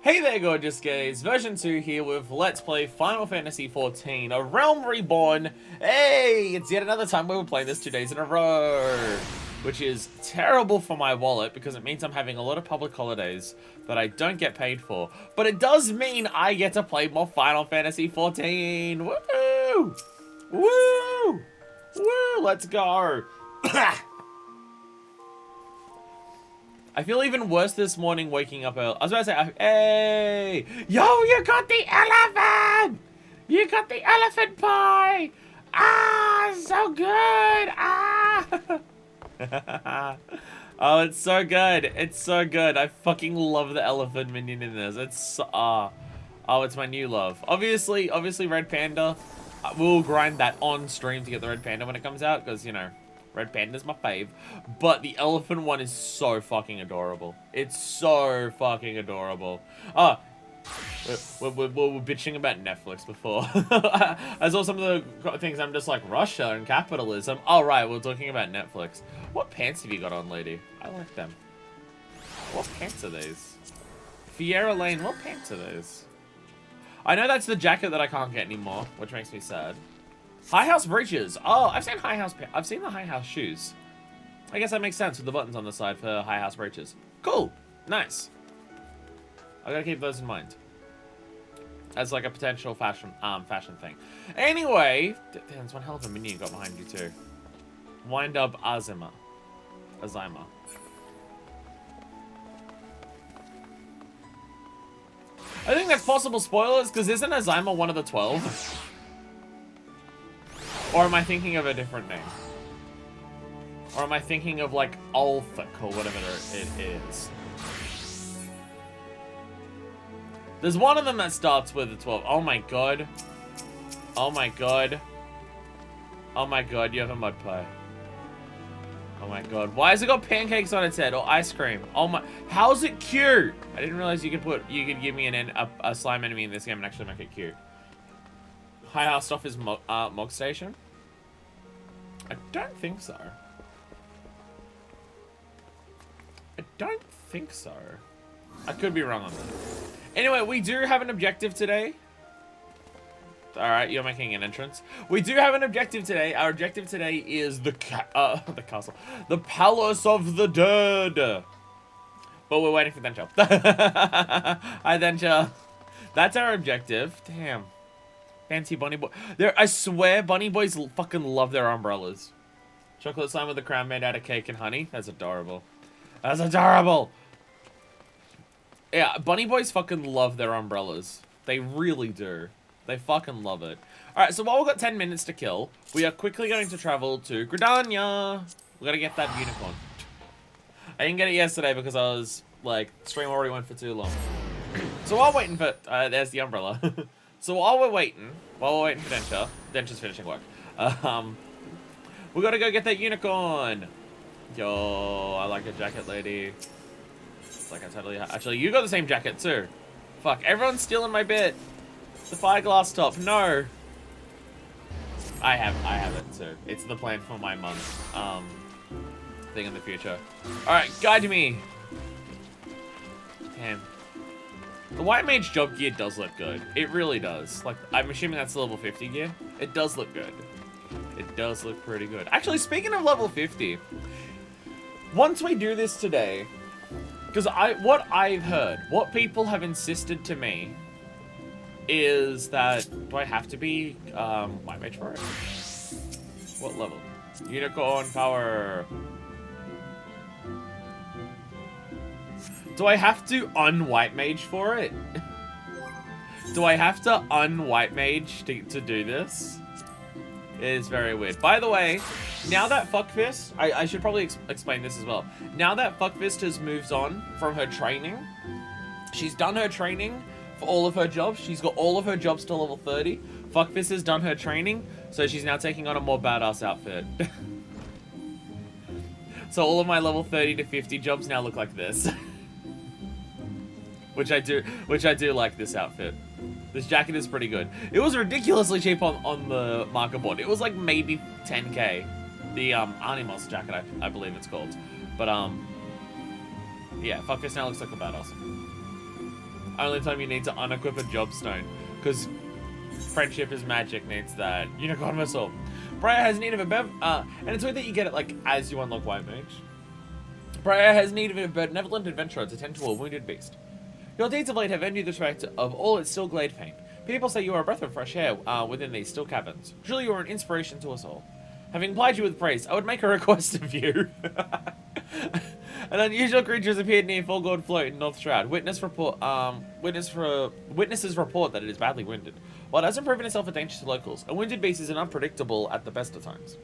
Hey there, gorgeous gays. Version 2 here with Let's Play Final Fantasy XIV, A Realm Reborn. Hey, it's yet another time where we're playing this 2 days in a row. Which is terrible for my wallet because it means I'm having a lot of public holidays that I don't get paid for. But it does mean I get to play more Final Fantasy XIV. Woo! Woo! Woo! Let's go. I feel even worse this morning waking up early. I was about to say, hey! Yo, you got the elephant! You got the elephant pie! Ah, so good! Ah! Oh, it's so good. It's so good. I fucking love the elephant minion in this. It's so, oh, it's my new love. Obviously Red Panda. We'll grind that on stream to get the Red Panda when it comes out, because, you know, Red Panda's my fave, but the elephant one is so fucking adorable. It's so fucking adorable. Oh, we're bitching about Netflix before. I saw some of the things, I'm just like, Russia and capitalism. Oh, right, we're talking about Netflix. What pants have you got on, lady? I like them. What pants are these? Fiera Lane, what pants are those? I know that's the jacket that I can't get anymore, which makes me sad. High House breeches. Oh, I've seen the High House shoes. I guess that makes sense with the buttons on the side for High House breeches. Cool. Nice. I gotta keep those in mind. As like a potential fashion thing. Anyway, there's one hell of a minion got behind you too. Wind up Azima. I think that's possible spoilers, because isn't Azima one of the 12? Or am I thinking of a different name? Or am I thinking of, like, Ulthik or whatever it is? There's one of them that starts with a 12. Oh my god. Oh my god. Oh my god, you have a mud pie. Oh my god. Why has it got pancakes on its head? Or ice cream? Oh my... How's it cute? I didn't realize you could give me a slime enemy in this game and actually make it cute. High House stuff is Mog Station? I don't think so. I don't think so. I could be wrong on that. Anyway, we do have an objective today. Alright, you're making an entrance. We do have an objective today. Our objective today is the castle. The Palace of the Dead. But we're waiting for Dencha. Hi, Dencha. That's our objective. Damn. Fancy bunny boy. I swear, bunny boys fucking love their umbrellas. Chocolate slime with a crown made out of cake and honey. That's adorable. That's adorable. Yeah, bunny boys fucking love their umbrellas. They really do. They fucking love it. Alright, so while we've got 10 minutes to kill, we are quickly going to travel to Gridania. We gotta get that unicorn. I didn't get it yesterday because I was, like, stream already went for too long. So while waiting for... there's the umbrella. So while we're waiting for Dencha's finishing work, we gotta go get that unicorn. Yo, I like a jacket, lady. It's like I totally... Actually, you got the same jacket, too. Fuck, everyone's stealing my bit. The fireglass top, no. I have it, too. It's the plan for my month, thing in the future. Alright, guide me. Damn. The White Mage job gear does look good. It really does. Like, I'm assuming that's the level 50 gear. It does look good. It does look pretty good. Actually, speaking of level 50, once we do this today, because what I've heard, what people have insisted to me, is that, do I have to be White Mage for it? What level? Unicorn power. Do I have to un-White Mage for it? Do I have to un-White Mage to do this? It is very weird. By the way, now that Fuckfist, I should probably explain this as well. Now that Fuckfist has moved on from her training, she's done her training for all of her jobs. She's got all of her jobs to level 30. Fuckfist has done her training, so she's now taking on a more badass outfit. So all of my level 30 to 50 jobs now look like this. Which I do like this outfit. This jacket is pretty good. It was ridiculously cheap on the market board. It was like maybe 10k. The Animos jacket, I believe it's called. But yeah, fuck this now looks like a badass. Only time you need to unequip a job stone. Because friendship is magic needs that. Unicorn Whistle. Briar has need of a and it's weird that you get it like as you unlock White Mage. Briar has need of a benevolent adventurer to tend to a wounded beast. Your deeds of late have earned you the respect of all its still glade fame. People say you are a breath of fresh air within these still caverns. Truly you are an inspiration to us all. Having plied you with praise, I would make a request of you. An unusual creature has appeared near Fulgord Float in North Shroud. Witnesses report that it is badly wounded. While it hasn't proven itself a danger to locals, a wounded beast is unpredictable at the best of times.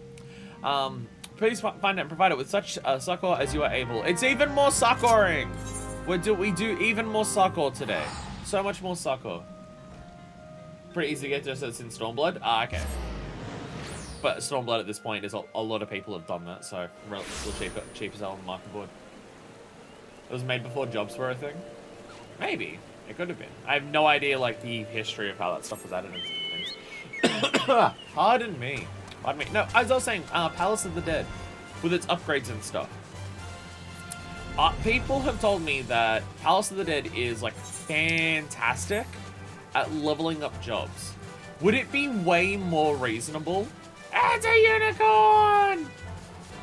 Please find it and provide it with such succor as you are able. It's even more succoring! We do even more succor today. So much more succor. Pretty easy to get just as in Stormblood? Ah, okay. But Stormblood at this point is a lot of people have done that, so relatively cheap as hell on the market board. It was made before jobs were a thing? Maybe. It could have been. I have no idea, like, the history of how that stuff was added into things. Pardon me. Pardon me. No, as I was saying, Palace of the Dead. With its upgrades and stuff. People have told me that Palace of the Dead is, like, fantastic at leveling up jobs. Would it be way more reasonable? It's a unicorn!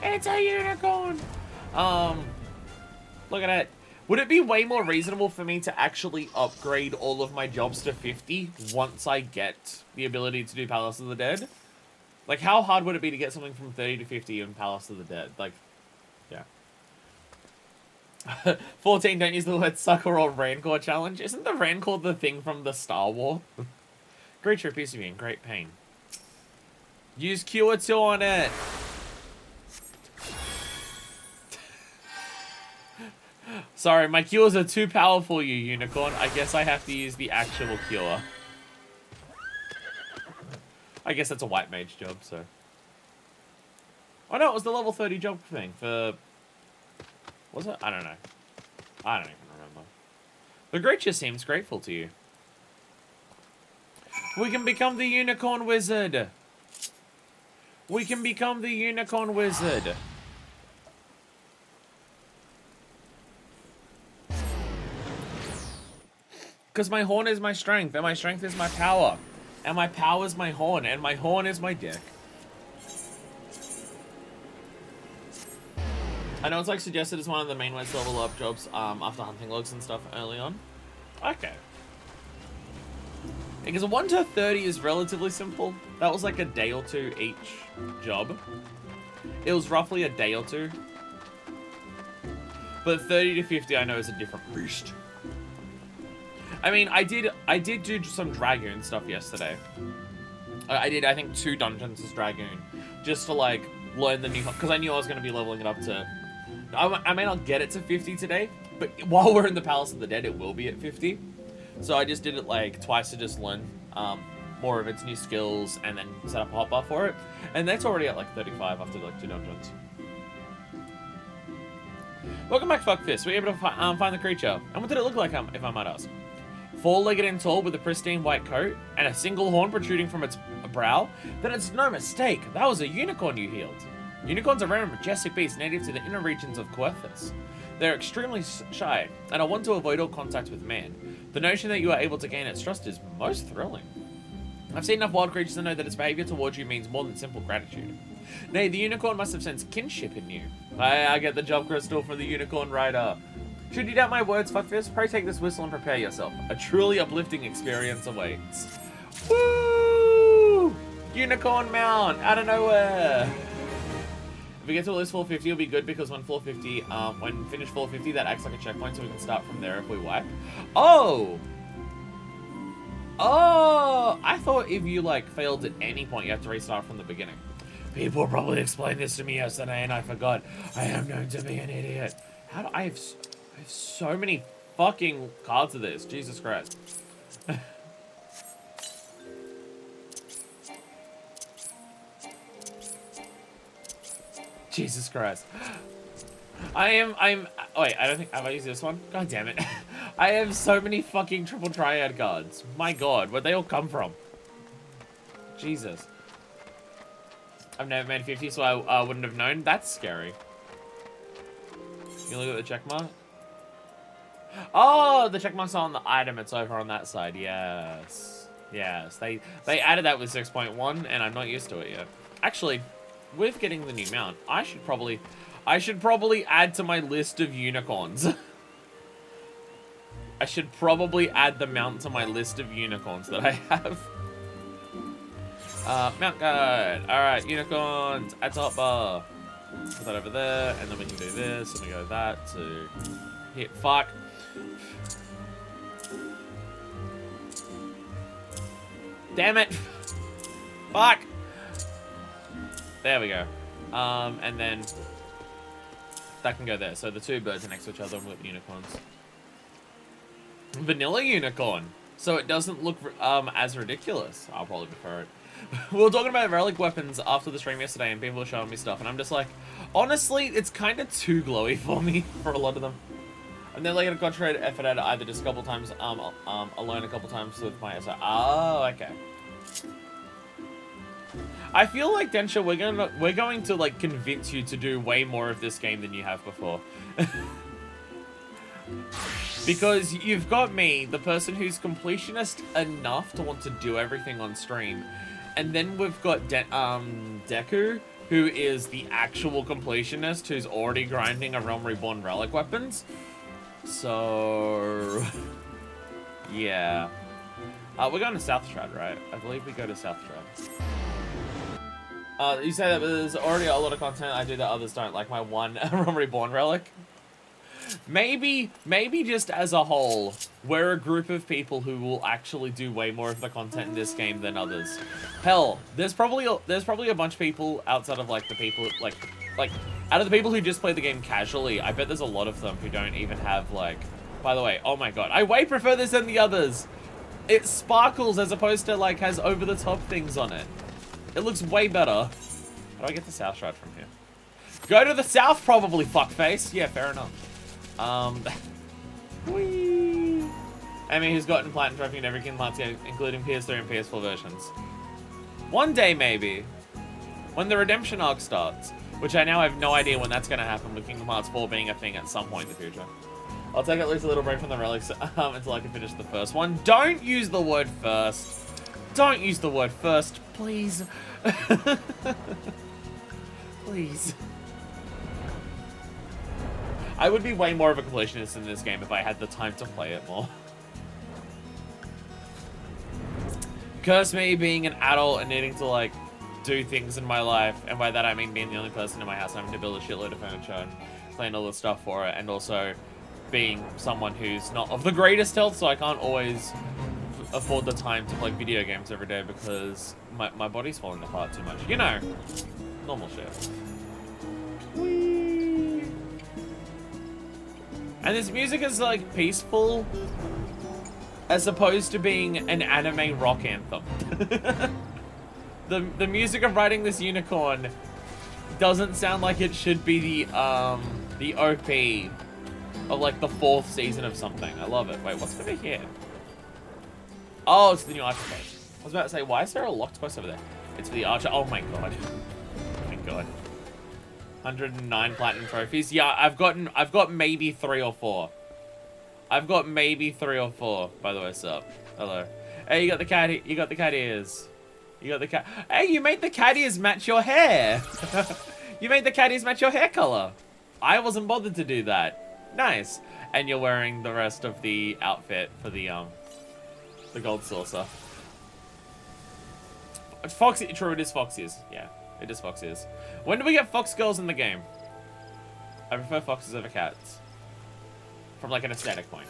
It's a unicorn! Look at it. Would it be way more reasonable for me to actually upgrade all of my jobs to 50 once I get the ability to do Palace of the Dead? Like, how hard would it be to get something from 30 to 50 in Palace of the Dead? Like, yeah. 14, don't use the word sucker or Rancor challenge. Isn't the Rancor the thing from the Star War? Creature appears to be in great pain. Use Cure 2 on it. Sorry, my cures are too powerful, you unicorn. I guess I have to use the actual cure. I guess that's a white mage job, so. Oh no, it was the level 30 job thing for... Was it? I don't know. I don't even remember. The creature seems grateful to you. We can become the unicorn wizard. We can become the unicorn wizard. Because my horn is my strength, and my strength is my power. And my power is my horn, and my horn is my dick. I know it's like suggested as one of the main ways to level up jobs after hunting logs and stuff early on. Okay. Because 1 to 30 is relatively simple. That was like a day or two each job. It was roughly a day or two. But 30 to 50 I know is a different beast. I mean, I did do some Dragoon stuff yesterday. I did, I think, 2 dungeons as Dragoon. Just to, like, learn the new... Because I knew I was going to be leveling it up to... I may not get it to 50 today, but while we're in the Palace of the Dead, it will be at 50. So I just did it, like, twice to just learn more of its new skills and then set up a hotbar for it. And that's already at, like, 35 after, like, 2 dungeons. Welcome back, Fuck Fist. Were you able to find the creature? And what did it look like, if I might ask? 4-legged and tall with a pristine white coat and a single horn protruding from its brow? Then it's no mistake. That was a unicorn you healed. Unicorns are rare and majestic beasts native to the inner regions of Coerthas. They're extremely shy and are one to avoid all contact with man. The notion that you are able to gain its trust is most thrilling. I've seen enough wild creatures to know that its behavior towards you means more than simple gratitude. Nay, the unicorn must have sensed kinship in you. I get the job crystal for the unicorn rider. Should you doubt my words, fuckfist, pray take this whistle and prepare yourself. A truly uplifting experience awaits. Woo! Unicorn mount, out of nowhere. If we get to at least 450, it'll be good because when 450, when finish 450, that acts like a checkpoint, so we can start from there if we wipe. Oh! Oh! I thought if you, like, failed at any point, you have to restart from the beginning. People probably explained this to me yesterday and I forgot. I am known to be an idiot. How do I have so many fucking cards of this? Jesus Christ. Jesus Christ. Wait, I don't think, have I used this one? God damn it. I have so many fucking triple triad cards. My god, where'd they all come from? Jesus. I've never made 50, so I wouldn't have known. That's scary. You look at the check mark? Oh, the check mark's on the item. It's over on that side. Yes. Yes. They added that with 6.1, and I'm not used to it yet. Actually, with getting the new mount, I should probably add to my list of unicorns. I should probably add the mount to my list of unicorns that I have. Mount guide. Alright, unicorns. Add to hotbar. Put that over there, and then we can do this, and we go that to hit. Fuck. Damn it. Fuck. There we go. And then that can go there. So the two birds are next to each other with unicorns. Vanilla unicorn. So it doesn't look as ridiculous. I'll probably prefer it. We were talking about relic weapons after the stream yesterday, and people were showing me stuff, and I'm just like, honestly, it's kind of too glowy for me for a lot of them. And then like a concentrated effort at it either just a couple times alone, a couple times with my SR. Oh, okay. I feel like Densha, we're going to like convince you to do way more of this game than you have before. Because you've got me, the person who's completionist enough to want to do everything on stream. And then we've got Deku, who is the actual completionist, who's already grinding a Realm Reborn Relic Weapons. So... yeah. We're going to South Shroud, right? I believe we go to South Shroud. You say that there's already a lot of content I do that others don't, like my one Realm Reborn Relic. Maybe just as a whole, we're a group of people who will actually do way more of the content in this game than others. Hell, there's probably a bunch of people outside of like the people like out of the people who just play the game casually. I bet there's a lot of them who don't even have like. By the way, oh my god, I way prefer this than the others. It sparkles as opposed to like has over the top things on it. It looks way better. How do I get the South Shroud from here? Go to the south, probably, fuckface. Yeah, fair enough. Whee! Amy, who's gotten Platinum Trophy in every Kingdom Hearts game, including PS3 and PS4 versions. One day, maybe. When the Redemption arc starts. Which I now have no idea when that's going to happen, with Kingdom Hearts 4 being a thing at some point in the future. I'll take at least a little break from the relics until I can finish the first one. Don't use the word first. Don't use the word first, please. Please. I would be way more of a completionist in this game if I had the time to play it more. Curse me being an adult and needing to, like, do things in my life. And by that I mean being the only person in my house having to build a shitload of furniture and clean all the stuff for it. And also being someone who's not of the greatest health, so I can't always afford the time to play video games every day because my body's falling apart too much. You know, normal shit. Whee! And this music is like peaceful as opposed to being an anime rock anthem. The music of riding this unicorn doesn't sound like it should be the OP of like the 4th season of something. I love it. Wait, what's over here? Oh, it's the new Archer quest. I was about to say, why is there a locked quest over there? It's for the Archer. Oh my god. Oh my god. 109 platinum trophies. Yeah, I've got maybe 3 or 4. I've got maybe 3 or 4. By the way, sup? Hello. Hey, you got the cat. You got the cat ears. You got the cat. Hey, you made the cat ears match your hair. You made the cat ears match your hair color. I wasn't bothered to do that. Nice. And you're wearing the rest of the outfit for the gold saucer. Foxy. True, it is Foxy's. Yeah. It is Foxy's. When do we get fox girls in the game? I prefer foxes over cats. From like an aesthetic point.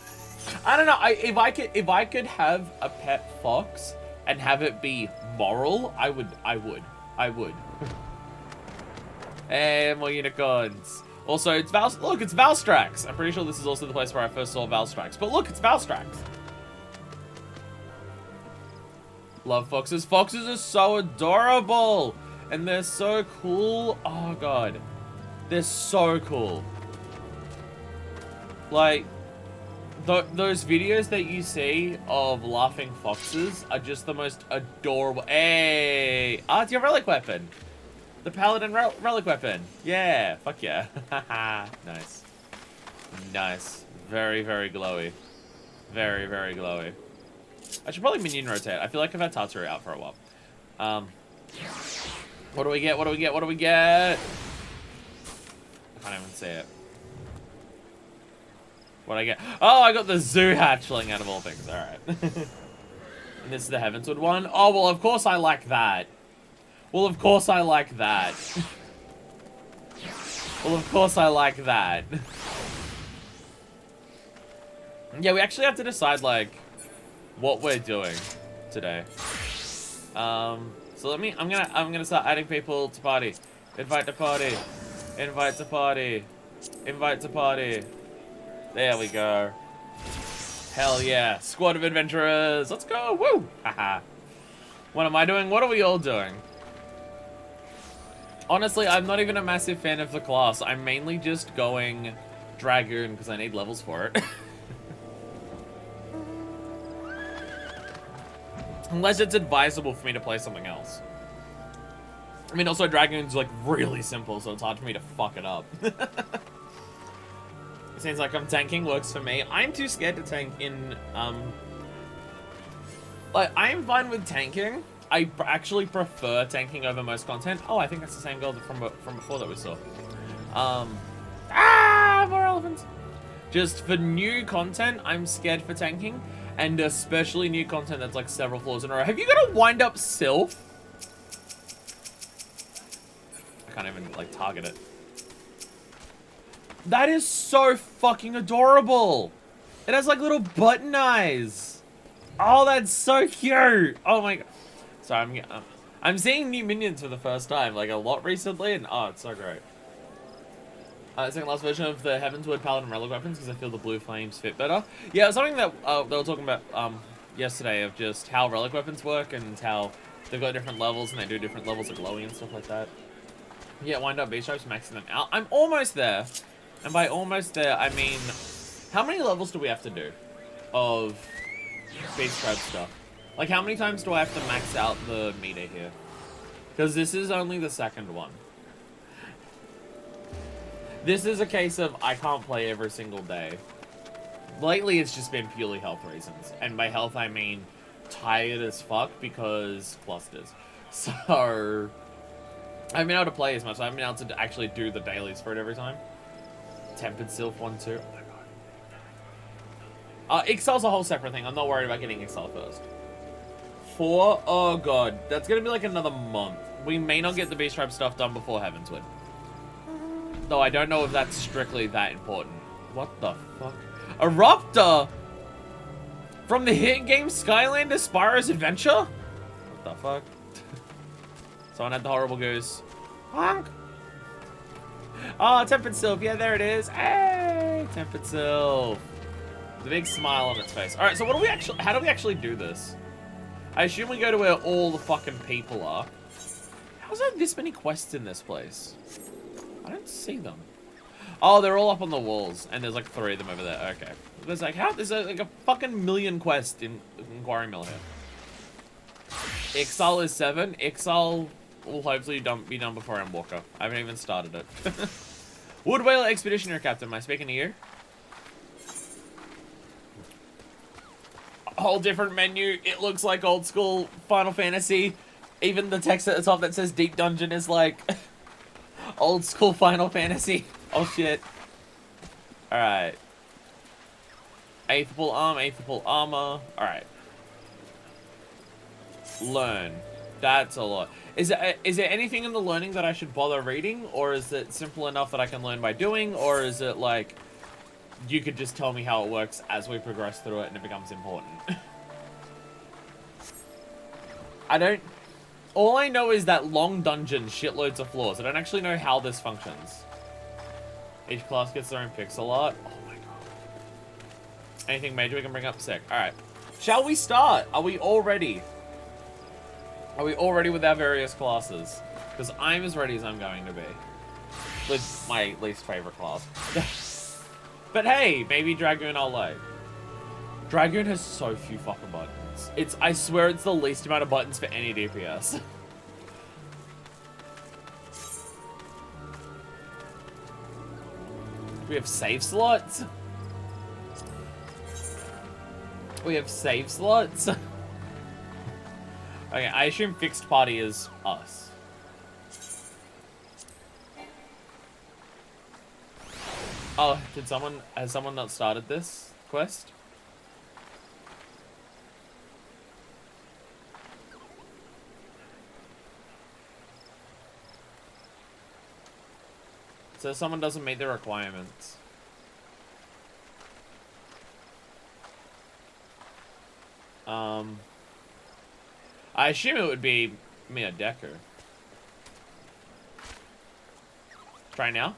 I don't know. If I could have a pet fox and have it be moral, I would. Hey, more unicorns. Also, it's look, it's Valstrax. I'm pretty sure this is also the place where I first saw Valstrax. But look, it's Valstrax. Love foxes. Foxes are so adorable. And they're so cool. Oh, God. They're so cool. Like, those videos that you see of laughing foxes are just the most adorable. Hey! Ah, it's your relic weapon. The Paladin relic weapon. Yeah. Fuck yeah. Nice. Nice. Very, very glowy. Very, very glowy. I should probably minion rotate. I feel like I've had Tatsuru out for a while. What do we get? What do we get? What do we get? I can't even see it. What do I get? Oh, I got the Zoo Hatchling out of all things. Alright. And this is the Heavenswood one. Oh, well, of course I like that. Well, of course I like that. Well, of course I like that. Yeah, we actually have to decide, like, what we're doing today. So I'm gonna start adding people to party. Invite to party. Invite to party. Invite to party. There we go. Hell yeah. Squad of adventurers. Let's go. Woo! Haha. What am I doing? What are we all doing? Honestly, I'm not even a massive fan of the class. I'm mainly just going Dragoon because I need levels for it. Unless it's advisable for me to play something else. I mean, also Dragoon's like really simple, so it's hard for me to fuck it up. It seems like tanking works for me. I'm too scared to tank in, like, I'm fine with tanking. I actually prefer tanking over most content. Oh, I think that's the same girl from before that we saw. More elephants. Just for new content, I'm scared for tanking. And especially new content that's like several floors in a row. Have you got a wind-up sylph? I can't even, like, target it. That is so fucking adorable. It has, like, little button eyes. Oh, that's so cute. Oh, my God. Sorry, I'm seeing new minions for the first time, like, a lot recently, and oh, it's so great. Second last version of the Heavenswood Paladin Relic Weapons, because I feel the blue flames fit better. Yeah, it's something that they were talking about yesterday, of just how Relic Weapons work, and how they've got different levels, and they do different levels of glowing and stuff like that. Yeah, wind up B-stripes, maxing them out. I'm almost there. And by almost there, I mean, how many levels do we have to do of B-stripe stuff? Like, how many times do I have to max out the meter here? Because this is only the second one. This is a case of I can't play every single day. Lately, it's just been purely health reasons. And by health, I mean tired as fuck because clusters. So, I haven't been able to play as much. I haven't been able to actually do the dailies for it every time. Tempered Sylph 1, 2. Oh my god. Excel's a whole separate thing. I'm not worried about getting Excel first. 4? Oh god. That's gonna be like another month. We may not get the B-stripe stuff done before Heavenswood. Though I don't know if that's strictly that important. What the fuck? A Raptor? From the hit game Skylanders Spyro's Adventure? What the fuck? Someone had the horrible goose. Honk! Oh, Tempered Sylph. Yeah, there it is. Hey! Tempered Sylph. With a big smile on its face. Alright, so what do we actually... How do we actually do this? I assume we go to where all the fucking people are. How's there this many quests in this place? I don't see them. Oh, they're all up on the walls. And there's like 3 of them over there. Okay. There's like, how? There's like a fucking million quests in Quarry Mill here. Ixal is 7. Ixal will hopefully be done before Endwalker. I haven't even started it. Wood Whale Expeditionary Captain. Am I speaking to you? A whole different menu. It looks like old school Final Fantasy. Even the text at the top that says Deep Dungeon is like old school Final Fantasy. Oh shit. Alright. Aethable armor. Alright. Learn. That's a lot. Is there anything in the learning that I should bother reading? Or is it simple enough that I can learn by doing? Or is it like, you could just tell me how it works as we progress through it and it becomes important? All I know is that long dungeon, shitloads of floors. I don't actually know how this functions. Each class gets their own pixel art. Oh my god. Anything major we can bring up? Sick. Alright. Shall we start? Are we all ready? Are we all ready with our various classes? Because I'm as ready as I'm going to be. With my least favorite class. But hey, maybe Dragoon I'll like. Dragoon has so few fucking buttons. I swear it's the least amount of buttons for any DPS. We have save slots? We have save slots. Okay, I assume fixed party is us. Oh, has someone not started this quest? So someone doesn't meet the requirements. I assume it would be me or Decker. Try now.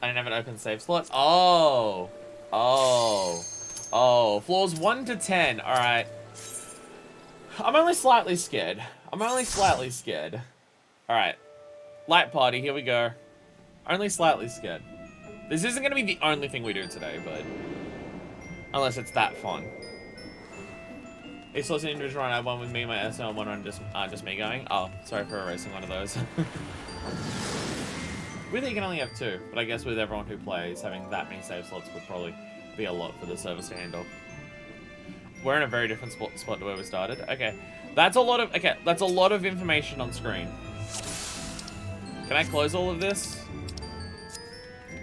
I didn't have an open save slot. Oh. Floors 1 to 10. All right. I'm only slightly scared. All right. Light party. Here we go. Only slightly scared. This isn't going to be the only thing we do today, but unless it's that fun. It's also an individual run. I have one with me, my SO, and one run just me going. Oh, sorry for erasing one of those. Really, you can only have 2, but I guess with everyone who plays, having that many save slots would probably be a lot for the service to handle. We're in a very different spot to where we started. Okay, that's a lot of information on screen. Can I close all of this?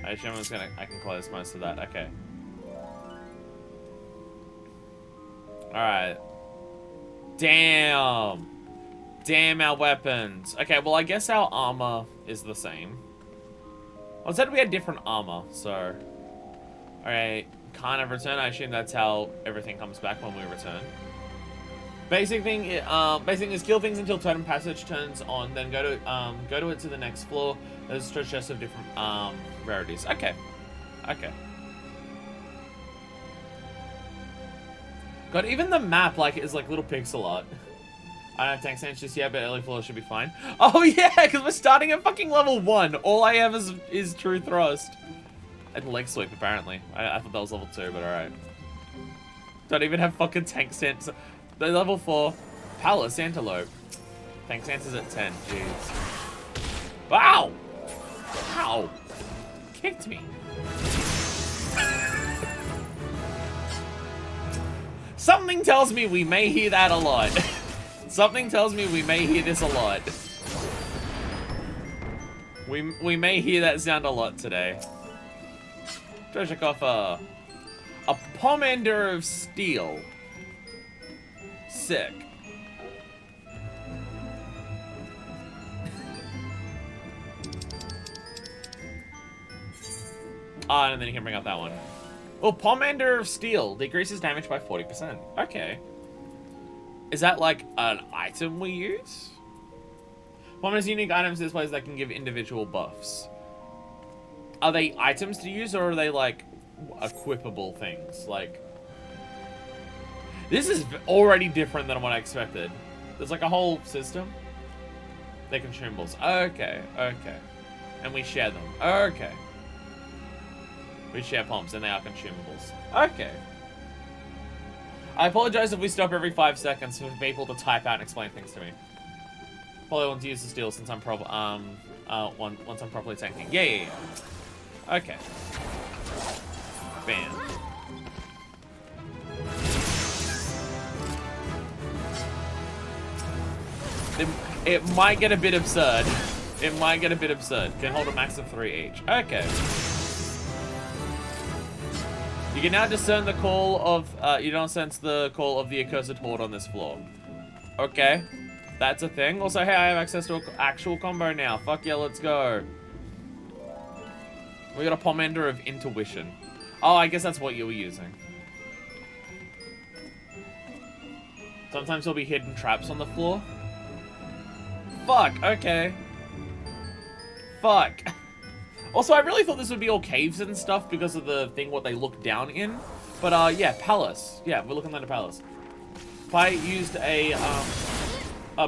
I assume I can close most of that. Okay. Alright. Damn, our weapons. Okay, well, I guess our armor is the same. Well, it said we had different armor, so... Alright, kind of return. I assume that's how everything comes back when we return. Basic thing is kill things until totem passage turns on, then go to it to the next floor. There's a chest of different rarities. Okay. God, even the map is like little pixel art. I don't have tank stance just yet, but early floors should be fine. Oh yeah, because we're starting at fucking level 1. All I have is true thrust. And leg sweep, apparently. I thought that was level 2, but alright. Don't even have fucking tank stance. The level 4 Palace Antelope. Tank stance is at 10. Jeez. Wow! Ow! Kicked me. Something tells me we may hear that a lot. Something tells me we may hear this a lot. We may hear that sound a lot today. Treasure coffer. A pomander of steel. Sick. And then you can bring up that one. Oh, Pomander of Steel decreases damage by 40%. Okay. Is that like an item we use? Pomander's unique items displays that can give individual buffs. Are they items to use, or are they like equipable things? Like, this is already different than what I expected. There's like a whole system. They're consumables. Okay. And we share them. Okay. We share pumps, and they are consumables. Okay. I apologize if we stop every 5 seconds for people to type out and explain things to me. Probably want to use the steel since I'm once I'm properly tanking. Yeah. Okay. Bam. It might get a bit absurd. It might get a bit absurd. Can hold a max of 3 each. Okay. You can now discern the call of, you don't sense the call of the accursed horde on this floor. Okay. That's a thing. Also, hey, I have access to an actual combo now. Fuck yeah, let's go. We got a Pomander of Intuition. Oh, I guess that's what you were using. Sometimes there'll be hidden traps on the floor. Fuck, okay. Fuck. Also, I really thought this would be all caves and stuff because of the thing what they look down in. But, yeah, palace. Yeah, we're looking at a palace. If I used a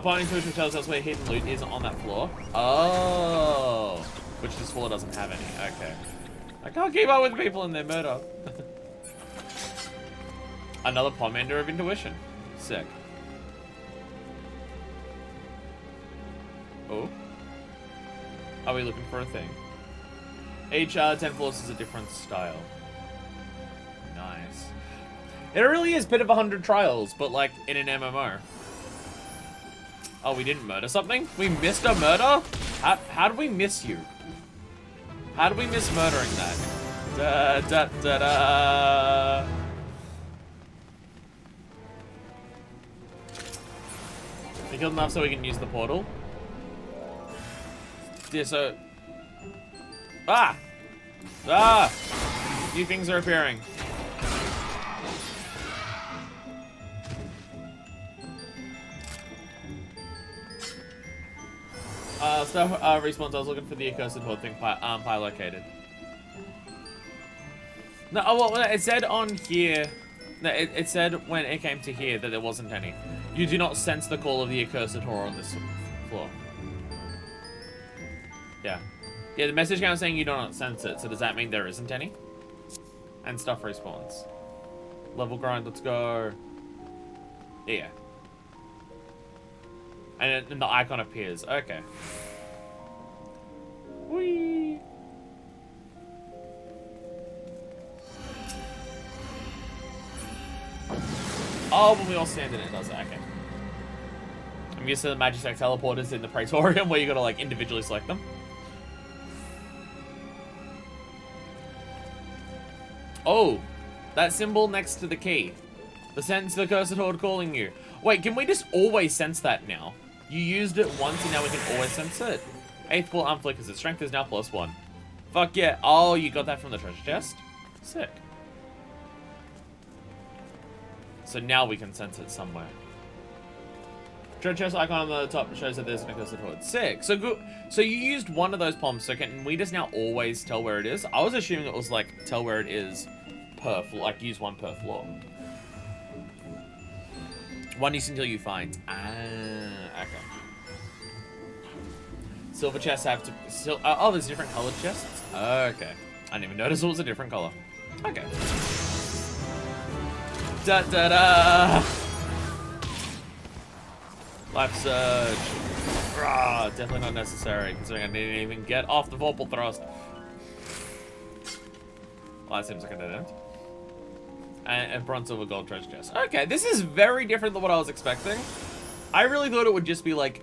point intuition tells us where hidden loot is on that floor. Oh. Which this floor doesn't have any. Okay. I can't keep up with people in their murder. Another Pomander of Intuition. Sick. Oh. Are we looking for a thing? Each 10 floors is a different style. Nice. It really is a bit of 100 trials, but like in an MMO. Oh, we didn't murder something? We missed a murder? How did we miss you? How did we miss murdering that? Da da da da. We killed enough so we can use the portal. Yeah, so... Ah! Ah! New things are appearing. Stuff respawns. I was looking for the accursed horde thing pie located. No, oh, well, it said on here. No, it said when it came to here that there wasn't any. You do not sense the call of the accursed horde on this floor. Yeah. Yeah, the message came saying you do not sense it, so does that mean there isn't any? And stuff respawns. Level grind, let's go. Yeah. And then the icon appears. Okay. Whee! Oh, when we all stand in it, does it? Okay. I'm used to the Magitek teleporters in the Praetorium where you gotta like individually select them. Oh, that symbol next to the key. The sense the cursed horde calling you. Wait, can we just always sense that now? You used it once and now we can always sense it. 8th floor arm flickers. Its strength is now +1. Fuck yeah. Oh, you got that from the treasure chest? Sick. So now we can sense it somewhere. Treasure chest icon on the top shows that there's an accursed horde. Sick. So good. So you used one of those palms, so can we just now always tell where it is? I was assuming it was like tell where it is per floor, like use one per floor. One use until you find. Ah, okay. Silver chests have to. Oh, there's different colored chests. Okay. I didn't even notice it was a different color. Okay. Da da da. Life surge. Rah, definitely not necessary, considering I didn't even get off the Vorpal thrust. Well, that seems like a dead end. And bronze, silver, gold treasure chest. Okay, this is very different than what I was expecting. I really thought it would just be like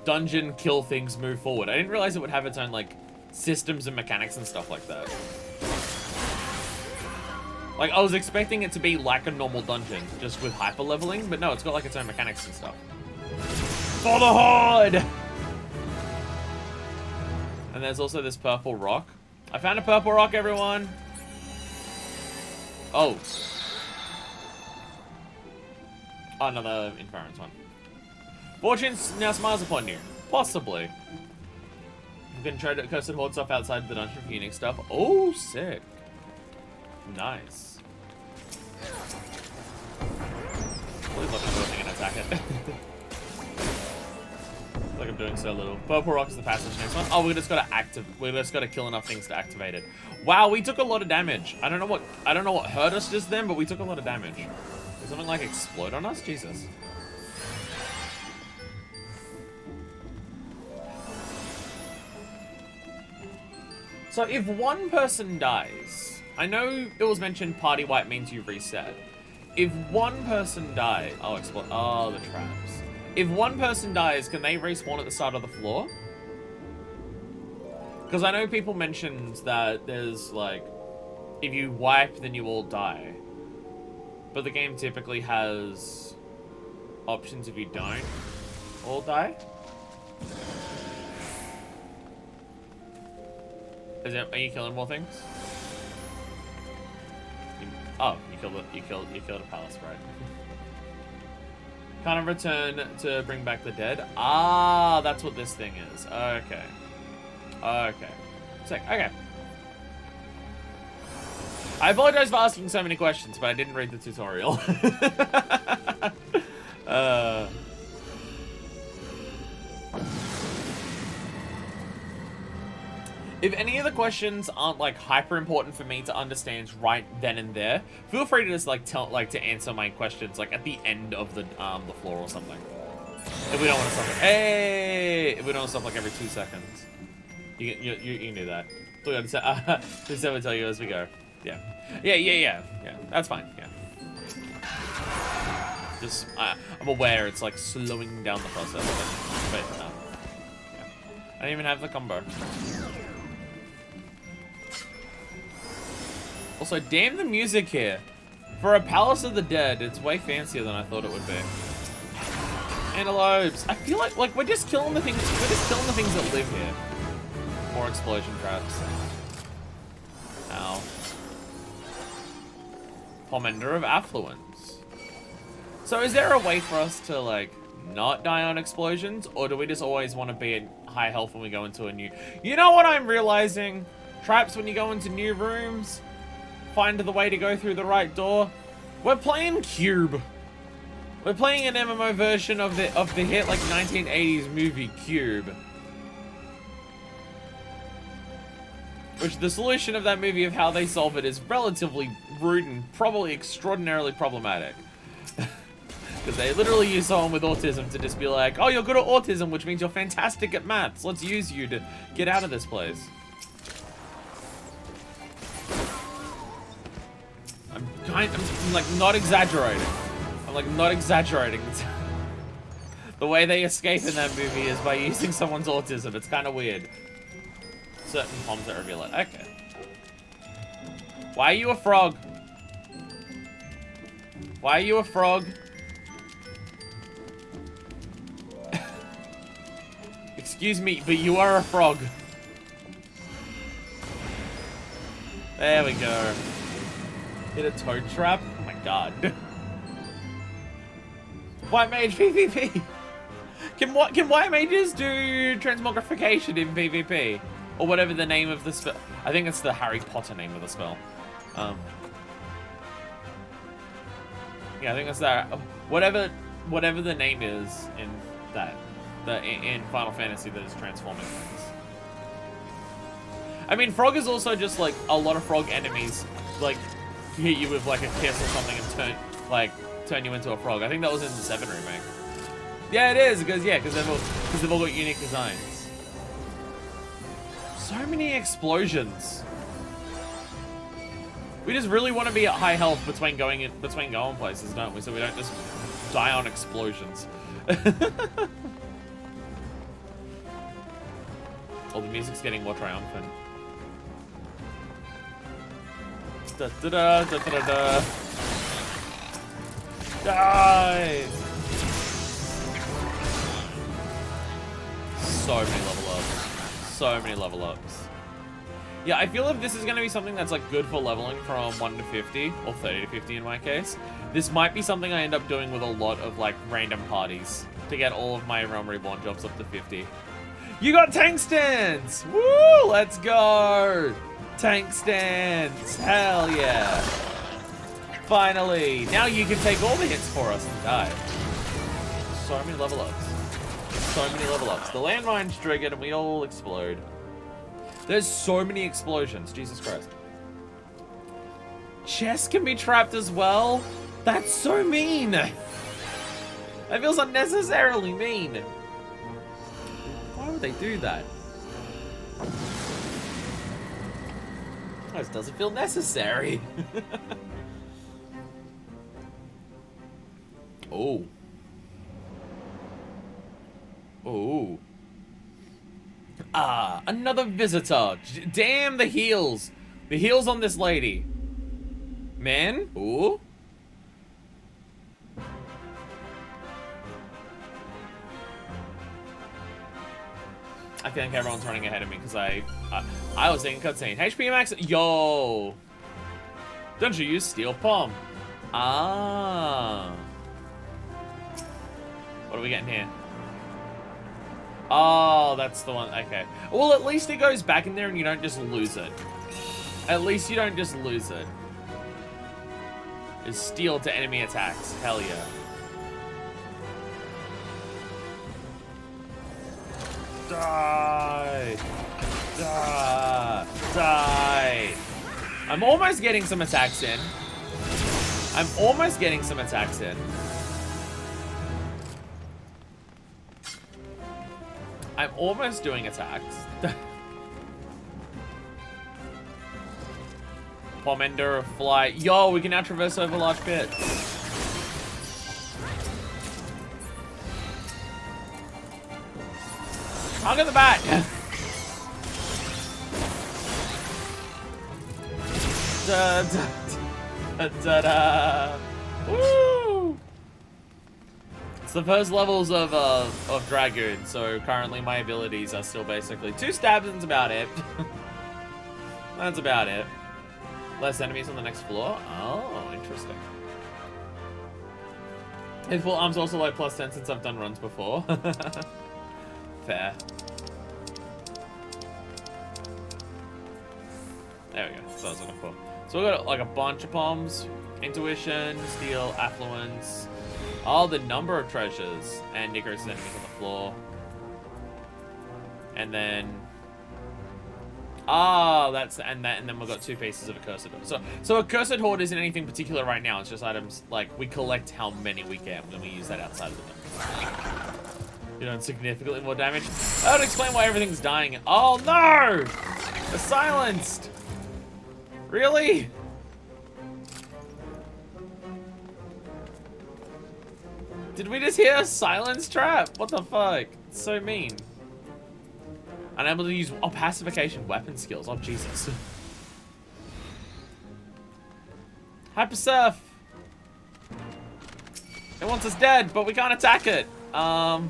dungeon, kill things, move forward. I didn't realize it would have its own like systems and mechanics and stuff like that. Like I was expecting it to be like a normal dungeon, just with hyper leveling, but no, it's got like its own mechanics and stuff. For the horde! And there's also this purple rock. I found a purple rock, everyone. Oh. Oh, another Inference one. Fortune now smiles upon you. Possibly. You can try to cursed horde stuff outside the dungeon for unique stuff. Oh, sick. Nice. Please let me do a thing and attack it. Like I'm doing so little. Purple rock is the passage next one. Oh, we just gotta kill enough things to activate it. Wow, we took a lot of damage. I don't know what hurt us just then, but we took a lot of damage. Did something like explode on us? Jesus. So if one person dies, I know it was mentioned party wipe means you reset. If one person dies, oh, explode. Oh, the traps. If one person dies, can they respawn at the start of the floor? Because I know people mentioned that there's like, if you wipe, then you all die. But the game typically has options if you don't all die. Are you killing more things? Oh, you killed a palace, right? Kind of return to bring back the dead. Ah, that's what this thing is. Okay. Okay. Sick. Okay. I apologize for asking so many questions, but I didn't read the tutorial. If any of the questions aren't like hyper important for me to understand right then and there, feel free to just like to answer my questions like at the end of the floor or something. If we don't want to stop, if we don't want to stop like every 2 seconds, you can do that. We're gonna say, just have to tell you as we go. Yeah. Yeah. That's fine. Yeah. Just, I'm aware it's like slowing down the process, but yeah. I don't even have the combo. Also, damn the music here. For a Palace of the Dead, it's way fancier than I thought it would be. Antelopes. I feel like we're just killing the things. We're just killing the things that live here. More explosion traps. Ow. Pomander of Affluence. So is there a way for us to like not die on explosions, or do we just always want to be at high health when we go into a new? You know what I'm realizing? Traps when you go into new rooms. Find the way to go through the right door. We're playing Cube. We're playing an MMO version of the hit like 1980s movie Cube. Which the solution of that movie of how they solve it is relatively rude and probably extraordinarily problematic. Because they literally use someone with autism to just be like, oh, you're good at autism, which means you're fantastic at maths. Let's use you to get out of this place. I'm like not exaggerating. I'm like not exaggerating. The way they escape in that movie is by using someone's autism. It's kind of weird. Certain bombs that reveal it. Okay. Why are you a frog? Why are you a frog? Excuse me, but you are a frog. There we go. Hit a toad trap? Oh my god. White Mage PvP! Can White Mages do transmogrification in PvP? Or whatever the name of the spell. I think it's the Harry Potter name of the spell. Yeah, I think that's that. Whatever the name is in that. In Final Fantasy that is transforming things. I mean, frog is also just like a lot of frog enemies like hit you with like a kiss or something and turn you into a frog. I think that was in the 7 remake. Yeah, it is because they've all got unique designs. So many explosions. We just really want to be at high health between going places, don't we? So we don't just die on explosions. Oh, the music's getting more triumphant. Da da da da da da. Die! So many level ups. So many level ups. Yeah, I feel if this is going to be something that's like good for leveling from 1 to 50, or 30 to 50 in my case, this might be something I end up doing with a lot of like random parties to get all of my Realm Reborn jobs up to 50. You got tank stands! Woo! Let's go! Tank stands! Hell yeah! Finally! Now you can take all the hits for us and die. So many level ups. So many level ups. The landmine's triggered and we all explode. There's so many explosions. Jesus Christ. Chests can be trapped as well? That's so mean! That feels unnecessarily mean. Why would they do that? This doesn't feel necessary. Oh. Oh. Ah, another visitor. Damn the heals. The heals on this lady. Man. Ooh. I think everyone's running ahead of me because I was saying cutscene. HP max. Yo. Don't you use steel palm? Ah. What are we getting here? Oh, that's the one. Okay. Well, at least it goes back in there and you don't just lose it. At least you don't just lose it. It's steel to enemy attacks. Hell yeah. Die! Die! Die! I'm almost getting some attacks in. I'm almost getting some attacks in. I'm almost doing attacks. Pomender of Flight. Yo, we can now traverse over large pits. I'll get the bat. Da, da, da, da, da. Woo! It's the first levels of Dragoon, so currently my abilities are still basically 2 stabs and that's about it. That's about it. Less enemies on the next floor? Oh, interesting. His full arm's also like +10 since I've done runs before. Fair. There we go. That's what I was looking for. So we got like a bunch of bombs. Intuition, Steel, Affluence. Oh, the number of treasures. And Nigro's enemies on the floor. And then... Ah, that's... And then we've got 2 pieces of Accursed Horde. So Accursed Horde isn't anything particular right now. It's just items, like, we collect how many we get when we use that outside of the dungeon. You know, significantly more damage. That would explain why everything's dying. Oh, no! They're silenced! Really? Did we just hear a silence trap? What the fuck? It's so mean. Unable to use pacification weapon skills. Oh, Jesus. Hyper Surf. It wants us dead, but we can't attack it. Alright,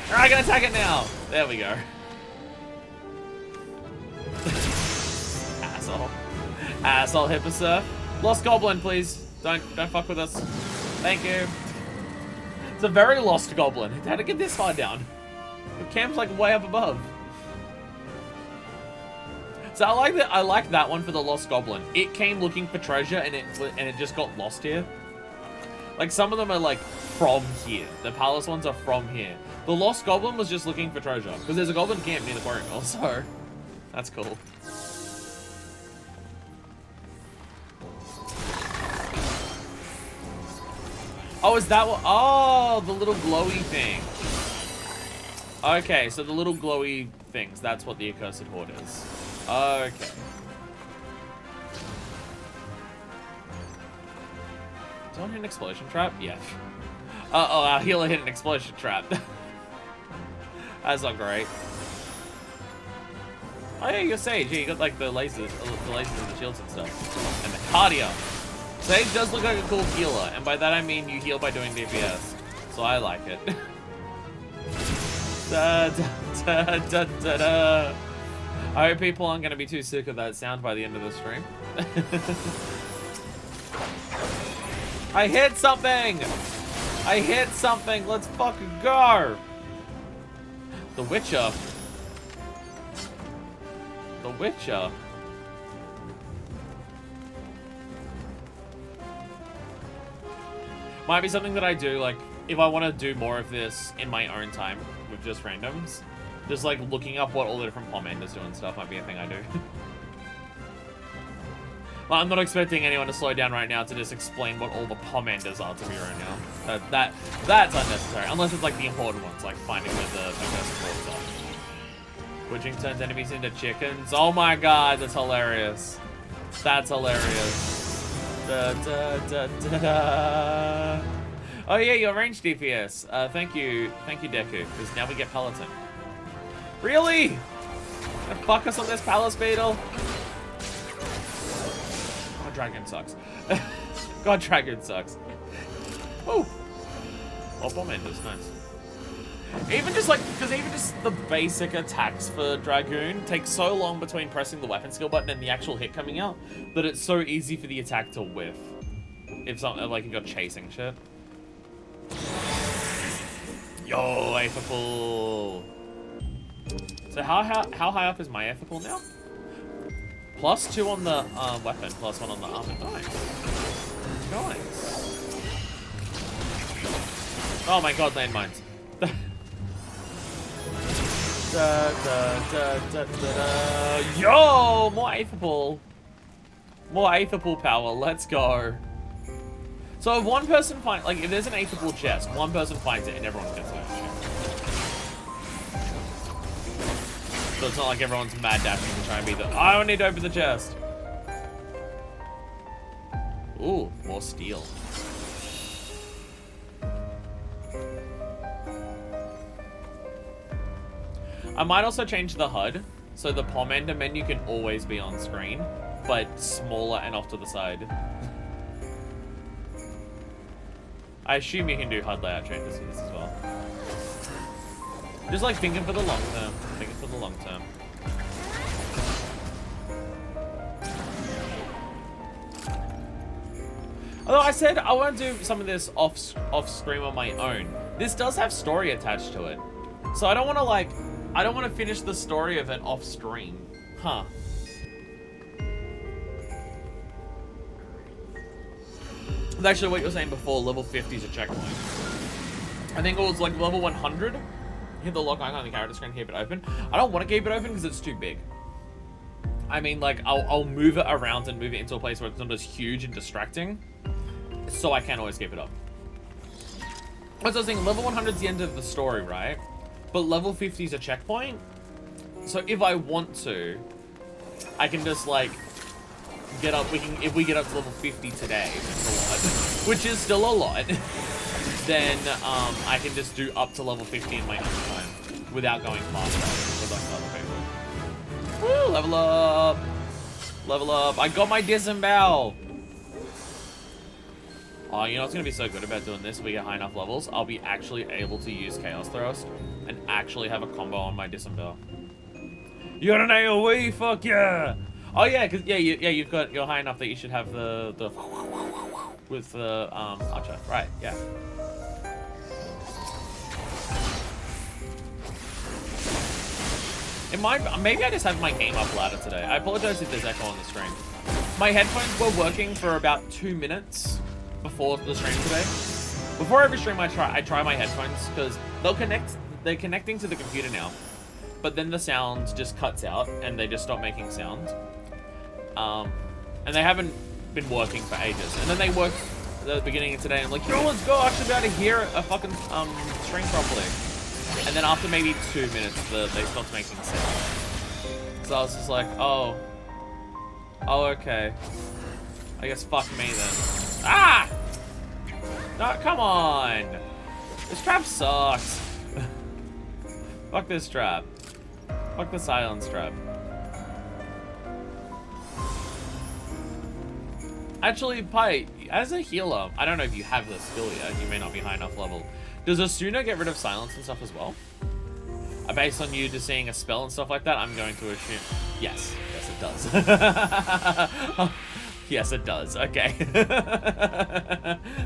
I can attack it now. There we go. Asshole. Asshole Hyper Surf. Lost Goblin, please. Don't fuck with us. Thank you. It's a very lost goblin. How to get this far down? The camp's like way up above. So I like that one for the lost goblin. It came looking for treasure and it just got lost here. Like some of them are like from here. The palace ones are from here. The lost goblin was just looking for treasure because there's a goblin camp near the quarry mill, so that's cool. Oh, is that what? Oh, the little glowy thing. Okay, so the little glowy things, that's what the Accursed Horde is. Okay. Did I hit an explosion trap? Yeah. Oh, our healer hit an explosion trap. That's not great. Oh yeah, you're Sage. Yeah, you got like the lasers and the shields and stuff. And the cardio. Sage does look like a cool healer, and by that I mean you heal by doing DPS. So I like it. Da, da, da, da, da, da. I hope people aren't going to be too sick of that sound by the end of the stream. I hit something! I hit something! Let's fucking go! The Witcher. The Witcher. Might be something that I do, like, if I want to do more of this in my own time with just randoms. Just, like, looking up what all the different Pomenders do and stuff might be a thing I do. Well, I'm not expecting anyone to slow down right now to just explain what all the Pomenders are to me right now. That's unnecessary. Unless it's, like, the important ones, like finding where the Accursed Hordes are. Witching turns enemies into chickens. Oh my god, that's hilarious. That's hilarious. Da, da, da, da, da. Oh yeah, your range DPS. Thank you, Deku, because now we get Peloton. Really? Gonna fuck us on this Palace Beetle? God, Dragon sucks. God, Dragon sucks. Oh. Oh, Pomenders, nice. Even just like, because even just the basic attacks for Dragoon take so long between pressing the weapon skill button and the actual hit coming out that it's so easy for the attack to whiff. If something like you're chasing shit. Yo, Aetherpool. So how high up is my Aetherpool now? +2 on the weapon, +1 on the armor. Nice. Nice. Oh my god, landmines. Da, da, da, da, da, da. Yo, more Aetherpool. More Aetherpool power, let's go. So if one person finds, like, if there's an Aetherpool chest, one person finds it and everyone gets it. So it's not like everyone's mad dashing to try and be the. I don't need to open the chest. Ooh, more steel. I might also change the HUD, so the Pomander menu can always be on screen, but smaller and off to the side. I assume you can do HUD layout changes for this as well. Just like thinking for the long term. Thinking for the long term. Although I said I want to do some of this off stream on my own. This does have story attached to it. So I don't want to like, I don't want to finish the story of it off stream. Huh. That's actually what you were saying before, level 50 is a checkpoint. I think it was like level 100. Hit the lock icon on the character screen, keep it open. I don't want to keep it open because it's too big. I mean, like, I'll move it around and move it into a place where it's not as huge and distracting. So I can't always keep it up. As I was saying, level 100 is the end of the story, right? But level 50 is a checkpoint. So if I want to, I can just, like, get up. If we get up to level 50 today, that's a lot, which is still a lot, then I can just do up to level 50 in my own time without going faster with like other people. Woo! Level up! Level up! I got my disembowel! Oh, you know what's gonna be so good about doing this? If we get high enough levels, I'll be actually able to use Chaos Thrust and actually have a combo on my disembowel. You got an AoE? Fuck yeah! Oh yeah, cause you're high enough that you should have the with the archer. Right, yeah. It might, maybe I just have my game up louder today. I apologize if there's echo on the stream. My headphones were working for about 2 minutes before the stream today. Before every stream I try my headphones because they're connecting to the computer now. But then the sound just cuts out and they just stop making sound. And they haven't been working for ages. And then they worked at the beginning of today and I'm like, yo, let's go, I should be able to hear a fucking stream properly. And then after maybe 2 minutes, they stopped making sound. So I was just like, oh, okay. I guess fuck me then. Ah! No, come on! This trap sucks. Fuck this trap. Fuck the silence trap. Actually, Pi, as a healer, I don't know if you have the skill yet, you may not be high enough level. Does Asuna get rid of silence and stuff as well? Based on you just seeing a spell and stuff like that, I'm going to assume... Yes. Yes, it does. Yes, it does. Okay.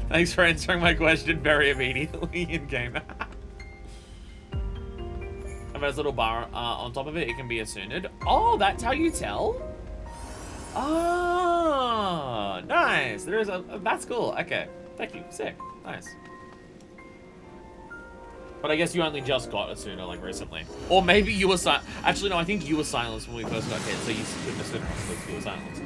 Thanks for answering my question very immediately in-game. And there's a little bar on top of it. It can be Asuna'd. Oh, that's how you tell? Oh, nice. There is a... That's cool. Okay. Thank you. Sick. Nice. But I guess you only just got Asuna, like, recently. Or maybe you were actually, no, I think you were silenced when we first got hit, so you couldn't have stood because you were silenced.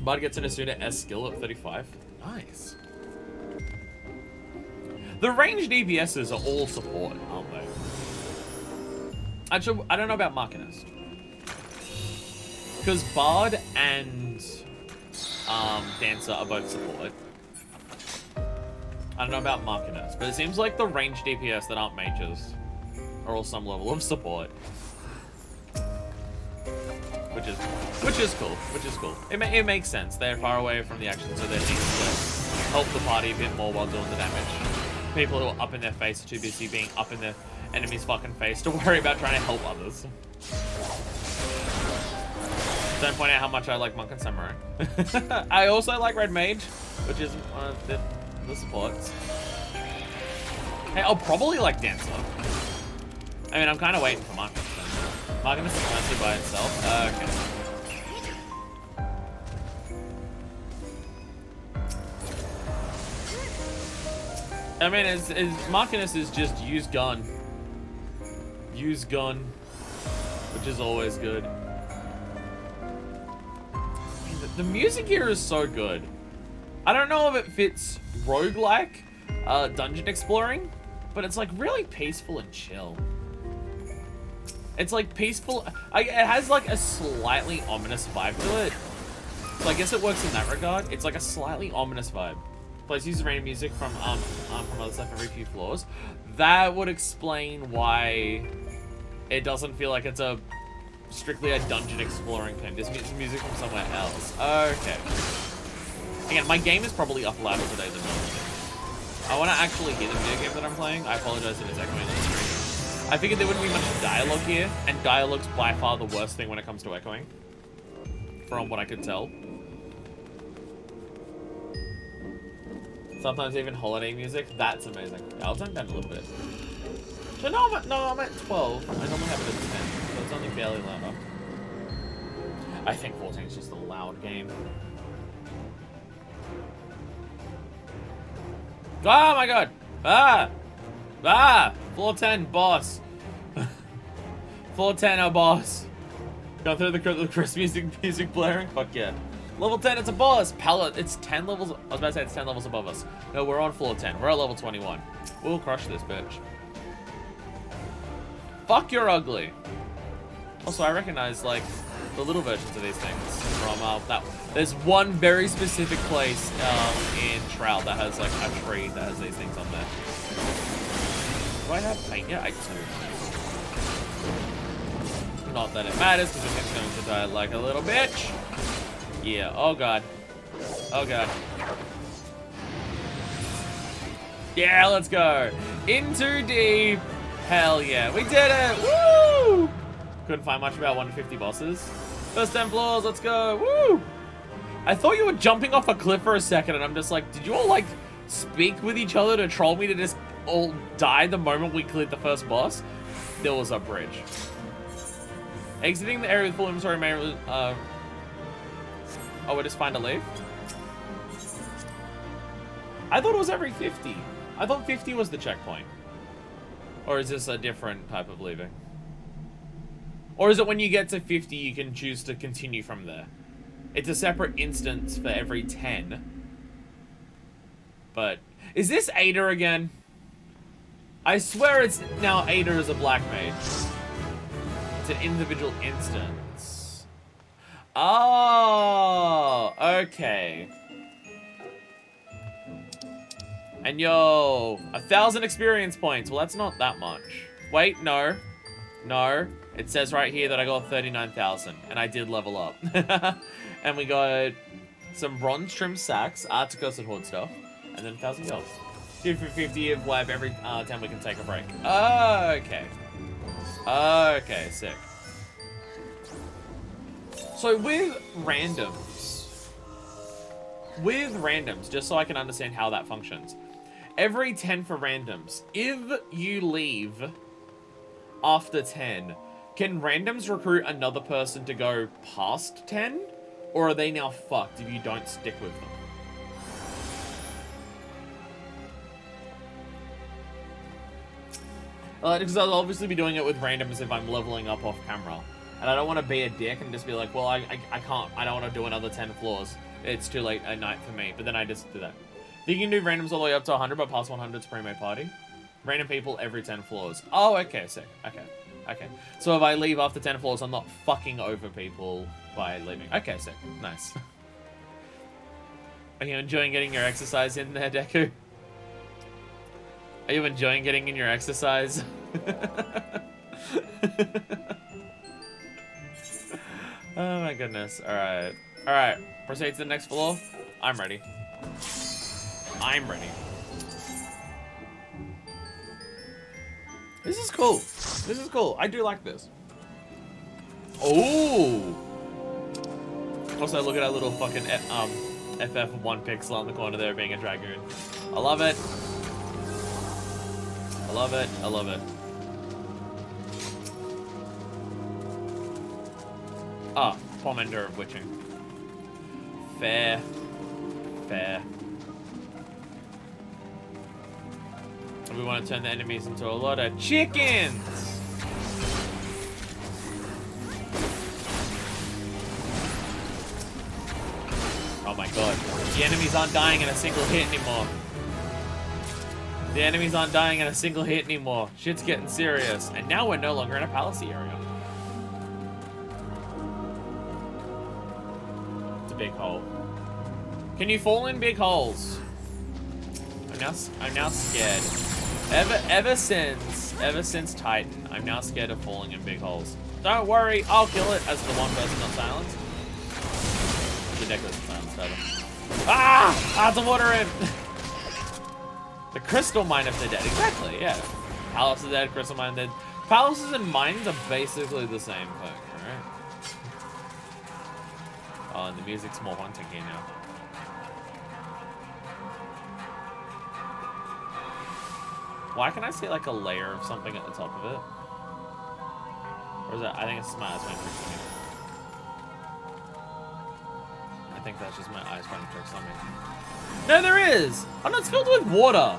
Bud gets an Asuna S skill at 35. Nice. The ranged DPSs are all support, aren't they? Actually, I don't know about Markinist. Because Bard and... Dancer are both support. I don't know about Markinist, but it seems like the ranged DPS that aren't mages are all some level of support. Which is cool. It makes sense. They're far away from the action, so they need to help the party a bit more while doing the damage. People who are up in their face are too busy being up in their enemy's fucking face to worry about trying to help others. Don't point out how much I like Monk and Samurai. I also like Red Mage, which is one of the supports. Hey, I'll probably like Dancer. I mean, I'm kind of waiting for Marcus. Marcus is mostly by itself. Okay. I mean, Marcus is just use gun. Use gun, which is always good. The music here is so good. I don't know if it fits roguelike, dungeon exploring, but it's like really peaceful and chill. It's like peaceful. It has like a slightly ominous vibe to it. So I guess it works in that regard. It's like a slightly ominous vibe. Plus uses random music from other stuff every few floors. That would explain why it doesn't feel like it's strictly a dungeon exploring thing. This music from somewhere else. Okay. Again, my game is probably up louder today than normal. I want to actually hear the video game that I'm playing. I apologize if it's echoing on the screen. I figured there wouldn't be much dialogue here, and dialogue's by far the worst thing when it comes to echoing. From what I could tell. Sometimes even holiday music. That's amazing. Yeah, I'll turn it down a little bit. So no, I'm at 12. I normally have it at 10, so it's only barely louder. I think 14 is just a loud game. Oh my god! Floor 10, boss. Floor 10, our boss. Going through the Chris music blaring? Fuck yeah. Level 10, it's a boss. Pallet, it's 10 levels. I was about to say it's 10 levels above us. No, we're on floor 10. We're at level 21. We'll crush this bitch. Fuck, you're ugly. Also, I recognize, like, the little versions of these things from that. There's one very specific place in Shroud that has, like, a tree that has these things on there. Do I have paint? Yeah, I do. Not that it matters, because it's going to die like a little bitch. Yeah, oh god. Oh god. Yeah, let's go. In too deep. Hell yeah, we did it! Woo! Couldn't find much about 150 bosses. First 10 floors, let's go! Woo! I thought you were jumping off a cliff for a second, and I'm just like, did you all like speak with each other to troll me to just all die the moment we cleared the first boss? There was a bridge. Exiting the area with full inventory may oh, we just find a leaf? I thought it was every 50. I thought 50 was the checkpoint. Or is this a different type of leaving? Or is it when you get to 50, you can choose to continue from there? It's a separate instance for every 10. But, is this Ada again? I swear it's now Ada as a black mage. It's an individual instance. Oh, okay. And yo, 1,000 experience points. Well, that's not that much. Wait, no. No. It says right here that I got 39,000, and I did level up. And we got some bronze trim sacks, Articos and Horde stuff, and then 1,000 gold. 50 of wipe every time we can take a break. Okay. Okay, sick. So with randoms, just so I can understand how that functions. Every 10 for randoms, if you leave after 10, can randoms recruit another person to go past 10? Or are they now fucked if you don't stick with them? Because I'll obviously be doing it with randoms if I'm leveling up off camera. And I don't want to be a dick and just be like, well, I can't, I don't want to do another 10 floors. It's too late at night for me. But then I just do that. You can do randoms all the way up to 100, but past 100's pre-made party. Random people every 10 floors. Oh, okay, sick. Okay. Okay. So if I leave after 10 floors, I'm not fucking over people by leaving. Okay, sick. Nice. Are you enjoying getting your exercise in there, Deku? Are you enjoying getting in your exercise? Oh my goodness. Alright. Alright. Proceed to the next floor. I'm ready. I'm ready. This is cool. This is cool. I do like this. Oh. Also, look at that little fucking FF1 pixel on the corner there being a dragoon. I love it. I love it. I love it. Ah, Pomander of Witching. Fair. Fair. We want to turn the enemies into a lot of chickens! Oh my god. The enemies aren't dying in a single hit anymore. The enemies aren't dying in a single hit anymore. Shit's getting serious. And now we're no longer in a palace area. It's a big hole. Can you fall in big holes? I'm now scared. Ever since Titan, I'm now scared of falling in big holes. Don't worry, I'll kill it as the one person on silence. The deck was silence, Titan. Ah! The water in! The crystal mine of the dead, exactly, yeah. Palace of the dead, crystal mine of the dead. Palaces and mines are basically the same thing, alright? Oh, and the music's more haunting here now. Why can I see like a layer of something at the top of it? Or is that, I think it's my eyes playing tricks on me. I think that's just my eyes playing tricks on me. No, there is! Oh no, it's filled with water!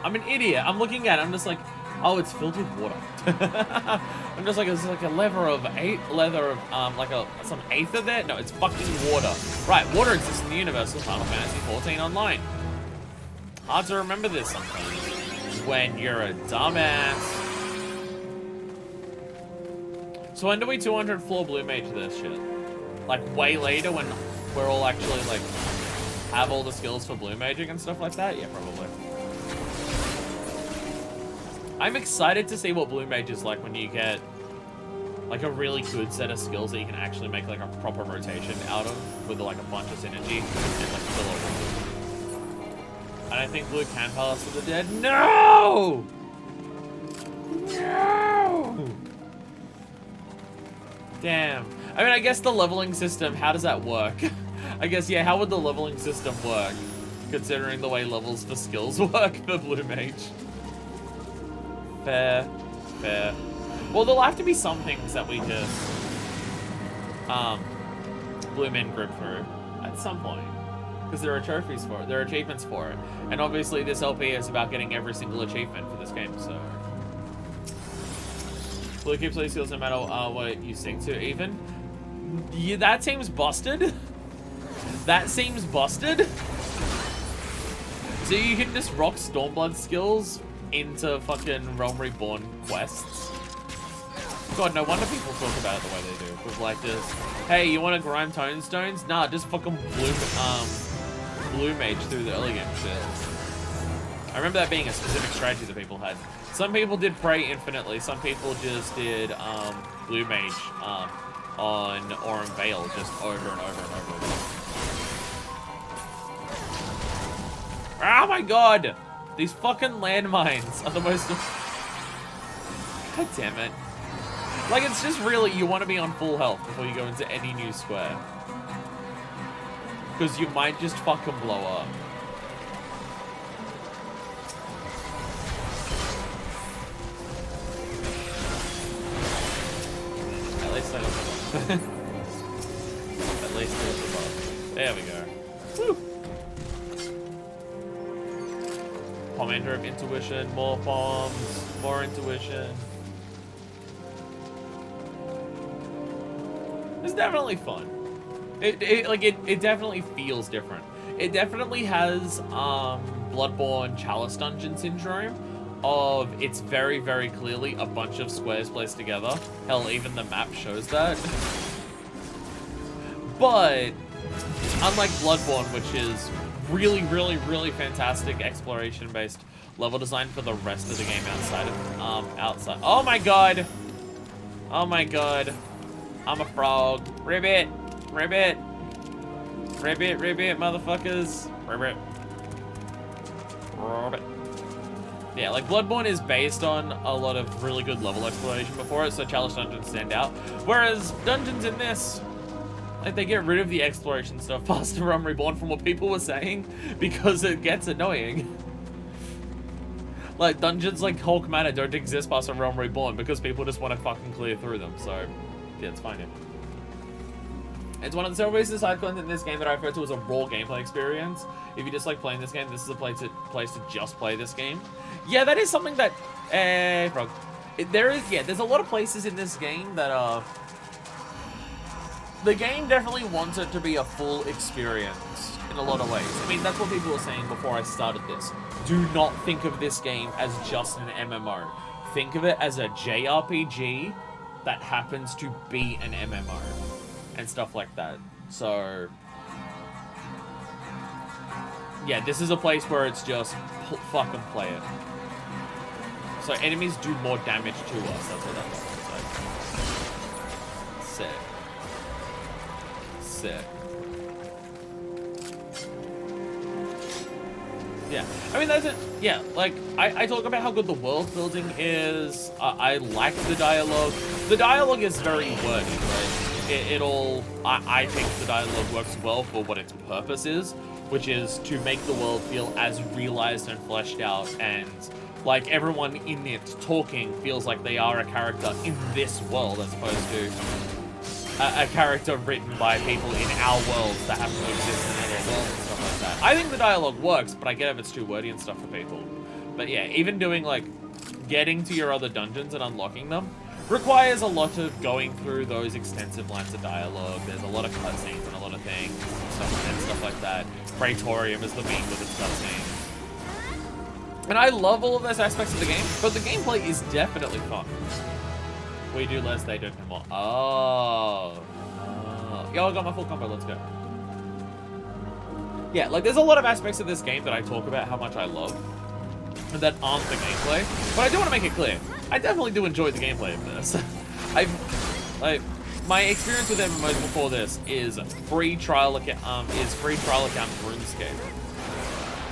I'm an idiot. I'm looking at it, I'm just like, oh, it's filled with water. I'm just like, it's like a leather of some aether there? No, it's fucking water. Right, water exists in the universe of Final Fantasy XIV Online. Hard to remember this sometimes. When you're a dumbass. So when do we 200 floor Blue Mage this shit? Like way later when we're all actually like have all the skills for Blue Maging and stuff like that? Yeah, probably. I'm excited to see what Blue Mage is like when you get like a really good set of skills that you can actually make like a proper rotation out of with like a bunch of synergy and like fill over. And I think Blue can Palace of the Dead. No! No! Damn. I mean, I guess the leveling system, how does that work? I guess, yeah, how would the leveling system work? Considering the way levels for skills work for Blue Mage. Fair. Fair. Well, there'll have to be some things that we just, Blue Men grip through at some point. Because there are trophies for it, there are achievements for it. And obviously this LP is about getting every single achievement for this game, so. Blue keeps these skills no matter what you sing to, even. Yeah, that seems busted. That seems busted. So you can just rock Stormblood skills into fucking Realm Reborn quests. God, no wonder people talk about it the way they do. With like this, hey, you want to grind Tonestones? Nah, just fucking Blue Mage through the early game shit. I remember that being a specific strategy that people had. Some people did Pray infinitely. Some people just did Blue Mage on Aurum Vale just over and over and over again. Oh my god! These fucking landmines are the most... God damn it. Like, it's just really, you want to be on full health before you go into any new square. Because you might just fucking blow up. At least I don't know. At least there's above. There we go. Woo! Pomander of Intuition, more bombs, more intuition. It's definitely fun. It definitely feels different. It definitely has Bloodborne Chalice Dungeon syndrome of it's very, very clearly a bunch of squares placed together. Hell, even the map shows that. But unlike Bloodborne, which is really, really, really fantastic exploration-based level design for the rest of the game outside of Oh my god! Oh my god! I'm a frog. Ribbit! Ribbit! Ribbit, ribbit, motherfuckers! Ribbit. Ribbit. Yeah, like Bloodborne is based on a lot of really good level exploration before it, so challenge dungeons stand out. Whereas dungeons in this, like they get rid of the exploration stuff faster on Reborn from what people were saying, because it gets annoying. Like dungeons like Hulk Manor don't exist past a Realm Reborn because people just want to fucking clear through them, so yeah, it's fine. Yeah. It's one of the several pieces of side content in this game that I refer to as a raw gameplay experience. If you just like playing this game, this is a place to just play this game. Yeah, that is something that, frog. There's a lot of places in this game that the game definitely wants it to be a full experience. in a lot of ways. I mean, that's what people were saying before I started this. Do not think of this game as just an MMO. Think of it as a JRPG that happens to be an MMO and stuff like that. So, yeah, this is a place where it's just fucking play it. So enemies do more damage to us, that's what that was. So, sick. Yeah, I mean, that's it. Yeah, like, I talk about how good the world building is. I like the dialogue. The dialogue is very wordy, right? I think the dialogue works well for what its purpose is, which is to make the world feel as realized and fleshed out, and like everyone in it talking feels like they are a character in this world as opposed to a character written by people in our worlds that happen to exist in other worlds and stuff like that. I think the dialogue works, but I get if it's too wordy and stuff for people. But yeah, even doing like getting to your other dungeons and unlocking them requires a lot of going through those extensive lines of dialogue. There's a lot of cutscenes and a lot of things and stuff like that. Praetorium is the mean with its cutscenes. And I love all of those aspects of the game, but the gameplay is definitely fun. We do less, they don't do more. Oh. Yo, I got my full combo, let's go. Yeah, like there's a lot of aspects of this game that I talk about how much I love that aren't the gameplay, but I do want to make it clear. I definitely do enjoy the gameplay of this. My experience with MMOs before this is free trial account RuneScape.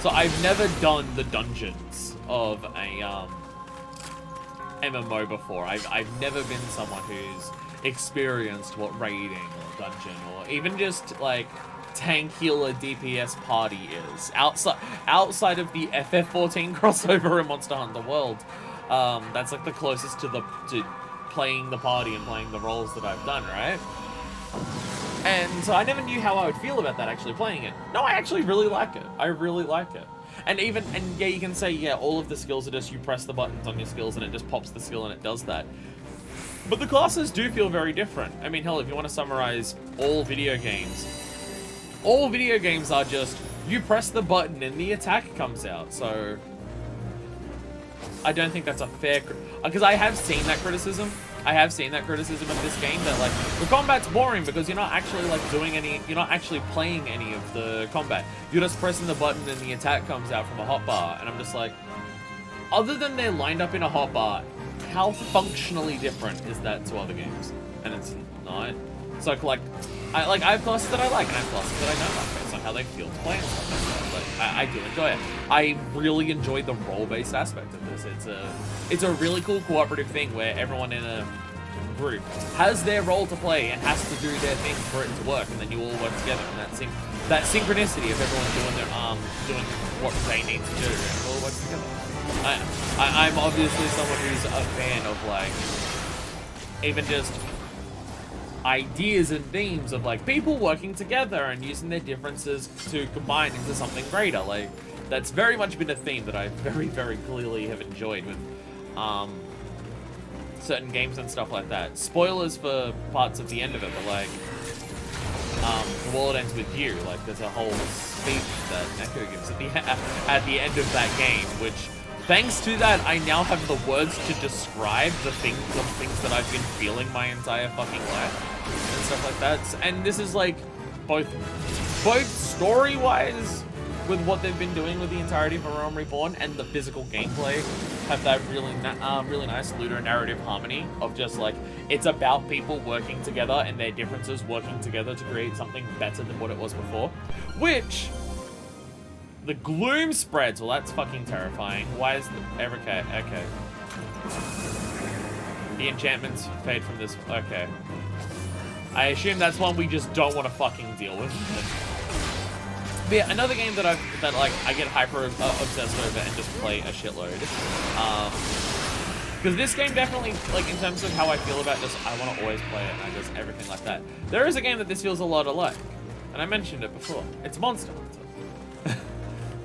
So I've never done the dungeons of a MMO before. I've never been someone who's experienced what raiding or dungeon or even just like tank healer DPS party is outside of the FF14 crossover in Monster Hunter World. That's like the closest to playing the party and playing the roles that I've done, right? And so I never knew how I would feel about that actually playing it. No, I actually really like it. I really like it. And yeah, you can say, yeah, all of the skills are just you press the buttons on your skills and it just pops the skill and it does that. But the classes do feel very different. I mean, hell, if you want to summarize all video games are just, you press the button and the attack comes out. So I don't think that's a fair, because I have seen that criticism. I have seen that criticism of this game, that like the combat's boring because you're not actually like you're not actually playing any of the combat. You're just pressing the button and the attack comes out from a hotbar. And I'm just like, other than they're lined up in a hotbar, how functionally different is that to other games? And it's not. So like, I have classes that I like and I have classes that I don't like based on how they feel to play and stuff like that. But I do enjoy it. I really enjoy the role-based aspect of this. It's a really cool cooperative thing where everyone in a group has their role to play and has to do their thing for it to work, and then you all work together. And that synchronicity of everyone doing what they need to do, and it all works together. I'm obviously someone who's a fan of like even just ideas and themes of like people working together and using their differences to combine into something greater. Like that's very much been a theme that I very, very clearly have enjoyed with certain games and stuff like that. Spoilers for parts of the end of it, but like the world ends with you. Like there's a whole speech that Neko gives at the end of that game, which thanks to that, I now have the words to describe the things that I've been feeling my entire fucking life and stuff like that. And this is like both story-wise with what they've been doing with the entirety of Realm Reborn and the physical gameplay have that really nice ludonarrative harmony of just like, it's about people working together and their differences working together to create something better than what it was before, which the gloom spreads. Well, that's fucking terrifying. Why is the... Okay. The enchantments fade from this... Okay. I assume that's one we just don't want to fucking deal with. But yeah, another game that I get hyper obsessed over and just play a shitload. Because this game definitely, like, in terms of how I feel about this, I want to always play it and just everything like that. There is a game that this feels a lot alike. And I mentioned it before. It's Monster Hunter.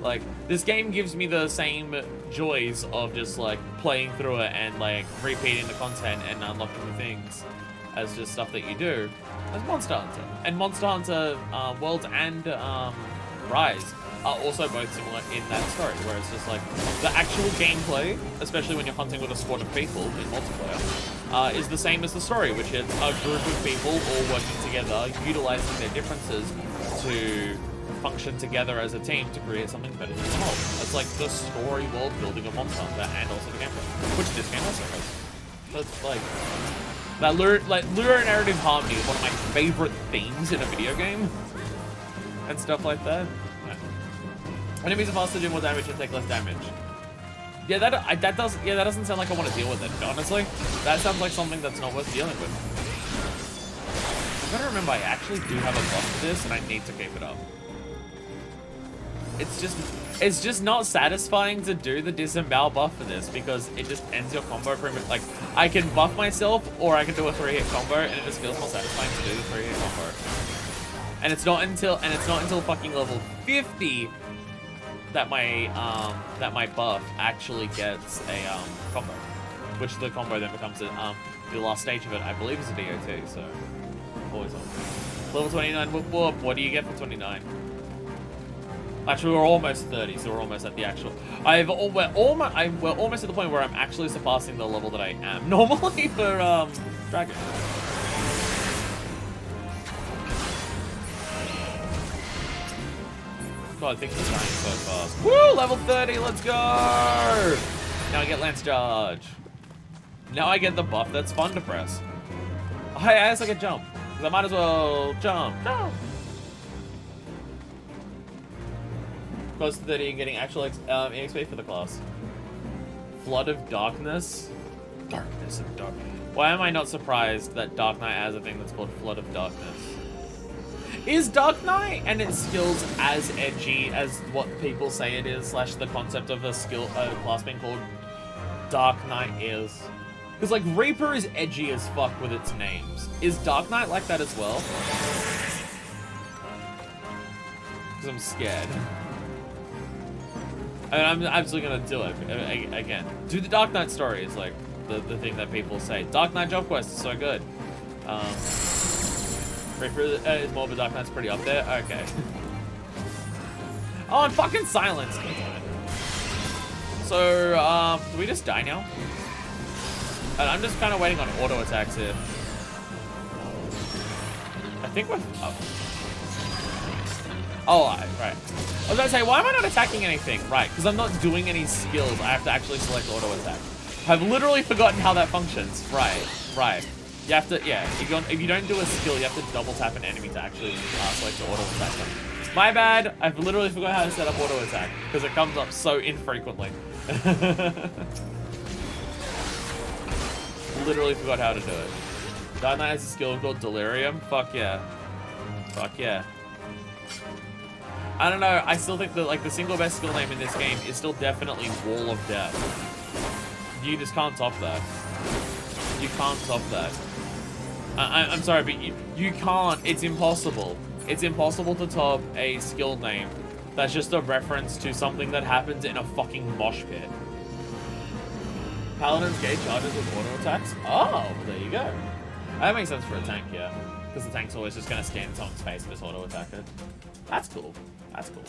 Like, this game gives me the same joys of just, like, playing through it and, like, repeating the content and unlocking the things as just stuff that you do as Monster Hunter. And Monster Hunter World and Rise are also both similar in that story, where it's just like the actual gameplay, especially when you're hunting with a squad of people in multiplayer, is the same as the story, which is a group of people all working together, utilizing their differences to function together as a team to create something better than the whole. It's like the story world building of Monster Hunter and also the gameplay, which this game also has. So it's like that lure narrative harmony is one of my favorite themes in a video game and stuff like that. Enemies are faster, do more damage, and take less damage. Yeah, that doesn't sound like I want to deal with it. Honestly, that sounds like something that's not worth dealing with. I've got to remember, I actually do have a buff for this, and I need to keep it up. It's just not satisfying to do the disembowel buff for this because it just ends your combo pretty much. Like, I can buff myself, or I can do a 3-hit combo, and it just feels more satisfying to do the 3-hit combo. And it's not until fucking level 50. That my buff actually gets a combo, which the combo then becomes the last stage of it. I believe is a DOT, so always on. Level 29. What do you get for 29? Actually, we're almost 30, so we're almost at the actual. We're almost at the point where I'm actually surpassing the level that I am normally for Dragon. God, I think it's dying so fast. Woo! Level 30, let's go! Now I get Lance Charge. Now I get the buff that's fun to press. I guess I can jump. Because I might as well jump. Jump! Close to 30 and getting actual EXP for the class. Flood of Darkness. Darkness and Dark. Why am I not surprised that Dark Knight has a thing that's called Flood of Darkness? Is Dark Knight and its skills as edgy as what people say it is, / the concept of a class being called Dark Knight is? Because, like, Reaper is edgy as fuck with its names. Is Dark Knight like that as well? Because I'm scared. I mean, I'm absolutely gonna do it again. Do the Dark Knight story is like the thing that people say. Dark Knight Job Quest is so good. Reaper is more, but Dark Knight's pretty up there. Okay. Oh, I'm fucking silenced. So, do we just die now? And I'm just kind of waiting on auto attacks here. I think we're. Oh, right. I was gonna say, why am I not attacking anything? Right, because I'm not doing any skills. I have to actually select auto attack. I've literally forgotten how that functions. Right. You have to, yeah, if you don't do a skill, you have to double tap an enemy to actually select the auto attack them. My bad, I've literally forgot how to set up auto attack, because it comes up so infrequently. Literally forgot how to do it. Dark Knight has a skill called Delirium. Fuck yeah. Fuck yeah. I don't know, I still think that like the single best skill name in this game is still definitely Wall of Death. You just can't top that. You can't top that. I'm sorry, but you can't. It's impossible. It's impossible to top a skill name that's just a reference to something that happens in a fucking mosh pit. Paladin's gauge charges with auto attacks? Oh, well, there you go. That makes sense for a tank, yeah. Because the tank's always just going to scan someone's face and just auto attack it. That's cool. That's cool.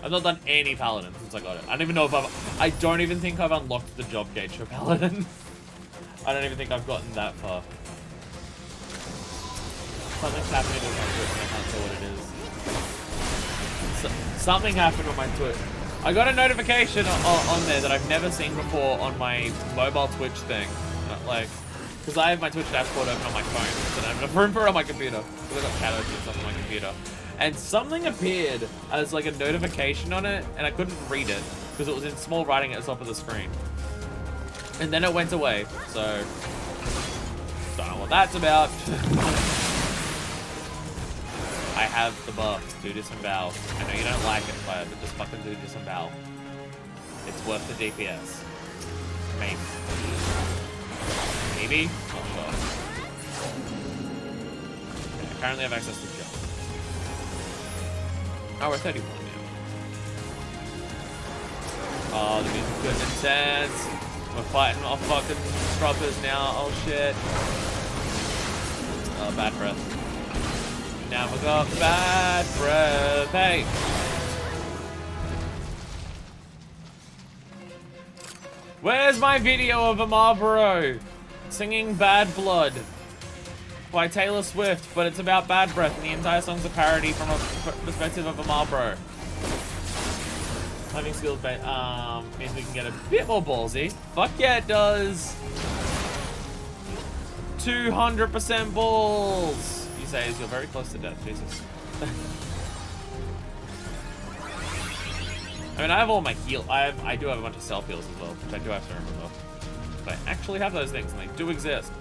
I've not done any Paladin since I got it. I don't even know if I don't even think I've unlocked the job gauge for Paladin. I don't even think I've gotten that far. Something's happening with my Twitch and I can't tell what it is. Something happened with my Twitch. I got a notification on there that I've never seen before on my mobile Twitch thing. Like, because I have my Twitch dashboard open on my phone, and I have a room for it on my computer. Because I've got cat and stuff on my computer. And something appeared as like a notification on it, and I couldn't read it because it was in small writing at the top of the screen. And then it went away, so don't know what that's about. I have the buff, do disembowel. I know you don't like it, but just fucking do disembowel. It's worth the DPS. Maybe. Maybe? Not sure. Okay, apparently I have access to jump. Oh, we're 31 now. Oh, the music's good and intense. We're fighting off fucking stroppers now. Oh shit. Oh, bad breath. Now we got bad breath. Hey. Where's my video of a Marlboro singing Bad Blood by Taylor Swift, but it's about bad breath and the entire song's a parody from a perspective of a Marlboro. Having skills means we can get a bit more ballsy. Fuck yeah, it does. 200% balls. You say as you're very close to death, Jesus. I mean, I have all my heal. I do have a bunch of self heals as well, which I do have to remember. But I actually have those things, and they do exist.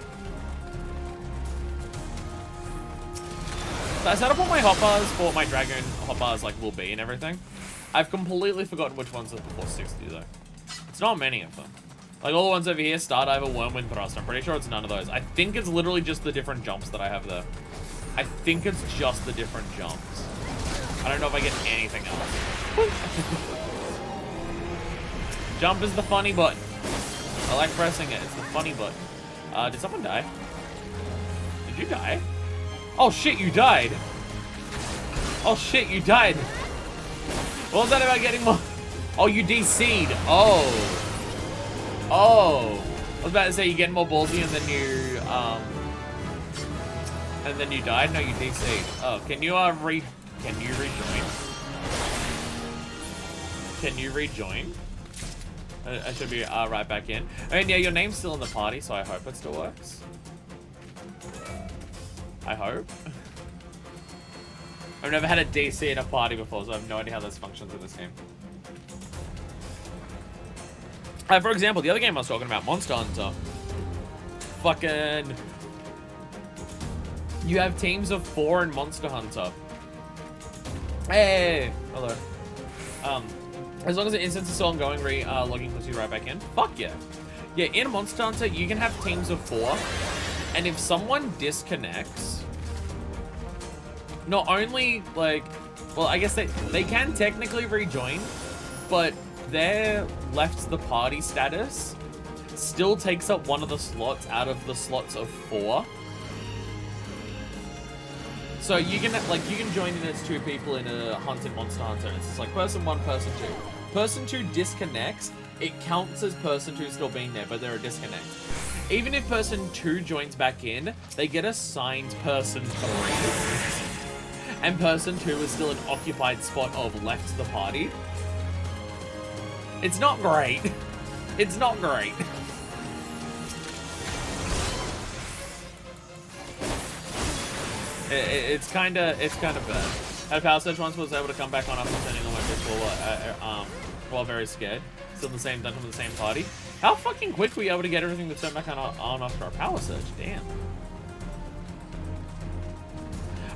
So I set up all my hotbars for my dragon hotbars, like will be and everything. I've completely forgotten which ones are the 460 though. It's not many of them. Like all the ones over here, Stardiver, Wormwind, Thrust. I'm pretty sure it's none of those. I think it's literally just the different jumps that I have there. I think it's just the different jumps. I don't know if I get anything else. Jump is the funny button. I like pressing it. It's the funny button. Did someone die? Did you die? Oh shit, you died. Oh shit, you died. What was that about getting more? Oh, you DC'd. Oh. Oh. I was about to say you get more ballsy and then you died? No, you DC'd. Oh, can you rejoin? Can you rejoin? I should be right back in. I mean, yeah, your name's still in the party, so I hope it still works. I hope. I've never had a DC in a party before, so I have no idea how this functions in this game. For example, the other game I was talking about, Monster Hunter. Fucking... You have teams of 4 in Monster Hunter. Hey! Hello. As long as the instance is still ongoing, logging puts you right back in. Fuck yeah. Yeah, in Monster Hunter, you can have teams of 4. And if someone disconnects, not only, like, well, I guess they can technically rejoin, but their left the party status still takes up one of the slots out of the slots of 4. So you can, like, you can join in as 2 people in a hunt in Monster Hunter. It's just like person 1, person 2. Person 2 disconnects, it counts as person 2 still being there, but they're a disconnect. Even if person 2 joins back in, they get assigned person 3. And person 2 is still an occupied spot of left the party. It's not great. It's not great. It's kind of bad. Had a power surge once, was able to come back on after sending on my pistol while very scared. Still in the same dungeon with the same party. How fucking quick were you able to get everything to turn back on after a power surge? Damn.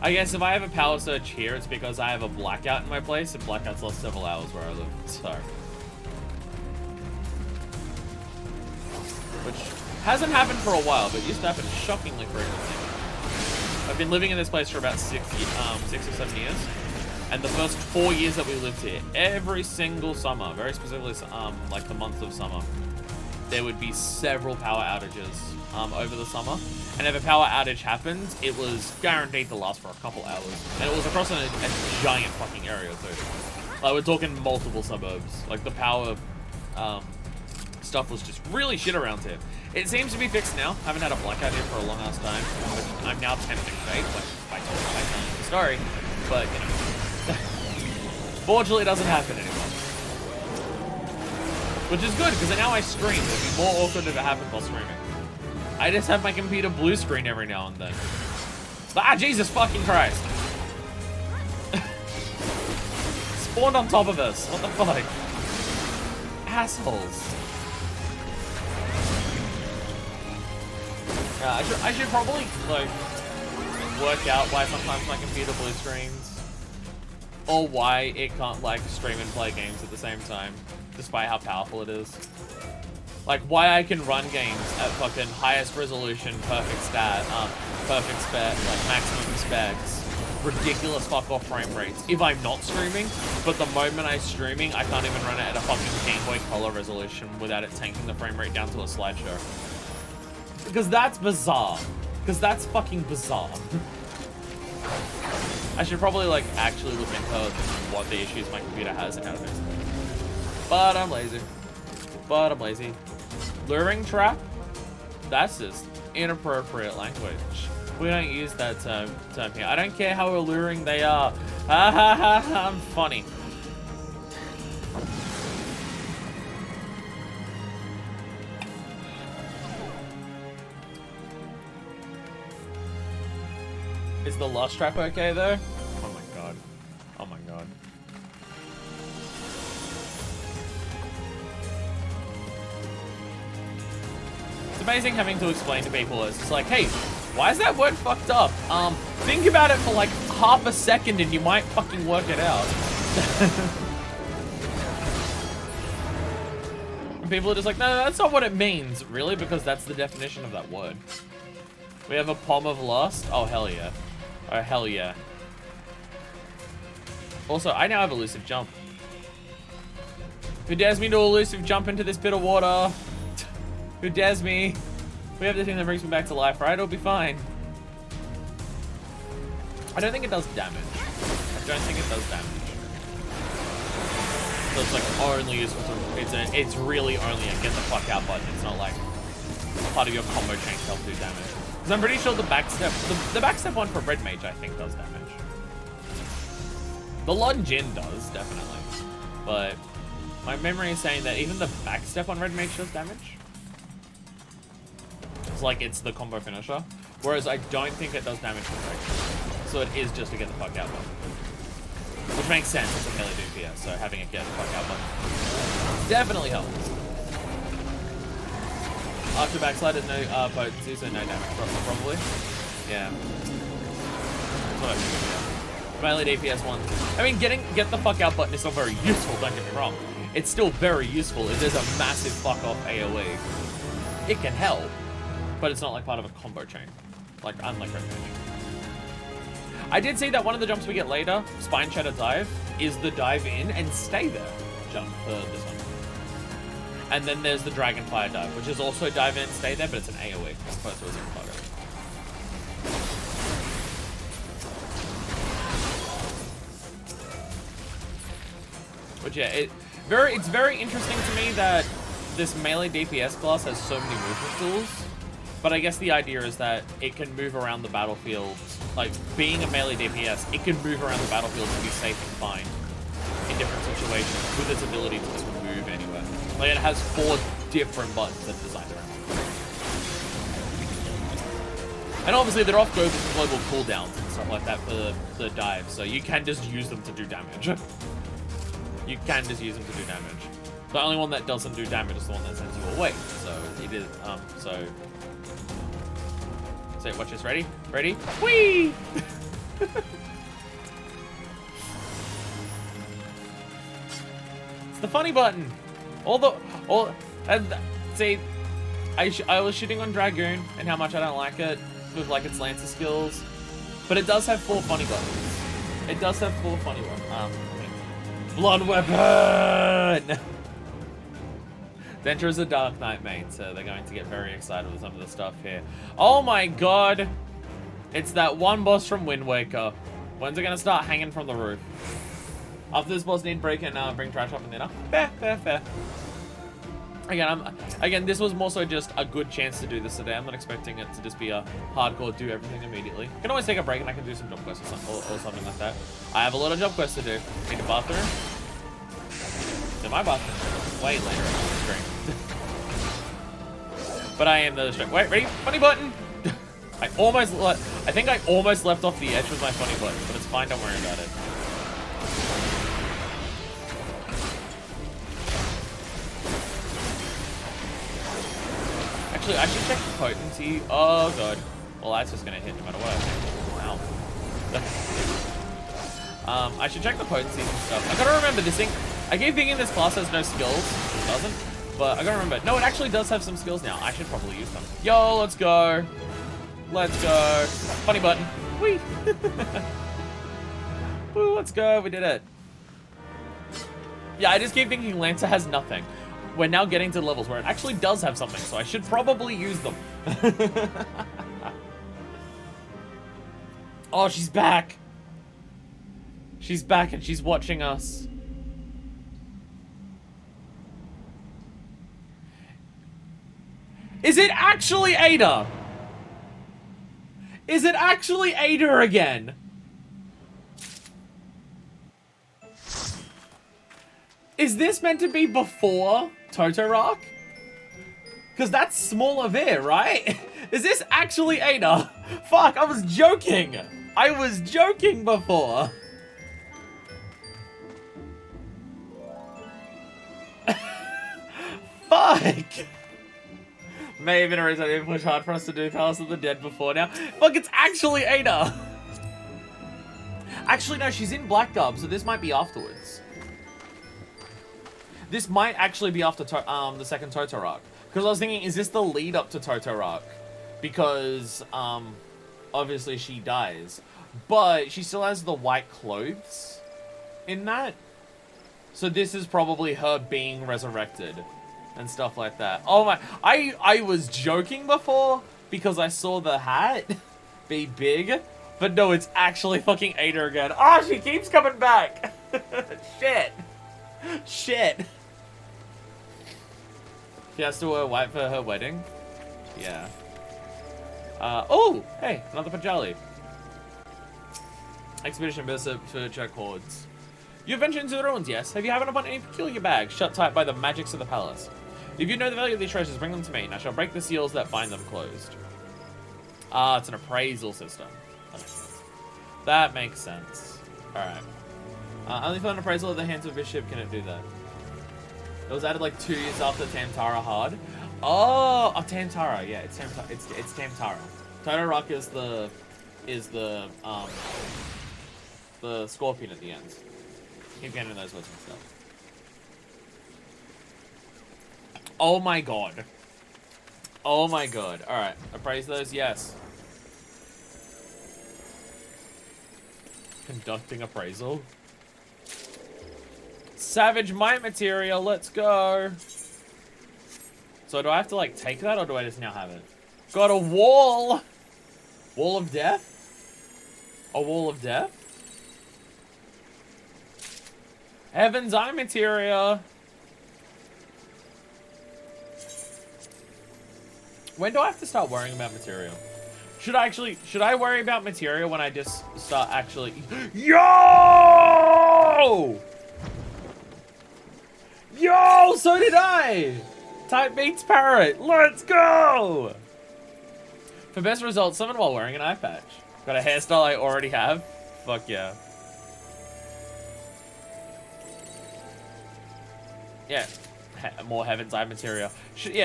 I guess if I have a power surge here, it's because I have a blackout in my place, and blackouts last several hours where I live, so. Which hasn't happened for a while, but used to happen shockingly frequently. I've been living in this place for about 6 or 7 years, and the first 4 years that we lived here, every single summer, very specifically, like the month of summer, there would be several power outages over the summer. And if a power outage happened, it was guaranteed to last for a couple hours. And it was across a giant fucking area too. Like, we're talking multiple suburbs. Like, the power stuff was just really shit around here. It seems to be fixed now. I haven't had a blackout here for a long ass time. Which I'm now tempting fate, like by telling you the story. But, you know. Fortunately, it doesn't happen anymore. Which is good, because now I stream. It would be more awkward if it happened while streaming. I just have my computer blue screen every now and then. Ah, Jesus fucking Christ. Spawned on top of us. What the fuck? Assholes. I should probably, like, work out why sometimes my computer blue screens. Or why it can't, like, stream and play games at the same time. Despite how powerful it is. Like, why I can run games at fucking highest resolution, perfect stat, perfect spec, like maximum specs, ridiculous fuck off frame rates if I'm not streaming, but the moment I'm streaming, I can't even run it at a fucking Game Boy Color resolution without it tanking the frame rate down to a slideshow. Because that's bizarre. Because that's fucking bizarre. I should probably, like, actually look into what the issues my computer has and how to fix them. But I'm lazy. Luring trap? That's just inappropriate language. We don't use that term here. I don't care how alluring they are. Ha ha ha ha, I'm funny. Is the lost trap okay though? Oh my god. Oh my god. It's amazing having to explain to people. It's just like, hey, why is that word fucked up? Think about it for like half a second and you might fucking work it out. And people are just like, no, that's not what it means. Really? Because that's the definition of that word. We have a Palm of Lost? Oh, hell yeah. Oh, hell yeah. Also, I now have elusive jump. Who dares me to elusive jump into this bit of water? Who dares me? We have the thing that brings me back to life, right? It'll be fine. I don't think it does damage. So it's like only useful to, it's really only a get the fuck out button. It's not like part of your combo chain to help do damage. Because I'm pretty sure the backstep, the backstep one for Red Mage I think does damage. The Longin does, definitely. But my memory is saying that even the backstep on Red Mage does damage. It's like it's the combo finisher. Whereas I don't think it does damage for Red. So it is just to get the fuck out button. Which makes sense, it's a melee DPS, so having it get the fuck out button definitely helps. After backslide is no potency, so no damage, probably. Yeah. That's what I figured, yeah. Melee DPS one. I mean, get the fuck out button is still very useful, don't get me wrong. It's still very useful if there's a massive fuck off AoE. It can help, but it's not like part of a combo chain. Like, unlike Red Mage. I did see that one of the jumps we get later, Spine Shatter Dive, is the dive in and stay there jump for this one. And then there's the Dragonfire Dive, which is also dive in and stay there, but it's an AoE as opposed to a zero target. But yeah, it's very interesting to me that this melee DPS class has so many movement tools. But I guess the idea is that it can move around the battlefield. Like, being a melee DPS, it can move around the battlefield and be safe and fine in different situations with its ability to just move anywhere. Like, it has 4 different buttons that are designed around it. And obviously, they're off global cooldowns and stuff like that for the dive, so you can just use them to do damage. You can just use them to do damage. The only one that doesn't do damage is the one that sends you away. So, it is, So watch this, ready? Ready? Whee! It's the funny button. See, I was shitting on Dragoon and how much I don't like it with like its Lancer skills, but it does have 4 funny buttons. It does have 4 funny ones. Blood Weapon! Dentra is a Dark Knight main, so they're going to get very excited with some of the stuff here. Oh my god! It's that one boss from Wind Waker. When's it gonna start hanging from the roof? After this boss, need break and bring trash up and dinner. Fair. Again, this was more so just a good chance to do this today. I'm not expecting it to just be a hardcore do everything immediately. I can always take a break and I can do some job quests or something like that. I have a lot of job quests to do. Need a bathroom? In my bathroom. Way later on the stream. But I am the stream. Wait, ready? Funny button! I think I almost left off the edge with my funny button, but it's fine, don't worry about it. Actually, I should check the potency. Oh god. Well, that's just gonna hit no matter what. Wow. I should check the potencies and stuff. I gotta remember this thing. I keep thinking this class has no skills. It doesn't. But I gotta remember. No, it actually does have some skills now. I should probably use them. Yo, let's go. Let's go. Funny button. Whee! Woo, let's go. We did it. Yeah, I just keep thinking Lancer has nothing. We're now getting to levels where it actually does have something, so I should probably use them. Oh, she's back. She's back and she's watching us. Is it actually Ada? Is it actually Ada again? Is this meant to be before Totorock? Because that's smaller there, right? Is this actually Ada? Fuck, I was joking. I was joking before. Fuck. May have been a reason I didn't push hard for us to do Palace of the Dead before now. Fuck, it's actually Ada. Actually, no, she's in Black Dub, so this might be afterwards. This might actually be after the second Totorock. Because I was thinking, is this the lead up to Totorock? Because, obviously she dies. But she still has the white clothes in that. So this is probably her being resurrected and stuff like that. Oh my, I was joking before because I saw the hat be big. But no, it's actually fucking Ada again. Oh, she keeps coming back. Shit. Shit. She has to wear white for her wedding? Yeah. Oh! Hey, another Pajali. Expedition Berserk to check hordes. You ventured into the ruins, yes? Have you happened upon any peculiar bags shut tight by the magics of the palace? If you know the value of these treasures, bring them to me, and I shall break the seals that bind them closed. Ah, it's an appraisal system. That makes sense. Alright. Only for an appraisal of the hands of Bishop can it do that. It was added like 2 years after Tamtara Hard. Oh, Tamtara, yeah, it's Tamtara. It's Tamtara. Totorock is the scorpion at the end. Keep getting those words mixed up. Oh my god. Oh my god. Alright, appraise those, yes. Conducting appraisal. Savage Might material, let's go. So do I have to like take that or do I just now have it? Got a wall! Wall of death? A wall of death? Heaven's Eye materia. When do I have to start worrying about material? Should I worry about material when I just start actually... Yo! Yo, so did I! Type beats parrot, let's go! For best results, summon while wearing an eye patch. Got a hairstyle I already have? Fuck yeah. Yeah, more Heaven's Eye materia. Should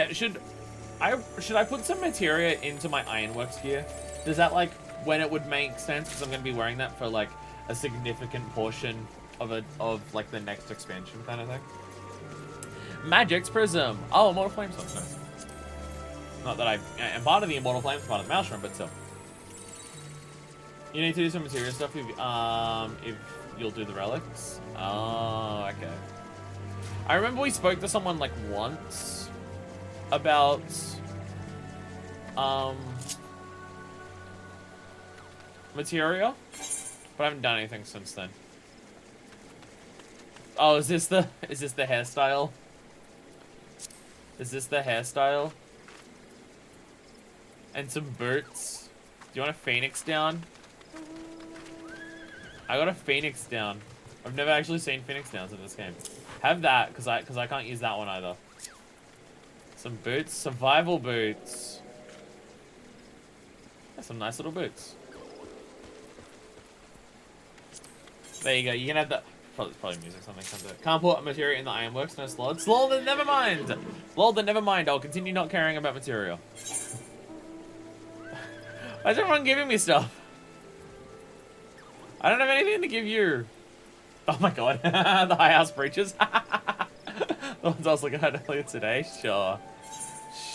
I put some materia into my Ironworks gear? Does that like, when it would make sense? Because I'm going to be wearing that for like a significant portion of like the next expansion kind of thing. Magic's Prism. Oh, Immortal Flames. Nice. Not that I am part of the Immortal Flames, part of the Maelstrom, but still. You need to do some material stuff if you'll do the relics. Oh, okay. I remember we spoke to someone like once about materia, but I haven't done anything since then. Oh, is this the hairstyle? Is this the hairstyle? And some boots. Do you want a Phoenix down? I got a Phoenix down. I've never actually seen Phoenix downs in this game. Have that, because I can't use that one either. Some boots, survival boots. That's some nice little boots. There you go. You can have that. Probably music, something comes out. Can't put materia in the Ironworks, no slot. Lol, then never mind. Lol, then never mind. I'll continue not caring about material. Why is everyone giving me stuff? I don't have anything to give you. Oh my god. The High House breaches. The ones I was looking at earlier today. Sure.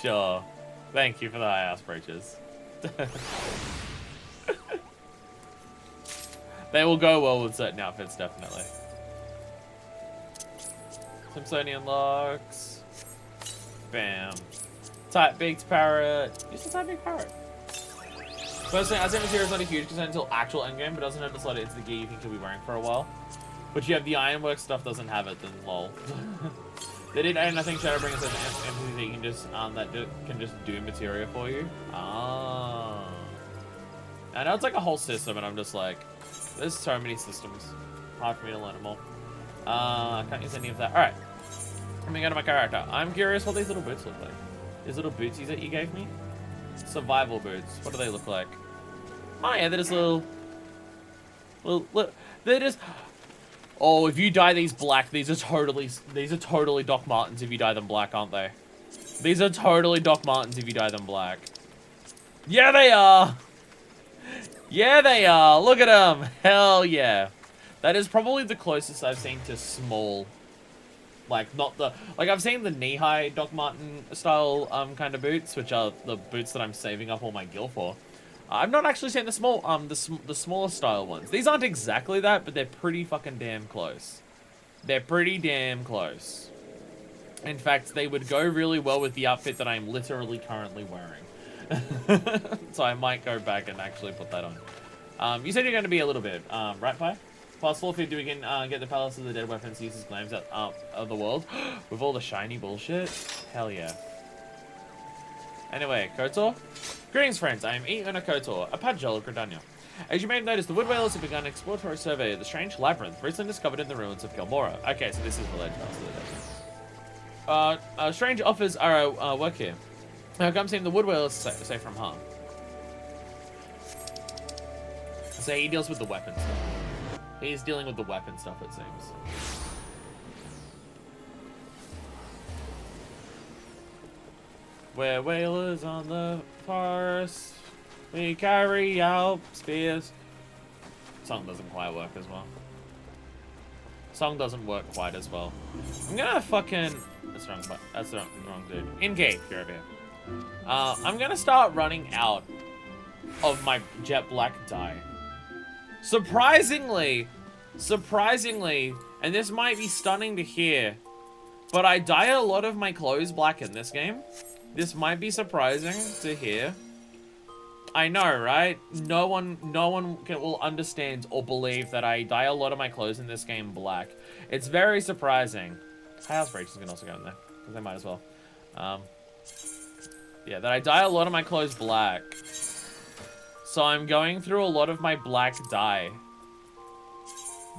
Sure. Thank you for the High House breaches. They will go well with certain outfits, definitely. Simpsonian locks. Bam. Type beaked parrot. Use the type beaked parrot. Personally, I say material is not a huge concern until actual endgame, but doesn't hurt to slot it into the gear you think you'll be wearing for a while. But you have the Ironwork stuff doesn't have it, then lol. They did add nothing Shadowbringers as an NPC that you can just can just do materia for you. Ah. I know it's like a whole system, and I'm just like, there's so many systems. Hard for me to learn them all. I can't use any of that. All right. Let me go to my character. I'm curious what these little boots look like. These little bootsies that you gave me. Survival boots. What do they look like? Oh yeah, they're just little. They're just. Oh, if you dye these black, these are totally Doc Martens if you dye them black, aren't they? These are totally Doc Martens if you dye them black. Yeah, they are. Yeah, they are. Look at them. Hell yeah. That is probably the closest I've seen to small. Like, not the... Like, I've seen the knee-high Doc Marten style kind of boots, which are the boots that I'm saving up all my gil for. I've not actually seen the small, the smaller style ones. These aren't exactly that, but they're pretty fucking damn close. They're pretty damn close. In fact, they would go really well with the outfit that I'm literally currently wearing. So I might go back and actually put that on. You said you're going to be a little bit, right, Pi? Possible if we can get the Palace of the Dead Weapons uses glams out of the world with all the shiny bullshit. Hell yeah. Anyway, Kotor. Greetings, friends. I am Una Kotor, a Pajol of Gridania. As you may have noticed, the Wood Whalers have begun an exploratory survey of the strange labyrinth recently discovered in the ruins of Gelmora. Okay, so this is related to Palace of the Dead. Strange offers are work here. Come seeing the Wood Whalers safe from harm. So he deals with the weapon stuff. He's dealing with the weapon stuff, it seems. We're whalers on the forest. We carry out spears. Song doesn't quite work as well. Song doesn't work quite as well. I'm gonna fucking... That's the wrong dude. In cave, you're over here. I'm gonna start running out of my jet black dye. Surprisingly, and this might be stunning to hear, but I dye a lot of my clothes black in this game. This might be surprising to hear. I know, right? No one will understand or believe that I dye a lot of my clothes in this game black. It's very surprising. House Breachers can also go in there, because they might as well. Yeah, that I dye a lot of my clothes black. So I'm going through a lot of my black dye.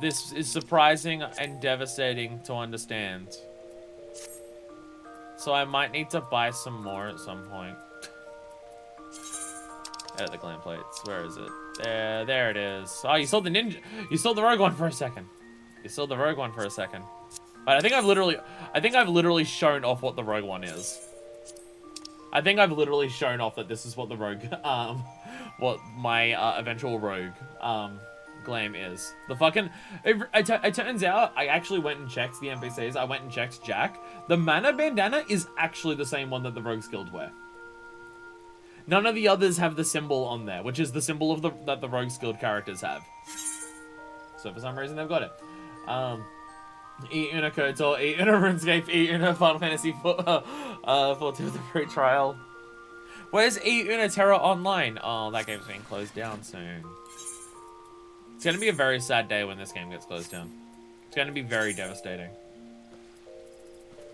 This is surprising and devastating to understand. So I might need to buy some more at some point. Edit the glam plates. Where is it? There it is. Oh, you sold the ninja. You sold the rogue one for a second. You sold the rogue one for a second. But I think I've literally shown off what the rogue one is. I think I've literally shown off that this is what the rogue, what my eventual rogue glam is. The fucking, it turns out I actually went and checked the NPCs. I went and checked Jack. The mana bandana is actually the same one that the Rogues Guild wear. None of the others have the symbol on there, which is the symbol of that the Rogues Guild characters have. So for some reason they've got it. Eat in a Kotor, eat in a RuneScape, eat in a Final Fantasy 14 with a free trial. Where's Eat in a Terra Online? Oh, that game's being closed down soon. It's gonna be a very sad day when this game gets closed down. It's gonna be very devastating.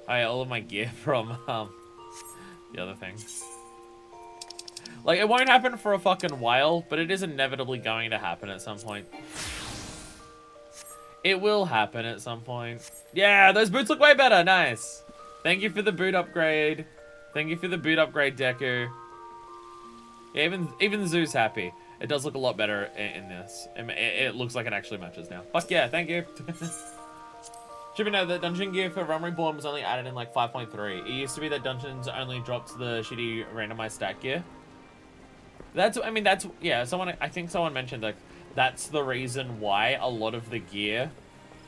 I all of my gear from the other things. Like, it won't happen for a fucking while, but it is inevitably going to happen at some point. It will happen at some point. Yeah, those boots look way better. Nice. Thank you for the boot upgrade. Thank you for the boot upgrade, Deku. Yeah, even Zoo's happy. It does look a lot better in this. It looks like it actually matches now. Fuck yeah, thank you. Should we know that dungeon gear for Reborn was only added in like 5.3. It used to be that dungeons only dropped the shitty randomized stat gear. Yeah, I think someone mentioned like, that's the reason why a lot of the gear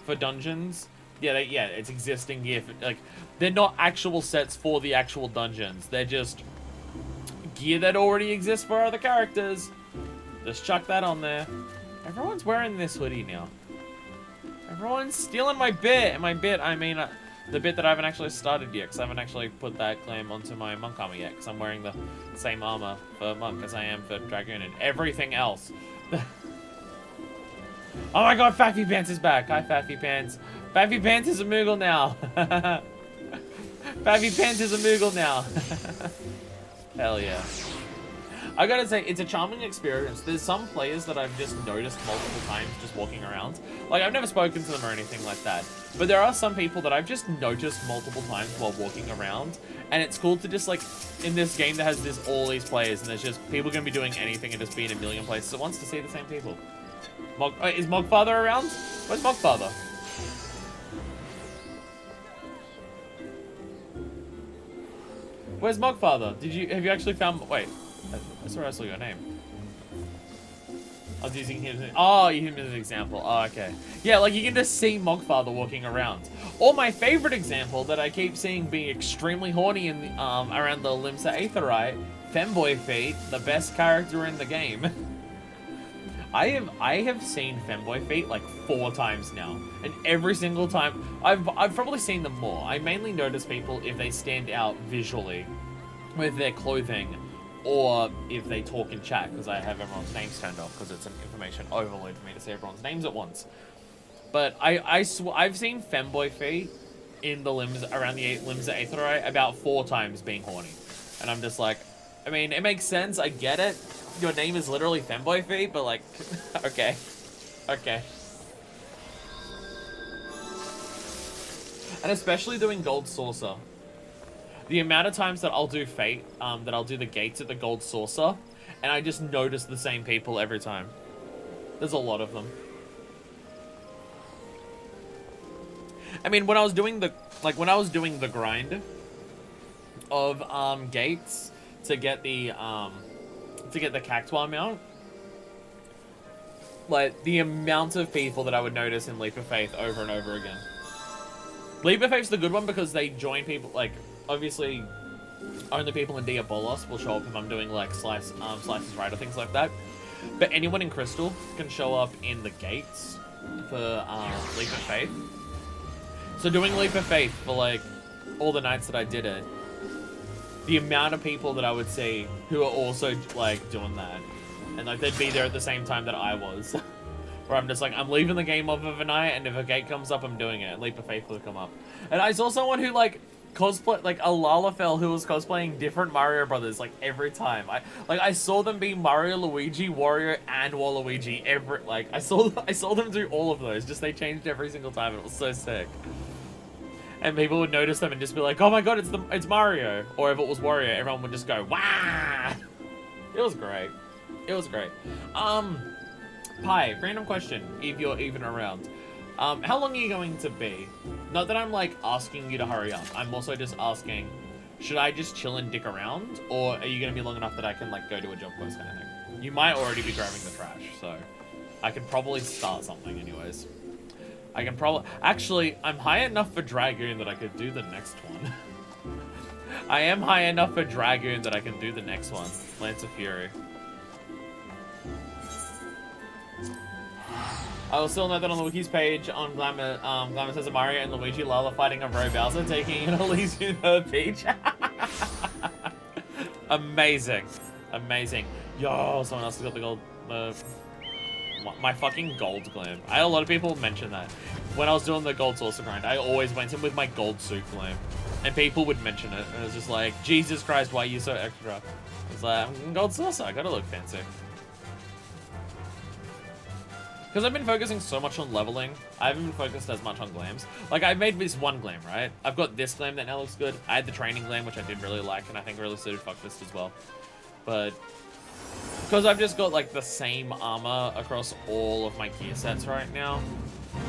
for dungeons, it's existing gear. Like, they're not actual sets for the actual dungeons. They're just gear that already exists for other characters. Just chuck that on there. Everyone's wearing this hoodie now. Everyone's stealing my bit. And my bit, I mean, The bit that I haven't actually started yet, because I haven't actually put that glam onto my monk armor yet, because I'm wearing the same armor for monk as I am for dragoon and everything else. Oh my god, Faffy Pants is back. Hi, Faffy Pants. Faffy Pants is a Moogle now. Faffy Pants is a Moogle now. Hell yeah. I gotta say, it's a charming experience. There's some players that I've just noticed multiple times just walking around. Like, I've never spoken to them or anything like that. But there are some people that I've just noticed multiple times while walking around. And it's cool to just, like, in this game that has all these players, and there's just people gonna be doing anything and just be in a million places at once to see the same people. Is Mogfather around? Where's Mogfather? Where's Mogfather? Have you actually found? Wait, that's where I saw your name. I was using him. Oh, him as an example. Oh, okay. Yeah, like you can just see Mogfather walking around. Or my favorite example that I keep seeing being extremely horny in the, around the Limsa Aetheryte, Femboy Feet, the best character in the game. I have seen Femboy Feet like 4 times now, and every single time I've probably seen them more. I mainly notice people if they stand out visually with their clothing, or if they talk in chat, because I have everyone's names turned off because it's an information overload for me to see everyone's names at once. But I've seen Femboy Feet in the limbs around the limbs of Aetheryte about 4 times being horny, and I'm just like, I mean, it makes sense. I get it. Your name is literally Femboy Feet, but like, okay. Okay. And especially doing Gold Saucer. The amount of times that I'll do Fate, that I'll do the gates at the Gold Saucer, and I just notice the same people every time. There's a lot of them. I mean, when I was doing the grind of, gates to get the Cactuar mount, like, the amount of people that I would notice in Leap of Faith over and over again. Leap of Faith's the good one because they join people, like, obviously, only people in Diabolos will show up if I'm doing, like, Slices Right or things like that. But anyone in Crystal can show up in the gates for, Leap of Faith. So doing Leap of Faith for, like, all the nights that I did it, the amount of people that I would see who are also, like, doing that. And, like, they'd be there at the same time that I was. Where I'm just like, I'm leaving the game off of a night, and if a gate comes up, I'm doing it. And Leap of Faith will come up. And I saw someone who, like, cosplay, like, a Lalafell who was cosplaying different Mario Brothers, like, every time. I saw them be Mario, Luigi, Wario, and Waluigi I saw them do all of those. Just they changed every single time, and it was so sick. And people would notice them and just be like, oh my god, it's Mario. Or if it was Wario, everyone would just go, wah! It was great. It was great. Pi, random question, if you're even around. How long are you going to be? Not that I'm, like, asking you to hurry up. I'm also just asking, should I just chill and dick around? Or are you going to be long enough that I can, like, go to a job quest kind of thing? You might already be grabbing the trash, so I can probably start something anyways. I can probably... Actually, I'm high enough for Dragoon that I could do the next one. I am high enough for Dragoon that I can do the next one. Lance of Fury. I will still note that on the Wiki's page on Glamour, Glamour says Mario and Luigi Lala fighting over Bowser, taking an Elysian Herb Peach. Amazing. Amazing. Yo, someone else has got the gold... my fucking gold glam. I had a lot of people mention that. When I was doing the gold saucer grind, I always went in with my gold suit glam. And people would mention it. And it was just like, Jesus Christ, why are you so extra? It's like, I'm gold saucer, I gotta look fancy. Because I've been focusing so much on leveling, I haven't been focused as much on glams. Like, I made this one glam, right? I've got this glam that now looks good. I had the training glam, which I did really like, and I think really suited Fuckfist as well. But because I've just got, like, the same armor across all of my gear sets right now,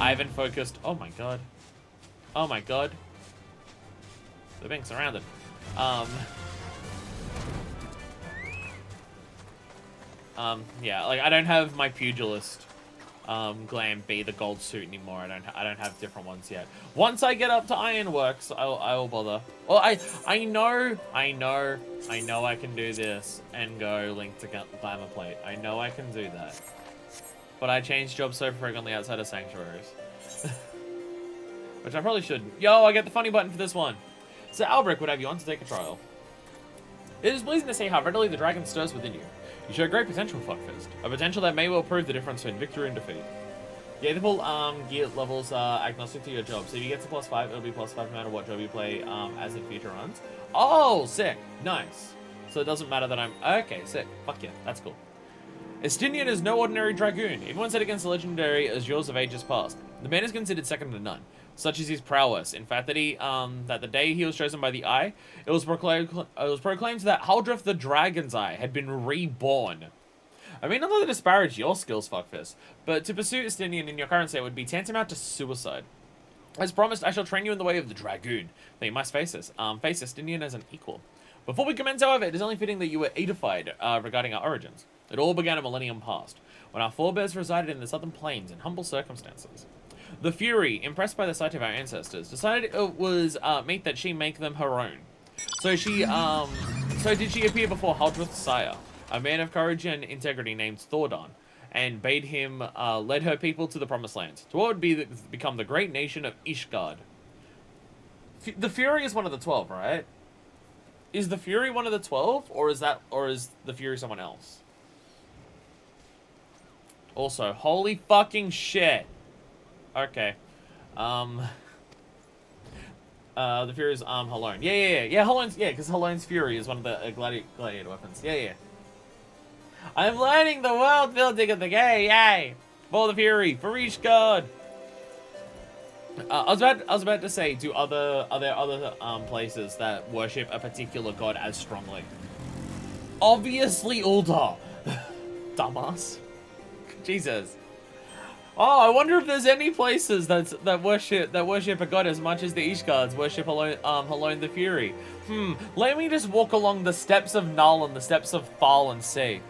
I haven't focused... Oh my god. Oh my god. They're being surrounded. Yeah, like, I don't have my Pugilist glam be the gold suit anymore. I don't have different ones yet. Once I get up to Ironworks, I will bother. Well, I know I can do this and go link to Glamour Plate. I know I can do that. But I change jobs so frequently outside of Sanctuaries. Which I probably shouldn't. Yo, I get the funny button for this one. So Albrecht would have you on to take a trial. It is pleasing to see how readily the dragon stirs within you. You show great potential, Fuckfist. A potential that may well prove the difference between victory and defeat. The Aetherpool gear levels are agnostic to your job, so if you get to +5, it'll be +5 no matter what job you play as in future runs. Oh, sick. Nice. So it doesn't matter that I'm... Okay, sick. Fuck yeah, that's cool. Estinian is no ordinary dragoon, even when set against the legendary Azures of ages past. The man is considered second to none. Such is his prowess. In fact, that the day he was chosen by the Eye, it was proclaimed that Haldreth the Dragon's Eye had been reborn. I mean, not to disparage your skills, Fuckfist, but to pursue Estinian in your current state would be tantamount to suicide. As promised, I shall train you in the way of the Dragoon, though you must face Estinian as an equal. Before we commence, however, it is only fitting that you were edified regarding our origins. It all began a millennium past, when our forebears resided in the southern plains in humble circumstances. The Fury, impressed by the sight of our ancestors, decided it was meet that she make them her own. So did she appear before Haldreth's sire, a man of courage and integrity named Thordon, and bade him lead her people to the promised land, to what would become the great nation of Ishgard. The Fury is one of the 12, right? Is the Fury one of the 12, or is the Fury someone else? Also, holy fucking shit. Okay. The Fury is Halone. Yeah, Halone's, because Halone's Fury is one of the gladiator weapons. Yeah. I'm learning the world building of the game, yay! For the Fury, for each god. I was about to say, are there other places that worship a particular god as strongly? Obviously Uldar. Dumbass. Jesus. Oh, I wonder if there's any places that worship a god as much as the Ishgards worship Halone the Fury. Let me just walk along the steps of Null and the steps of Thal and see.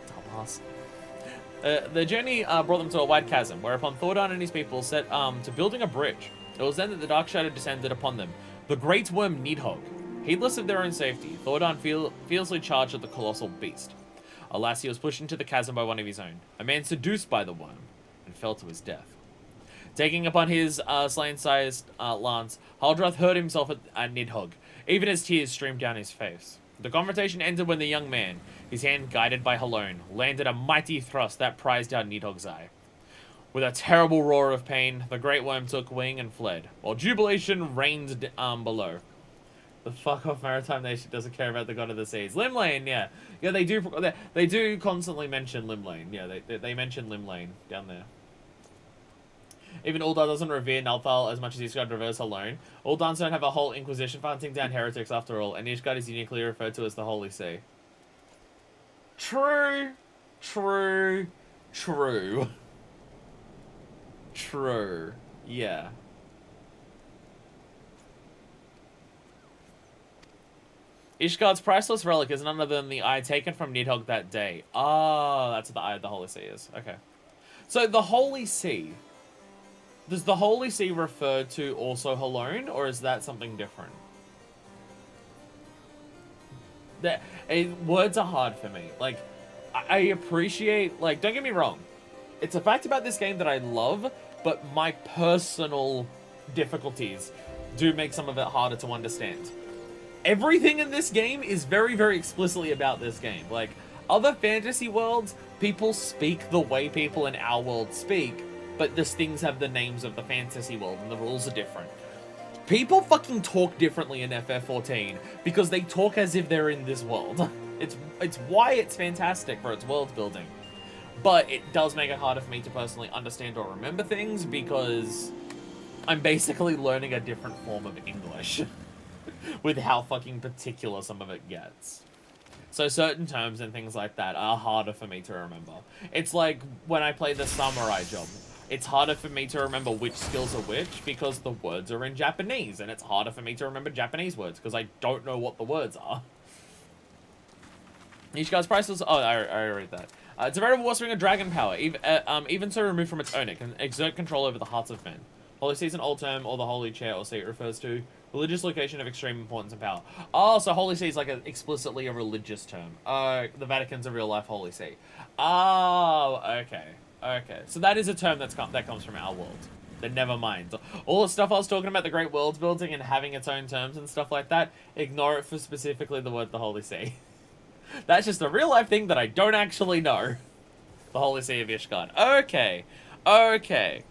Dumbass. The journey brought them to a wide chasm, whereupon Thordon and his people set to building a bridge. It was then that the dark shadow descended upon them. The great worm Nidhogg. Heedless of their own safety, Thordon fiercely charged at the colossal beast. Alas, he was pushed into the chasm by one of his own, a man seduced by the worm, and fell to his death. Taking upon his slain-sized lance, Haldreth hurled himself at Nidhogg, even as tears streamed down his face. The confrontation ended when the young man, his hand guided by Halone, landed a mighty thrust that prized out Nidhogg's eye. With a terrible roar of pain, the great worm took wing and fled, while jubilation reigned below. The fuck off maritime nation doesn't care about the god of the seas. Limlane, yeah. Yeah, they do constantly mention Limlane. Yeah, they mention Limlane down there. Even Uldar doesn't revere Nalthal as much as Ishgard reveres Halone. Uldans don't have a whole inquisition for hunting down heretics after all, and Ishgard is uniquely referred to as the Holy See. True. Yeah. Ishgard's priceless relic is none other than the eye taken from Nidhogg that day. Ah, that's what the eye of the Holy See is. Okay. So the Holy See. Does the Holy See refer to also Halone, or is that something different? Words are hard for me. Like, I appreciate, like, don't get me wrong. It's a fact about this game that I love, but my personal difficulties do make some of it harder to understand. Everything in this game is very, very explicitly about this game. Like, other fantasy worlds, people speak the way people in our world speak, but these things have the names of the fantasy world, and the rules are different. People fucking talk differently in FF14, because they talk as if they're in this world. It's why it's fantastic for its world building. But it does make it harder for me to personally understand or remember things, because I'm basically learning a different form of English. With how fucking particular some of it gets. So certain terms and things like that are harder for me to remember. It's like when I play the samurai job. It's harder for me to remember which skills are which because the words are in Japanese, and it's harder for me to remember Japanese words because I don't know what the words are. Each guy's priceless. Oh, I read that. It's a veritable wellspring of dragon power. Even so removed from its owner, it can exert control over the hearts of men. Holy See is an old term, or the holy chair or seat refers to religious location of extreme importance and power. Oh, so Holy See is like explicitly a religious term. The Vatican's a real life Holy See. Oh, okay. Okay. So that is a term that comes from our world. then never mind. All the stuff I was talking about, the great world building and having its own terms and stuff like that, ignore it for specifically the word the Holy See. That's just a real life thing that I don't actually know. The Holy See of Ishgard. Okay. Okay.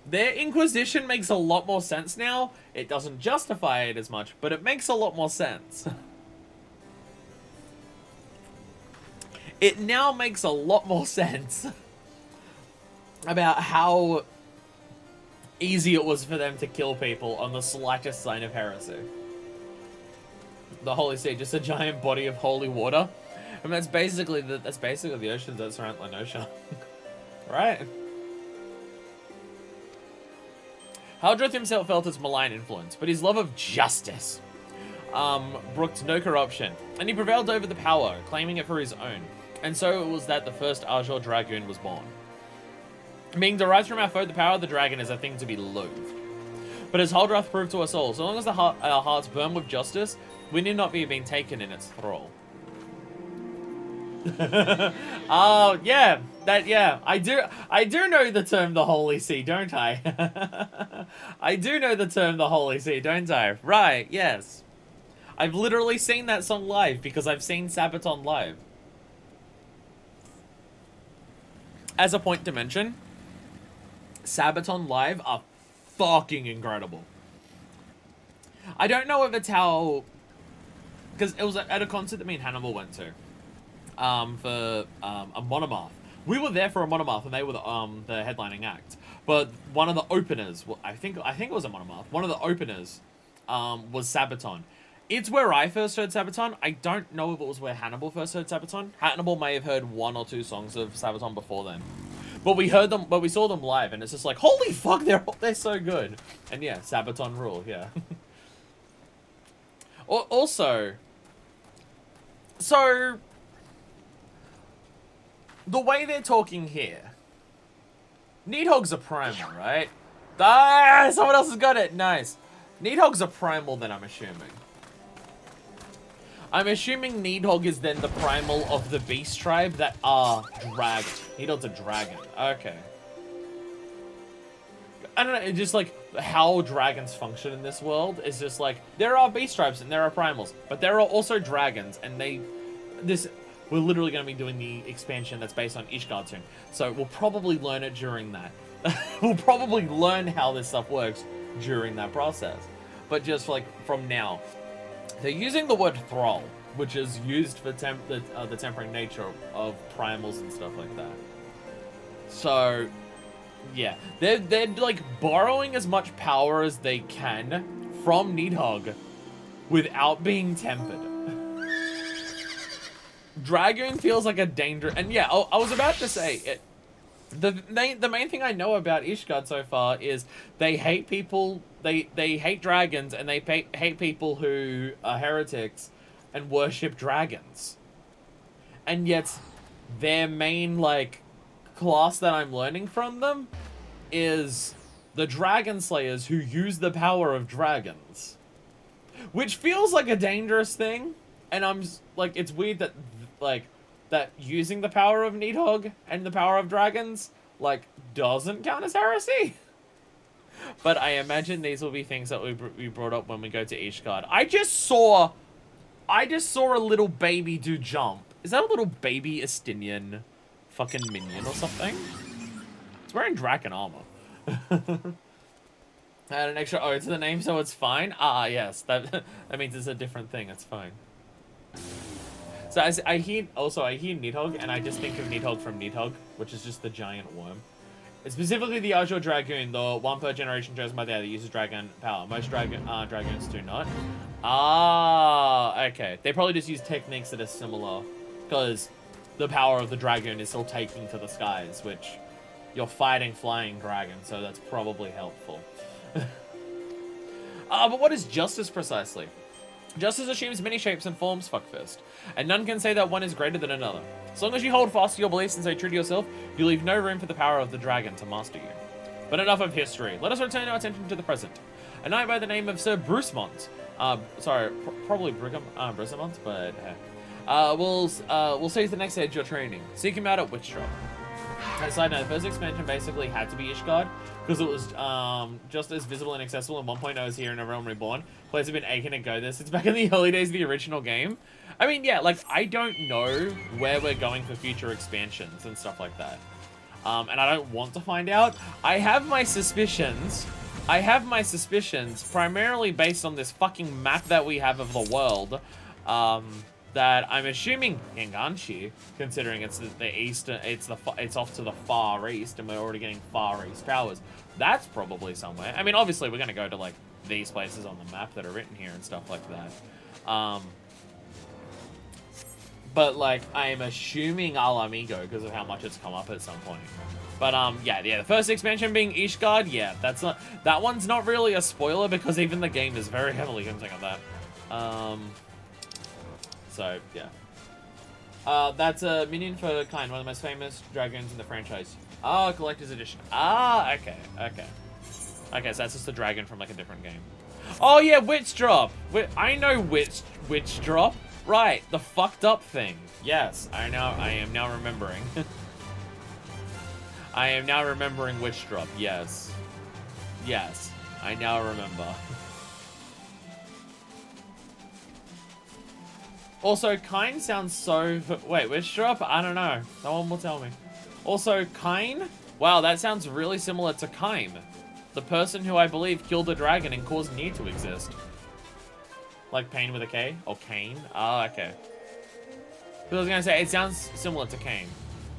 Their Inquisition makes a lot more sense now. It doesn't justify it as much, but it makes a lot more sense. It now makes a lot more sense about how easy it was for them to kill people on the slightest sign of heresy. The Holy See, just a giant body of holy water. And that's basically the oceans that surround La Nosha. Right? Haldroth himself felt its malign influence, but his love of justice brooked no corruption, and he prevailed over the power, claiming it for his own. And so it was that the first Azure Dragoon was born. Being derived from our foe, the power of the dragon is a thing to be loathed. But as Haldroth proved to us all, so long as our hearts burn with justice, we need not be being taken in its thrall. Oh, yeah. I do know the term the Holy See, don't I? I do know the term the Holy See, don't I? Right, yes. I've literally seen that song live because I've seen Sabaton live. As a point to mention, Sabaton live are fucking incredible. I don't know if it's how... Because it was at a concert that me and Hannibal went to. For a Monomath. We were there for a Monomath and they were the headlining act. But one of the openers, well, I think it was a Monomath. One of the openers was Sabaton. It's where I first heard Sabaton. I don't know if it was where Hannibal first heard Sabaton. Hannibal may have heard 1 or 2 songs of Sabaton before then. But we heard them, but we saw them live, and it's just like, holy fuck, they're so good. And yeah, Sabaton rule, yeah. Also, so the way they're talking here, Needhog's a primal, right? Ah, someone else has got it. Nice. Needhog's a primal, then I'm assuming. I'm assuming Needhog is then the primal of the beast tribe that are dragged. Needhog's a dragon. Okay. I don't know, it's just like how dragons function in this world is just like, there are beast tribes and there are primals, but there are also dragons, and we're literally going to be doing the expansion that's based on Ishgard soon. So we'll probably learn it during that. We'll probably learn how this stuff works during that process. But just like from now, they're using the word thrall, which is used for the tempering nature of primals and stuff like that. So, yeah, they're like borrowing as much power as they can from Needhog without being tempered. Dragoon feels like a danger, and yeah, I was about to say it. The main thing I know about Ishgard so far is they hate people, they hate dragons, and they hate people who are heretics and worship dragons. And yet, their main, like, class that I'm learning from them is the Dragon Slayers who use the power of dragons. Which feels like a dangerous thing, and I'm, like, it's weird that, like, that using the power of Needhog and the power of dragons, like, doesn't count as heresy. But I imagine these will be things that we brought up when we go to Ishgard. I just saw a little baby do jump. Is that a little baby Estinian fucking minion or something? It's wearing dragon armor. Add an extra O to the name so it's fine? Ah, yes. That means it's a different thing. It's fine. So I hear Needhog, and I just think of Needhog from Needhog, which is just the giant worm. It's specifically the Azure Dragoon, the one per generation chosen by the other that uses dragon power. Most dragoons do not. Ah, okay. They probably just use techniques that are similar, because the power of the dragoon is still taking to the skies, which you're fighting flying dragons, so that's probably helpful. But what is justice precisely? Justice assumes many shapes and forms, fuckfist, and none can say that one is greater than another. As long as you hold fast to your beliefs and stay true to yourself, you leave no room for the power of the dragon to master you. But enough of history. Let us return our attention to the present. A knight by the name of Sir Brucemont, probably Brucemont, but we'll seize the next stage of your training. Seek him out at Witch Drop. Side note, the first expansion basically had to be Ishgard, because it was just as visible and accessible in 1.0 as here in A Realm Reborn. Players have been aching to go this. It's back in the early days of the original game. I mean, yeah, like, I don't know where we're going for future expansions and stuff like that. And I don't want to find out. I have my suspicions. Primarily based on this fucking map that we have of the world. That I'm assuming Enganshi, considering it's the east, it's off to the far east, and we're already getting far east powers. That's probably somewhere. I mean, obviously we're gonna go to like these places on the map that are written here and stuff like that. But like I'm assuming Al Amigo because of how much it's come up at some point. But yeah, the first expansion being Ishgard, yeah, that one's not really a spoiler because even the game is very heavily hinting on that. So, yeah. That's a minion for Kind, one of the most famous dragons in the franchise. Oh, collector's edition. Ah, okay. Okay, so that's just a dragon from, like, a different game. Oh, yeah, Witch Drop. I know Witch Drop. Right, the fucked up thing. Yes, I am now remembering. I am now remembering Witch Drop, yes. Yes, I now remember. Also, Kine sounds so... Wait, Witch Drop? I don't know. No one will tell me. Also, Kine? Wow, that sounds really similar to Kime. The person who I believe killed a dragon and caused Nier to exist. Like Pain with a K? Or Kane? Oh, okay. Because I was going to say, it sounds similar to Kane.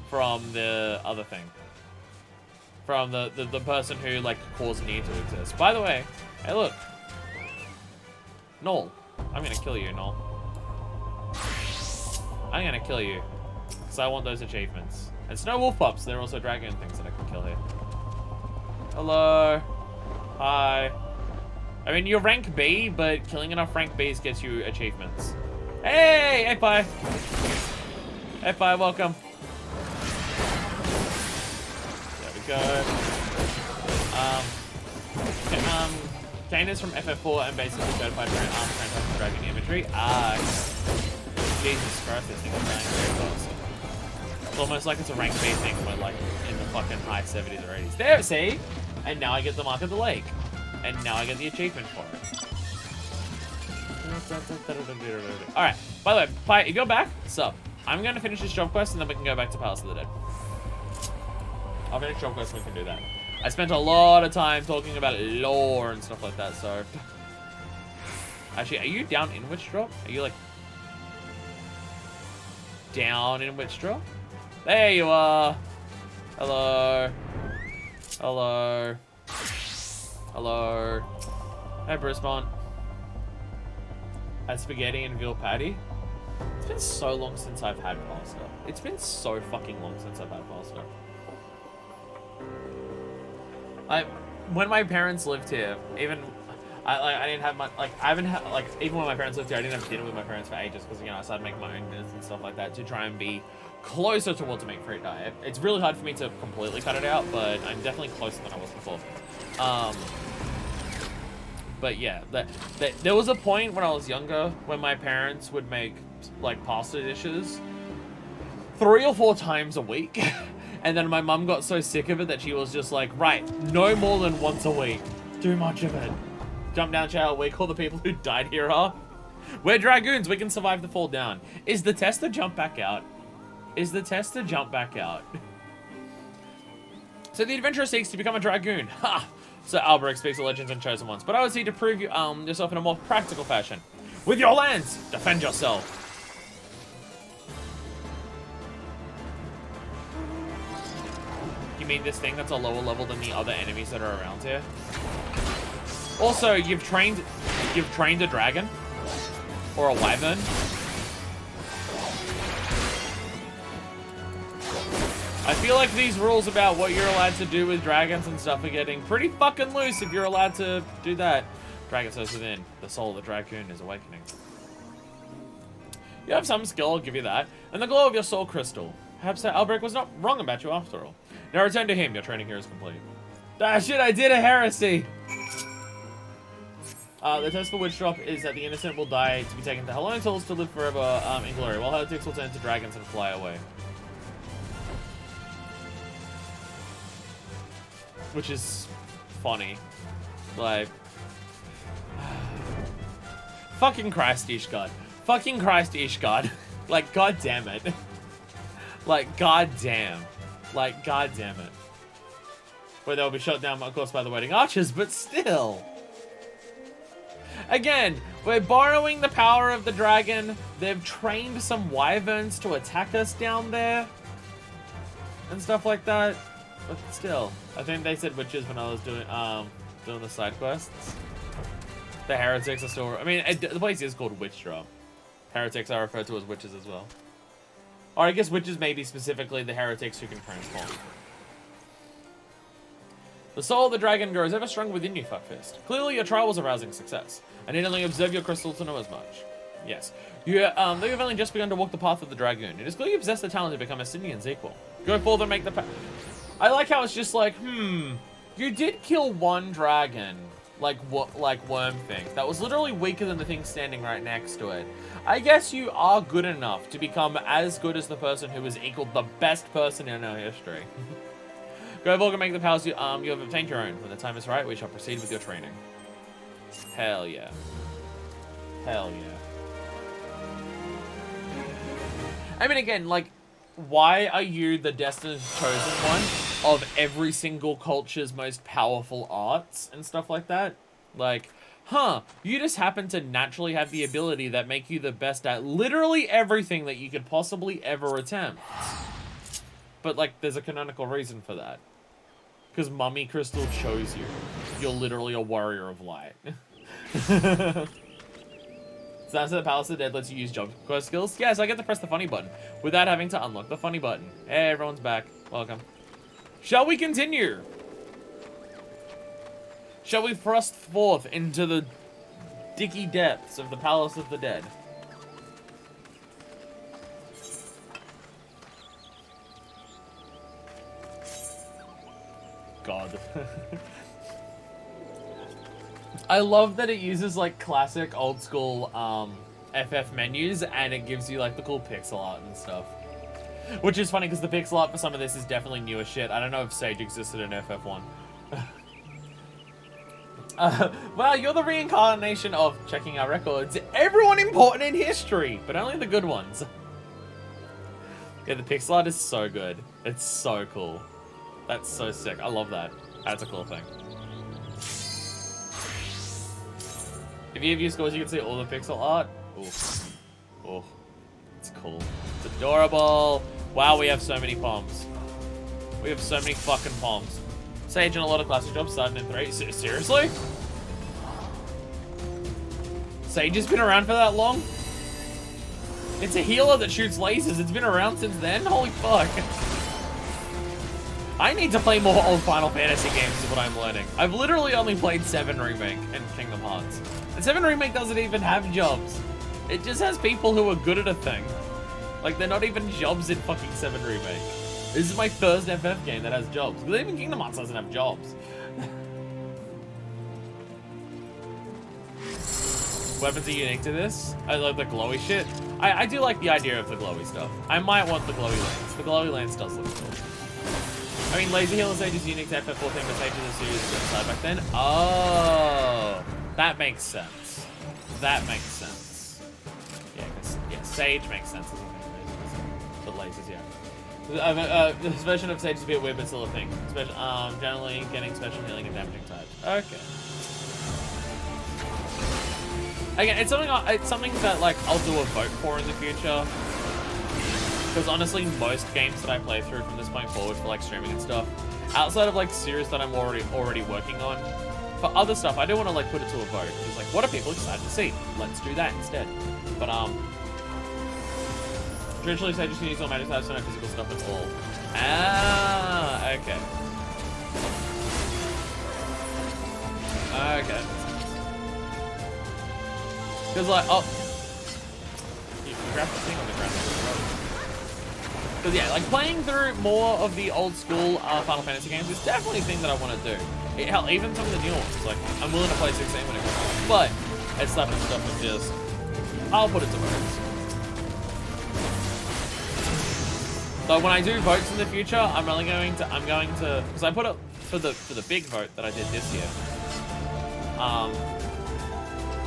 From the other thing. From the person who, like, caused Nier to exist. By the way, hey, look. Null. I'm going to kill you, Null. I'm gonna kill you, because I want those achievements. And Snow Wolf Pups, they're also dragon things that I can kill here. Hello. Hi. I mean, you're rank B, but killing enough rank Bs gets you achievements. Hey, Epi. Epi, welcome. There we go. Kane is from FF4 and basically certified for franchise dragon imagery. Ah, Jesus Christ, this thing is dying very fast. It's almost like it's a rank B thing, but like in the fucking high 70s or 80s. There, see? And now I get the Mark of the Lake. And now I get the achievement for it. Alright, by the way, Pi, if you're back, sup. I'm gonna finish this job quest and then we can go back to Palace of the Dead. I'll finish job quest and we can do that. I spent a lot of time talking about lore and stuff like that, so... Actually, are you down in Witch Drop? Are you like... down in Witch Drop? There you are. Hello. Hello. Hello. Hey, Brisbane. A spaghetti and veal patty? It's been so long since I've had pasta. It's been so fucking long since I've had pasta. When my parents lived here, even... I didn't have much, like, I haven't had, like, even when my parents lived here, I didn't have dinner with my parents for ages because, you know, I started making my own dinners and stuff like that to try and be closer to what to make for a diet. It's really hard for me to completely cut it out, but I'm definitely closer than I was before. But yeah, there was a point when I was younger when my parents would make, like, pasta dishes 3 or 4 times a week. And then my mum got so sick of it that she was just like, right, no more than once a week. Too much of it. Jump down, shower, we call the people who died here are. We're dragoons, we can survive the fall down. Is the test to jump back out? Is the test to jump back out? So the adventurer seeks to become a dragoon. Ha! So Alberic speaks of legends and chosen ones, but I would seek to prove you, yourself in a more practical fashion. With your lands, defend yourself. You mean this thing that's a lower level than the other enemies that are around here? Also, you've trained a dragon? Or a wyvern? I feel like these rules about what you're allowed to do with dragons and stuff are getting pretty fucking loose if you're allowed to do that. Dragon source within. The soul of the dragoon is awakening. You have some skill, I'll give you that. And the glow of your soul crystal. Perhaps Alberic was not wrong about you after all. Now return to him, your training here is complete. Ah shit, I did a heresy! The test for Witch Drop is that the innocent will die to be taken to Hell Souls to live forever in glory, while heretics will turn to dragons and fly away. which is funny. Like, fucking Christ, Ishgard. Fucking Christ, Ishgard. Like, god damn it. Like, god damn. Like, god damn it. Where they'll be shot down, of course, by the waiting archers, but still. Again, we're borrowing the power of the dragon. They've trained some wyverns to attack us down there. And stuff like that. But still, I think they said witches when I was doing the side quests. The heretics are still... I mean, the place is called Witch Drop. Heretics are referred to as witches as well. Or I guess witches may be specifically the heretics who can transform. The soul of the dragon grows ever strong within you, Fuckfist. Clearly your trial was a rousing success. I need only observe your crystal to know as much. Yes. Though you've only just begun to walk the path of the dragoon, it is clear you possess the talent to become a Sinian's equal. Go forth and make the I like how it's just like, you did kill one dragon, like worm thing. That was literally weaker than the thing standing right next to it. I guess you are good enough to become as good as the person who has equaled the best person in our history. Go forth and make the powers you have obtained your own. When the time is right, we shall proceed with your training. Hell yeah. Hell yeah. I mean, again, like, why are you the destined chosen one of every single culture's most powerful arts and stuff like that? Like, you just happen to naturally have the ability that make you the best at literally everything that you could possibly ever attempt. But, like, there's a canonical reason for that. Because Mummy Crystal chose you. You're literally a warrior of light. So that's the Palace of the Dead lets you use job quest skills. Yes, I get to press the funny button without having to unlock the funny button. Hey, everyone's back. Welcome. Shall we continue? Shall we thrust forth into the dicky depths of the Palace of the Dead? God. I love that it uses like classic old school FF menus and it gives you like the cool pixel art and stuff. Which is funny because the pixel art for some of this is definitely newer shit. I don't know if Sage existed in FF1. Wow, you're the reincarnation of checking our records. Everyone important in history, but only the good ones. Yeah, the pixel art is so good. It's so cool. That's so sick. I love that. That's a cool thing. If you have view scores, you can see all the pixel art. Ooh. Oh, it's cool. It's adorable. Wow, we have so many poms. We have so many fucking poms. Sage and a lot of classic jobs starting in 3. Seriously? Sage has been around for that long? It's a healer that shoots lasers. It's been around since then? Holy fuck. I need to play more old Final Fantasy games is what I'm learning. I've literally only played 7 Remake and Kingdom Hearts. And 7 Remake doesn't even have jobs. It just has people who are good at a thing. Like, they're not even jobs in fucking 7 Remake. This is my first FF game that has jobs. Because even Kingdom Hearts doesn't have jobs. Weapons are unique to this. I love the glowy shit. I do like the idea of the glowy stuff. I might want the glowy lance. The glowy lance does look cool. I mean, Laser Healer Sage is unique to FF14, but Sage is a series inside back then. Oh, that makes sense. That makes sense. Yeah, Sage makes sense. The lasers, yeah. This version of Sage is a bit weird, but still a thing. Generally getting special healing and damaging types. Okay. Again, it's something that like I'll do a vote for in the future. Because honestly, most games that I play through from this point forward for like streaming and stuff, outside of like series that I'm already working on, for other stuff, I do want to like put it to a vote. It's like, what are people excited to see? Let's do that instead. But traditionally, Sage just needs all magic types, so no physical stuff at all. Ah, okay. Okay. Because like, oh, you grab the thing on the ground. Because yeah, like playing through more of the old school Final Fantasy games is definitely a thing that I want to do. Hell, even some of the new ones. Like, I'm willing to play 16 when it comes out. But it's stuff and stuff is just, I'll put it to votes. So when I do votes in the future, I'm going to, because I put it for the big vote that I did this year,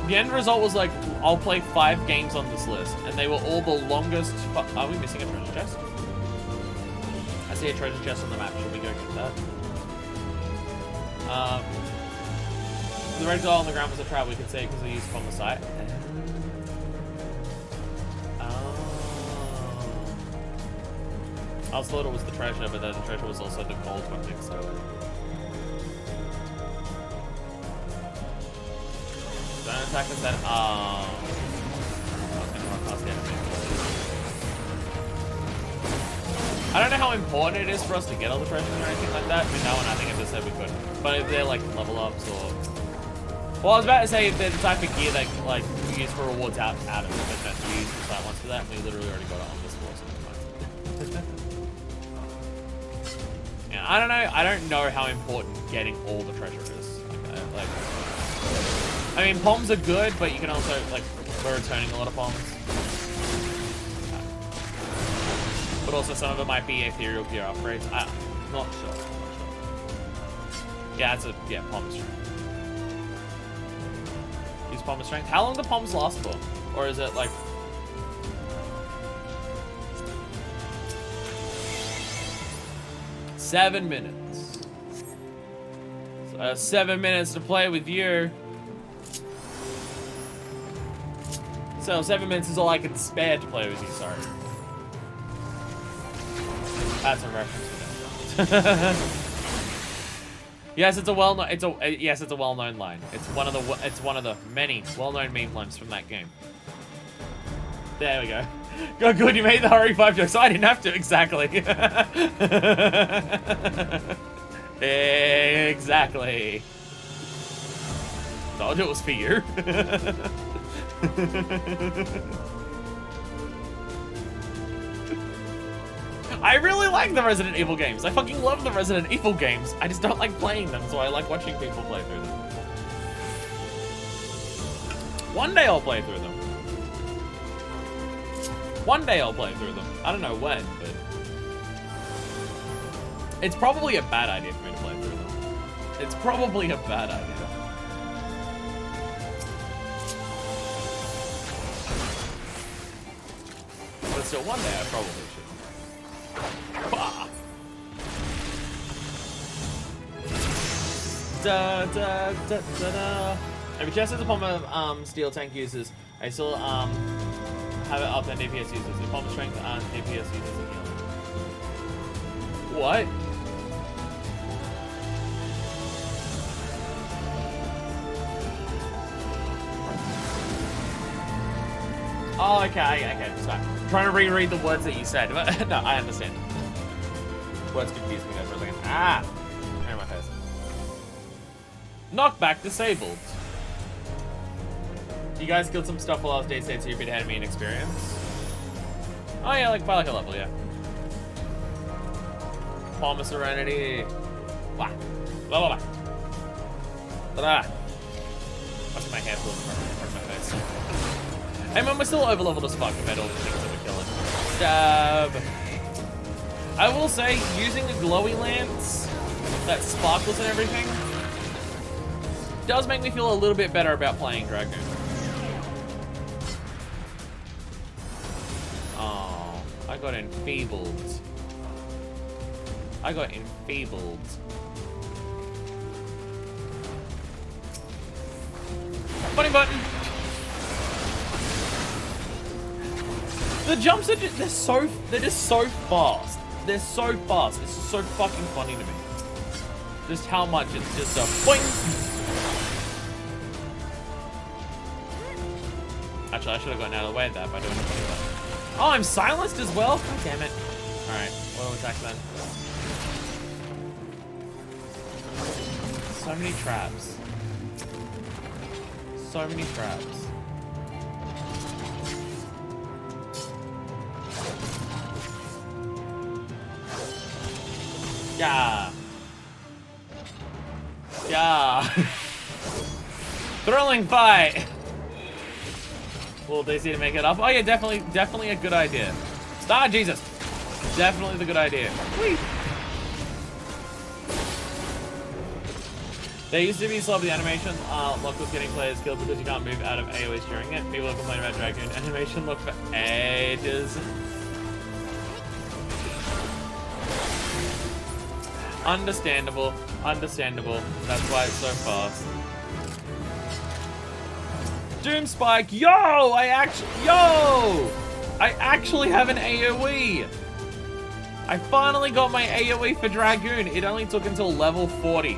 the end result was like, I'll play 5 games on this list, and they were all the longest. Are we missing a treasure chest? I see a treasure chest on the map. Should we go get that? The red dot on the ground was a trap. We could say because we used it on the site. I thought it was the treasure, but then the treasure was also the gold hunting, so. Don't attack us then. I was gonna run past the enemy. I don't know how important it is for us to get all the treasures or anything like that. I mean, no one, I think I just said we could. But if they're like level ups or. Well, I was about to say if they're the type of gear that like we use for rewards out of it, but don't we use the site once for that, and we literally already got it on this floor, so it's fine. Yeah, I don't know how important getting all the treasure is. Like, I mean, poms are good, but you can also like we're returning a lot of poms. But also some of it might be ethereal gear upgrades. I'm not sure. Yeah, it's a pom strength. Use pom strength. How long do poms last for? Or is it like? $7 minutes. So, 7 minutes to play with you. So 7 minutes is all I can spare to play with you. Sorry. That's a reference for that. Yes, it's a well-known. Yes, it's a well-known line. It's one of the many well-known meme lines from that game. There we go. Good, you made the hurry 5 jokes. I didn't have to, exactly. Exactly. Told you it was for you. I really like the Resident Evil games. I fucking love the Resident Evil games. I just don't like playing them, so I like watching people play through them. One day I'll play through them. One day I'll play through them. I don't know when, but it's probably a bad idea for me to play through them. It's probably a bad idea. But still, one day I probably should. Bah. Da da da da da. Every chest has a pom of steel tank users. I still have it up and DPS users. The pom strength and DPS users are healing. What? Oh, okay, sorry. I'm trying to reread the words that you said. No, I understand. Words confuse me there for a second. Ah! Hair in my face. Knockback disabled. You guys killed some stuff while I was day state, so you're a bit ahead of me in experience. Oh yeah, like by like a level, yeah. Palm of Serenity. Wah. Blah blah blah. Blah. Watching my hair pull in front of my face. Hey man, we're still overleveled as fuck compared to all the things that we're killing. Stab. I will say, using the glowy lance that sparkles and everything does make me feel a little bit better about playing Dragoon. Oh, I got enfeebled. I got enfeebled. Funny button. The jumps are just, they're just so fast. They're so fast. It's so fucking funny to me. Just how much it's just a boing. Actually, I should have gotten out of the way of that by doing it like that. Oh, I'm silenced as well? God damn it. Alright, we'll attack then. So many traps. So many traps. Yeah. Yeah. Thrilling fight. Will DC to make it up? Oh yeah, definitely a good idea. Ah, Jesus. Definitely the good idea. Whee. There used to be slow the animation lock was getting players killed because you can't move out of AoEs during it. People are complaining about Dragoon animation lock for ages. Understandable, understandable. That's why it's so fast. Doom Spike, yo! I actually have an AoE. I finally got my AoE for Dragoon. It only took until level 40.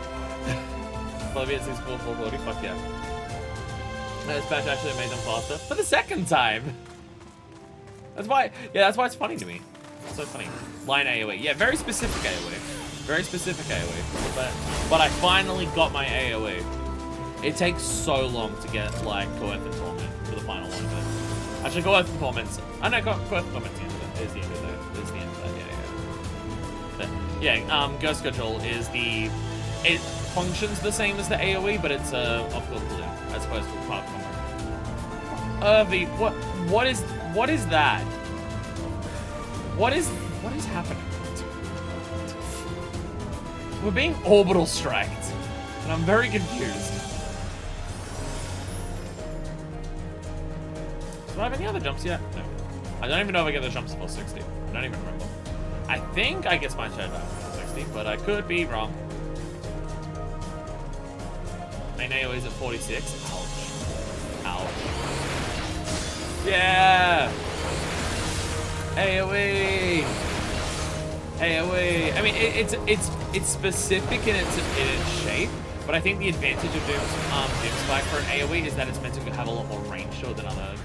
Oblivious 440, fuck yeah. This patch actually made them faster for the second time. That's why it's funny to me. It's so funny. Line AoE, yeah, very specific AoE. Very specific AoE. But I finally got my AoE. It takes so long to get, like, Coerth and Torment for the final one of it. Actually, Coerth and Torment's... I know Coerth and Torment's the end of it. It's the end of it. It's the end of that, yeah. Ghost Control is the... It functions the same as the AoE, but it's off-field blue, as opposed to part combo. What is that? What is happening? We're being orbital striked, and I'm very confused. Do I have any other jumps yet? No. I don't even know if I get the jumps for 60. I don't even remember. I think I get my share back for 60, but I could be wrong. Main AoE is at 46. Ouch. Ouch. Yeah! AoE! AoE! I mean, it's specific in its shape, but I think the advantage of Doom Spike for an AoE is that it's meant to have a lot more range to it than other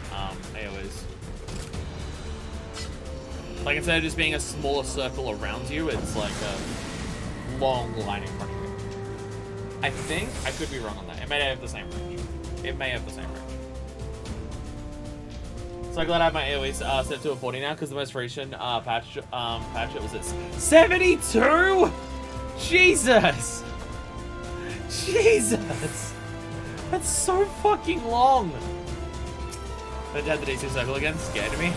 AoEs. Like, instead of just being a smaller circle around you, it's like a long line in front of you. I think I could be wrong on that. It may have the same range. It may have the same range. So glad I have my AoE set to a 40 now, because the most recent patch it was at 72. Jesus. Jesus. That's so fucking long. But had the DC circle again, scared of me.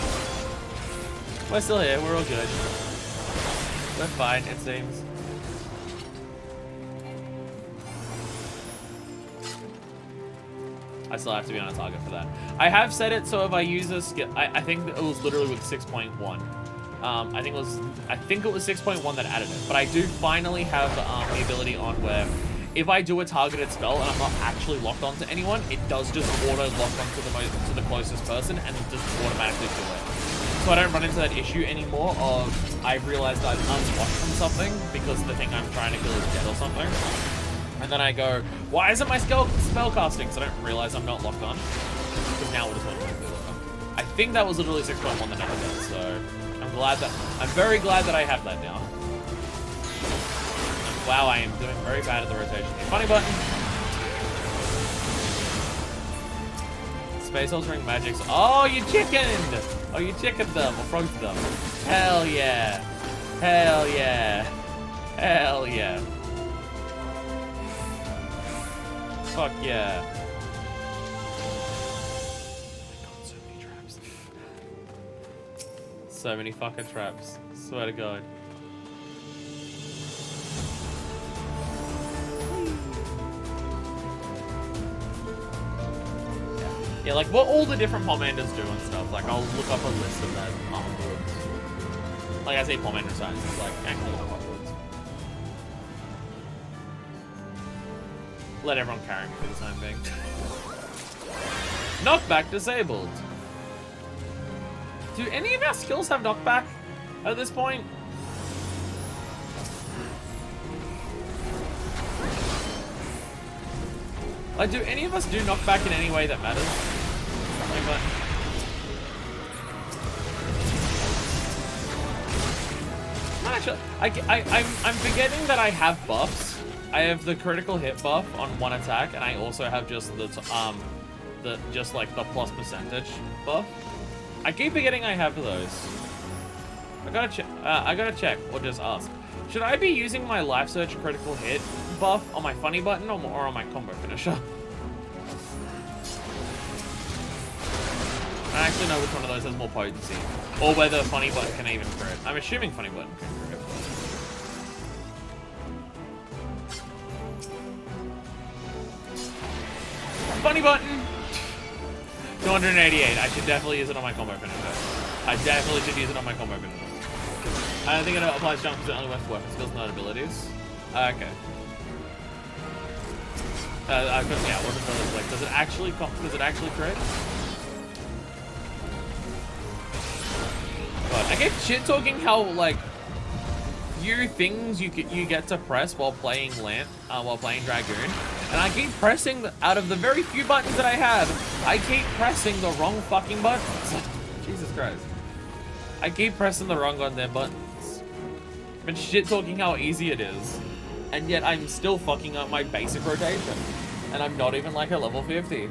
We're still here. We're all good. We're fine, it seems. I still have to be on a target for that. I have set it so if I use a skill, I think it was literally with 6.1. I think it was 6.1 that added it. But I do finally have the ability on where if I do a targeted spell and I'm not actually locked onto anyone, it does just auto lock onto the closest person and just automatically do it. So I don't run into that issue anymore of I've realized I've unlocked from something because the thing I'm trying to kill is dead or something. And then I go, why isn't my spell casting? So I don't realize I'm not locked on. Because now we're just automatically locked on. I think that was literally 6.1 that never did, so I'm very glad that I have that now. And wow, I am doing very bad at the rotation. Funny button. Space altering magics. Oh, you chickened! Oh, you chickened them, or frogged them. Hell yeah. Hell yeah. Hell yeah. Fuck yeah. Oh my god, so many traps. So many fucking traps. Swear to god. Yeah, like what all the different commanders do and stuff. Like I'll look up a list of that afterwards. Like I say commander signs, it's like actually look up afterwards. Let everyone carry me for the time being. Knockback disabled. Do any of our skills have knockback at this point? Like, do any of us do knockback in any way that matters? Actually, I'm forgetting that I have buffs. I have the critical hit buff on one attack, and I also have just the plus percentage buff. I keep forgetting I have those. I gotta check or just ask. Should I be using my life surge critical hit buff on my funny button or on my combo finisher? I actually know which one of those has more potency, or whether funny button can even crit. I'm assuming funny button can crit. funny button. 288. I should definitely use it on my combo finisher. I definitely should use it on my combo finisher. I don't think it applies jump because it only works for weapon skills, not abilities. Okay. Yeah, it wasn't really like. Does it actually crit? But I get shit talking how like few things you get to press while playing Dragoon, and I keep pressing out of the very few buttons that I have. I keep pressing the wrong fucking buttons. Jesus Christ! I keep pressing the wrong goddamn buttons. Been shit talking how easy it is, and yet I'm still fucking up my basic rotation. And I'm not even like a level 50.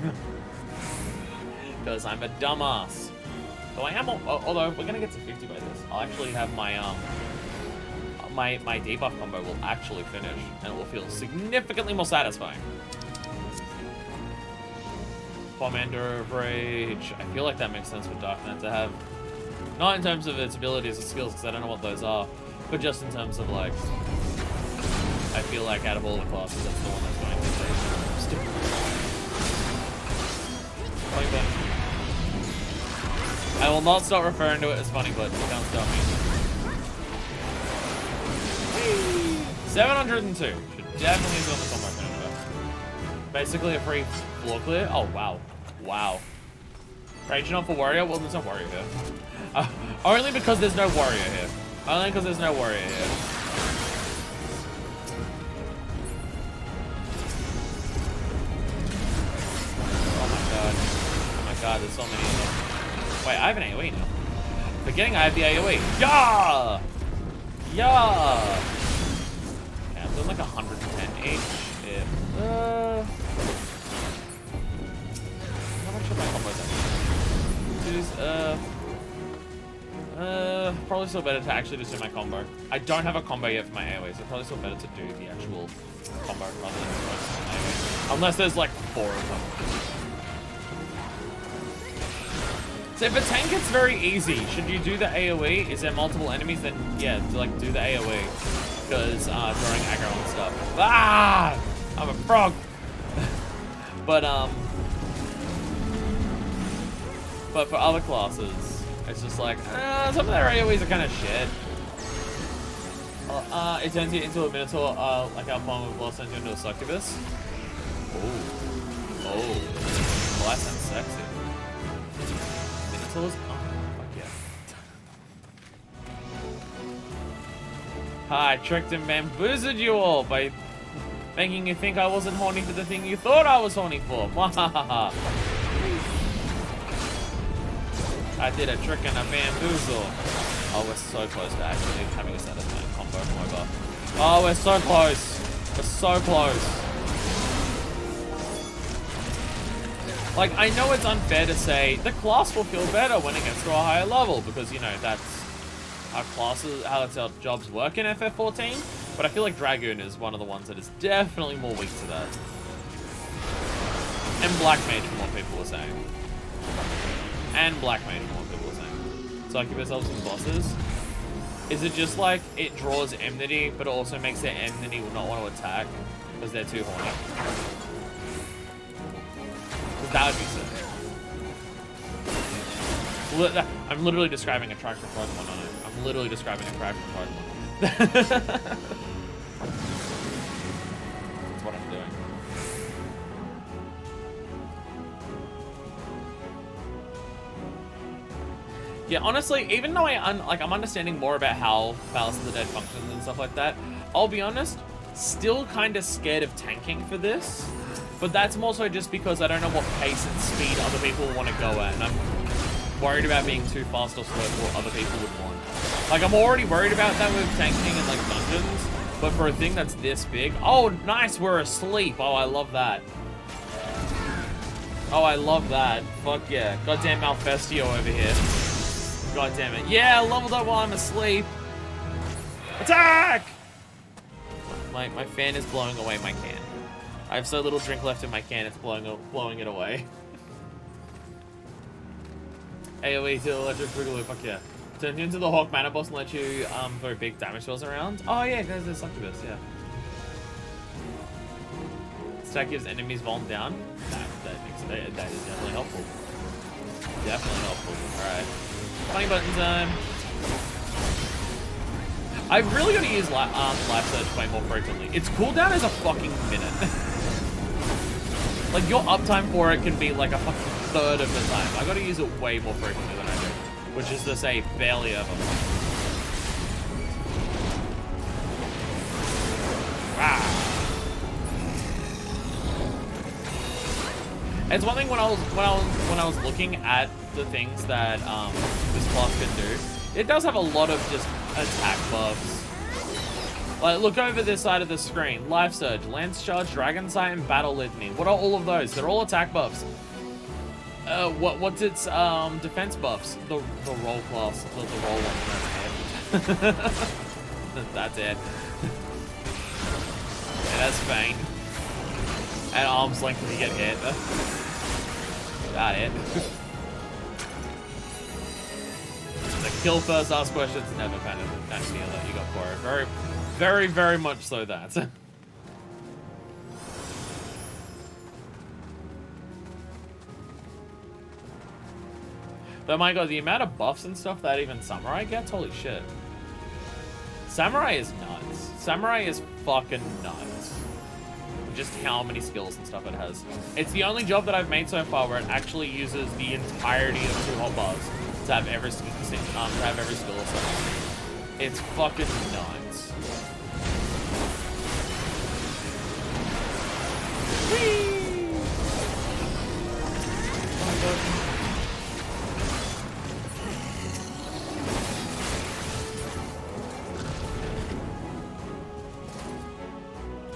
Because I'm a dumbass. Though I am, although if we're gonna get to 50 by this, I'll actually have my my debuff combo will actually finish, and it will feel significantly more satisfying. Commander of Rage. I feel like that makes sense for Dark Knight to have. Not in terms of its abilities and skills, because I don't know what those are, but just in terms of like, I feel like out of all the classes, that's the one that's going to say. I will not stop referring to it as funny clips. You can't stop me. 702. Should definitely be on the combo finisher. Basically a free floor clear. Oh wow. Wow. Raging on for warrior? Well, there's no warrior here. Only because there's no warrior here. Only because there's no warrior here. God, there's so many of them. Wait, I have an AoE now. Forgetting I have the AoE. Yeah! Yeah! Okay, I'm doing like 110 each. How much should my combos have? Probably still better to actually just do my combo. I don't have a combo yet for my AoE, so probably still better to do the actual combo rather than focus on AoE. Unless there's like 4 of them. So if a tank, it's very easy. Should you do the AoE? Is there multiple enemies? Then yeah, do the AoE. Because drawing aggro and stuff. Ah! I'm a frog. But for other classes, it's just like, some of their AoEs are kind of shit. It turns you into a Minotaur, like our Palm of Lost turns you into a Succubus. Oh, that sounds sexy. Oh, fuck yeah. I tricked and bamboozled you all by making you think I wasn't horny for the thing you thought I was horny for. I did a trick and a bamboozle. Oh, we're so close to actually having a satisfying combo over. Oh, we're so close. We're so close. Like, I know it's unfair to say the class will feel better when it gets to a higher level because, you know, that's our classes, how our jobs work in FF14. But I feel like Dragoon is one of the ones that is definitely more weak to that. And Black Mage, from what people were saying. And Black Mage, from what people were saying. So I give ourselves some bosses. Is it just like it draws enmity, but it also makes their enmity not want to attack because they're too horny? That would be sick. I'm literally describing a track from Pokemon on it. I'm literally describing a track from Pokemon. That's what I'm doing. Yeah, honestly, even though I'm understanding more about how Palace of the Dead functions and stuff like that, I'll be honest, still kind of scared of tanking for this. But that's more so just because I don't know what pace and speed other people want to go at, and I'm worried about being too fast or slow for what other people would want. Like, I'm already worried about that with tanking and, like, dungeons, but for a thing that's this big... Oh, nice, we're asleep. Oh, I love that. Oh, I love that. Fuck yeah. Goddamn Malfestio over here. God damn it. Yeah, leveled up while I'm asleep. Attack! My fan is blowing away my can. I have so little drink left in my can, it's blowing it away. AoE to Electric Boogaloo, fuck yeah. Turn you into the Hawk Mana boss and let you throw big damage spells around. Oh yeah, guys, there's Succubus, yeah. attack gives enemies vuln down. That is definitely helpful. Definitely helpful. Alright. Funny button time. I've really got to use Life Surge way more frequently. Its cooldown is a fucking minute. Like, your uptime for it can be like a fucking third of the time. I got to use it way more frequently than I do. Which is to say, barely ever. Wow. It's one thing when I was looking at the things that this class can do. It does have a lot of just attack buffs. Like, look over this side of the screen. Life Surge, Lance Charge, Dragon Sight, and Battle Litany. What are all of those? They're all attack buffs. What's its defense buffs? The roll class, the roll one. That's it. That's it. It has Fang. And arm's length when you get hit. About it. The kill first, ask questions, never kind of deal that you got for it. Very, very, very much so that. But my god, the amount of buffs and stuff that even Samurai gets, holy shit. Samurai is nuts. Samurai is fucking nuts. Just how many skills and stuff it has. It's the only job that I've made so far where it actually uses the entirety of 2 hotbars to have every skill or something. It's fucking nuts. Whee! Oh my god.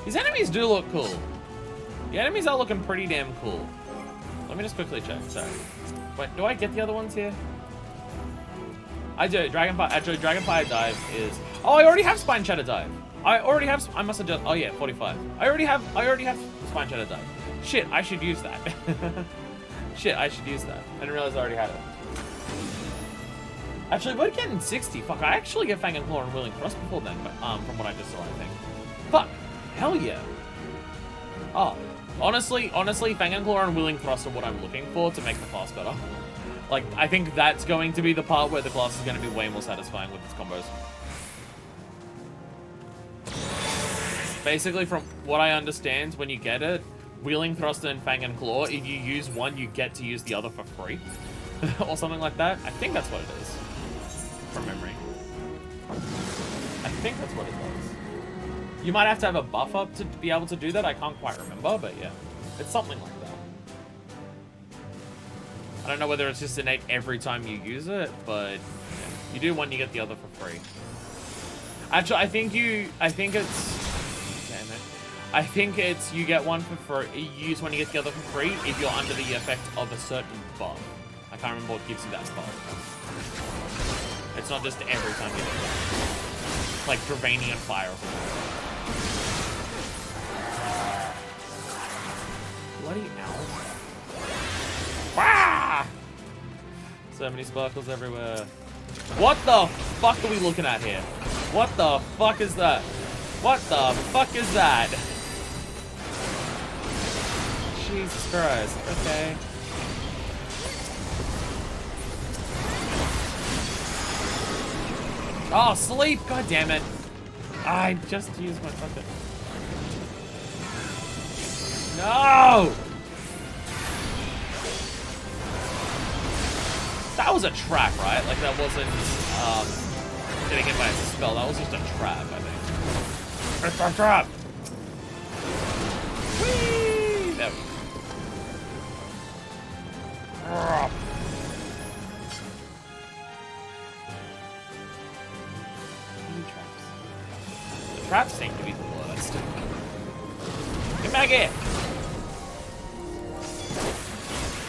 These enemies do look cool. The enemies are looking pretty damn cool. Let me just quickly check. Sorry. Wait, do I get the other ones here? I do. Actually, Dragonfire Dive is... Oh, I already have Spine Shatter Dive. I must have done... Oh yeah, 45. I already have Spine Shatter Dive. Shit, I should use that. Shit, I should use that. I didn't realize I already had it. Actually, we're getting 60. Fuck, I actually get Fang and Claw and Willing Thrust before then, but, from what I just saw, I think. Fuck. Hell yeah. Oh, honestly, Fang and Claw and Willing Thrust are what I'm looking for to make the class better. Like, I think that's going to be the part where the class is going to be way more satisfying with its combos. Basically, from what I understand, when you get it, Wheeling Thrust and Fang and Claw, if you use one, you get to use the other for free. Or something like that. I think that's what it is. From memory. I think that's what it does. You might have to have a buff up to be able to do that. I can't quite remember, but yeah. It's something like that. I don't know whether it's just innate every time you use it, but yeah. You do one, you get the other for free. Actually, I think it's you get one for free. You use one, you get the other for free if you're under the effect of a certain buff. I can't remember what gives you that buff. It's not just every time you do it. Like Dravanian Fire. Bloody owl. Ah! So many sparkles everywhere. What the fuck are we looking at here? What the fuck is that? What the fuck is that? Jesus Christ. Okay. Oh, sleep! God damn it. I just used my fucking... No! That was a trap, right? Like, that wasn't, getting hit by a spell. That was just a trap, I think. It's a trap! Whee! There we go. The traps seem to be the worst. Get back here!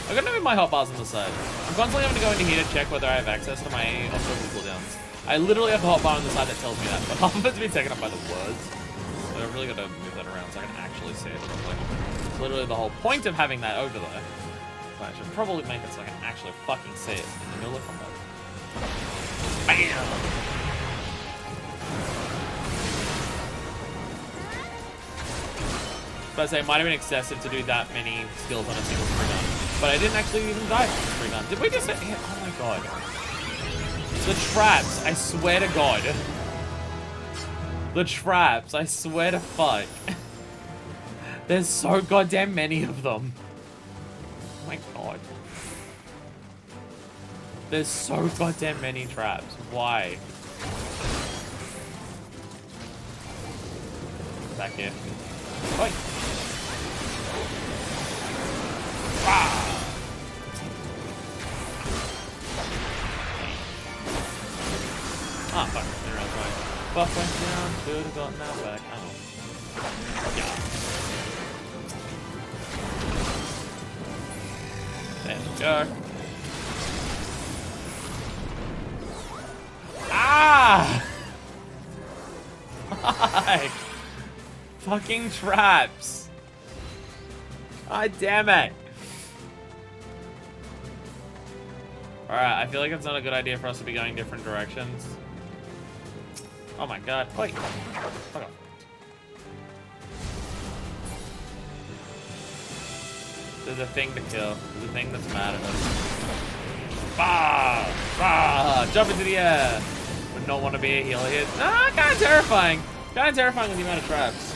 I'm gonna move my hotbars on the side. I'm constantly having to go into here to check whether I have access to my obstacle cooldowns. I literally have a hotbar on the side that tells me that, but half of it's been taken up by the words. So I've really got to move that around so I can actually see it properly. It's literally the whole point of having that over there. So I should probably make it so I can actually fucking see it in the middle of combat. Bam! So I say it might have been excessive to do that many skills on a single spring gun. But I didn't actually even die from the spring gun. Did we just hit? Oh my god. The traps, I swear to god. The traps, I swear to fuck. There's so goddamn many of them. Oh my god. There's so goddamn many traps. Why? Back here. Oi. Ah. Ah, fuck. They're around the way. Buff went down, should have gotten that back. Oh. Yeah. There we go. Ah! Fuck! Fucking traps. God damn it. Alright, I feel like it's not a good idea for us to be going different directions. Oh my god. Wait. Fuck off. There's a thing to kill. There's a thing that's mad at us. Bah! Bah! Jump into the air! Would not want to be a healer here. Ah, kind of terrifying. Kind of terrifying with the amount of traps.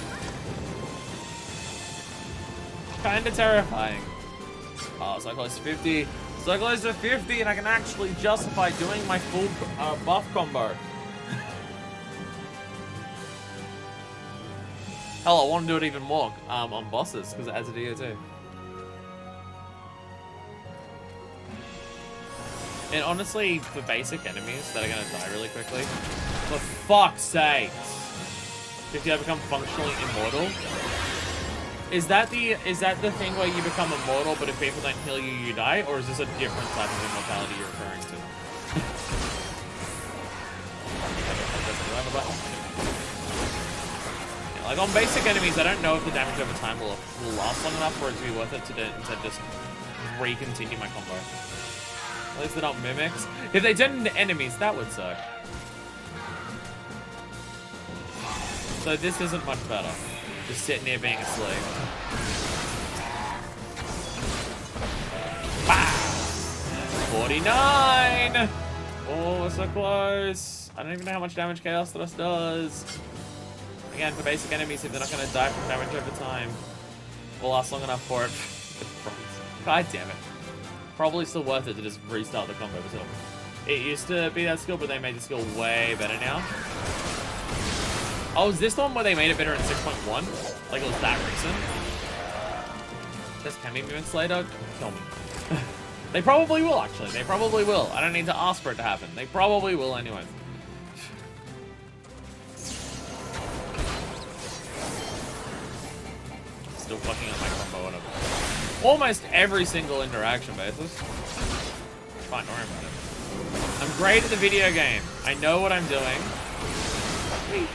Kind of terrifying. Oh, so close to 50. So close to 50, and I can actually justify doing my full buff combo. Hell, I want to do it even more on bosses, because it adds a DO2. And honestly, for basic enemies that are going to die really quickly, for fuck's sake, if you become functionally immortal, is that the thing where you become immortal, but if people don't heal you, you die, or is this a different type of immortality you're referring to? Yeah, like on basic enemies, I don't know if the damage over time will last long enough for it to be worth it to just re-continue my combo. At least they're not mimics. If they turned into enemies, that would suck. So this isn't much better. Just sitting here being a slave. Bah! 49! Oh, we're so close. I don't even know how much damage Chaos Thrust does. Again, for basic enemies, if they're not going to die from damage over time, will last long enough for it. God damn it. Probably still worth it to just restart the combo still. It used to be that skill, but they made the skill way better now. Oh, is this the one where they made it better in 6.1? Like it was that recent? Just can be mimics later? Kill me. They probably will, actually. They probably will. I don't need to ask for it to happen. They probably will anyway. Still fucking up my combo on almost every single interaction basis. Fine, don't worry about it. I'm great at the video game. I know what I'm doing. Wait.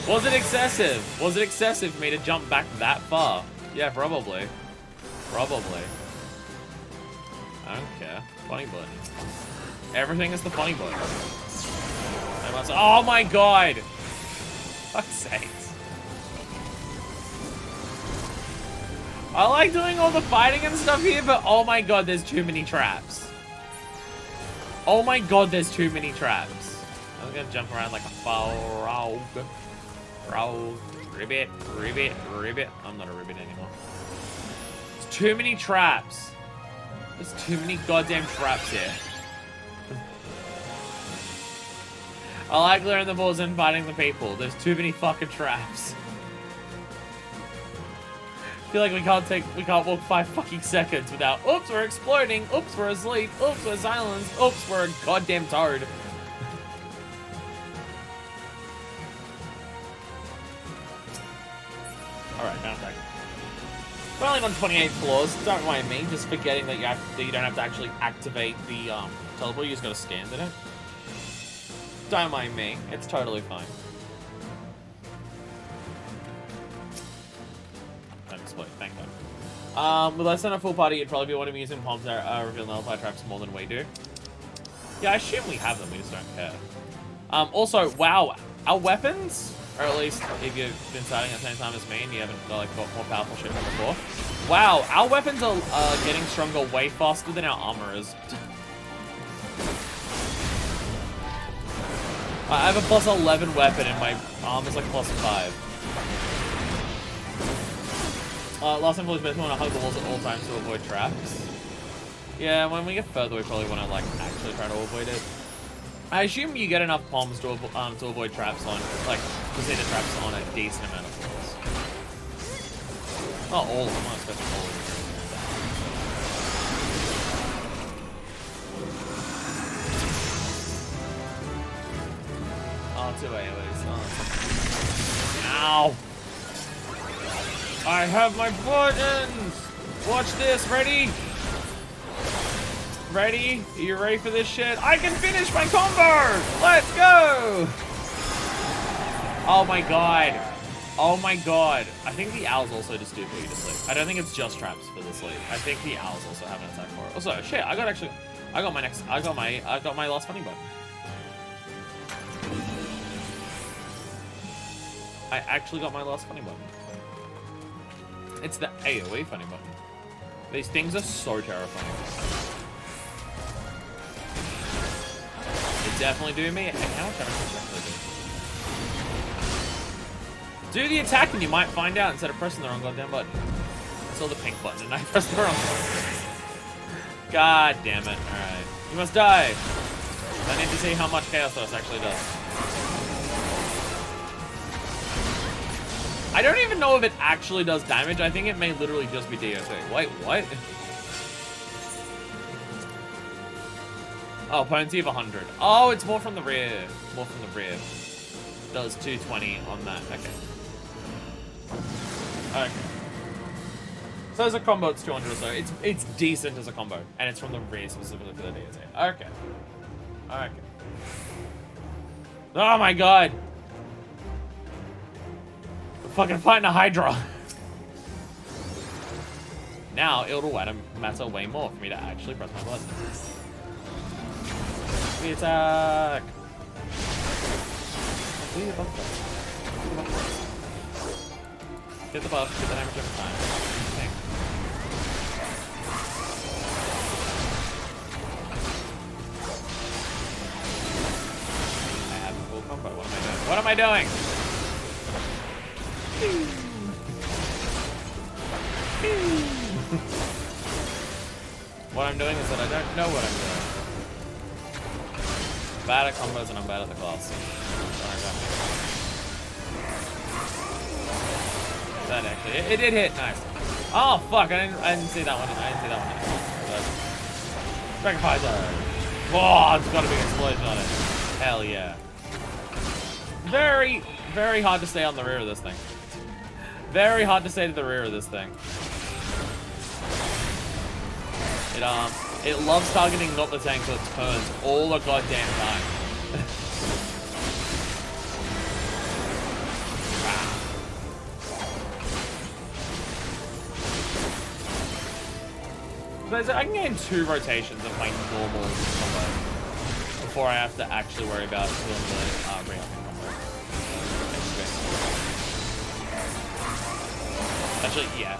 Was it excessive? Was it excessive for me to jump back that far? Yeah, probably. Probably. I don't care. Funny button. Everything is the funny button. Oh my god! Fuck's sakes. I like doing all the fighting and stuff here, but oh my god, there's too many traps. Oh my god, there's too many traps. I'm gonna jump around like a frog. Frog. Ribbit. Ribbit. Ribbit. I'm not a ribbit anymore. There's too many traps. There's too many goddamn traps here. I like clearing the balls and fighting the people. There's too many fucking traps. I feel like we can't walk 5 fucking seconds without, oops, we're exploding, oops, we're asleep, oops, we're silenced, oops, we're a goddamn toad. Alright, now back. We're only on 28 floors, don't mind me, just forgetting that you don't have to actually activate the teleport, you just gotta scan it. Don't mind me, it's totally fine. Don't explode, thank god. With less than a full party, you'd probably be wanting to be using palms that reveal nullify traps more than we do. Yeah, I assume we have them, we just don't care. Also, wow, our weapons, or at least if you've been starting at the same time as me and you haven't like got more powerful shit than before. Wow, our weapons are getting stronger way faster than our armor is. I have a plus 11 weapon and my armor's like plus 5. Last time, please, we want to hug the walls at all times to avoid traps. Yeah, when we get further, we probably want to like actually try to avoid it. I assume you get enough bombs to avoid traps on, like, casino traps on a decent amount of floors. Not all of them, I'm expecting all of them. Oh, 2 AoEs. Oh. Ow! I have my buttons! Watch this, ready? Ready? Are you ready for this shit? I can finish my combo! Let's go! Oh my god. Oh my god. I think the owls also just do put you to sleep. I don't think it's just traps for the sleep. I think the owls also have an attack for it. Also, shit, I got my last funny button. I actually got my last funny button. It's the AoE funny button. These things are so terrifying. They definitely do me. How much damage does it actually do? Do the attack and you might find out instead of pressing the wrong goddamn button. I saw the pink button and I pressed the wrong button. God damn it. Alright. You must die. I need to see how much Chaos Dust actually does. I don't even know if it actually does damage. I think it may literally just be DOC. Wait, what? Oh, potency of 100. Oh, it's more from the rear. More from the rear. Does 220 on that. Okay. Okay. So as a combo, it's 200 or so. It's decent as a combo. And it's from the rear specifically for the DOC. Okay. Okay. Oh my god. Fucking fighting a Hydra. Now it'll matter way more for me to actually press my button. The attack. Get the buff, get the damage every time. Okay. I have a full combo. What am I doing? What am I doing? What I'm doing is that I don't know what I'm doing. Bad at combos and I'm bad at the class. That actually, it did hit, nice. Oh fuck, I didn't see that one. I didn't see that one. Dragon Python. Oh, it's got a big explosion on it. Hell yeah. Very, very hard to stay on the rear of this thing. Very hard to stay to the rear of this thing. It loves targeting not the tank so it turns all the goddamn time. So I can get in 2 rotations of my normal combo before I have to actually worry about doing the re-upping combo. Actually, yeah.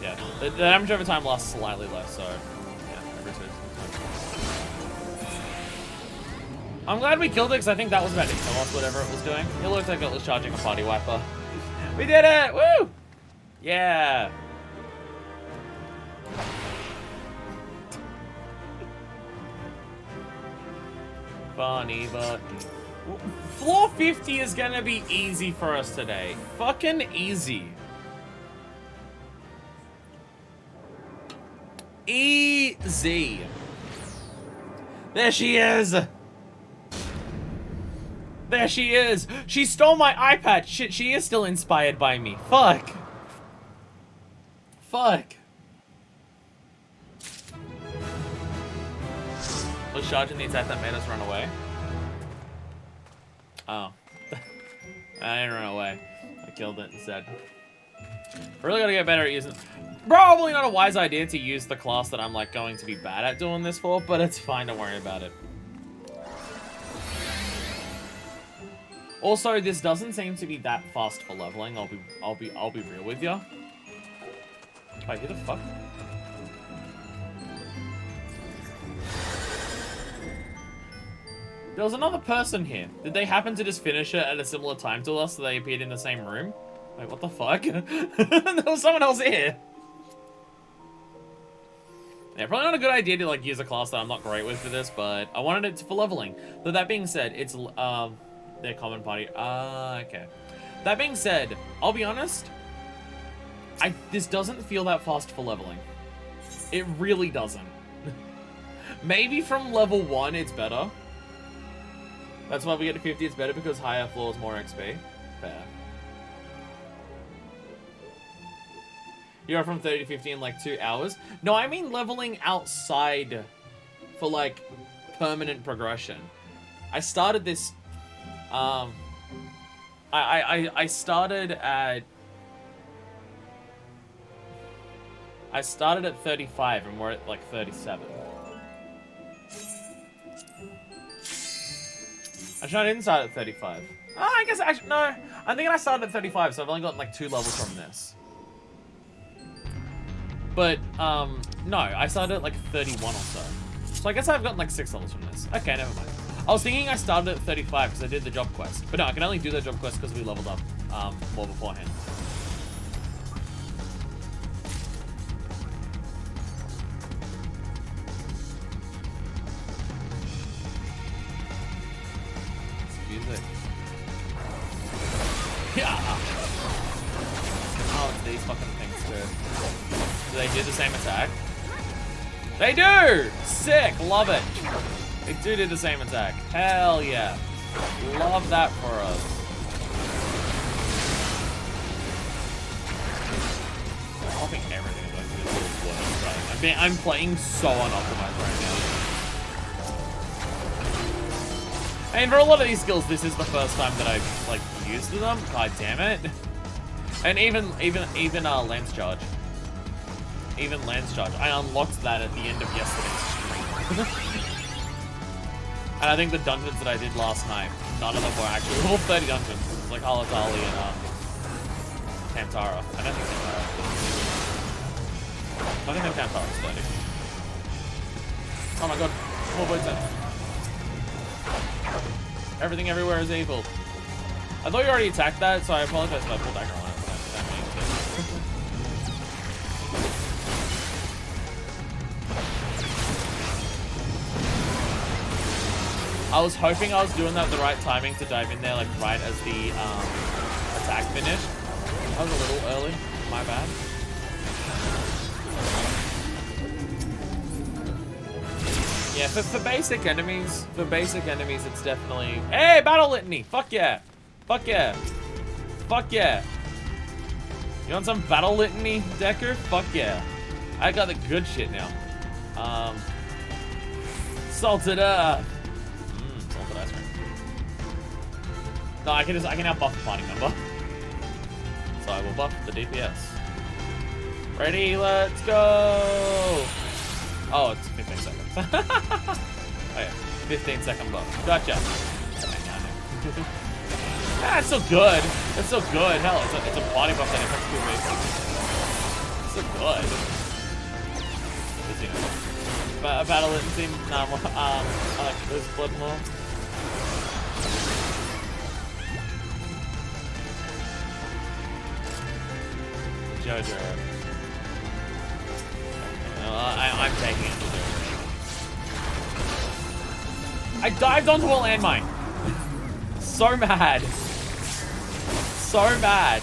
Yeah. The damage over time lasts slightly less, so yeah, every 2 times. I'm glad we killed it because I think that was about to kill us, whatever it was doing. It looked like it was charging a party wiper. We did it! Woo! Yeah! Funny button. Floor 50 is gonna be easy for us today. Fucking easy. Easy. There she is. There she is. She stole my iPad. Shit, she is still inspired by me. Fuck. Fuck. Was charging the attack that made us run away? Oh. I didn't run away. I killed it instead. Really gotta get better at using... Probably not a wise idea to use the class that I'm like going to be bad at doing this for, but it's fine, don't worry about it. Also, this doesn't seem to be that fast for leveling. I'll be real with you. Wait, who the fuck? There was another person here. Did they happen to just finish it at a similar time to us so they appeared in the same room? Wait, what the fuck? There was someone else here. Yeah, probably not a good idea to like use a class that I'm not great with for this, but I wanted it for leveling. But that being said, it's their common party. Okay. That being said, I'll be honest. This doesn't feel that fast for leveling. It really doesn't. Maybe from level 1 it's better. That's why we get to 50, it's better because higher floors, more XP. Fair. You go from 30 to 50 in like 2 hours. No, I mean leveling outside for like permanent progression. I started this, I started at 35 and we're at like 37. Actually, I didn't start at 35. Oh, I guess actually, no. I'm thinking I started at 35, so I've only gotten like 2 levels from this. But, no, I started at like 31 or so. So I guess I've gotten like 6 levels from this. Okay, never mind. I was thinking I started at 35 because I did the job quest. But no, I can only do the job quest because we leveled up more beforehand. Music. Yeah. Oh, it's these fucking things too. Do they do the same attack? They do! Sick! Love it. They do the same attack. Hell yeah. Love that for us. I think everything about this is worse, right? I'm playing so unoptimized right now. I mean, for a lot of these skills, this is the first time that I've like used them. God damn it! And even Lance Charge, even Lance Charge, I unlocked that at the end of yesterday's stream. And I think the dungeons that I did last night, none of them were actually all 30 dungeons. It was like Halatali and Kantara. I don't think Kantara. I think Kantara's 30. Oh my god! More boats in. Everything everywhere is evil. I thought you already attacked that, so I apologize if I pulled back on it. I was hoping I was doing that at the right timing to dive in there, like right as the attack finished. I was a little early. My bad. Yeah, for basic enemies, it's definitely... Hey, Battle Litany! Fuck yeah! Fuck yeah! Fuck yeah! You want some Battle Litany, Decker? Fuck yeah. I got the good shit now. Salted Earth! Salted ice cream. No, I can now buff the party member. So I will buff the DPS. Ready, let's go! Oh, it's 15 seconds. Oh yeah, 15-second buff. Gotcha. Ah, it's still good. It's still good. Hell, it's a body buff that affects PvP. It's still good. Battle it team. Nah, I like this blood more. Jojo. I'm taking it. I dived onto a landmine. So mad. So mad.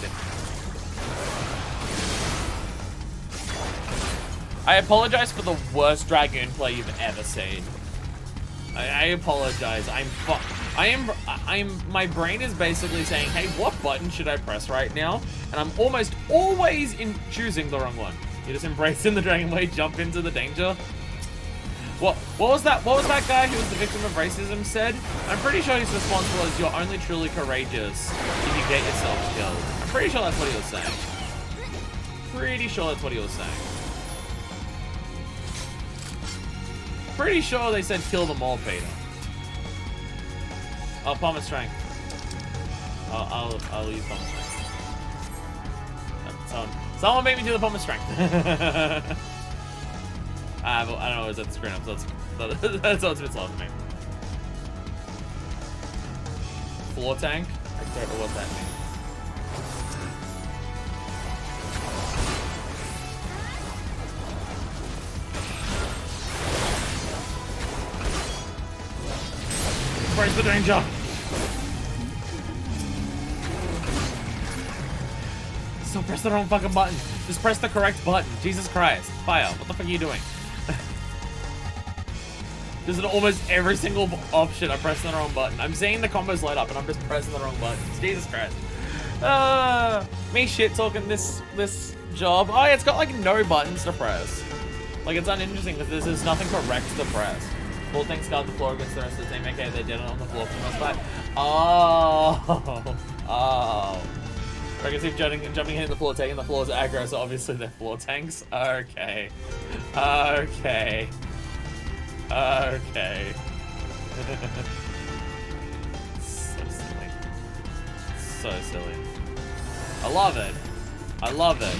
I apologize for the worst Dragoon play you've ever seen. I apologize. My brain is basically saying, hey, what button should I press right now? And I'm almost always choosing the wrong one. You just embrace in the Dragon Blade, jump into the danger. What was that guy who was the victim of racism said? I'm pretty sure his response was, you're only truly courageous if you get yourself killed. I'm pretty sure that's what he was saying. Pretty sure that's what he was saying. Pretty sure they said kill them all, Peter. Oh, Palmer Strength. I'll use Bomb of Strength. Someone made me do the Bomb of Strength. I don't know, is that the screen up, so that's what's been slow for me. Floor tank? I don't know what that means. Where's the danger? Still press the wrong fucking button. Just press the correct button. Jesus Christ. Fire, what the fuck are you doing? Just in almost every single option, I'm pressing the wrong button. I'm seeing the combos light up and I'm just pressing the wrong buttons. Jesus Christ. Me shit talking this job. Oh yeah, it's got like no buttons to press. Like it's uninteresting because there's nothing correct to press. All things guard the floor against the rest of the team. Okay, they did it on the floor for the most part. Oh. I can see jumping hitting the floor, taking the floor's aggro, so obviously they're floor tanks. Okay. Okay. Okay. So silly. So silly. I love it. I love it.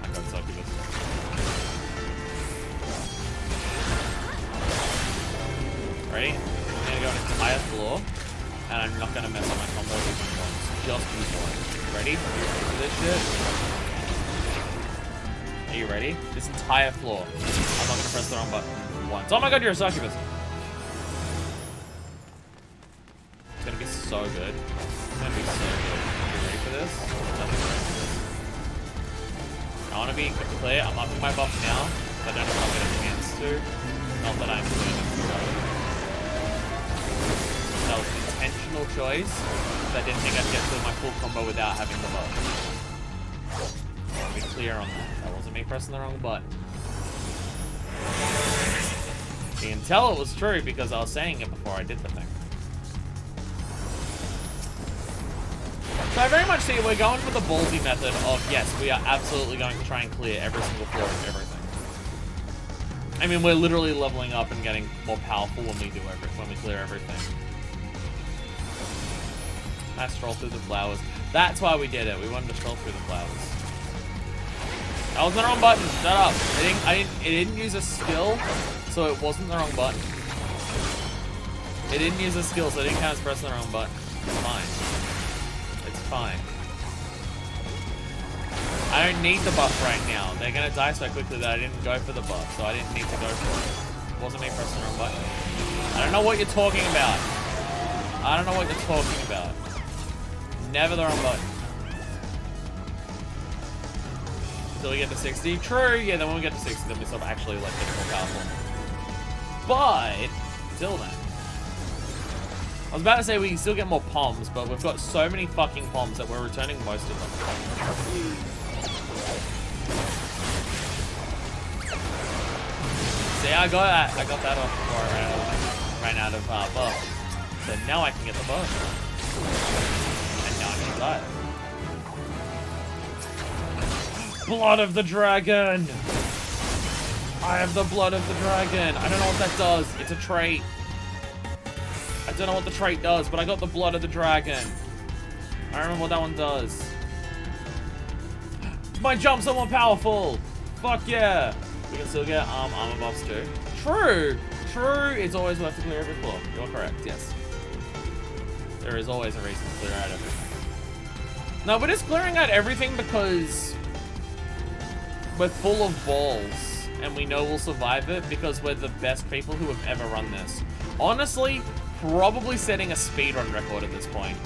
I got so good. Ready? I'm gonna go an entire floor, and I'm not gonna mess up my combos with my bombs. Just use one. Ready? For this shit. Are you ready? This entire floor. I'm not gonna press the wrong button once. Oh my god, you're a succubus! It's gonna be so good. It's gonna be so good. Are you ready for this? I wanna be clear, I'm upping my buff now, but I don't know if I'm getting a chance to. Not that I'm doing it to go. That was an intentional choice, because I didn't think I'd get through my full combo without having the buff. I'll be clear on that. That wasn't me pressing the wrong button. You can tell it was true because I was saying it before I did the thing. So I very much see we're going for the ballsy method of, yes, we are absolutely going to try and clear every single floor of everything. I mean, we're literally leveling up and getting more powerful when we clear everything. I stroll through the flowers. That's why we did it. We wanted to stroll through the flowers. That was the wrong button. Shut up. It didn't use a skill, so it wasn't the wrong button. It didn't use a skill, so it didn't count as pressing the wrong button. It's fine. It's fine. I don't need the buff right now. They're gonna die so quickly that I didn't go for the buff, so I didn't need to go for it. It wasn't me pressing the wrong button. I don't know what you're talking about. I don't know what you're talking about. Never the wrong button. Until we get to 60. True, yeah, then when we get to 60, then we start actually like getting more powerful. But, till then. I was about to say we can still get more poms, but we've got so many fucking poms that we're returning most of them. See, I got that off before I ran out of buff. So now I can get the buff. And now I can die. Blood of the dragon! I have the blood of the dragon. I don't know what that does. It's a trait. I don't know what the trait does, but I got the blood of the dragon. I don't remember what that one does. My jumps are more powerful! Fuck yeah! We can still get armor buffs too. True! True! It's always worth to clear every floor. You're correct, yes. There is always a reason to clear out everything. No, we're just clearing out everything because we're full of balls and we know we'll survive it because we're the best people who have ever run this. Honestly, probably setting a speedrun record at this point.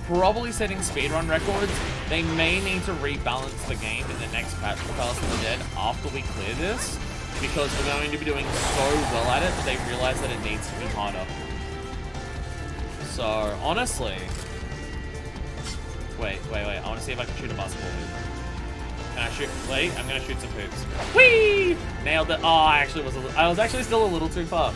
Probably setting speedrun records. They may need to rebalance the game in the next patch for Palace of the Dead after we clear this because we're going to be doing so well at it that they realize that it needs to be harder. So, honestly... Wait. I want to see if I can shoot a basketball hoop. Can I shoot? Wait, I'm gonna shoot some hoops. Whee! Nailed it. Oh, I was actually still a little too far.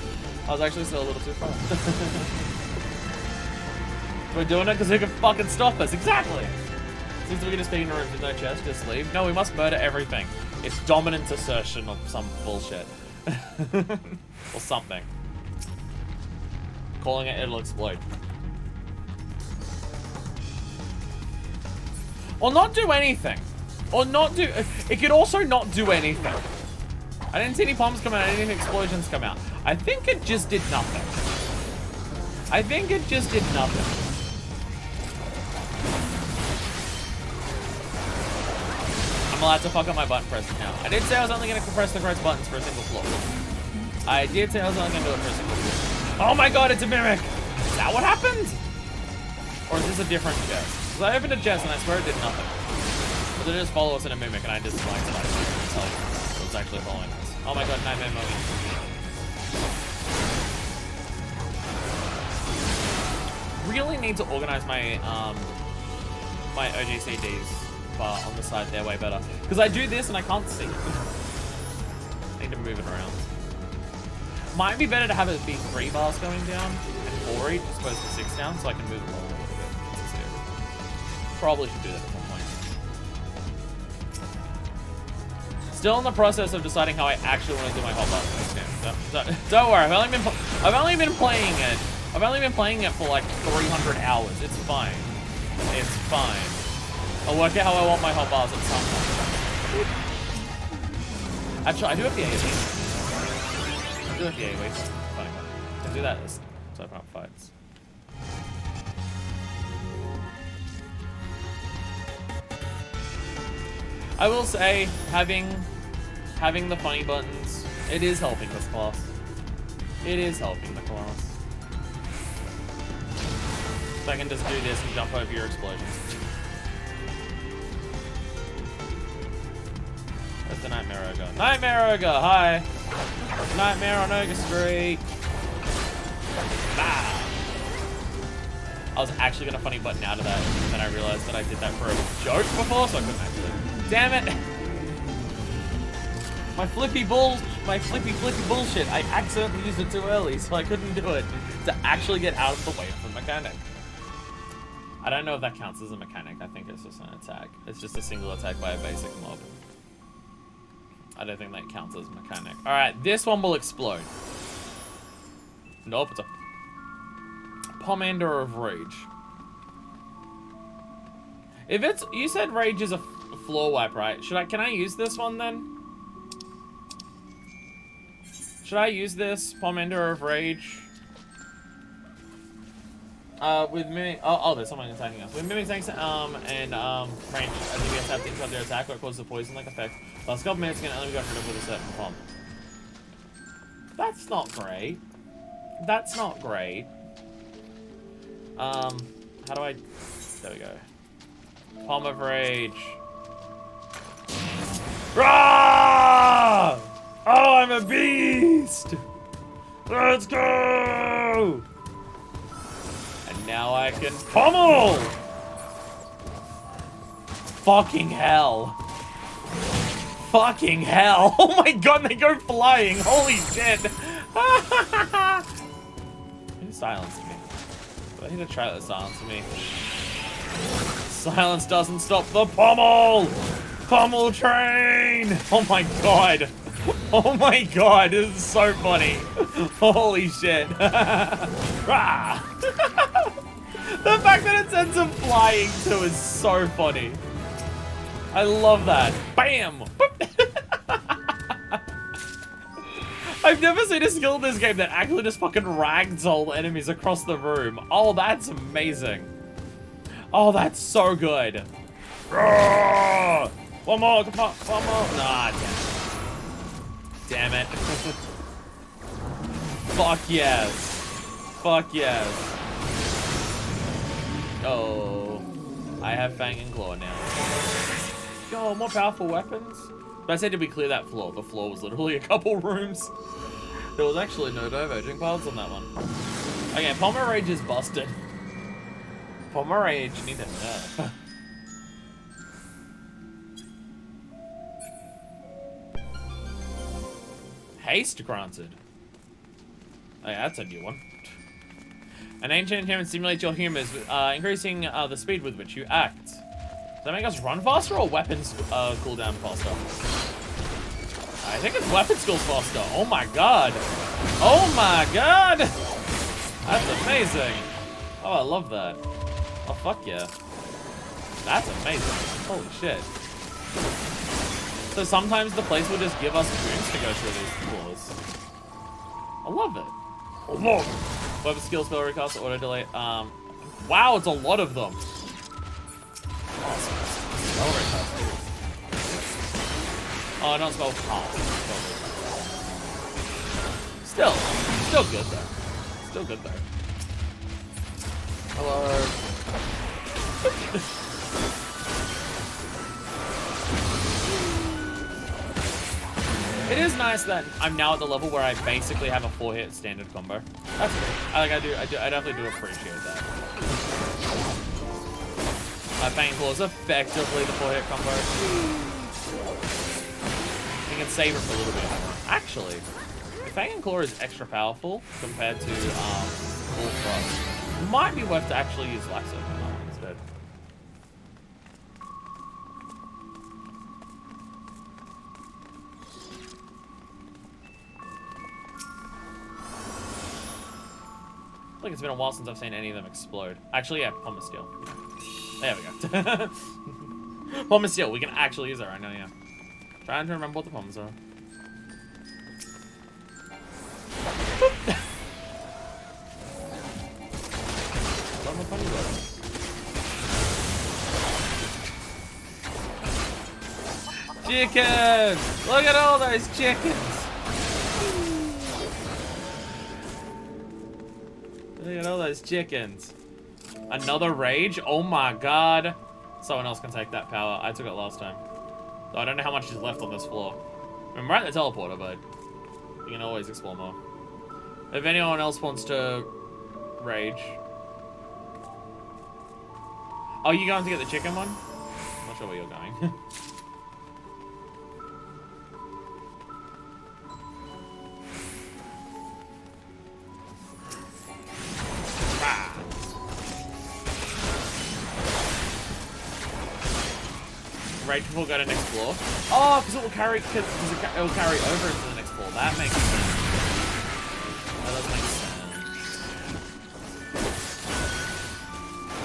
We're doing it because who can fucking stop us? Exactly! Seems we can just be in a room with no chest, just leave. No, we must murder everything. It's dominant assertion or some bullshit. Or something. Calling it, it'll explode. Or not do anything. Or not do... It could also not do anything. I didn't see any bombs come out. I didn't see any explosions come out. I think it just did nothing. I think it just did nothing. I'm allowed to fuck up my button pressing now. I did say I was only going to press the correct buttons for a single floor. I did say I was only going to do it for a single floor. Oh my god, it's a mimic! Is that what happened? Or is this a different chest? Because I opened a chest and I swear it did nothing. But it just follow us in a mimic and I just like it. It was actually following us. Oh my god, nightmare moment. Really need to organize my my OGCDs on the side there way better. Because I do this and I can't see it. I need to move it around. Might be better to have it be 3 bars going down and 4 each as opposed to 6 down so I can move it along a little bit. Probably should do that at some point. Still in the process of deciding how I actually want to do my hot button this game. Don't worry, I've only been playing it. I've only been playing it for like 300 hours. It's fine. It's fine. I'll work out how I want my hot bars at some point. Actually, I do have the AoE. I do have the AoE. Funny. I can do that as so I can fights. I will say, having the funny buttons, it is helping this class. It is helping the class. So I can just do this and jump over your explosions. Where's the Nightmare Ogre? Nightmare Ogre, hi! Nightmare on Ogre Street. Ah. I was actually gonna funny button out of that, and then I realized that I did that for a joke before, so I couldn't actually. Damn it! My flippy bullshit. I accidentally used it too early, so I couldn't do it to actually get out of the way of the mechanic. I don't know if that counts as a mechanic. I think it's just an attack. It's just a single attack by a basic mob. I don't think that counts as a mechanic. All right, this one will explode. Nope, it's a Pomander of Rage. If it's, you said Rage is a floor wipe, right? Can I use this one then? Should I use this Pomander of Rage? With Mimic, oh, there's someone attacking us. With Mimic tanks, and, range, I think we have to interrupt their attack or cause the poison-like effect. Last couple minutes can only be gotten rid of with a certain pomp. That's not great. That's not great. How do I, there we go. Palm of Rage. Rah! Oh, I'm a beast! Let's go! And now I can pummel! Fucking hell. Fucking hell. Oh my god, they go flying. Holy shit. Who silenced me? I need to try to silence me. Silence doesn't stop the pummel! Pummel train! Oh my god. Oh my god, this is so funny. Holy shit. Rah! The fact that it sends him flying too is so funny. I love that. Bam! I've never seen a skill in this game that actually just fucking ragdoll enemies across the room. Oh, that's amazing. Oh, that's so good. Roar! One more, come on, one more. Nah, damn it. Fuck yes. Fuck yes. Oh, I have Fang and Claw now. Yo, more powerful weapons. But I said, did we clear that floor? The floor was literally a couple rooms. There was actually no diverging paths on that one. Okay, Palmer Rage is busted. Palmer Rage need a nerf. Haste granted. Oh yeah, that's a new one. An ancient enchantment stimulates your humors, increasing the speed with which you act. Does that make us run faster or weapons cooldown faster? I think it's weapon skills faster. Oh my god. Oh my god. That's amazing. Oh, I love that. Oh, fuck yeah. That's amazing. Holy shit. So sometimes the place will just give us boons to go through these floors. I love it. I love it. Weapon skill, spell recast, auto delay. Wow, it's a lot of them. Spell recast. Oh, not spell cast. Still good though. Still good though. Hello. It is nice that I'm now at the level where I basically have a 4-hit standard combo. That's good. I definitely do appreciate that. My Fang Claw is effectively the 4-hit combo. You can save it for a little bit more. Actually, Fang Claw is extra powerful compared to Full Thrust. Might be worth to actually use Laxo instead. I think it's been a while since I've seen any of them explode. Actually, yeah, Pumice Steel. There we go. Pumice Steel, we can actually use it right now, yeah. Trying to remember what the Pumice are. I love my funny words. Chickens! Look at all those chickens! Look at all those chickens. Another rage? Oh my god. Someone else can take that power. I took it last time. So I don't know how much is left on this floor. I mean, we're at the teleporter, but you can always explore more. If anyone else wants to rage. Oh, you going to get the chicken one? I'm not sure where you're going. Rage before go to next floor. Oh, because it will carry over into the next floor. That makes sense. That does make sense.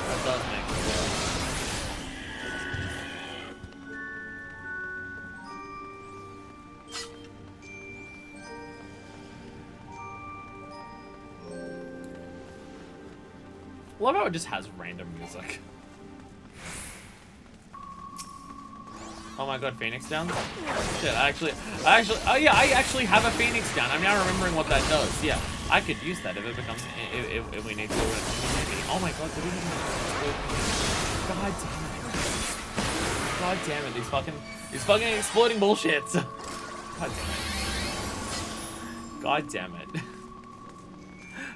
That does make sense. Love how it just has random music. Oh my god, Phoenix down? Shit, I actually have a Phoenix down. I'm now remembering what that does. Yeah, I could use that if it becomes, if we need to. Oh my god, did we even... God damn it, these fucking exploding bullshits. God damn it.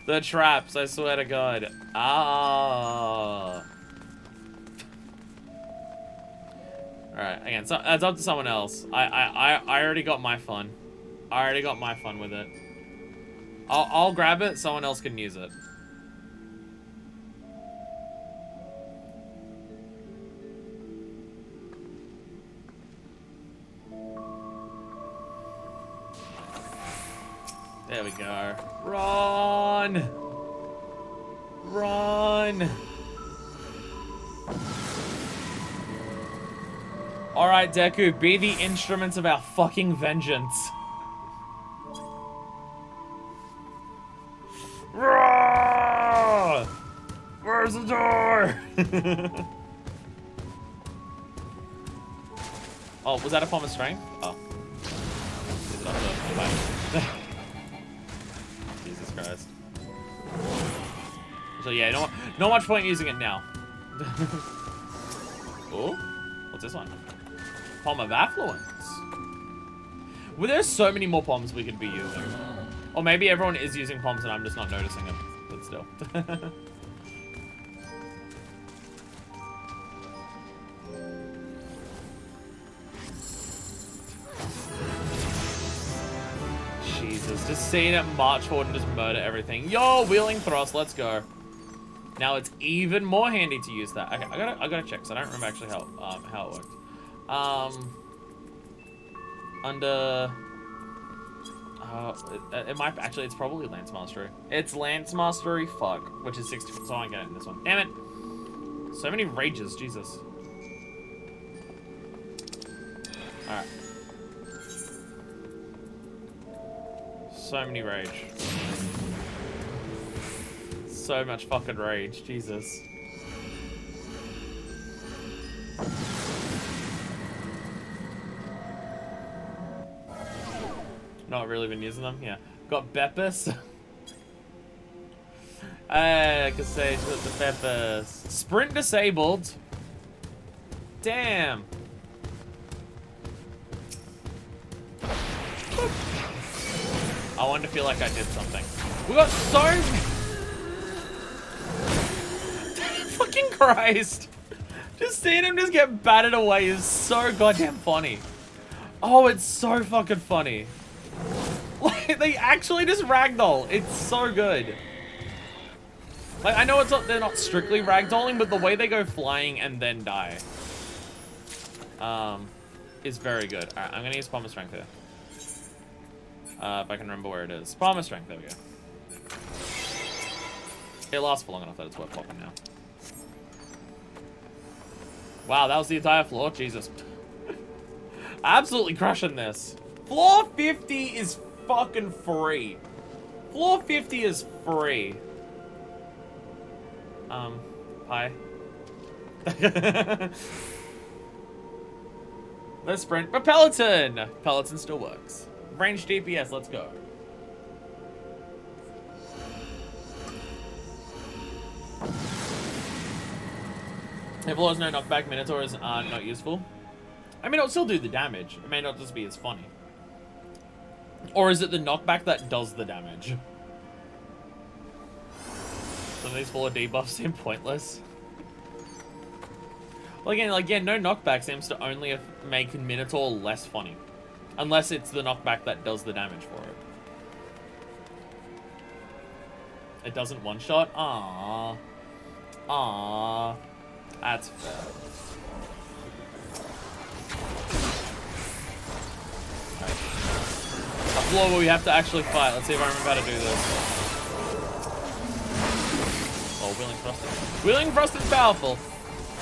The traps, I swear to god. Ah. Alright, again, so it's up to someone else. I already got my fun. I already got my fun with it. I'll grab it, someone else can use it. There we go. Run! Run! Alright, Deku, be the instruments of our fucking vengeance. Roar! Where's the door? Oh, was that a form of strength? Oh. Jesus Christ. So yeah, not much point using it now. Oh, what's this one? Palm of Affluence. Well, there's so many more palms we could be using. Or maybe everyone is using palms and I'm just not noticing them. But still. Jesus, just seeing it march forward and just murder everything. Yo, wheeling thrust, let's go. Now it's even more handy to use that. Okay, I gotta check, so I don't remember actually how it worked. Under it might actually, it's probably Lance Mastery. It's Lance Mastery, fuck, which is 60, so I won't get it in this one. Damn it! So many rages, Jesus. Alright. So many rage. So much fucking rage, Jesus. Not really been using them, yeah. Got Beppis. I can say with the Beppis. Sprint disabled. Damn. I wanted to feel like I did something. We got so... Fucking Christ. Just seeing him just get battered away is so goddamn funny. Oh, it's so fucking funny. Like, they actually just ragdoll. It's so good. Like, I know it's not, they're not strictly ragdolling, but the way they go flying and then die is very good. Alright, I'm gonna use Palmer Strength here. If I can remember where it is. Palmer Strength, there we go. It lasts for long enough that it's worth popping now. Wow, that was the entire floor? Jesus. Absolutely crushing this. Floor 50 is fucking free. Floor 50 is free. Hi. Let's sprint. But Peloton! Peloton still works. Range DPS, let's go. If Law's no knockback, Minotaurs are not useful. I mean, it'll still do the damage. It may not just be as funny. Or is it the knockback that does the damage? So these full of debuffs seem pointless. Well, again, like, yeah, no knockback seems to only make Minotaur less funny. Unless it's the knockback that does the damage for it. It doesn't one-shot? Aww. Aww. That's fair. Right. A floor where we have to actually fight. Let's see if I remember how to do this. Oh, Wheeling Thrust. Wheeling Thrust is powerful.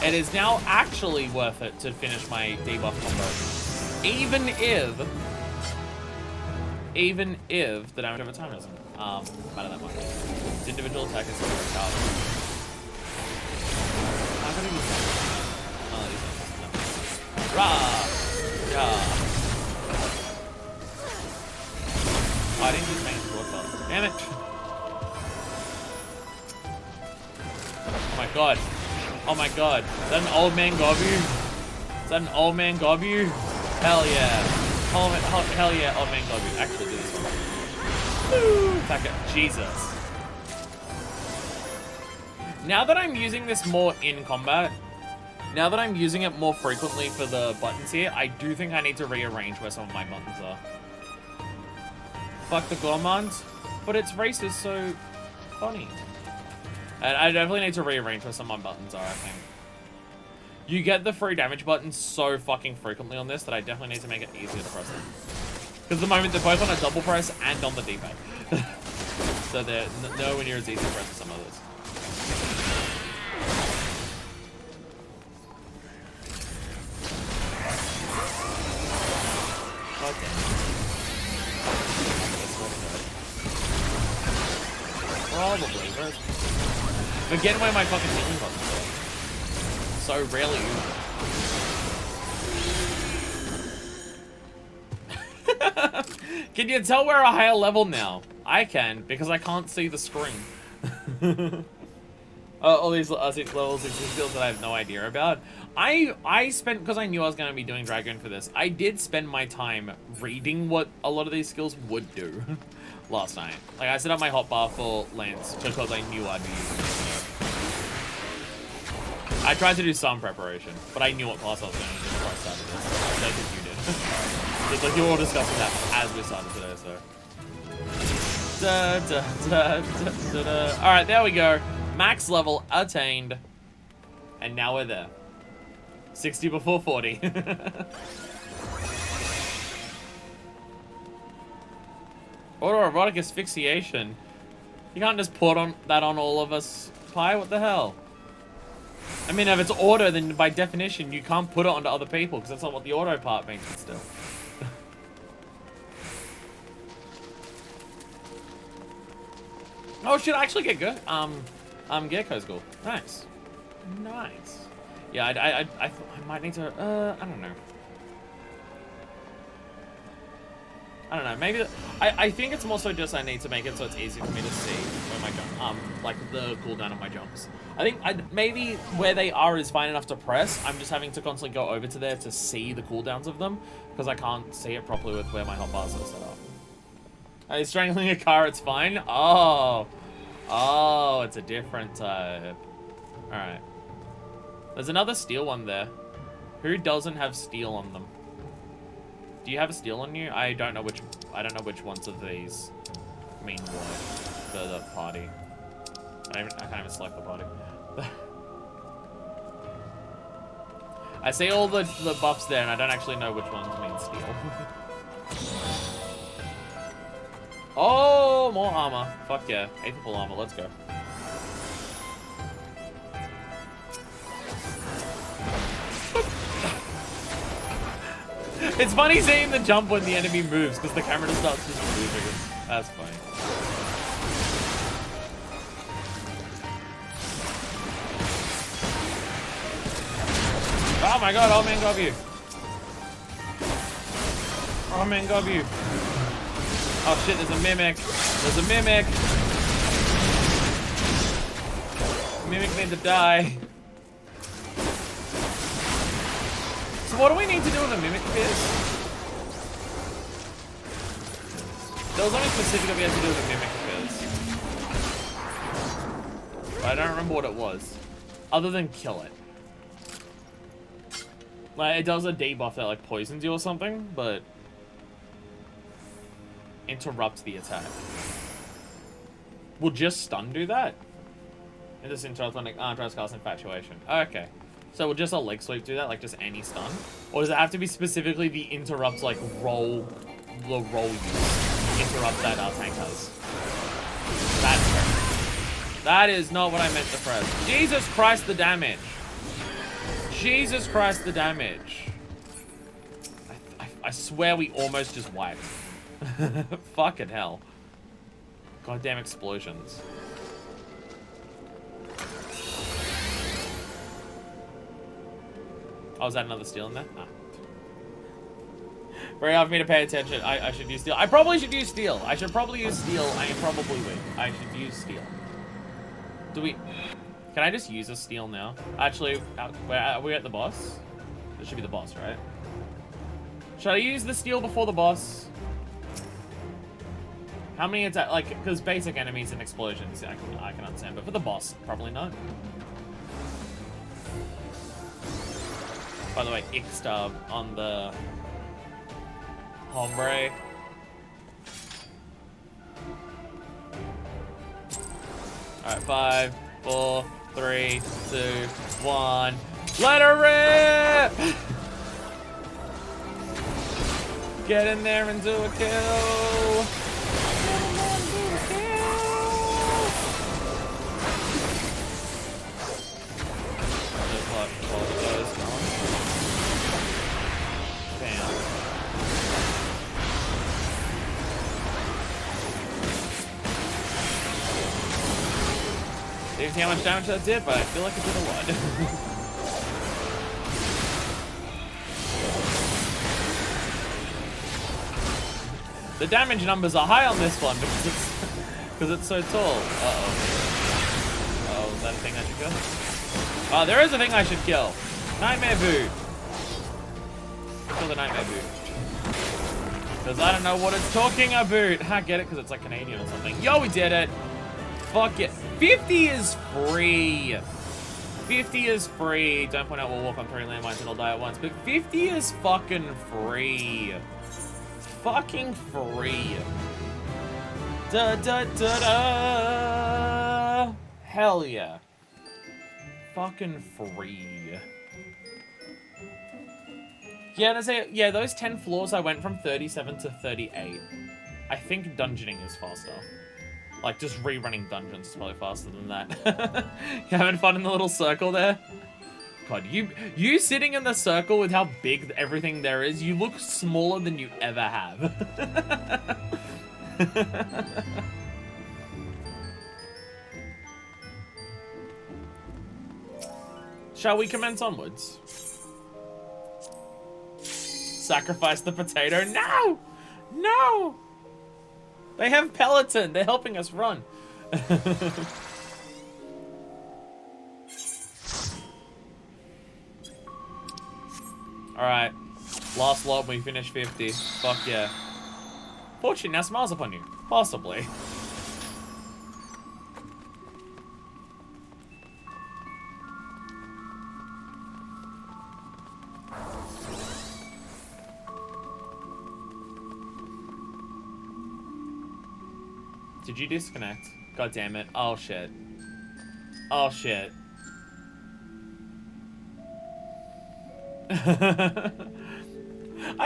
It is now actually worth it to finish my debuff combo. Even if the damage over time doesn't matter that much. Its individual attack is very powerful. How can I use that? Oh, no. Rah! Yeah. Oh, I didn't use main sword belt. Damn it! Oh my god. Oh my god. Is that an old man Gobu? Is that an old man Gobu? Hell yeah. Hell yeah, old man Gobu. Actually do this one. Woo! Attack it. Jesus. Now that I'm using this more in combat, now that I'm using it more frequently for the buttons here, I do think I need to rearrange where some of my buttons are. Fuck the Gourmand, but its race is so funny. And I definitely need to rearrange where some of my buttons are, I think. You get the free damage buttons so fucking frequently on this that I definitely need to make it easier to press them. Because at the moment they're both on a double press and on the D-pad. So they're nowhere near as easy to press as some others. Okay. Probably, but getting away my fucking healing buttons. So rarely used. Can you tell we're a higher level now? I can, because I can't see the screen. All these level 60 skills that I have no idea about. I spent, because I knew I was going to be doing Dragon for this, I did spend my time reading what a lot of these skills would do last night. Like, I set up my hotbar for Lance because I knew I'd be using it. I tried to do some preparation, but I knew what class I was going to do before I started this. I don't think you did. It's like you were all discussing that as we started today, so. Alright, there we go. Max level attained. And now we're there. 60 before 40. Autoerotic asphyxiation. You can't just put that on all of us, Pi. What the hell? I mean, if it's auto, then by definition, you can't put it onto other people, because that's not what the auto part means, but still. Oh, shit, I actually get good. Gecko's cool. Nice. Nice. Yeah, I might need to, I don't know. I don't know, maybe, I think it's more so just I need to make it so it's easy for me to see where my jump, like the cooldown of my jumps. I think maybe where they are is fine enough to press. I'm just having to constantly go over to there to see the cooldowns of them, because I can't see it properly with where my hotbars are set up. Are you strangling a car? It's fine? Oh. Oh, it's a different type. Alright. There's another steel one there. Who doesn't have steel on them? Do you have a steel on you? I don't know which ones of these mean what for the party. I can't even select the party. I see all the buffs there, and I don't actually know which ones mean steel. Oh, more armor. Fuck yeah. Aetherful armor, let's go. It's funny seeing the jump when the enemy moves, because the camera just starts just moving. That's funny. Oh my god, oh man, got you. Oh man, got you. Oh shit, there's a mimic. There's a mimic. Mimic need to die. So what do we need to do with the mimic appears? There was something specific that we had to do with the mimic appears. But I don't remember what it was. Other than kill it. Like, it does a debuff that like poisons you or something, but interrupt the attack. Will just stun do that? It just interrupts when it tries to cast Infatuation. Okay. So will just a leg sweep do that, like just any stun? Or does it have to be specifically the interrupt, like roll use? Interrupt that our tank has. That's perfect. That is not what I meant to press. Jesus Christ, the damage. Jesus Christ, the damage. I swear we almost just wiped. Fucking hell. Goddamn explosions. Oh, is that another steel in there? Ah. Very hard for me to pay attention. I should use steel. I probably should use steel. I should probably use steel. I am probably weak. I should use steel. Do we... Can I just use a steel now? Actually, are we at the boss? This should be the boss, right? Should I use the steel before the boss? How many attack... Like, because basic enemies and explosions, I can understand. But for the boss, probably not. By the way, Ixtab on the Hombre. Alright, 5, 4, 3, 2, 1. Let her rip! Get in there and do a kill! Didn't see how much damage that did, but I feel like it did a lot. The damage numbers are high on this one because it's so tall. Uh-oh. Oh, is that a thing I should kill? Oh, there is a thing I should kill. Nightmare Boot. Kill the Nightmare Boot. Because I don't know what it's talking about. I get it because it's like Canadian or something. Yo, we did it. Fuck it. 50 is free. 50 is free. Don't point out we'll walk on 3 landmines and I'll die at once. But 50 is fucking free. Fucking free. Da da da da. Hell yeah. Fucking free. Yeah, to say, yeah, those 10 floors I went from 37 to 38. I think dungeoning is faster. Like, just rerunning dungeons is probably faster than that. You having fun in the little circle there? God, you sitting in the circle with how big everything there is, you look smaller than you ever have. Shall we commence onwards? Sacrifice the potato? No! No! They have Peloton. They're helping us run. Alright. Last lot, we finished 50. Fuck yeah. Fortune now smiles upon you. Possibly. Did you disconnect? God damn it. Oh shit. Oh shit. I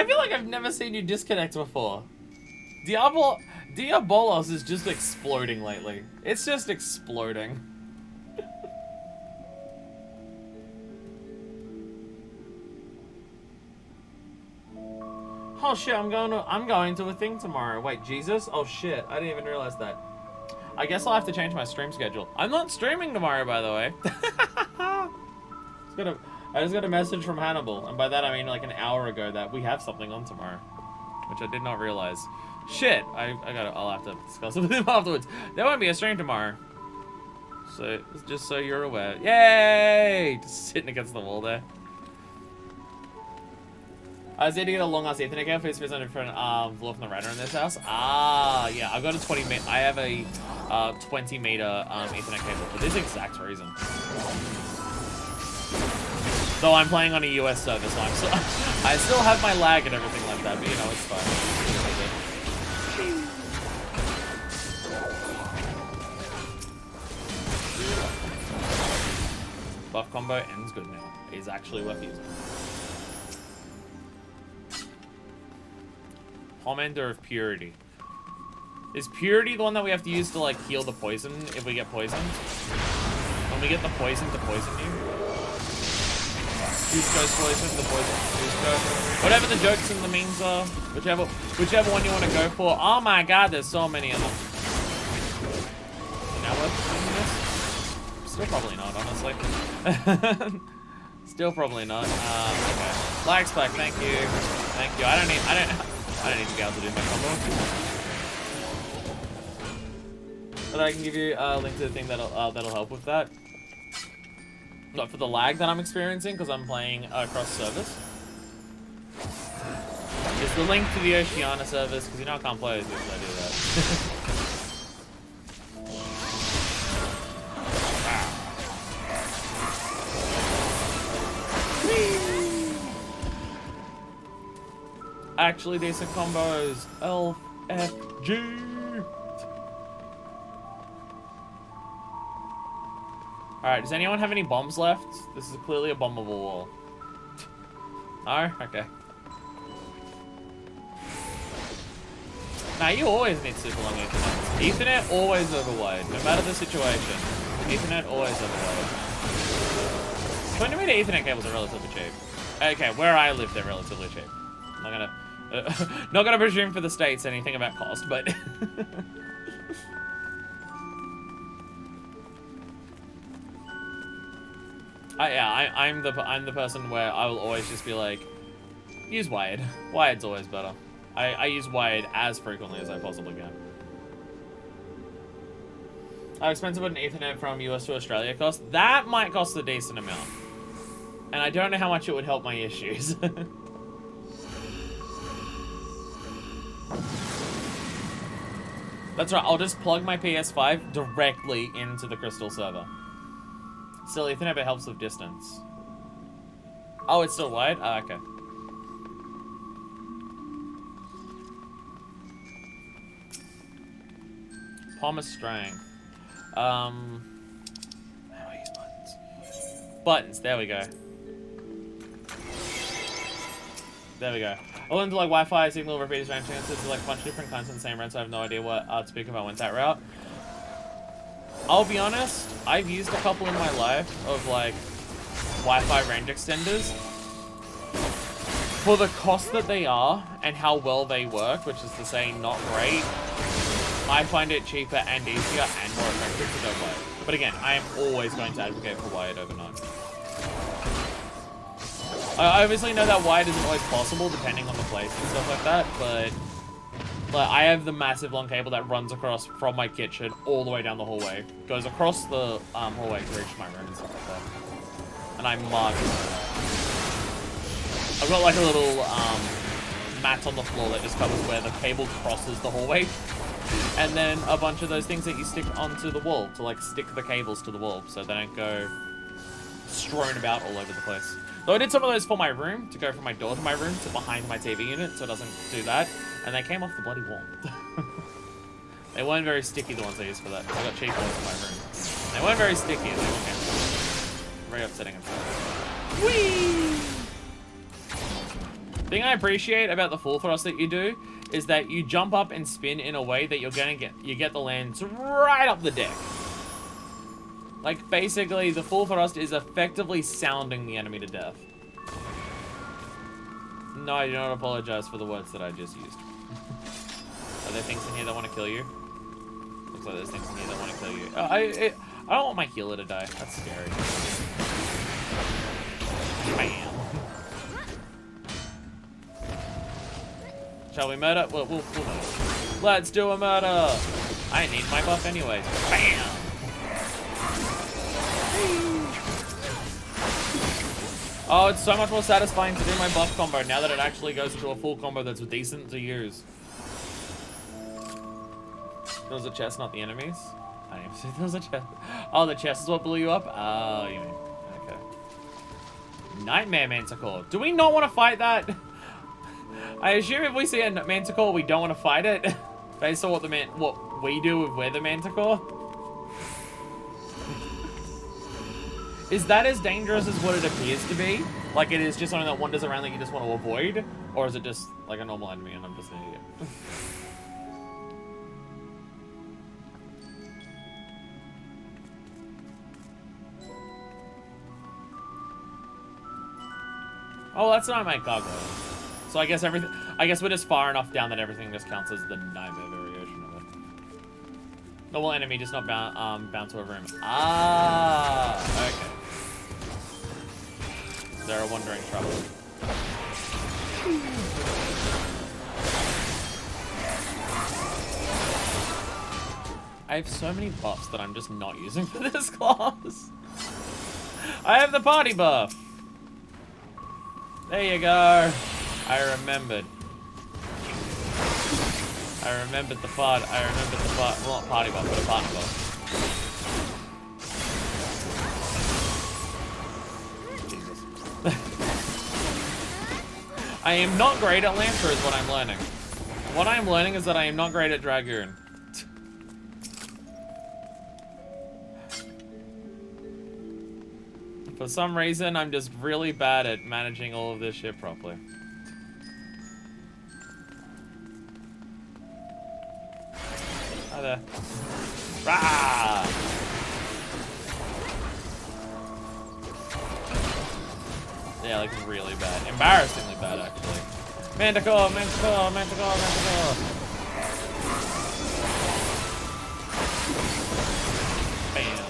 feel like I've never seen you disconnect before. Diabolos is just exploding lately. It's just exploding. Oh shit, I'm going to a thing tomorrow. Wait, Jesus? Oh shit, I didn't even realize that. I guess I'll have to change my stream schedule. I'm not streaming tomorrow, by the way. I just got a message from Hannibal, and by that I mean like an hour ago that we have something on tomorrow, which I did not realize. Shit, I'll have to discuss it with him afterwards. There won't be a stream tomorrow. So, just so you're aware. Yay! Just sitting against the wall there. I was there to get a long ass Ethernet cable for his in front of floor from the router in this house. Ah, yeah, I've got a 20 meter. I have a 20 meter Ethernet cable for this exact reason. Though I'm playing on a US server, so I still have my lag and everything like that, but you know, it's fine. Buff combo ends good now. It's actually worth using. Pomander of Purity. Is Purity the one that we have to use to like heal the poison if we get poisoned? When we get the poison to poison you? Cusco's poison, the poison Cusco. Whatever the jokes and the memes are, whichever one you want to go for. Oh my god, there's so many of them. Now worth using this? Still probably not, honestly. Still probably not. Okay. Lag spike, thank you. Thank you. I don't need to be able to do my combo. But I can give you a link to the thing that'll help with that. Not for the lag that I'm experiencing because I'm playing across servers. It's the link to the Oceania servers because you know I can't play with you if I do that. Actually decent combos. Elf, F, G. Alright, does anyone have any bombs left? This is clearly a bombable wall. No? Okay. Nah, you always need super long Ethernet. Ethernet always overwide, no matter the situation. Ethernet always overwide. 20 meter Ethernet cables are relatively cheap. Okay, where I live, they're relatively cheap. I'm not gonna presume for the States anything about cost, but I'm the person where I will always just be like, use wired. Wired's always better. I use wired as frequently as I possibly can. How expensive would an Ethernet from US to Australia cost? That might cost a decent amount, and I don't know how much it would help my issues. That's right, I'll just plug my PS5 directly into the Crystal server. Still, Ethernet helps with distance. Oh, it's still wide? Ah, okay. Palmer's strength. How do I use buttons? Buttons, there we go. There we go. I went to like Wi-Fi, signal, repeater, range chances, to like a bunch of different kinds on the same run, so I have no idea what to speak if I went that route. I'll be honest, I've used a couple in my life of like Wi-Fi range extenders, for the cost that they are and how well they work, which is to say not great, I find it cheaper and easier and more effective to go wired. But again, I am always going to advocate for wired overnight. I obviously know that wired isn't always possible depending on the place and stuff like that, but like, I have the massive long cable that runs across from my kitchen all the way down the hallway. Goes across the hallway to reach my room and stuff like that. And I mark it. I've got like a little mat on the floor that just covers where the cable crosses the hallway. And then a bunch of those things that you stick onto the wall to like stick the cables to the wall so they don't go strewn about all over the place. Though I did some of those for my room, to go from my door to my room to behind my TV unit so it doesn't do that. And they came off the bloody wall. They weren't very sticky, the ones I used for that. I got cheap ones in my room. They weren't very sticky, they were very upsetting and stuff. Whee! The thing I appreciate about the full thrust that you do is that you jump up and spin in a way that you get the lands right up the deck. Like, basically, the full thrust is effectively sounding the enemy to death. No, I do not apologize for the words that I just used. Are there things in here that want to kill you? Looks like there's things in here that want to kill you. I don't want my healer to die. That's scary. Bam. Shall we murder? We'll murder. Let's do a murder. I need my buff anyways. Bam. Oh, it's so much more satisfying to do my buff combo now that it actually goes into a full combo that's decent to use. There was a chest, not the enemies. I didn't even see there was a chest. Oh, the chest is what blew you up? Oh, you mean. Okay. Nightmare Manticore. Do we not want to fight that? I assume if we see a Manticore, we don't want to fight it. Based on what we do if we're the Manticore. Is that as dangerous as what it appears to be? Like it is just something that wanders around that you just want to avoid? Or is it just like a normal enemy and I'm just an idiot? Oh, that's not my cargo. So I guess we're just far enough down that everything just counts as the nightmare variation of it. Normal enemy just not bound to a room. Ah, okay. They're a wandering trouble. I have so many buffs that I'm just not using for this class. I have the party buff. There you go. I remembered. I remembered the part. Well, not party buff, but a party buff. I am not great at Lancer is what I'm learning. What I'm learning is that I am not great at Dragoon. For some reason, I'm just really bad at managing all of this shit properly. Hi there. Rah! Yeah, like really bad. Embarrassingly bad, actually. Manticore, Manticore, Manticore, Manticore. Bam.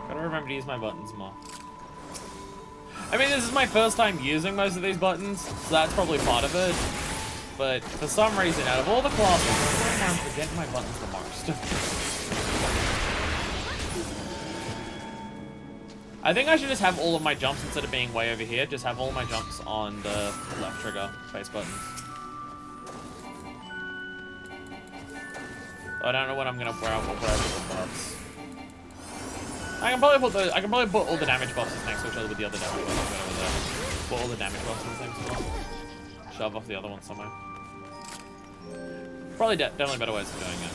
Gotta remember to use my buttons more. I mean, this is my first time using most of these buttons, so that's probably part of it. But for some reason, out of all the classes, I'm forgetting my buttons the most. I think I should just have all of my jumps, instead of being way over here, just have all of my jumps on the left trigger face buttons. I don't know when I'm gonna where I put the buffs. I can probably put all the damage buffs next to each other with the other damage buffs over there. Put all the damage buffs next to one. Shove off the other one somewhere. Probably definitely better ways of doing it.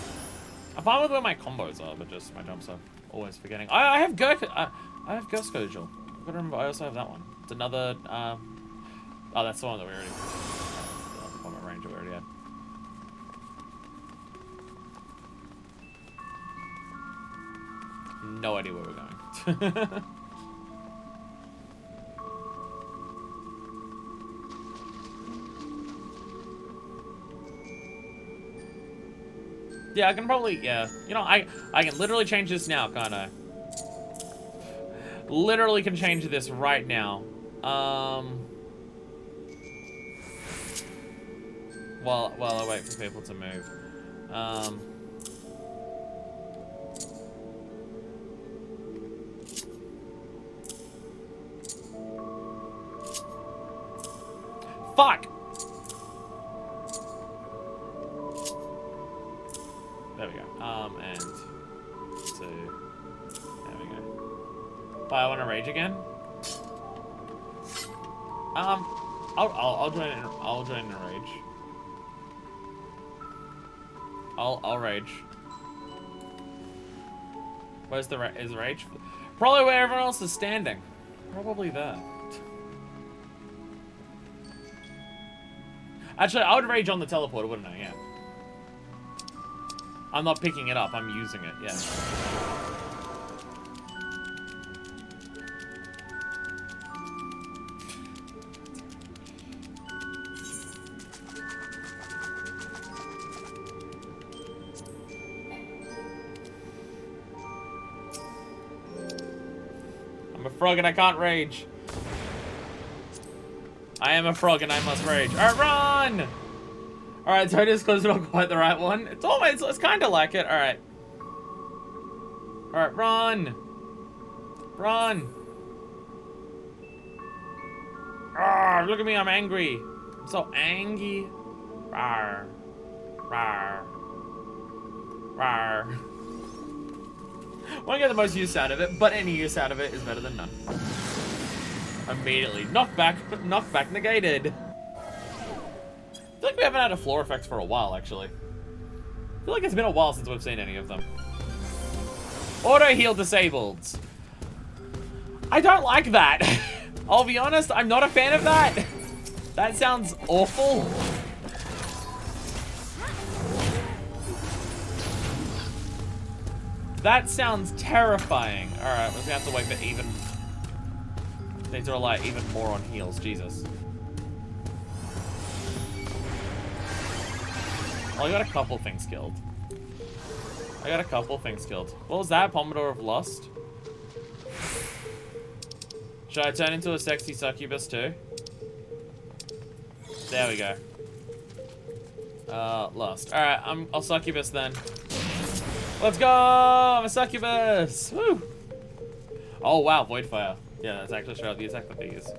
I'm fine with where my combos are, but just my jumps are always forgetting. I have Gurk. I have Ghost Codule. I've got to remember, I also have that one. It's another, oh, that's the one that we already, that's the combat range that we already had. no idea where we're going. Yeah, I can probably, yeah. You know, I can literally change this now, can't I? Literally can change this right now. While I wait for people to move. Fuck! There we go. And 2. There we go. I want to rage again. I'll join in. I'll join in a rage. I'll rage. Where's the is rage? Probably where everyone else is standing. Probably there. Actually, I would rage on the teleporter, wouldn't I? Yeah. I'm not picking it up. I'm using it. Yeah. I'm a frog and I can't rage. I am a frog and I must rage. Alright, run! Alright, so this was not quite the right one. It's always, it's kind of like it. Alright. Alright, run! Run! Arrgh, look at me, I'm angry. I'm so angry. Rawr. Rawr. Rawr. Won't get the most use out of it, but any use out of it is better than none. Immediately. Knockback negated. I feel like we haven't had a floor effect for a while, actually. I feel like it's been a while since we've seen any of them. Auto heal disabled. I don't like that. I'll be honest, I'm not a fan of that. That sounds awful. That sounds terrifying. Alright, we're gonna have to wait for even... Need to rely even more on heals, Jesus. Oh, I got a couple things killed. What was that? Pomodoro of Lust? Should I turn into a sexy succubus too? There we go. Lust. Alright, I'll succubus then. Let's go! I'm a succubus! Woo! Oh wow, Voidfire. Yeah, that's actually straight up the attack that they use.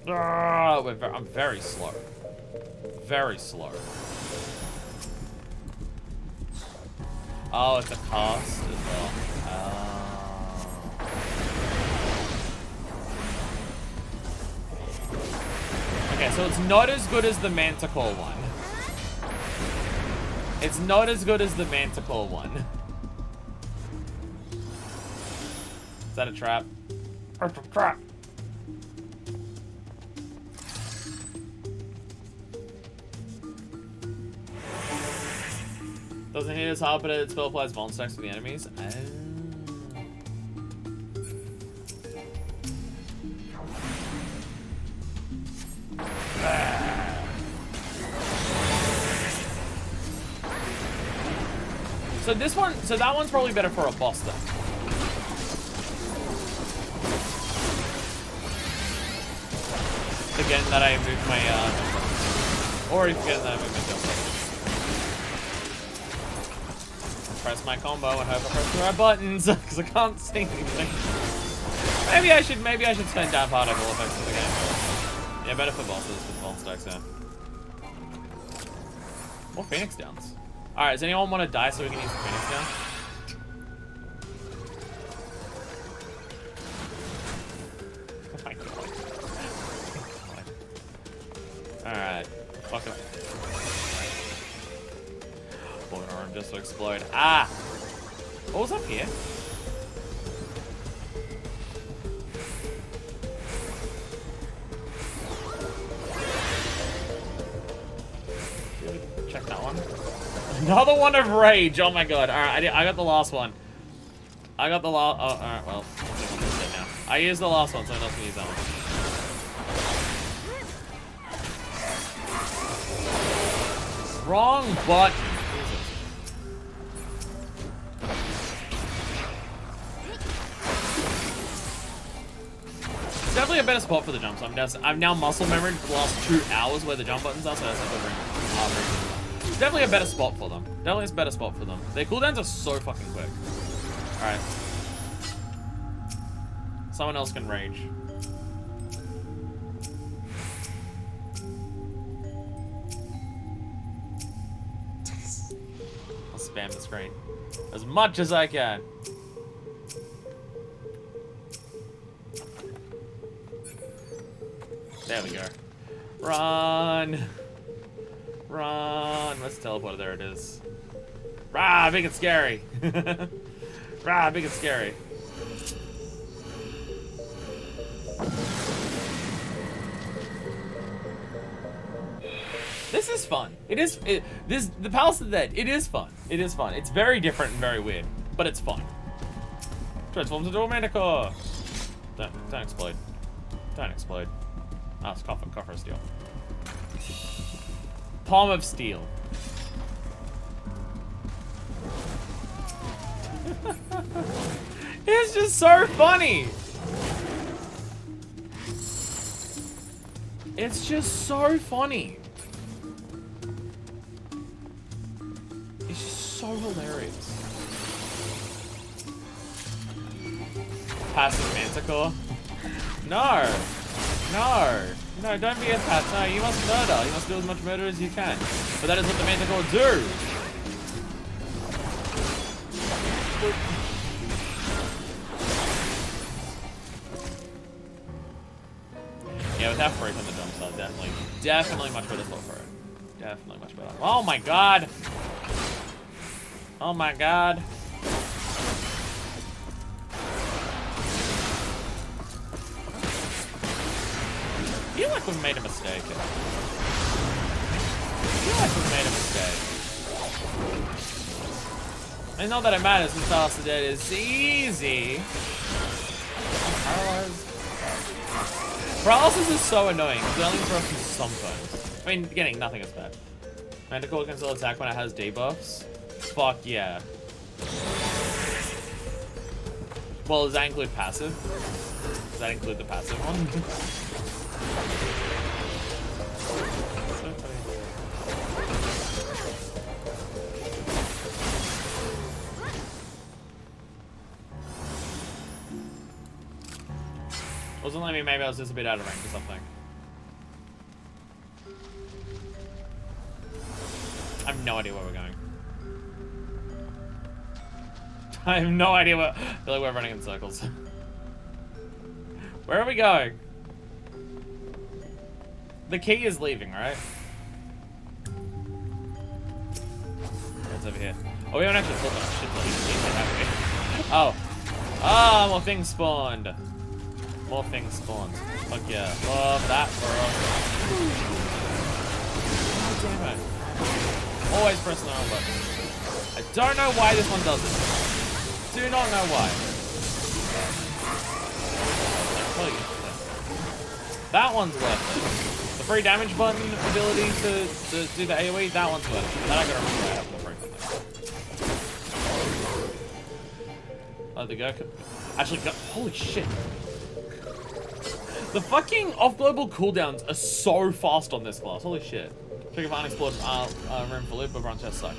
I'm very slow. Very slow. Oh, it's a cast as well. Okay, so it's not as good as the Manticore one. It's not as good as the Manticore one. Is that a trap? It's a trap. Doesn't hit as hard, but it still applies bomb stacks to the enemies. So this one, so that one's probably better for a boss then. Forgetting that I moved my, already forgetting that I moved my jump. Press my combo and hope I press the right buttons because I can't see anything. Maybe I should spend down part of all effects of the game. Yeah, better for bosses with bomb stacks, yeah. More Phoenix Downs. Alright, does anyone want to die so we can use the Phoenix Down? Oh my god. Alright. Fuck it. Point arm just to explode. Ah! What was up here? Check that one. Another one of rage. Oh my god. Alright, I got the last one. I got the last. Oh, alright, well. Now. I used the last one, so I'm not gonna use that one. Wrong button. It's definitely a better spot for the jumps. I've now muscle memorized the last 2 hours where the jump buttons are, so that's like a ring. It's definitely a better spot for them. Definitely a better spot for them. Their cooldowns are so fucking quick. Alright. Someone else can rage. I'll spam the screen as much as I can. There we go. Run! Run! Where's the teleporter? There it is. Rah! Big and scary! Rah! Big and scary. This is fun. The Palace of the Dead, it is fun. It is fun. It's very different and very weird, but it's fun. Transforms into a Manticore! Don't explode. Don't explode. Ah, it's coffer of steel. Palm of steel. It's just so funny. It's just so funny. It's just so hilarious. Passive Manticore? No. No. No, don't be a pat. No, you must murder. You must do as much murder as you can. But that is what the Manticore do. Yeah, with that freak on the jump side, definitely much better spot for it. Definitely much better. Oh my god! Oh my god. I feel like we've made a mistake. And not that it matters, since Palace of the Dead is easy. Paralysis is so annoying, because it only interrupts you sometimes. I mean, getting nothing is bad. Manticore can still attack when it has debuffs. Fuck yeah. Well, does that include passive? Does that include the passive one? So funny. Wasn't letting me, maybe I was just a bit out of range or something. I have no idea where we're going. I have no idea where. I feel like we're running in circles. Where are we going? The key is leaving, right? It's over here. Oh, we haven't actually flipped on a shit ton of keys yet, have we? Oh. Ah, more things spawned. More things spawned. Fuck yeah. Love that for us. God damn it. Always press the wrong button. I don't know why this one does it. Do not know why. That one's worth it. The free damage button ability to do the AoE, that one's worth it. That I gotta remember I have the free button. Oh, the Gurkha. Actually, holy shit. The fucking off-global cooldowns are so fast on this class. Holy shit. Trigger for unexplored room for loop, but run chest suck.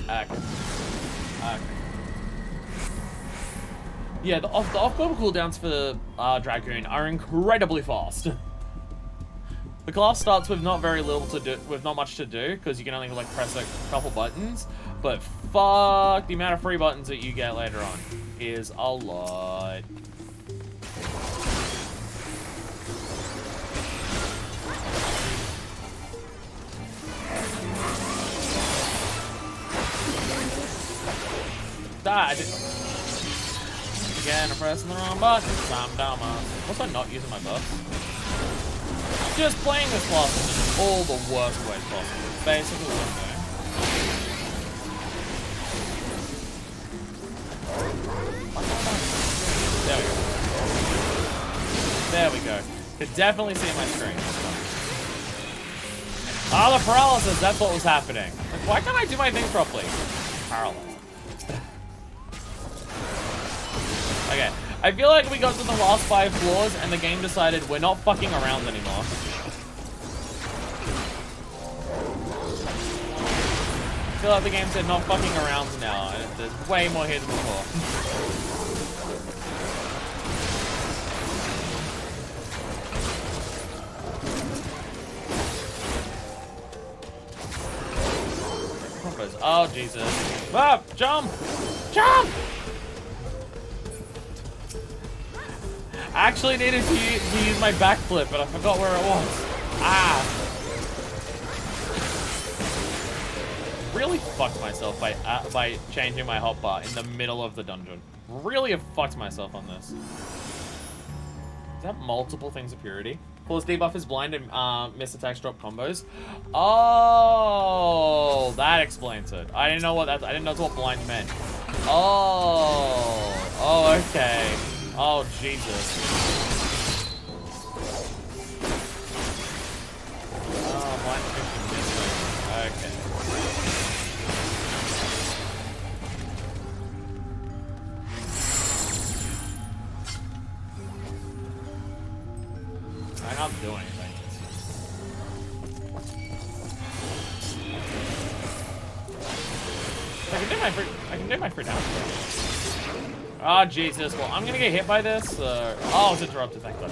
Yeah, the off-global cooldowns for Dragoon are incredibly fast. The class starts with not much to do, because you can only like press a couple buttons. But fuck, the amount of free buttons that you get later on is a lot. Died. Again, I'm pressing the wrong button. I'm dumb. Also not using my buff. Just playing this class in all the worst ways possible. Basically what I'm doing. Could definitely see my screen. Oh, the paralysis, that's what was happening. Like, why can't I do my thing properly? Paralyzed. Okay, I feel like we got to the last 5 floors and the game decided we're not fucking around anymore. I feel like the game said not fucking around now. There's way more here than before. Oh, Jesus. Up! Jump! Jump! I actually needed to use my backflip, but I forgot where it was. Ah! Really fucked myself by changing my hotbar in the middle of the dungeon. Really have fucked myself on this. Is that multiple things of purity? Pulls debuff is blind and miss attacks drop combos. Oh, that explains it. I didn't know what that. I didn't know what blind meant. Oh, oh, okay. Oh, Jesus. Oh, blind fiction missing. Okay. I can't do anything. I can do my free damage. Oh, Jesus. Well, I'm gonna get hit by this. Oh, it's interrupted, thank God.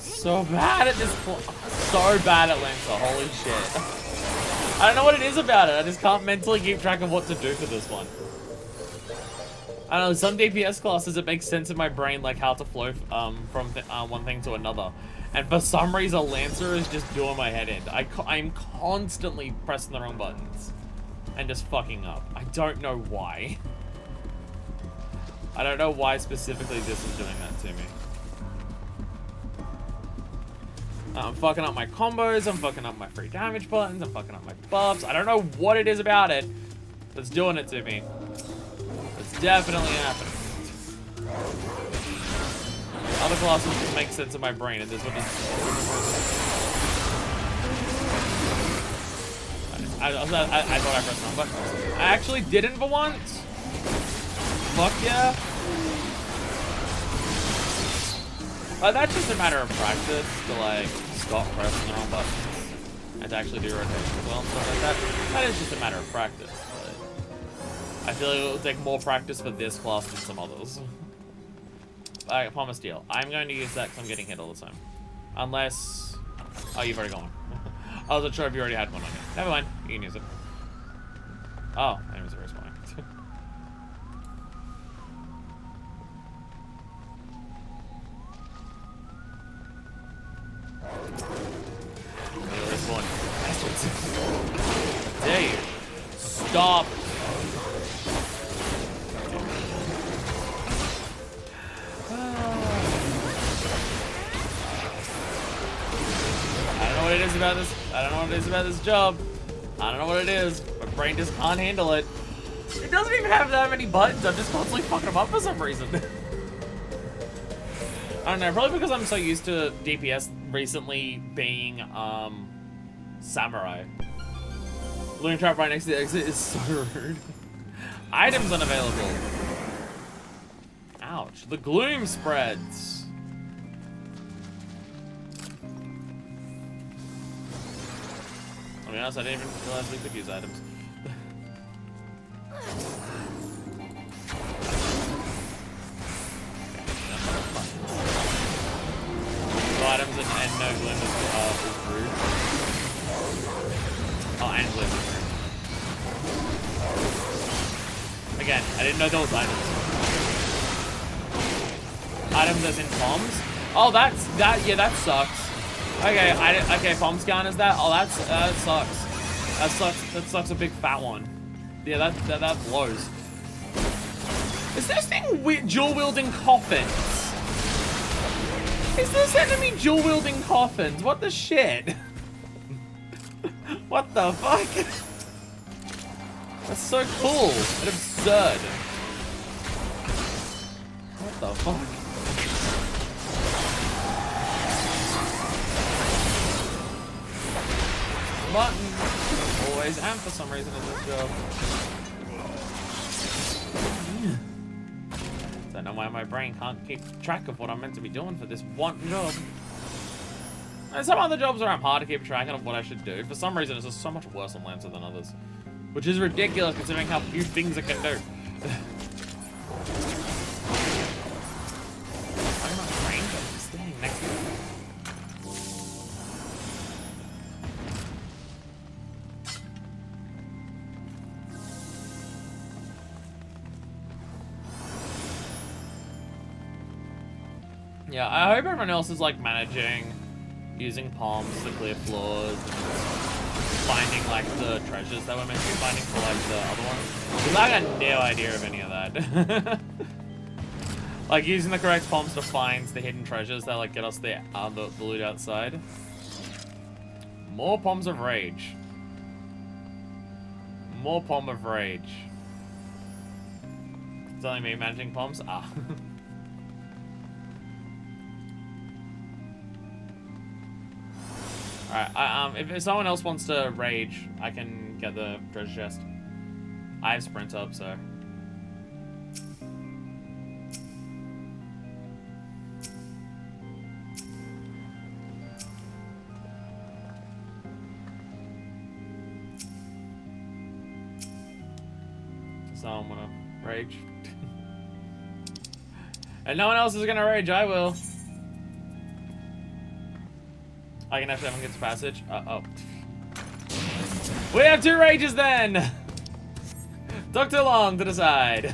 So bad at this point. So bad at Lancer, holy shit. I don't know what it is about it. I just can't mentally keep track of what to do for this one. I don't know, some DPS classes, it makes sense in my brain, like how to flow from one thing to another. And for some reason, Lancer is just doing my head in. I'm constantly pressing the wrong buttons. And just fucking up. I don't know why. I don't know why specifically this is doing that to me. I'm fucking up my combos, I'm fucking up my free damage buttons, I'm fucking up my buffs. I don't know what it is about it that's doing it to me. It's definitely happening. Other classes just make sense in my brain, and this one just... I thought I pressed the wrong button. I actually didn't for once. Fuck yeah. That's just a matter of practice to like stop pressing the wrong buttons and to actually do rotation as well and stuff like that. That is just a matter of practice. But I feel like it will take more practice for this class than some others. Alright, Palmer Steel. I'm going to use that because I'm getting hit all the time. Unless... Oh, you've already got one. I wasn't sure if you already had one on you. Never mind. You can use it. Oh, enemies are respawning. Dare you? Stop. I don't know what it is about this. I don't know what it is about this job. I don't know what it is. My brain just can't handle it. It doesn't even have that many buttons. I'm just constantly fucking them up for some reason. I don't know, probably because I'm so used to DPS recently being, Samurai. Loon trap right next to the exit is so rude. Items unavailable. Ouch. The gloom spreads. I'll be honest, I didn't even realize we could use items. Items and no gloom is rude. Oh, and gloom is rude. Again, I didn't know there was items. Items as in bombs? Oh, yeah, that sucks. Okay, okay, bomb scan is that? Oh, that sucks. That sucks a big fat one. Yeah, that blows. Is this thing dual wielding coffins? Is this enemy dual-wielding coffins? What the shit? What the fuck? That's so cool and absurd. What the fuck? Button. Always and for some reason in this job. Don't know why my brain can't keep track of what I'm meant to be doing for this one job. And some other jobs where I'm hard to keep track of what I should do. For some reason, it's just so much worse on Lancer than others. Which is ridiculous considering how few things it can do. I'm not brain just standing next to me. Yeah, I hope everyone else is like managing using palms to clear floors and finding like the treasures that we're meant to be finding for like the other ones. Because I got no idea of any of that. Like using the correct palms to find the hidden treasures that like get us the loot outside. More palms of rage. More palm of rage. It's only me managing palms? Ah. Alright, if someone else wants to rage, I can get the treasure chest. I have sprint up, so. Does someone wanna rage? And no one else is gonna rage, I will. I can actually have him get to passage. Oh. We have 2 rages then! Took too long to decide.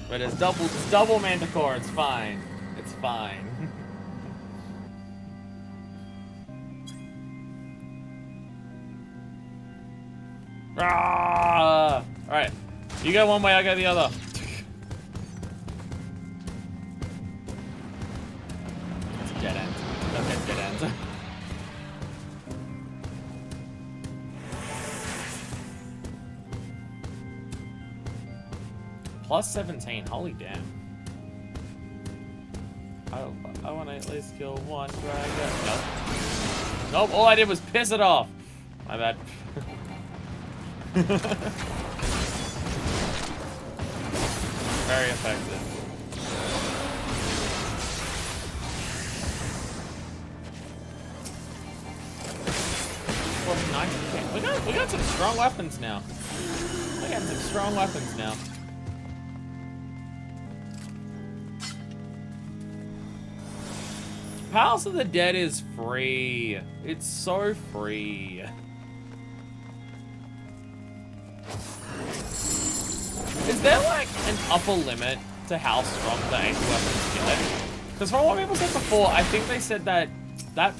But it's double manticore, it's fine. It's fine. Ah! Alright. You go one way, I go the other. It's a dead end. Okay, dead end. Plus 17, holy damn. Oh, I want to at least kill one dragon. Nope. Nope, all I did was piss it off. My bad. Very effective. We got some strong weapons now. We got some strong weapons now. Palace of the Dead is free. It's so free. Is there like an upper limit to how strong the ancient weapons get? Because from what people said before, I think they said that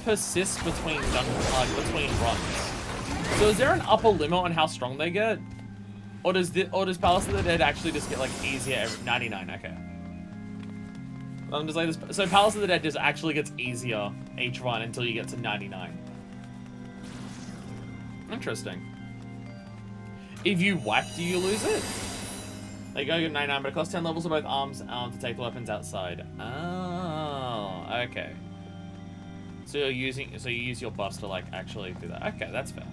persists between between runs. So is there an upper limit on how strong they get? Or does Palace of the Dead actually just get like easier every 99? Okay. I'm just like this. So Palace of the Dead just actually gets easier each run until you get to 99. Interesting. If you whack, do you lose it? There you go, you get 99, but it costs 10 levels of both arms to take the weapons outside. Oh, okay. So you use your buffs to like actually do that. Okay, that's fair.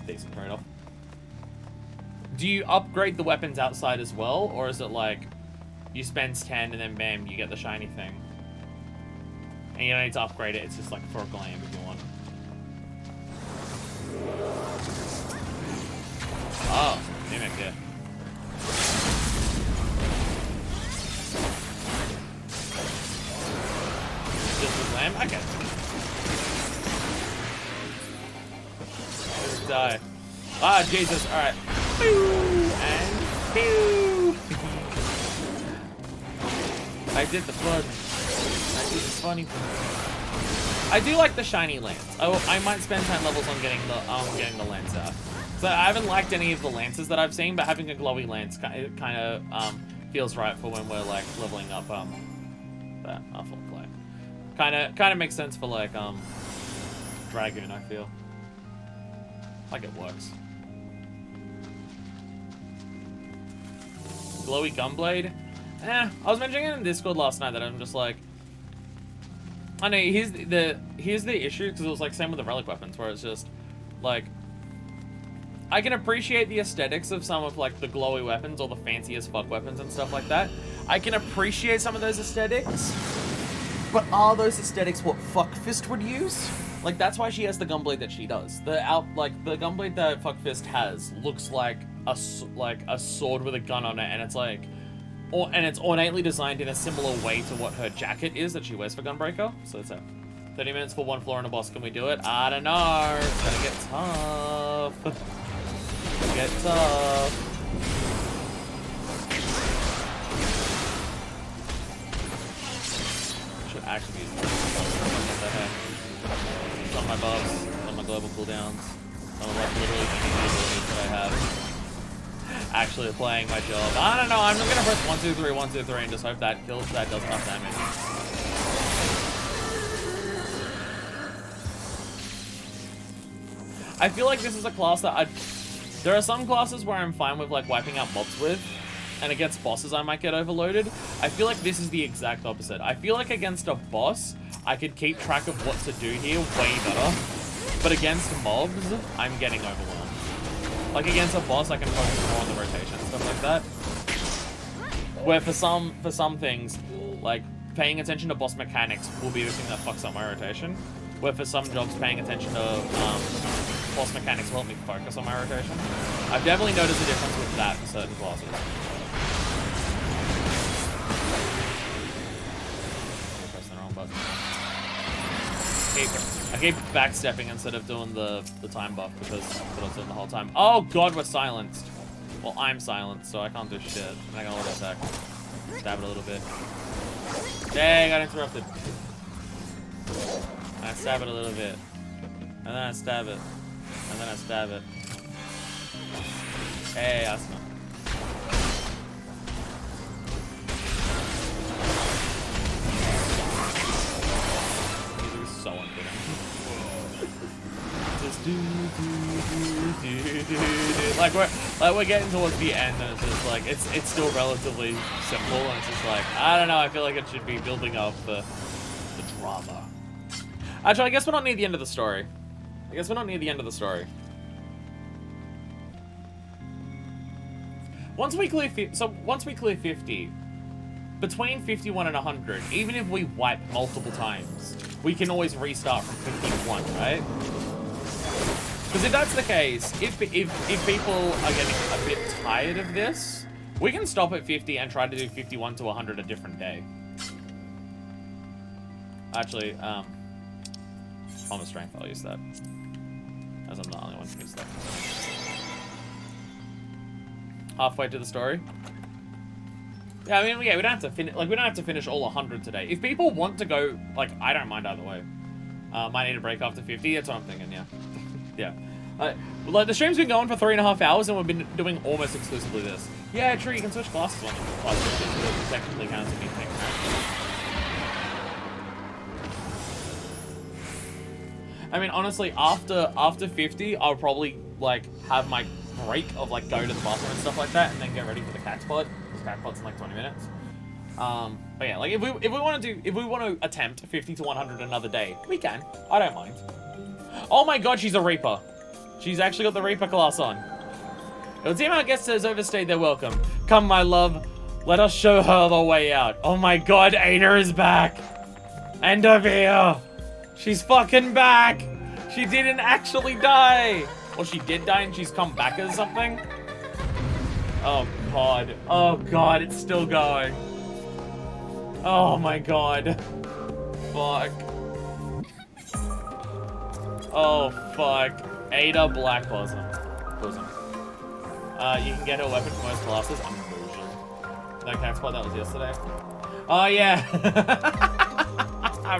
Decent trade-off. Do you upgrade the weapons outside as well, or is it like you spend 10 and then bam, you get the shiny thing? And you don't need to upgrade it, it's just like for a glam if you want. Oh, mimic, yeah. Just a glam? Okay. Just die. Ah, Jesus, alright. And pew! I did the fun. I did the funny thing. I do like the shiny lance. I might spend 10 levels on getting the lance out. So I haven't liked any of the lances that I've seen, but having a glowy lance kind of feels right for when we're like leveling up that full play. Kind of makes sense for like Dragoon, I feel. Like it works. Glowy Gunblade? I was mentioning it in Discord last night that I'm just like, I know, here's the issue, because it was like same with the Relic Weapons, where it's just like, I can appreciate the aesthetics of some of like the glowy weapons or the fancy as fuck weapons and stuff like that. I can appreciate some of those aesthetics, but are those aesthetics what Fuckfist would use? Like, that's why she has the gunblade that she does. The gunblade that Fuckfist has looks like a sword with a gun on it, and it's like, and it's ornately designed in a similar way to what her jacket is that she wears for Gunbreaker. So it's 30 minutes for one floor and a boss. Can we do it? I don't know. It's gonna get tough. Get tough. Should actually be on my buffs, on my global cooldowns, on like literally any abilities that I have. Actually playing my job. I don't know, I'm gonna press 1, 2, 3, 1, 2, 3 and just hope that kills, that does enough damage. I feel like this is a class that there are some classes where I'm fine with like wiping out mobs with, and against bosses I might get overloaded. I feel like this is the exact opposite. I feel like against a boss, I could keep track of what to do here way better, but against mobs, I'm getting overwhelmed. Like against a boss, I can focus more on the rotation and stuff like that. Where for some things, like paying attention to boss mechanics will be the thing that fucks up my rotation. Where for some jobs, paying attention to boss mechanics will help me focus on my rotation. I've definitely noticed a difference with that for certain classes. I pressed the wrong button. I keep backstepping instead of doing the time buff because that's what I was doing the whole time. Oh god, we're silenced. Well, I'm silenced, so I can't do shit. And I got auto attack. Stab it a little bit. Dang, I got interrupted. I stab it a little bit. And then I stab it. And then I stab it. Hey, Asma. So unfitting. Just like we're getting towards the end, and it's just like it's still relatively simple, and it's just like I don't know. I feel like it should be building up the drama. Actually, I guess we're not near the end of the story. Once we clear 50. Between 51 and 100, even if we wipe multiple times, we can always restart from 51, right? Because if that's the case, if people are getting a bit tired of this, we can stop at 50 and try to do 51 to 100 a different day. Actually, Promise Strength, I'll use that. As I'm the only one who use that. Halfway to the story. Yeah, I mean, yeah, we don't have to finish. Like, we don't have to finish all 100 today. If people want to go, like, I don't mind either way. Might need a break after 50. That's what I'm thinking. Yeah, yeah. Like the stream's been going for 3.5 hours, and we've been doing almost exclusively this. Yeah, true. You can switch classes on class 50, so it technically counts as being taken. I mean, honestly, after 50, I'll probably like have my break of like go to the bathroom and stuff like that, and then get ready for the cat spot. Cat spot's in like 20 minutes. But yeah, like if we want to attempt 50 to 100 another day, we can. I don't mind. Oh my god, she's a Reaper. She's actually got the Reaper class on. It would seem our guest has overstayed their welcome. Come, my love, let us show her the way out. Oh my god, Ada is back. End of here. She's fucking back. She didn't actually die. Well, she did die and she's come back as something. Oh god. Oh god, it's still going. Oh my god. Fuck. Oh fuck. Ada Black Bosom. You can get her weapon for most classes. I'm bullshit. That cat spot that was yesterday. Oh yeah.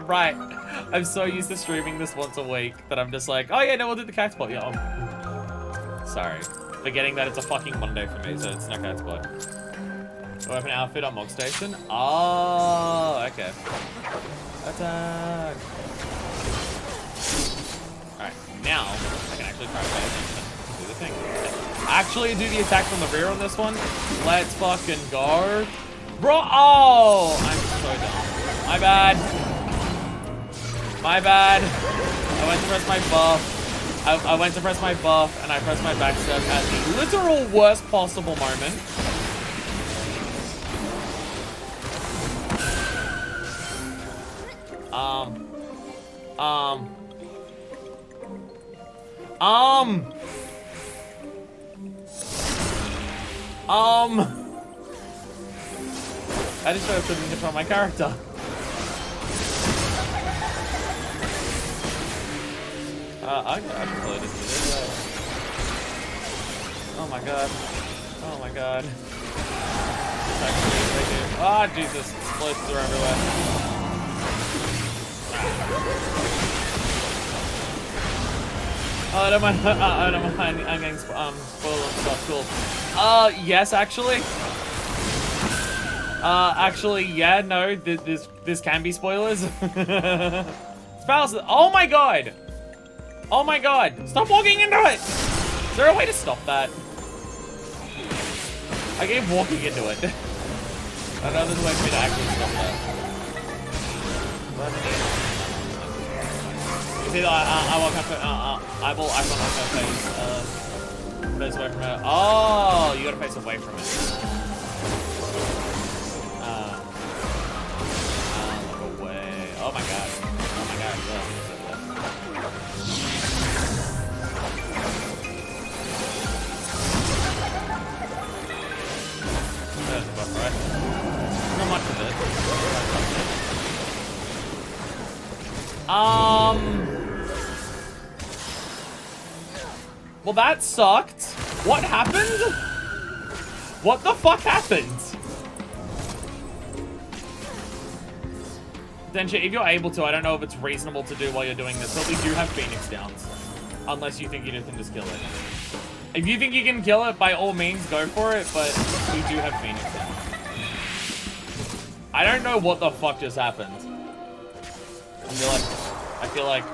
Right. I'm so used to streaming this once a week that I'm just like, oh yeah, no, we'll do the cat spot. Yeah, sorry. Forgetting that it's a fucking Monday for me, so it's no cat spot. Weapon outfit on Mog Station. Oh, okay. Attack. Alright, now I can actually try to pay attention. Do the thing. Actually do the attack from the rear on this one. Let's fucking go. Bro, oh! I'm so dumb. My bad. My bad. I went to press my buff. I went to press my buff and I pressed my backstep at the literal worst possible moment. I just tried to put in control of my character. I can play this video. Oh my god. Oh my god. Ah, Jesus. Explosives are everywhere. Oh, I don't mind. I don't mind. I'm getting spoiled and stuff. Cool. Yes, actually. Actually, yeah, no. This can be spoilers. Oh my god. Oh my god. Stop walking into it. Is there a way to stop that? I keep walking into it. I know there's a way for me to actually stop that. You see, I walk up. I will icon off her face. Face away from her. Oh, you gotta face away from it. Look away. Oh my god. Oh my god. There's the buff, right? Not much of it. Well, that sucked. What happened? What the fuck happened? Densha, if you're able to, I don't know if it's reasonable to do while you're doing this, but we do have Phoenix downs. Unless you think you can just kill it. If you think you can kill it, by all means, go for it, but we do have Phoenix downs. I don't know what the fuck just happened. I feel like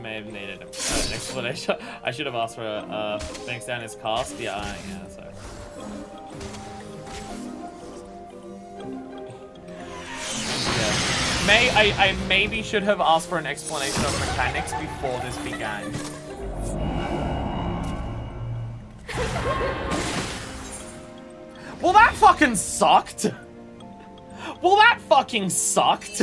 may have needed an explanation. I should have asked for Phoenix down his cast. Yeah, sorry. I maybe should have asked for an explanation of mechanics before this began. Well, that fucking sucked. Well, that fucking sucked.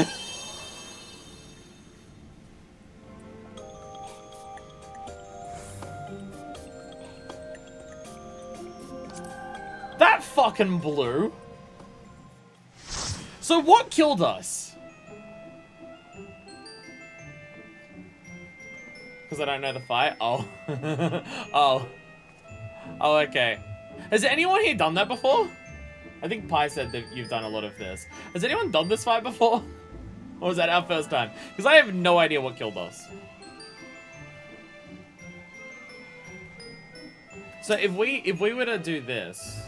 That fucking blew. So what killed us? Because I don't know the fight? Oh. Oh, okay. Has anyone here done that before? I think Pi said that you've done a lot of this. Has anyone done this fight before? Or was that our first time? Because I have no idea what killed us. So if we were to do this,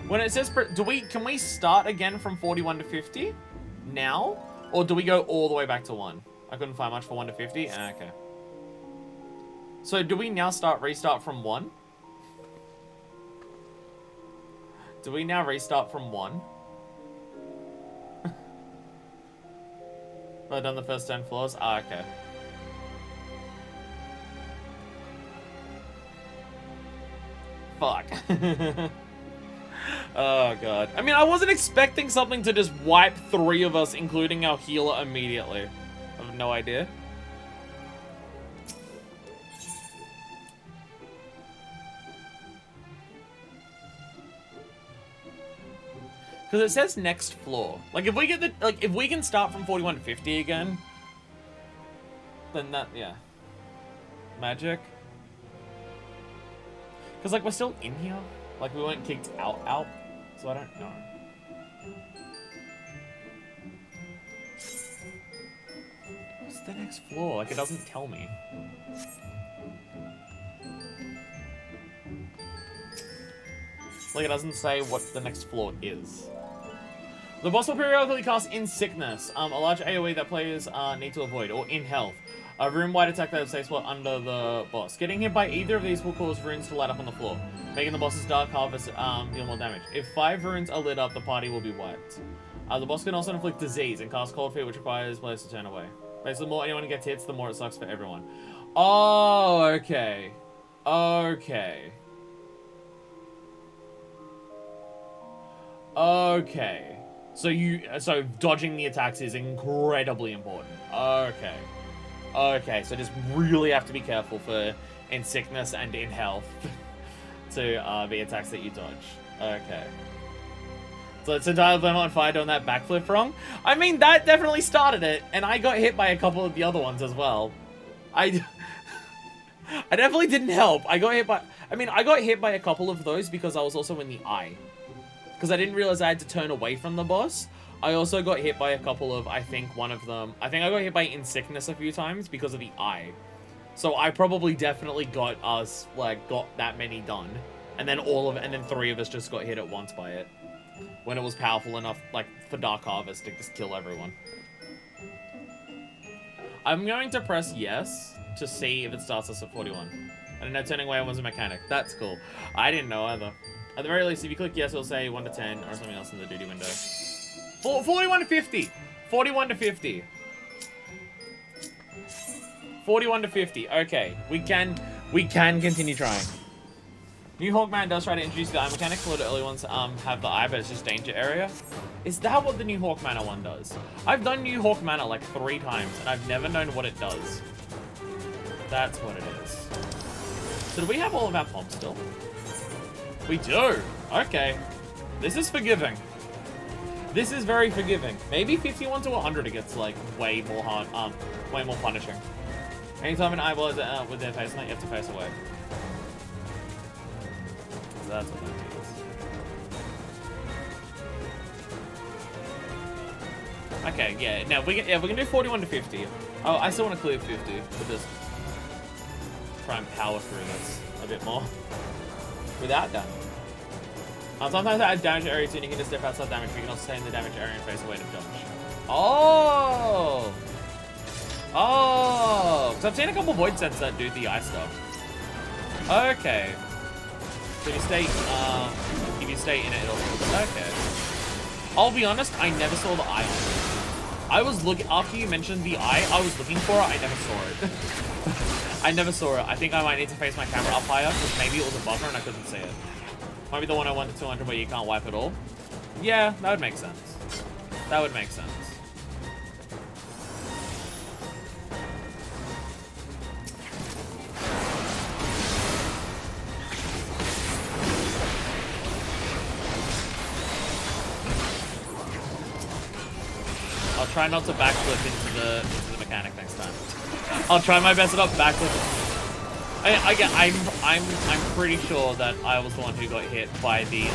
when it says, can we start again from 41 to 50 now? Or do we go all the way back to 1? I couldn't find much for 1 to 50. Okay. So do we now restart from 1? Do we now restart from 1? I've done the first 10 floors? Ah, okay. Fuck. Oh, God. I mean, I wasn't expecting something to just wipe 3 of us, including our healer, immediately. I have no idea. Because it says next floor. Like, if we get if we can start from 41 to 50 again, then that, yeah. Magic. Because, like, we're still in here. Like, we weren't kicked out. So I don't know. the next floor? Like, it doesn't tell me. Like, it doesn't say what the next floor is. The boss will periodically cast In Sickness, a large AoE that players need to avoid, or In Health, a room-wide attack that saves spot under the boss. Getting hit by either of these will cause runes to light up on the floor, making the boss's Dark Harvest deal more damage. If 5 runes are lit up, the party will be wiped. The boss can also inflict disease and cast Cold Feet, which requires players to turn away. Basically, the more anyone gets hits, the more it sucks for everyone. Oh, okay. Okay. Okay. So dodging the attacks is incredibly important. Okay. Okay, so just really have to be careful for In Sickness and In Health to be attacks that you dodge. Okay. So it's Untitled Chapter on fire doing that backflip wrong. I mean, that definitely started it, and I got hit by a couple of the other ones as well. I definitely didn't help. I got hit by a couple of those because I was also in the eye. Because I didn't realize I had to turn away from the boss. I also got hit by a couple of, I think I got hit by In Sickness a few times because of the eye. So I probably definitely got that many done. And then 3 of us just got hit at once by it. When it was powerful enough, like, for Dark Harvest to just kill everyone. I'm going to press yes to see if it starts us at 41. I didn't know turning away was a mechanic. That's cool. I didn't know either. At the very least, if you click yes, it'll say 1 to 10 or something else in the duty window. 41 to 50. 41 to 50. 41 to 50. Okay, we can continue trying. New Hawkman does try to introduce the eye mechanic. A lot of early ones have the eye, but it's just danger area. Is that what the new Hawk Manor one does? I've done new Hawk Manor like 3 times, and I've never known what it does. That's what it is. So do we have all of our pomps still? We do. Okay. This is forgiving. This is very forgiving. Maybe 51 to 100 it gets like way more hard, way more punishing. Anytime an eyeball is with their face on it, you have to face away. So that's what that is. Okay, yeah. Now we can do 41 to 50. Oh, I still want to clear 50 for this. Try and power through this a bit more without damage. Sometimes I add damage area too, and you can just step outside damage, but you can also stay in the damage area and face away to dodge. Oh! Oh! Because I've seen a couple void sets that do the eye stuff. Okay. So if you stay in it, it'll... Okay. I'll be honest, I never saw the eye on it. I was looking... After you mentioned the eye, I was looking for it, I never saw it. I never saw it. I think I might need to face my camera up higher, because maybe it was a buffer and I couldn't see it. Might be the 101 to 200 where you can't wipe it all. Yeah, that would make sense. That would make sense. I'll try not to backflip into the mechanic next time. I'll try my best to not backflip. I'm pretty sure that I was the one who got hit by the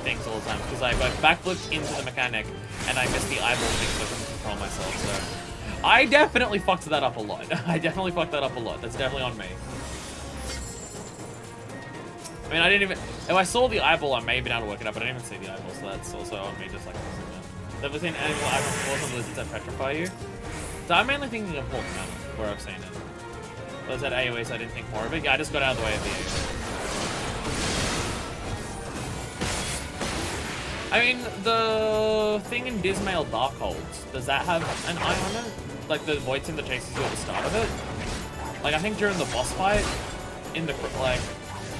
things all the time because I both backflipped into the mechanic and I missed the eyeball thing so I couldn't control myself. So I definitely fucked that up a lot. I definitely fucked that up a lot. That's definitely on me. I mean, I didn't even... If I saw the eyeball, I may have been able to work it up, but I didn't even see the eyeball, so that's also on me, just like this. Ever seen animal eyeball before? Some lizards that petrify you? So I'm mainly thinking of Hawk Manor, where I've seen it. Well, it's at AoE, so I didn't think more of it. Yeah, I just got out of the way of the AoE. I mean, the thing in Dismail Darkholds, does that have an eye on it? Like the void thing that chases you at the start of it? Like, I think during the boss fight, in the, like,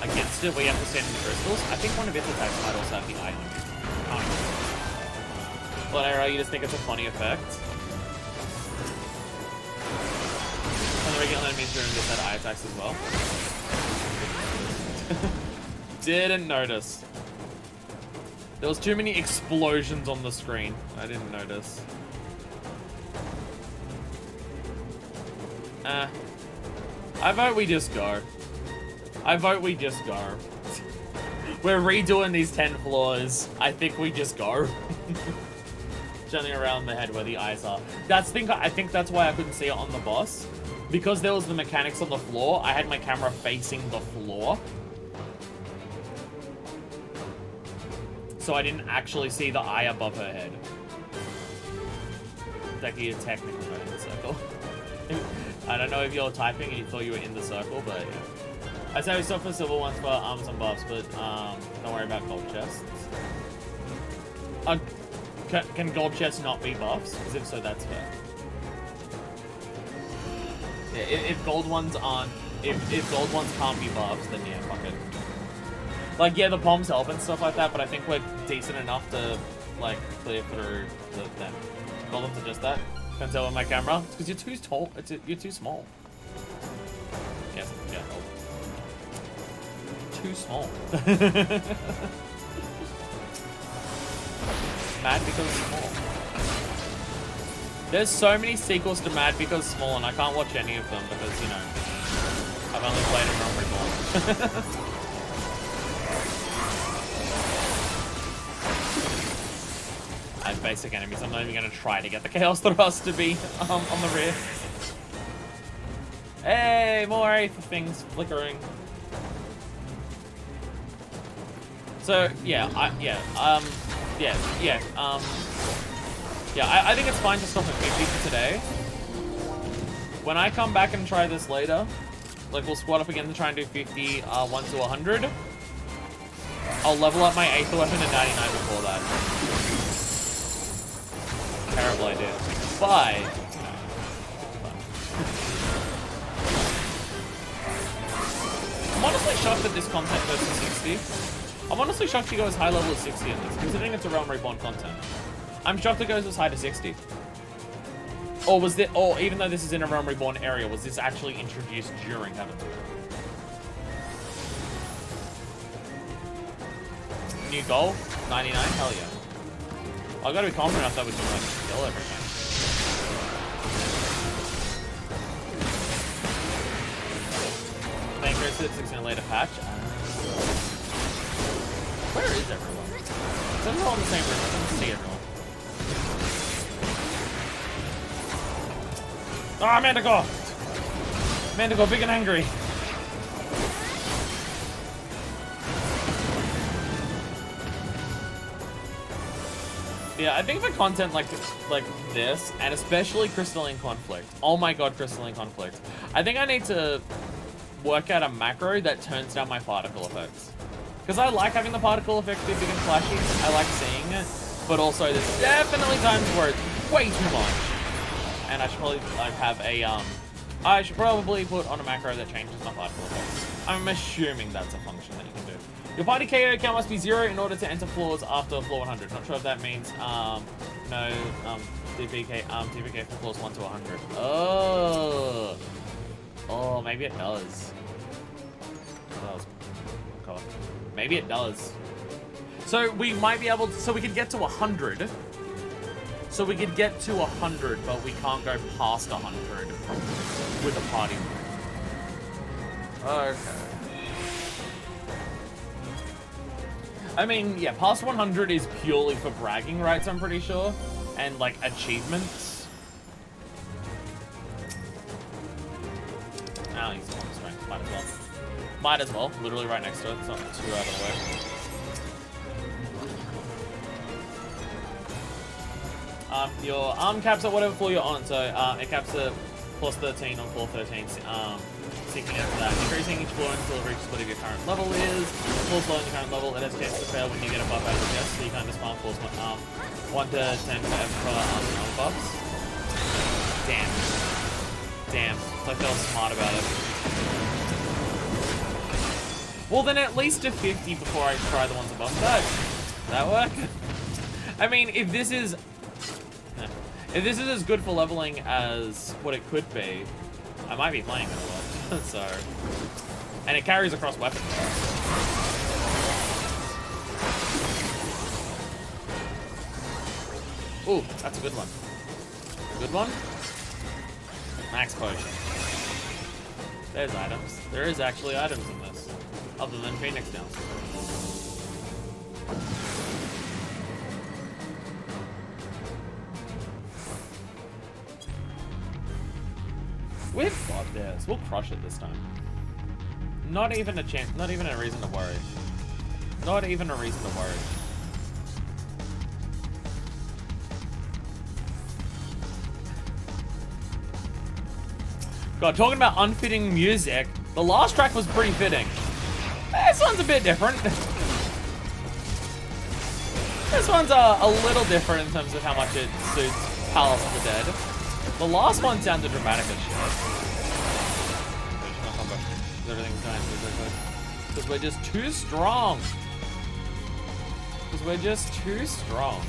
against it, where you have to stand in the crystals, I think one of its attacks might also have the eye on it. I don't know. But Arrow, you just think it's a funny effect? And the regular enemies during this had eye attacks as well. Didn't notice. There was too many explosions on the screen. I didn't notice. I vote we just go. I vote we just go. We're redoing these 10 floors. I think we just go. Generally around the head where the eyes are. I think that's why I couldn't see it on the boss. Because there was the mechanics on the floor, I had my camera facing the floor. So I didn't actually see the eye above her head. Becky, you're technically not in the circle. I don't know if you're typing and you thought you were in the circle, but yeah. I say we still for silver ones for arms and buffs, but don't worry about gold chests. Can gold chests not be buffs? Because if so, that's fair. Yeah, if gold ones aren't, if gold ones can't be buffs, then yeah, fuck it. Like, yeah, the bombs help and stuff like that, but I think we're decent enough to, like, clear through them. Golems are just that. Can't tell on my camera. It's because you're too tall. You're too small. Yes, yeah. Too small. Mad because small. There's so many sequels to Mad because small, and I can't watch any of them because, you know, I've only played in Reborn. I have basic enemies. I'm not even going to try to get the Chaos Thrust to be on the rear. Hey, more Aether things flickering. So yeah, I think it's fine to stop at 50 for today. When I come back and try this later, like we'll squad up again to try and do 50, 1 to 100. I'll level up my Aether Weapon to 99 before that. Terrible idea. But, I'm honestly shocked that this content goes to 60. I'm honestly shocked you go as high level as 60 in this, considering it's a Realm Reborn content. I'm shocked it goes as high to 60. Or was it, or even though this is in a Realm Reborn area, was this actually introduced during Heaven? New goal? 99? Hell yeah. I gotta be confident enough that we can like kill everything. Thank you, 16 later patch. Where is everyone? Is everyone in the same room? I don't see everyone. Ah, Manticore! Manticore, big and angry. Yeah, I think for content like this, and especially Crystalline Conflict. Oh my god, Crystalline Conflict. I think I need to work out a macro that turns down my particle effects. Because I like having the particle effect be big and flashy. I like seeing it. But also, there's definitely times where it's way too much. And I should probably like have a, I should probably put on a macro that changes my particle effects. I'm assuming that's a function that you can do. Your party KO count must be 0 in order to enter floors after floor 100. Not sure if that means, no, TPK from floors 1 to 100. Oh, maybe it does. God. Maybe it does. So we might be able to, so we could get to 100. So we could get to 100, but we can't go past 100 with a party. Okay. I mean, yeah, past 100 is purely for bragging rights, I'm pretty sure. And, like, achievements. Oh, he's on strength. Might as well. Might as well. Literally right next to it. It's not too out of the way. Your arm caps at whatever floor you're on. So, it caps at plus 13 on floor 13. Seeking after that. Increasing each floor until it reaches whatever your current level is. Floors below your current level, it has a chance to fail when you get a buff out of the chest, so you can't just farm floors 1 to 10 for arms and arm buffs. Damn. Damn. It's like they were smart about it. Well, then at least a 50 before I try the ones above that. That work? I mean, if this is as good for leveling as what it could be, I might be playing it a lot. So, and it carries across weapons. Ooh, that's a good one. Good one? Max potion. There's items. There is actually items in this, other than Phoenix Downs. this. We'll crush it this time. Not even a chance, not even a reason to worry. Not even a reason to worry. God, talking about unfitting music, the last track was pretty fitting. This one's a bit different. This one's a little different in terms of how much it suits Palace of the Dead. The last one sounded dramatic as shit. Everything's going good. Because we're just too strong. Because we're just too strong.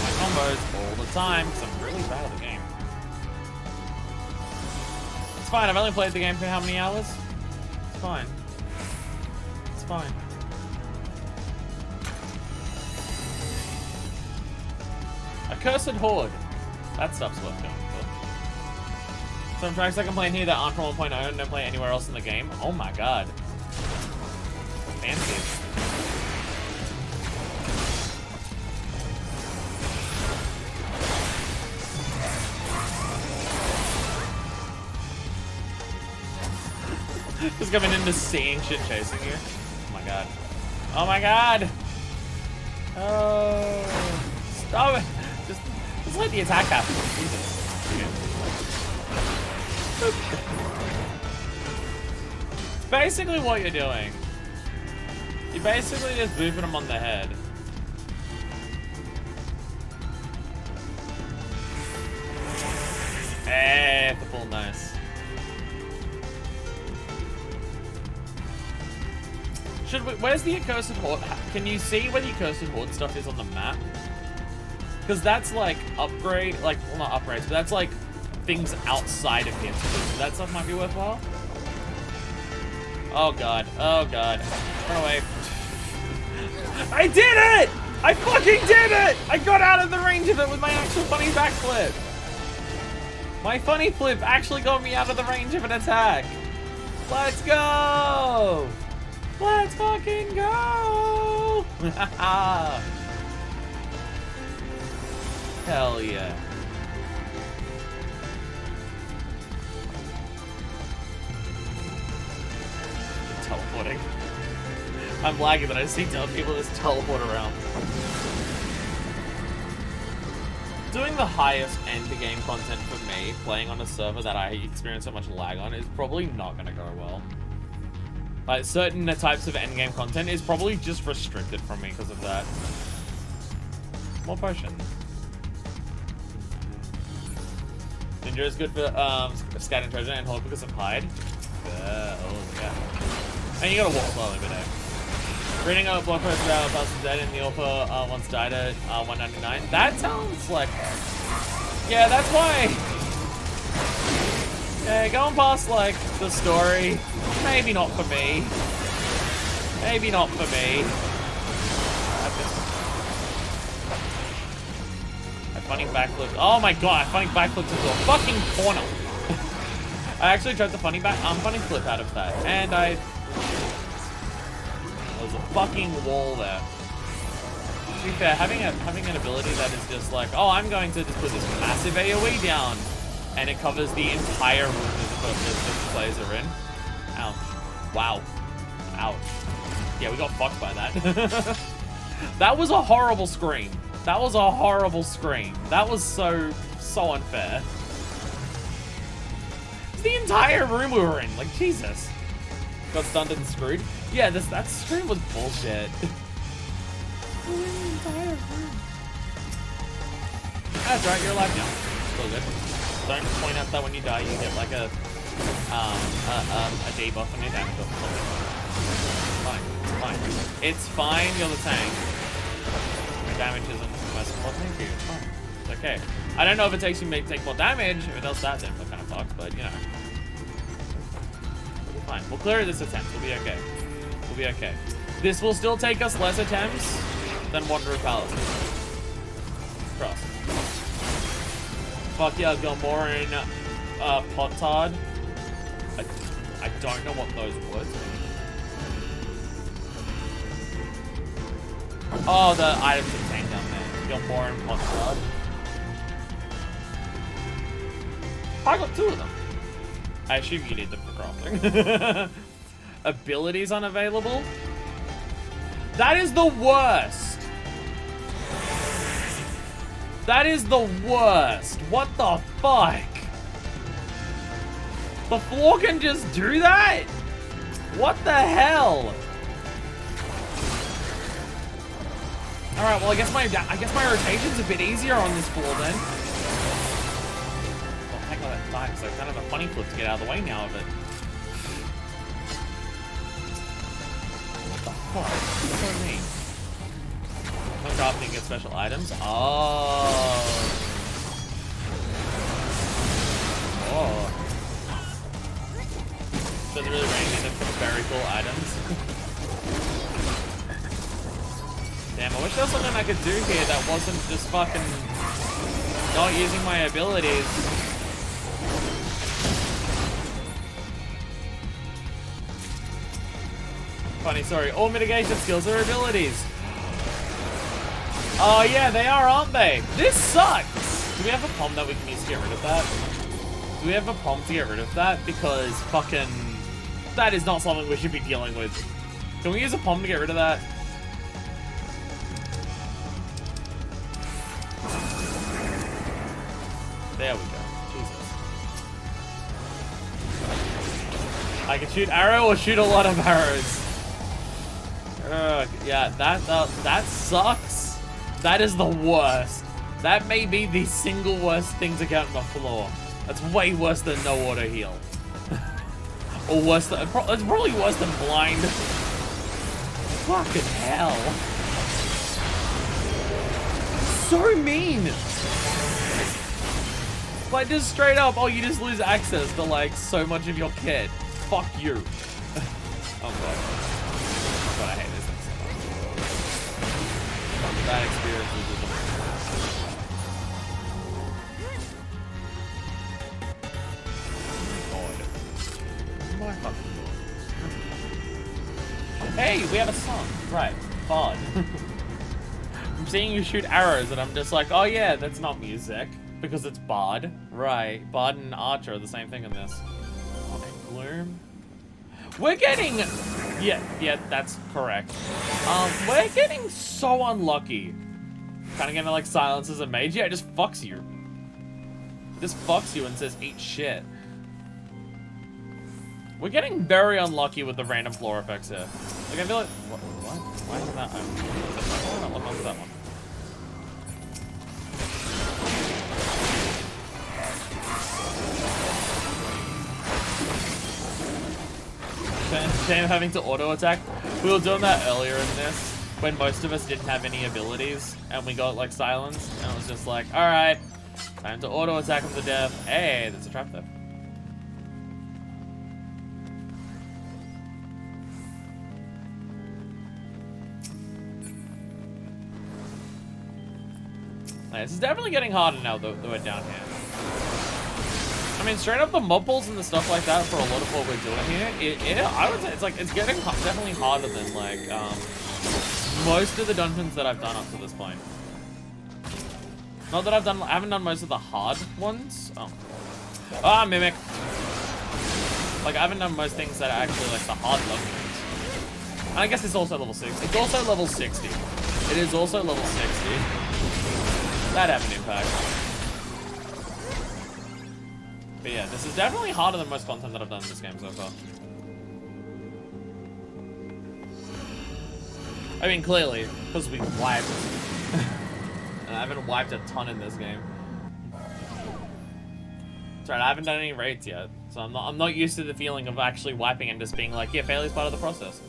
My combos all the time, because I'm really bad at the game. It's fine, I've only played the game for how many hours? It's fine. It's fine. Accursed Horde. That stuff's worth going for. Some tracks I can play in here that aren't from 1.0 and don't play anywhere else in the game. Oh my god. Fancy. Just coming into seeing shit chasing you. Oh my god. Oh my god! Oh. Stop it! Just let the attack happen. Jesus. It's basically what you're doing. You're basically just booping them on the head. Eh, the full nice. Should we, where's the Accursed Horde? Can you see where the Accursed Horde stuff is on the map? Because that's like upgrade, like, well not upgrades, but that's like things outside of him. So that stuff might be worthwhile. Oh god, oh god. Run away. I did it! I fucking did it! I got out of the range of it with my actual funny backflip. My funny flip actually got me out of the range of an attack. Let's go! Let's fucking go! Hell yeah. Teleporting. I'm lagging that I see people just teleport around. Doing the highest end game content for me, playing on a server that I experience so much lag on, is probably not gonna go well. Like, certain types of endgame content is probably just restricted from me because of that. More potion. Ninja is good for scouting treasure and hold because of hide. Oh, yeah. And you gotta walk slowly, but reading a blog post about Palace of the Dead and the author once died at 199. That sounds like... Yeah, that's why... Yeah, going past, like, the story. Maybe not for me. Maybe not for me. I funny backflip. Oh my god, I funny backflip to the fucking corner. I actually tried to funny flip out of that. And there was a fucking wall there. To be fair, having an ability that is just like, oh, I'm going to just put this massive AoE down. And it covers the entire room as the players are in. Ouch. Wow. Ouch. Yeah, we got fucked by that. That was a horrible scream. That was a horrible scream. That was so unfair. It's the entire room we were in. Like, Jesus. Got stunned and screwed. Yeah, that scream was bullshit. The entire room. That's right, you're alive now. Still good. Don't point out that when you die, you get like a debuff on your damage. Fine, it's fine. It's fine, you're the tank. Your damage isn't most important to you. It's fine. It's okay. I don't know if it takes you to take more damage. If it does that, then we're kind of fucked, but you know. We'll be fine. We'll clear this attempt. We'll be okay. We'll be okay. This will still take us less attempts than Wanderer Palace. Cross. Fuck yeah, Gilmoran, Potard. I don't know what those words mean. Oh, the items contained down there. feel more imposter. I got 2 of them. I assume you need them for crafting. Abilities unavailable? That is the worst. That is the worst. What the fuck? The floor can just do that? What the hell? All right, well, I guess my rotation's a bit easier on this floor then. Well, thank God that died, so it's kind of a funny flip to get out of the way now of it. What the fuck? What does that mean? No crafting get special items? Oh. Oh. So they're really ranking them for very cool items. Damn, I wish there was something I could do here that wasn't just fucking not using my abilities. Funny, sorry. All mitigation skills are abilities. Oh yeah, they are, aren't they? This sucks! Do we have a pom that we can use to get rid of that? Do we have a pom to get rid of that? Because fucking... that is not something we should be dealing with. Can we use a pom to get rid of that? There we go. Jesus. I can shoot arrow or shoot a lot of arrows. Yeah, that sucks. That is the worst. That may be the single worst thing to get on the floor. That's way worse than no auto heal. Or worse than, it's probably worse than blind. Fucking hell. So mean. Like, just straight up, oh, you just lose access to, like, so much of your kit. Fuck you. Oh, God. God, I hate this thing so much. Bad experiences with them. God. My fucking God. Hey, we have a song. Right. Bard. I'm seeing you shoot arrows, and I'm just like, oh, yeah, that's not music. Because it's Bard. Right. Bard and Archer are the same thing in this. Oh, and Gloom. We're getting... Yeah, that's correct. We're getting so unlucky. Kind of getting like silences a mage. Yeah, it just fucks you. It just fucks you and says, eat shit. We're getting very unlucky with the random floor effects here. Like, I feel like... What? Why isn't that... Why not look onto that one? Shame having to auto attack. We were doing that earlier in this when most of us didn't have any abilities and we got like silenced and it was just like, all right, time to auto attack them to death. Hey, there's a trap there. This is definitely getting harder now that we're down here. I mean, straight up the mob pulls and the stuff like that for a lot of what we're doing here, I would say it's getting definitely harder than like most of the dungeons that I've done up to this point. Not that I haven't done most of the hard ones. Oh, Mimic. Like I haven't done most things that are actually like the hard dungeons. And I guess it's also level 6. It's also level 60. It is also level 60. That had an impact. But yeah, this is definitely harder than most content that I've done in this game so far. I mean, clearly, because we wiped. And I haven't wiped a ton in this game. That's right, I haven't done any raids yet. So I'm not used to the feeling of actually wiping and just being like, yeah, failure's part of the process.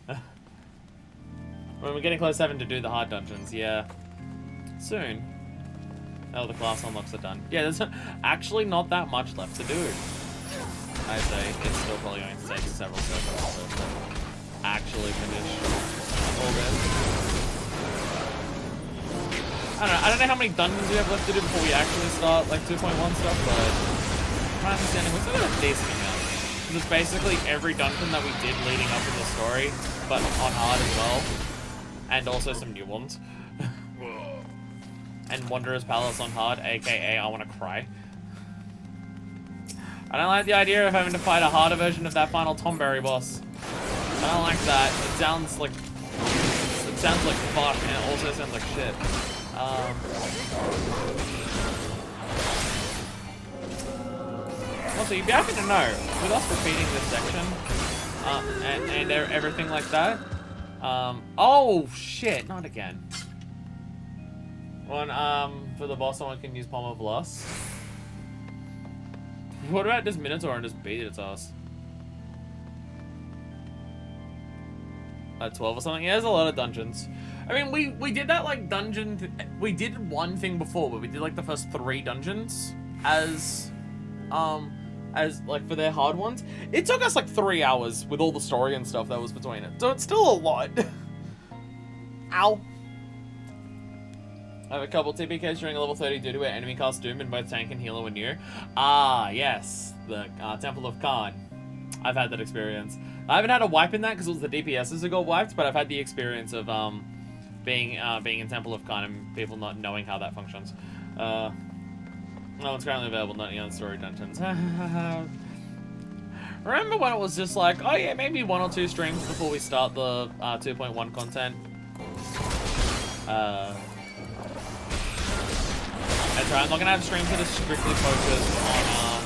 When we're getting close to having to do the hard dungeons, yeah. Soon. Oh, the class unlocks are done. Yeah, there's actually not that much left to do. I'd say it's still probably going to take several circles to actually finish all this. I don't know how many dungeons we have left to do before we actually start like 2.1 stuff, but my understanding was a decent amount. Because it's basically every dungeon that we did leading up to the story, but on hard as well. And also some new ones. and Wanderer's Palace on hard, aka I want to cry. I don't like the idea of having to fight a harder version of that final Tomberry boss. I don't like that. It sounds like fuck, and it also sounds like shit. Also, you'd be happy to know, with us repeating this section, and everything like that, oh shit, not again. For the boss, someone can use Palm of Lust. What about this Minotaur and just beat its ass? 12 or something? Yeah, there's a lot of dungeons. I mean, we did that, like, dungeon... we did one thing before, but we did, like, the first 3 dungeons as, like, for their hard ones. It took us, like, 3 hours with all the story and stuff that was between it. So it's still a lot. Ow. I have a couple TPKs during a level 30 due to an enemy cast Doom and both tank and healer were new. Ah, yes. The Temple of Khan. I've had that experience. I haven't had a wipe in that because it was the DPSs who got wiped, but I've had the experience of being in Temple of Khan and people not knowing how that functions. No one's currently available, not in story dungeons. Remember when it was just like, oh yeah, maybe 1 or 2 streams before we start the 2.1 content? That's right, I'm not gonna have streams that are strictly focused on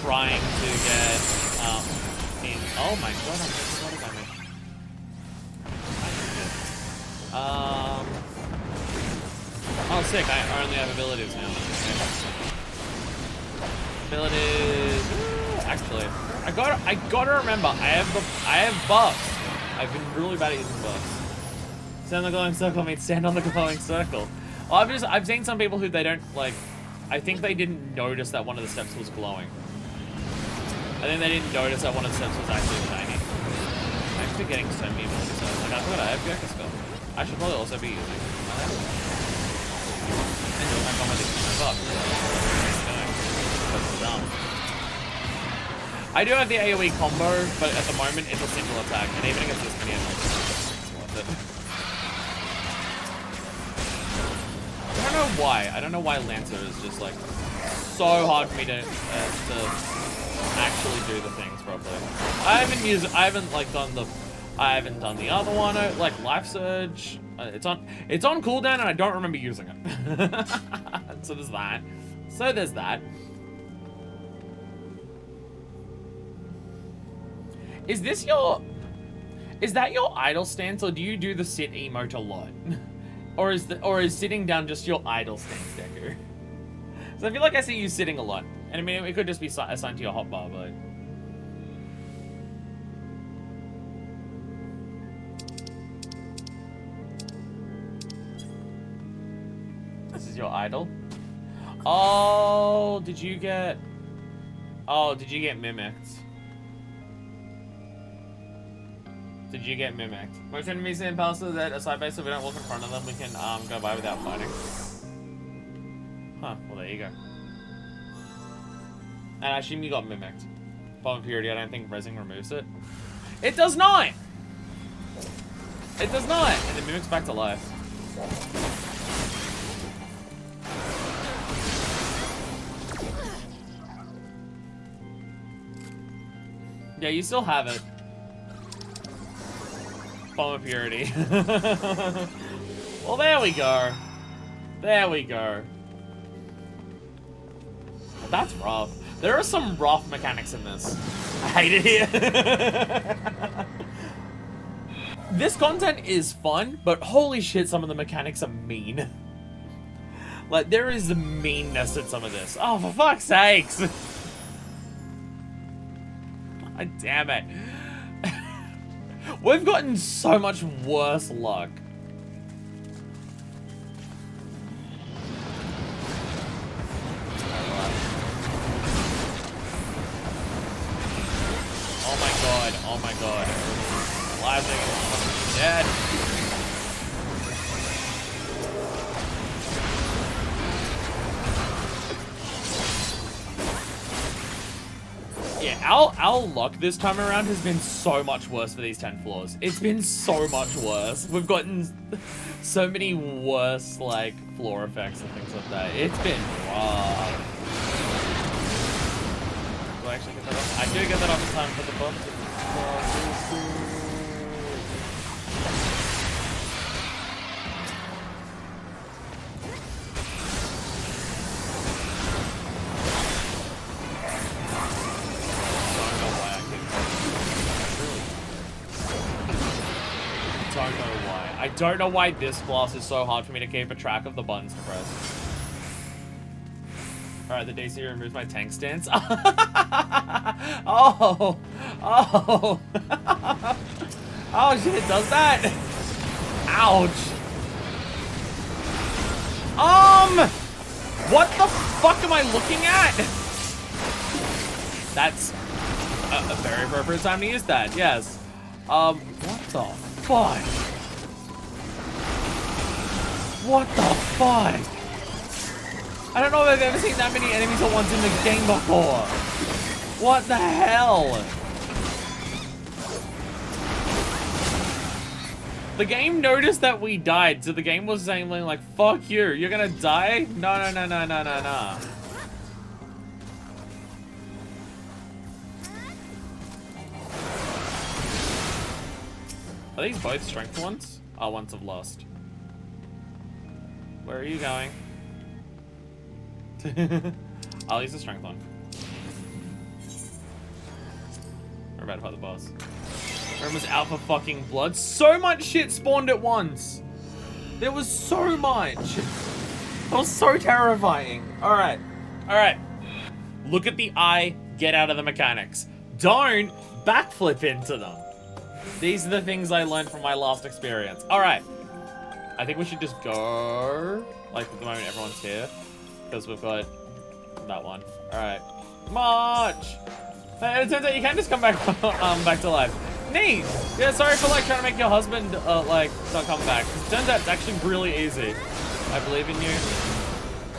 trying to get in. Oh my god, I'm getting a lot of damage. Oh sick, I only have abilities now. Abilities. Actually, I gotta remember, I have buffs. I've been really bad at using buffs. Stand on the glowing circle means stand on the glowing circle. Well, I've seen some people who they don't, like, I think they didn't notice that one of the steps was glowing. I think they didn't notice that one of the steps was actually shiny. I'm actually getting so many more so like, I forgot I have Gecko Skull. I should probably also be using and doing my combo to keep my buff. That's dumb. I do have the AoE combo, but at the moment it's a single attack, and even against this many enemies, it's worth it. I don't know why. I don't know why Lancer is just like so hard for me to actually do the things properly. I haven't done the other one, like Life Surge. It's on cooldown and I don't remember using it. So there's that. Is that your idle stance, or do you do the sit emote a lot? Or is sitting down just your idle stance, Deku? So I feel like I see you sitting a lot. And I mean, it could just be assigned to your hotbar, but... This is your idle? Oh, did you get mimicked? Did you get mimicked? Most enemies in palaces at a side base, so we don't walk in front of them, we can go by without fighting. Huh, well there you go. And I assume you got mimicked. Bomb Purity, I don't think Rezzing removes it. It does not! It does not! And it mimics back to life. Yeah, you still have it. Bomb of Purity. Well, there we go. There we go. That's rough. There are some rough mechanics in this. I hate it here. This content is fun, but holy shit, some of the mechanics are mean. Like, there is meanness in some of this. Oh, for fuck's sakes. God damn it. We've gotten so much worse luck. Oh my god, oh my god. Laughing is dead. Yeah, our luck this time around has been so much worse for these 10 floors. It's been so much worse. We've gotten so many worse, like, floor effects and things like that. It's been rough. Do I actually get that off? I do get that off in time for the buff. I don't know why this class is so hard for me to keep a track of the buttons to press. Alright, the DC removes my tank stance. Oh! Oh! Oh shit, it does that! Ouch! What the fuck am I looking at? That's a very appropriate time to use that, yes. What the fuck? What the fuck? I don't know if I've ever seen that many enemies at once in the game before. What the hell? The game noticed that we died, so the game was saying like, fuck you, you're gonna die? No, no, no, no, no, no, no. Are these both strength ones? Oh, ones have lost. Where are you going? I'll use the strength one. We're about to fight the boss. Room was out for fucking blood. So much shit spawned at once. There was so much. That was so terrifying. Alright. Alright. Look at the eye. Get out of the mechanics. Don't backflip into them. These are the things I learned from my last experience. Alright. I think we should just go, like, at the moment everyone's here, because we've got that one. All right, march. It turns out you can just come back, back to life. Neat. Yeah, sorry for like trying to make your husband like not come back. It turns out it's actually really easy. I believe in you.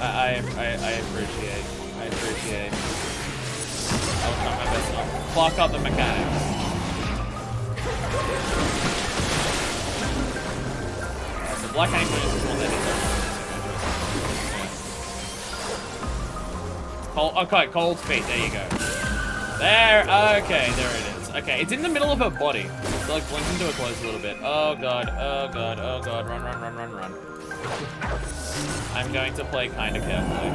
I appreciate. I appreciate. I will try my best not to fuck up the mechanics. Black Honey Finish is one that is cold, okay, cold feet, there you go. There, okay, there it is. Okay, it's in the middle of her body. So like blink into her clothes a little bit. Oh god, oh god, oh god, run, run, run, run, run. I'm going to play kinda carefully.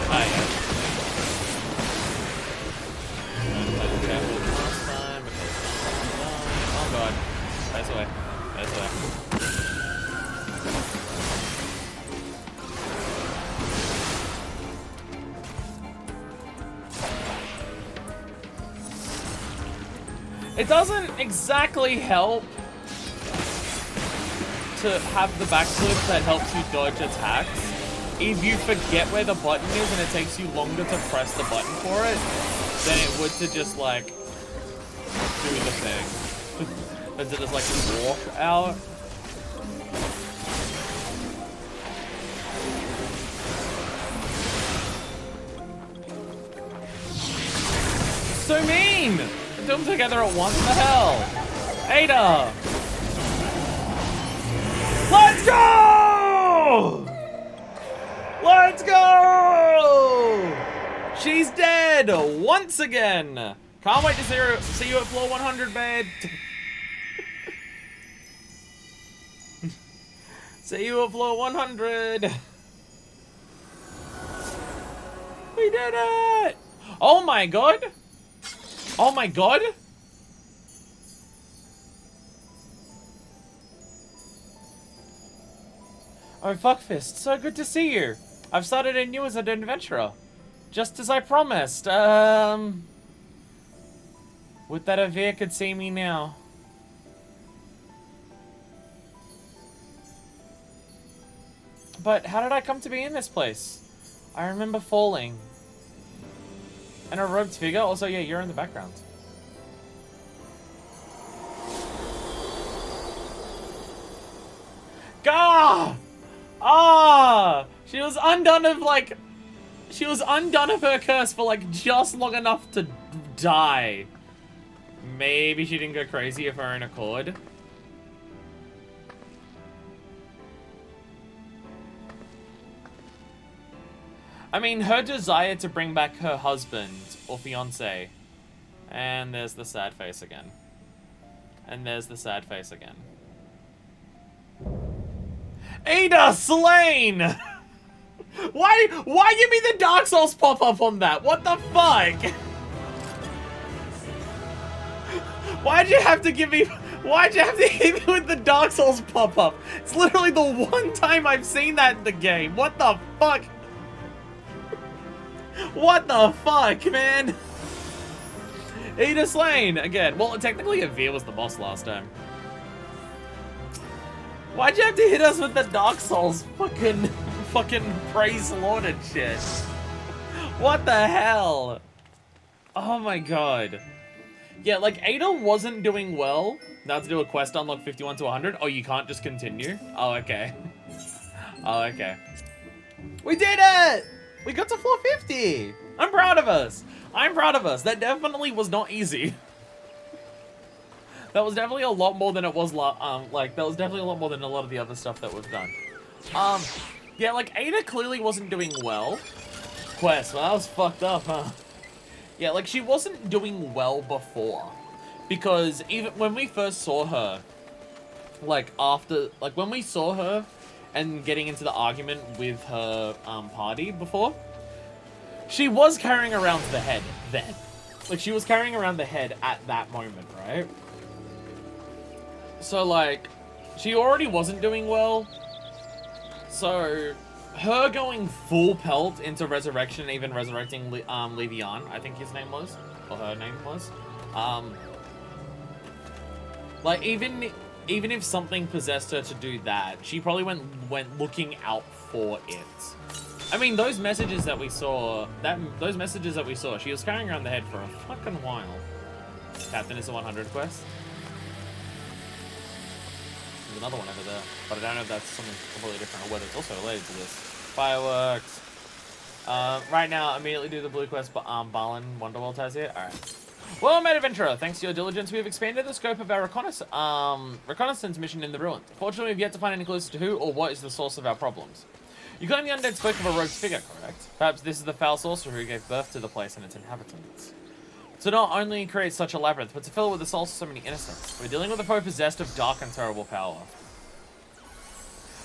Ah, yeah. I'm going to play careful last time because oh god. Nice away. Nice away. It doesn't exactly help to have the backflip that helps you dodge attacks. If you forget where the button is and it takes you longer to press the button for it, than it would to just like do the thing. Than to just like walk out. So mean! Do them together at once, what the hell? Ada! Let's go! Let's go! She's dead once again! Can't wait to see you at floor 100, babe. See you at floor 100! We did it! Oh my god! Oh my god! Oh, Fuckfist, so good to see you. I've started a new as an adventurer. Just as I promised. Would that Avir could see me now. But how did I come to be in this place? I remember falling. And a robed figure? Also, yeah, you're in the background. Gah! Ah! She was undone of, like, She was undone of her curse for like just long enough to die. Maybe she didn't go crazy of her own accord. I mean, her desire to bring back her husband or fiance. And there's the sad face again. And there's the sad face again. Ada slain! Why give me the Dark Souls pop-up on that? What the fuck? Why'd you have to hit me with the Dark Souls pop-up? It's literally the one time I've seen that in the game. What the fuck? What the fuck, man? Ada slain again. Well, technically, Avir was the boss last time. Why'd you have to hit us with the Dark Souls fucking praise Lord and shit? What the hell? Oh my god. Yeah, like Ada wasn't doing well. Now to do a quest unlock 51 to 100. Oh, you can't just continue? Oh, okay. Oh, okay. We did it! We got to 450! I'm proud of us! I'm proud of us. That definitely was not easy. That was definitely a lot more than it was, that was definitely a lot more than a lot of the other stuff that we've done. Yeah, like, Ada clearly wasn't doing well. Quest, well, that was fucked up, huh? Yeah, like, she wasn't doing well before. Because even when we first saw her, like, when we saw her and getting into the argument with her, party before, she was carrying around the head then. Like, she was carrying around the head at that moment, right? So, like, she already wasn't doing well. So, her going full pelt into Resurrection, even resurrecting Levian, I think his name was, or her name was. Like, even if something possessed her to do that, she probably went looking out for it. I mean, those messages that we saw, she was carrying around the head for a fucking while. Captain is a 100 quest. There's another one over there, but I don't know if that's something completely different or whether it's also related to this. Fireworks. Right now, immediately do the blue quest, but Balin Wonderworld has here. Alright. Well, Mad Adventurer, thanks to your diligence, we have expanded the scope of our reconnaissance mission in the ruins. Fortunately, we've yet to find any clues to who or what is the source of our problems. You claim the undead spoke of a rogue figure, correct? Perhaps this is the foul sorcerer who gave birth to the place and its inhabitants. To not only create such a labyrinth, but to fill it with the souls of so many innocents. We're dealing with a foe possessed of dark and terrible power.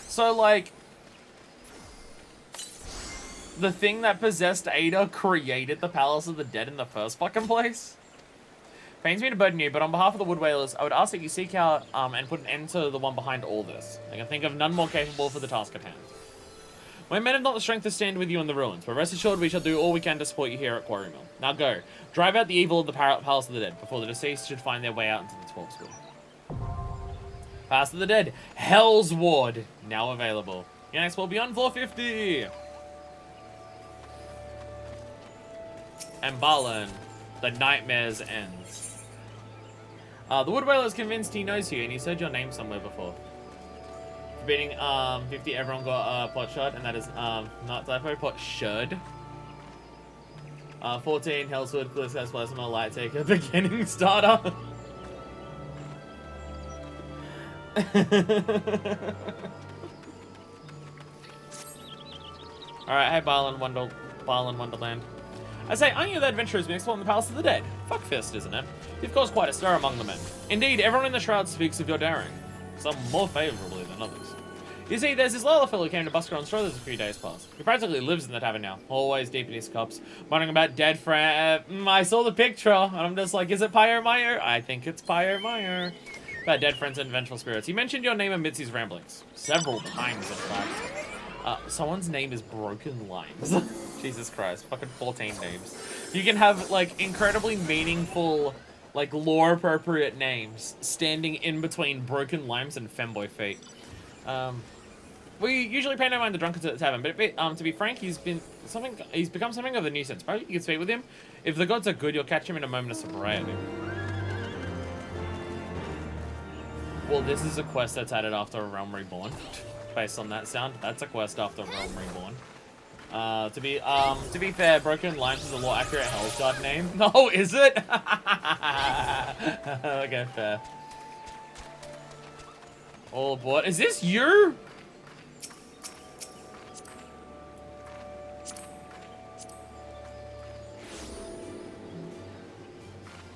So, like, the thing that possessed Ada created the Palace of the Dead in the first fucking place? Pains me to burden you, but on behalf of the Wood Whalers, I would ask that you seek out and put an end to the one behind all this. I can think of none more capable for the task at hand. My men have not the strength to stand with you in the ruins, but rest assured we shall do all we can to support you here at Quarry Mill. Now go. Drive out the evil of the Palace of the Dead, before the deceased should find their way out into the 12th Wood. Palace of the Dead, Hell's Ward, now available. Your next will be on 450! And Balin, the nightmare's ends. The Wood Whaler is convinced he knows you, and he's heard your name somewhere before. Beating 50, everyone got a pot shot, and that is not typo, pot should. 14, Hellswood, Gliss Plasma, Light Taker, beginning starter. Alright, hey Balin Wonderland. I say, aren't you the adventurers been exploring the Palace of the Dead? Fuckfist, isn't it? You've caused quite a stir among the men. Indeed, everyone in the Shroud speaks of your daring. Some more favourably than others. You see, there's this little fellow who came to Busker on Strothers a few days past. He practically lives in the tavern now, always deep in his cups, muttering about dead friend. I saw the picture, and I'm just like, is it Pyre-Meyer? I think it's Pyre-Meyer. About dead friends and vengeful spirits. He mentioned your name amidst his ramblings. Several times, in fact. Someone's name is Broken Limes. Jesus Christ, fucking 14 names. You can have, like, incredibly meaningful, like, lore-appropriate names standing in between Broken Limes and Femboy Fate. We usually pay no mind to drunkards at the tavern, but to be frank, he's become something of a nuisance. Probably you can speak with him. If the gods are good, you'll catch him in a moment of sobriety. Well, this is a quest that's added after a Realm Reborn. Based on that sound, that's a quest after Realm Reborn. To be fair, Broken Lines is a more accurate Hell's God name. No, is it? Okay, fair. All aboard. Is this you?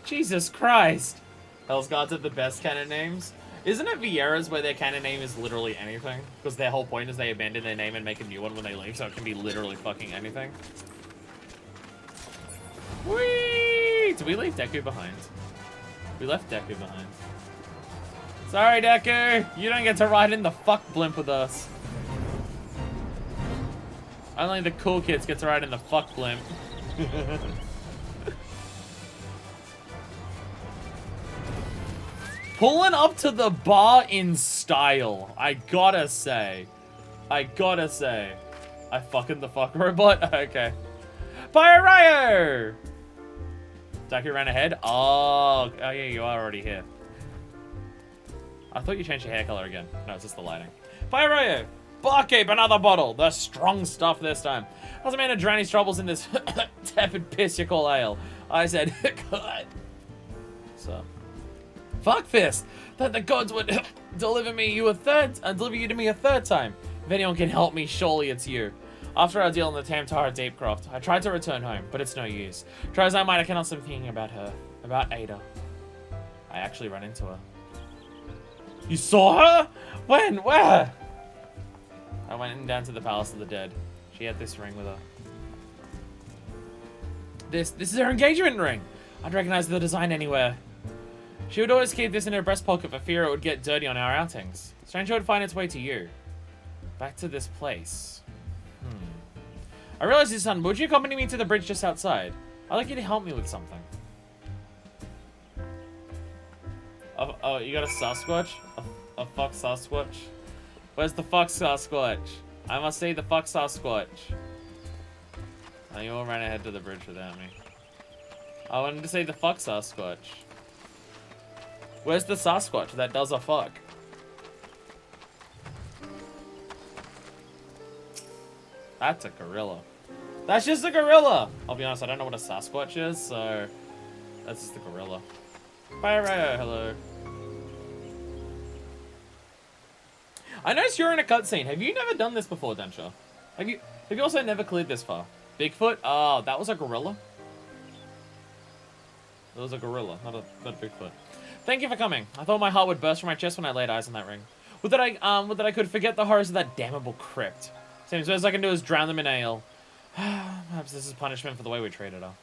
Jesus Christ. Hell's Gods have the best canon names. Isn't it Vieira's where their canon name is literally anything? Because their whole point is they abandon their name and make a new one when they leave, so it can be literally fucking anything. Whee! Did we leave Deku behind? We left Deku behind. Sorry, Deku! You don't get to ride in the fuck blimp with us. Only the cool kids get to ride in the fuck blimp. Pulling up to the bar in style. I gotta say. I fucking the fuck robot? Okay. Pyrayo! Deku ran ahead? Oh, yeah, you are already here. I thought you changed your hair color again. No, it's just the lighting. Pyrayo! Barkeep, another bottle! The strong stuff this time. How's a man to drown his troubles in this tepid piss you call ale? I said, God. So. Fuck fist! That the gods would deliver you to me a third time. If anyone can help me, surely it's you. After our deal in the Tamtara Deepcroft, I tried to return home, but it's no use. Try as I might, I cannot stop thinking about her. About Ada. I actually ran into her. You saw her? When? Where? I went down to the Palace of the Dead. She had this ring with her. This is her engagement ring! I'd recognize the design anywhere. She would always keep this in her breast pocket for fear it would get dirty on our outings. Strange it would find its way to you. Back to this place. I realize this, son. Would you accompany me to the bridge just outside? I'd like you to help me with something. Oh, you got a Sasquatch? A fuck Sasquatch? Where's the fuck Sasquatch? I must see the fuck Sasquatch. Oh, you all ran ahead to the bridge without me. I wanted to see the fuck Sasquatch. Where's the Sasquatch that does a fuck? That's a gorilla. That's just a gorilla! I'll be honest, I don't know what a Sasquatch is, so... That's just a gorilla. Pyrayo, hello. I noticed you're in a cutscene. Have you never done this before, Densha? Have you also never cleared this far? Bigfoot? Oh, that was a gorilla? That was a gorilla, not a Bigfoot. Thank you for coming. I thought my heart would burst from my chest when I laid eyes on that ring. Would that I could forget the horrors of that damnable crypt. Seems best I can do is drown them in ale. Perhaps this is punishment for the way we treated her.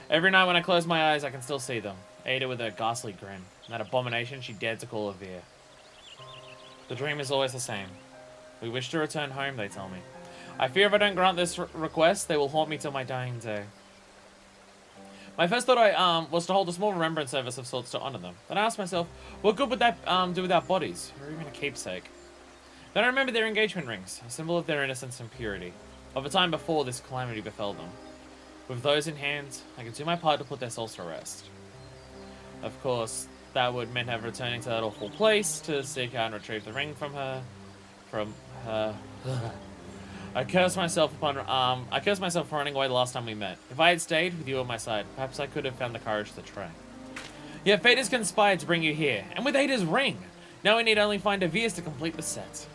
Every night when I close my eyes, I can still see them. Ada with her ghastly grin. That abomination she dared to call a Veer. The dream is always the same. We wish to return home, they tell me. I fear if I don't grant this request, they will haunt me till my dying day. My first thought was to hold a small remembrance service of sorts to honor them. Then I asked myself, what good would that do without bodies, or even a keepsake? Then I remembered their engagement rings, a symbol of their innocence and purity, of a time before this calamity befell them. With those in hand, I could do my part to put their souls to rest. Of course, that would mean her returning to that awful place to seek out and retrieve the ring from her. I cursed myself for running away the last time we met. If I had stayed with you on my side, perhaps I could have found the courage to try. Yet fate has conspired to bring you here, and with Ada's ring. Now we need only find a Veers to complete the set.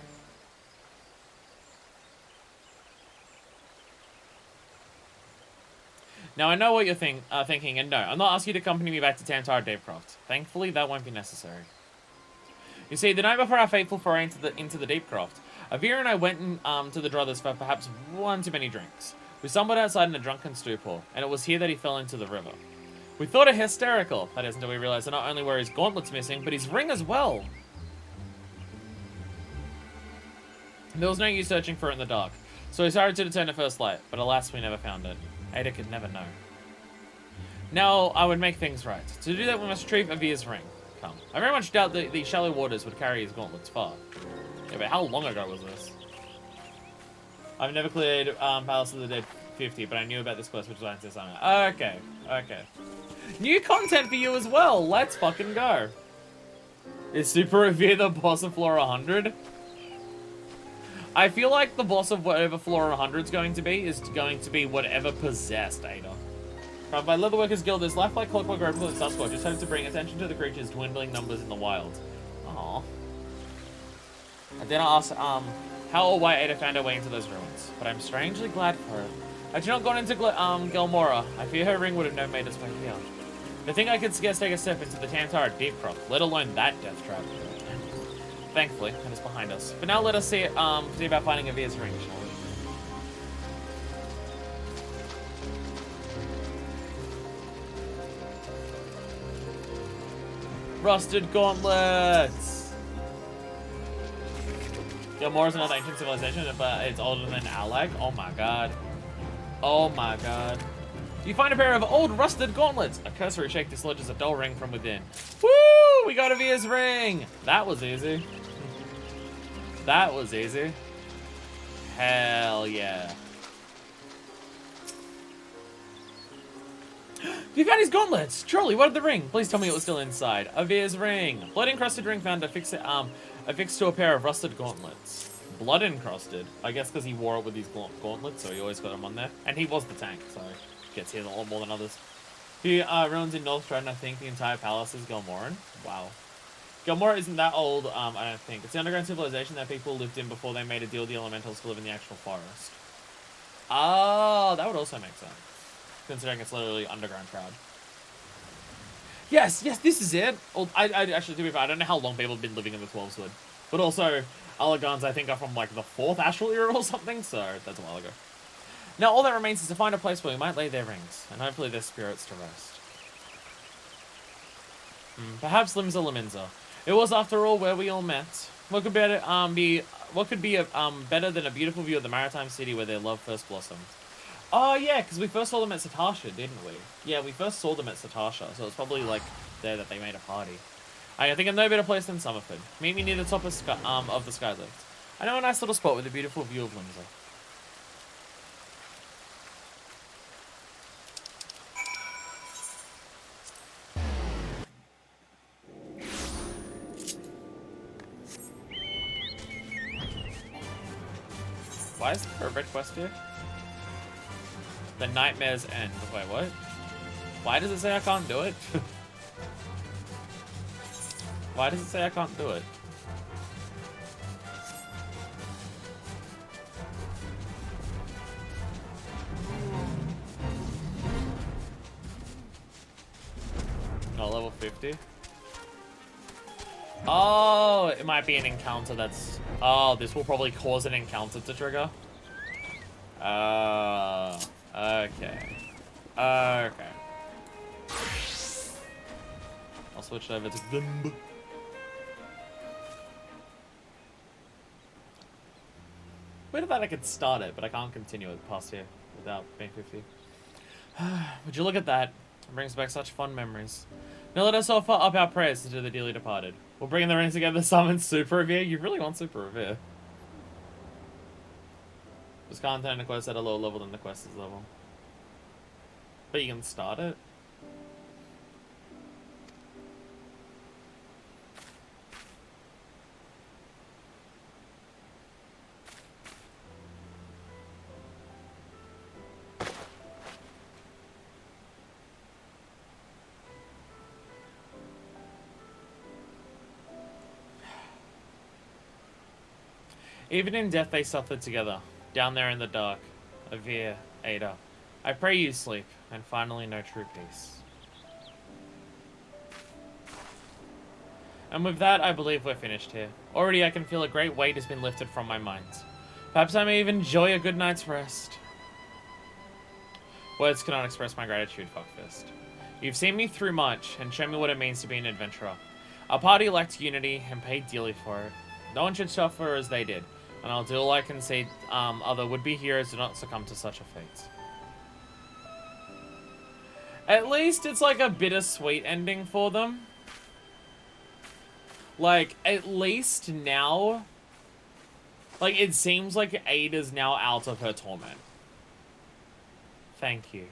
Now I know what you're thinking, and no, I'm not asking you to accompany me back to Tamtara Deepcroft. Thankfully, that won't be necessary. You see, the night before our fateful foray into the Deepcroft, Avira and I went to the Druthers for perhaps one too many drinks. We stumbled outside in a drunken stupor, and it was here that he fell into the river. We thought it hysterical, that is, until we realized that not only were his gauntlets missing, but his ring as well. There was no use searching for it in the dark, so we started to return to first light, but alas, we never found it. Ada could never know. Now, I would make things right. To do that, we must retrieve Avir's ring. Come. I very much doubt that the shallow waters would carry his gauntlets far. Yeah, but how long ago was this? I've never cleared Palace of the Dead 50, but I knew about this quest, which is why I said something. Okay, okay. New content for you as well. Let's fucking go. Is Super Avir the boss of floor 100? I feel like the boss of whatever floor 100 is going to be whatever possessed Ada. Run by Leatherworkers Guild, this lifelike clockwork replicant Sasquatch just hopes to bring attention to the creature's dwindling numbers in the wild. Aww. I did not ask how or why Ada found her way into those ruins, but I'm strangely glad for it. Had she not gone into Gelmora, I fear her ring would have never made its way here. I think I could scarce take a step into the Tantara Deepcroft, let alone that death trap. Thankfully, it is behind us. But now let us see about finding Avir's ring, shall we? Rusted gauntlets! Gelmora is another ancient civilization, but it's older than Alag. Oh my god. Oh my god. You find a pair of old rusted gauntlets. A cursory shake dislodges a dull ring from within. Woo! We got Avir's ring! That was easy. That was easy. Hell yeah. You found his gauntlets! Truly, what of the ring? Please tell me it was still inside. Avir's ring. Blood-encrusted ring found affixed to a pair of rusted gauntlets. Blood-encrusted? I guess because he wore it with his gauntlets, so he always got them on there. And he was the tank, so gets hit a lot more than others. He ruins in North Stratton, I think the entire palace is Gelmoran. Wow. Gelmora isn't that old, I don't think. It's the underground civilization that people lived in before they made a deal with the elementals to live in the actual forest. Oh, that would also make sense. Considering it's literally underground crowd. Yes, this is it. I actually, to be fair, I don't know how long people have been living in the 12 Wood. But also, Alagans, I think, are from, like, the 4th Astral era or something, so that's a while ago. Now, all that remains is to find a place where we might lay their rings, and hopefully their spirits to rest. Perhaps Limsa Liminza. It was, after all, where we all met. What could be better than a beautiful view of the maritime city where their love first blossomed? Oh, yeah, because we first saw them at Satasha, didn't we? Yeah, we first saw them at Satasha, so it's probably, like, there that they made a party. I think of no better place than Summerford. Meet me near the top of the Skylift. I know a nice little spot with a beautiful view of Limsa. Why is there a red quest here? The Nightmare's End. Wait, what? Why does it say I can't do it? Why does it say I can't do it? Oh, level 50? Oh, it might be an encounter that's... Oh, this will probably cause an encounter to trigger. Okay. Okay. I'll switch over to Gumb. Wait that I could start it, but I can't continue it past here without being 50. Would you look at that? It brings back such fond memories. Now let us offer up our prayers to the dearly departed. We'll bring the rings together, summon Super Revere. You really want Super Revere. Just can't turn the quest at a lower level than the quest is level. But you can start it. Even in death they suffered together, down there in the dark. Avir, Ada. I pray you sleep, and finally know true peace. And with that, I believe we're finished here. Already I can feel a great weight has been lifted from my mind. Perhaps I may even enjoy a good night's rest. Words cannot express my gratitude, Fuckfist. You've seen me through much, and shown me what it means to be an adventurer. Our party lacked unity, and paid dearly for it. No one should suffer as they did, and I'll do all I can see other would-be heroes do not succumb to such a fate. At least it's like a bittersweet ending for them. Like, at least now, like, it seems like Ada's now out of her torment. Thank you.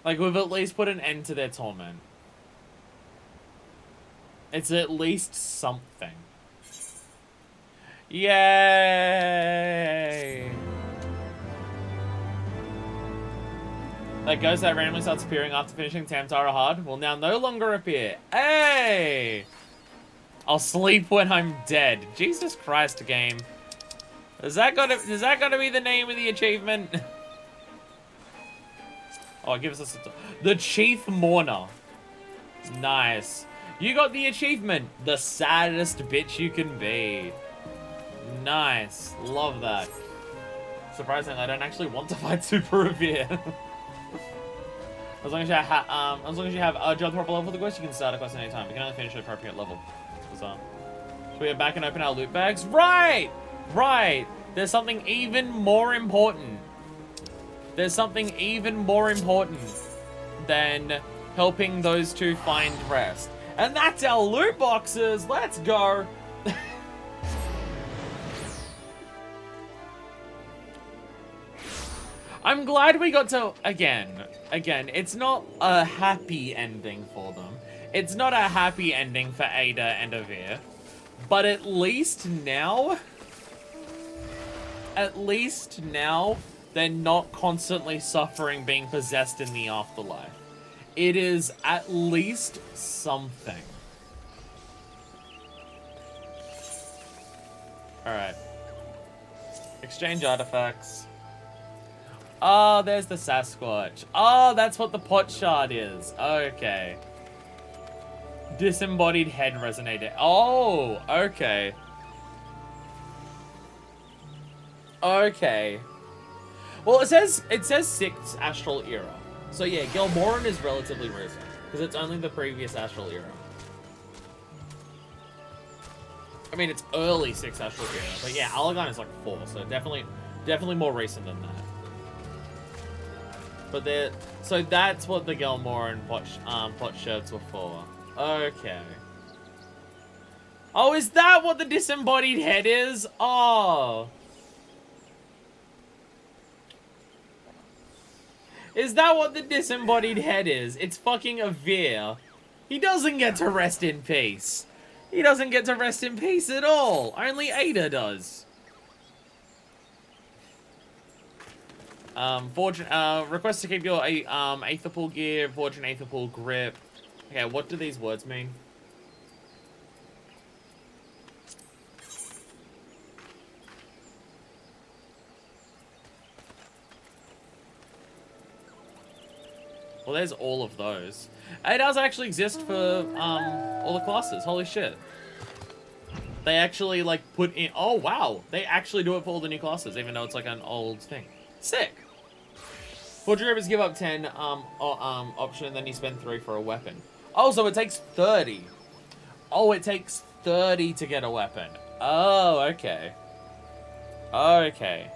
Like, we've at least put an end to their torment. It's at least something. Yay! That ghost that randomly starts appearing after finishing Tamtara hard will now no longer appear. Hey! I'll sleep when I'm dead. Jesus Christ, game. Is that gonna be the name of the achievement? Oh, it gives us the Chief Mourner. Nice. You got the achievement. The saddest bitch you can be. Nice. Love that. Surprisingly, I don't actually want to fight Super Revere. As long as you have a job proper level for the quest, you can start a quest at any time. You can only finish at appropriate level. So we are back and open our loot bags. Right! Right! There's something even more important. There's something even more important than helping those two find rest. And that's our loot boxes! Let's go! I'm glad we got to, again, it's not a happy ending for them. It's not a happy ending for Ada and Avir. But at least now, they're not constantly suffering being possessed in the afterlife. It is at least something. Alright. Exchange artifacts. Oh, there's the Sasquatch. Oh, that's what the pot shard is. Okay. Disembodied head resonator. Oh, okay. Okay. Well, it says 6th astral era. So yeah, Gelmoran is relatively recent because it's only the previous astral era. I mean, it's early 6th astral era, but yeah, Allagan is like 4, so definitely more recent than that. But so that's what the Gelmoran pot shirts were for. Okay. Oh, is that what the disembodied head is? Oh. Is that what the disembodied head is? It's fucking Avir. He doesn't get to rest in peace. He doesn't get to rest in peace at all. Only Ada does. Request to keep your Aetherpool gear, Fortune Aetherpool grip. Okay, what do these words mean? Well, there's all of those. It does actually exist for all the classes. Holy shit. They actually like put in. Oh wow, they actually do it for all the new classes, even though it's like an old thing. Sick. Fortune Grippers give up 10 option, then you spend 3 for a weapon. Oh, so it takes 30. Oh, it takes 30 to get a weapon. Oh, okay. Okay.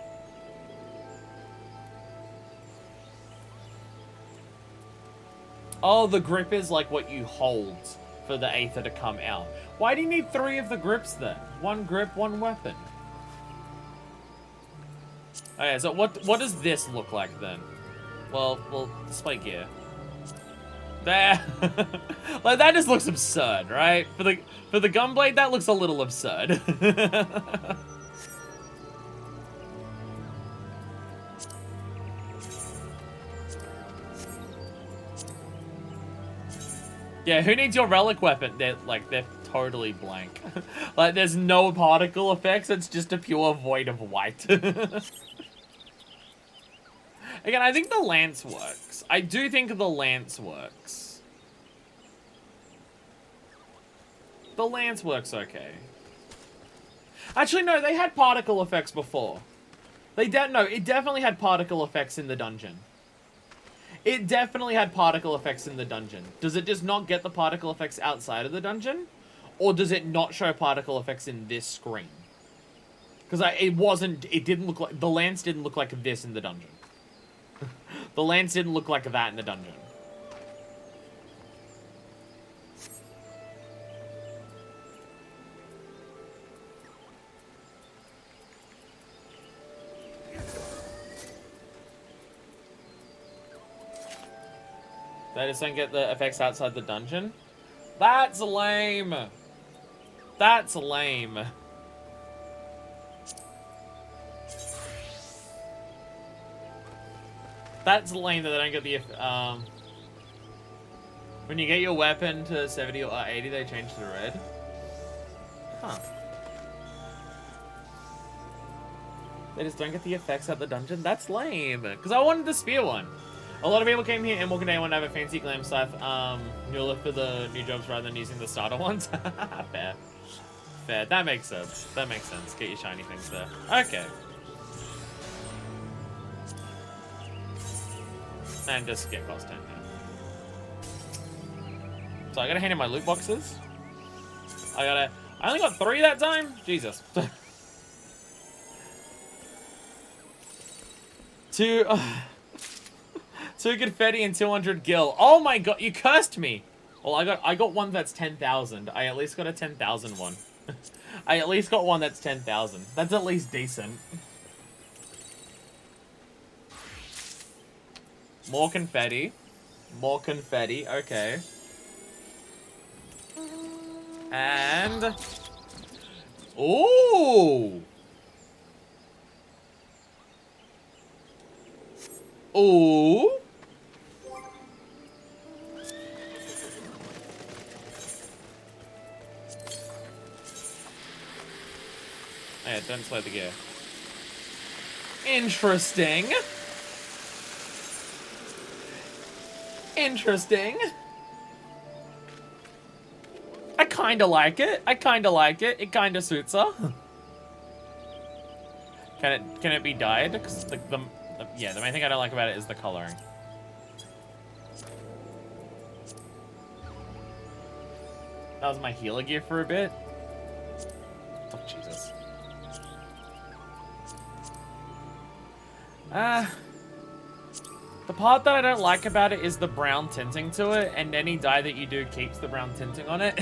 Oh, the grip is like what you hold for the Aether to come out. Why do you need 3 of the grips then? 1 grip, 1 weapon. Okay, so what does this look like then? Well, display gear. There. Like that just looks absurd, right? For the gunblade, that looks a little absurd. Yeah, who needs your relic weapon? They're totally blank. Like there's no particle effects, it's just a pure void of white. Again, I think the lance works. I do think the lance works. The lance works okay. Actually, no, they had particle effects before. It definitely had particle effects in the dungeon. It definitely had particle effects in the dungeon. Does it just not get the particle effects outside of the dungeon? Or does it not show particle effects in this screen? Because it didn't look like, the lance didn't look like this in the dungeon. The lance didn't look like that in the dungeon. They just don't get the effects outside the dungeon? That's lame. That's lame. That's lame that they don't get the when you get your weapon to 70 or 80, they change to red. Huh. They just don't get the effects at the dungeon? That's lame. Because I wanted the spear one. A lot of people came here and Walking Day wanted to have a fancy glam scythe mueller for the new jobs rather than using the starter ones. Fair. Fair. That makes sense. That makes sense. Get your shiny things there. Okay. And just get cost 10, yeah. So I gotta hand in my loot boxes. I only got 3 that time? Jesus. Two confetti and 200 gil. Oh my god, you cursed me. Well, I got one that's 10,000. I at least got a 10,000 one. I at least got one that's 10,000. That's at least decent. More confetti. More confetti, okay. And... Ooh! Ooh! Hey, don't slow the gear. Interesting. Interesting. I kinda like it. I kinda like it. It kinda suits her. Can it be dyed? Because yeah, the main thing I don't like about it is the coloring. That was my healer gear for a bit. Oh, Jesus. The part that I don't like about it is the brown tinting to it, and any dye that you do keeps the brown tinting on it.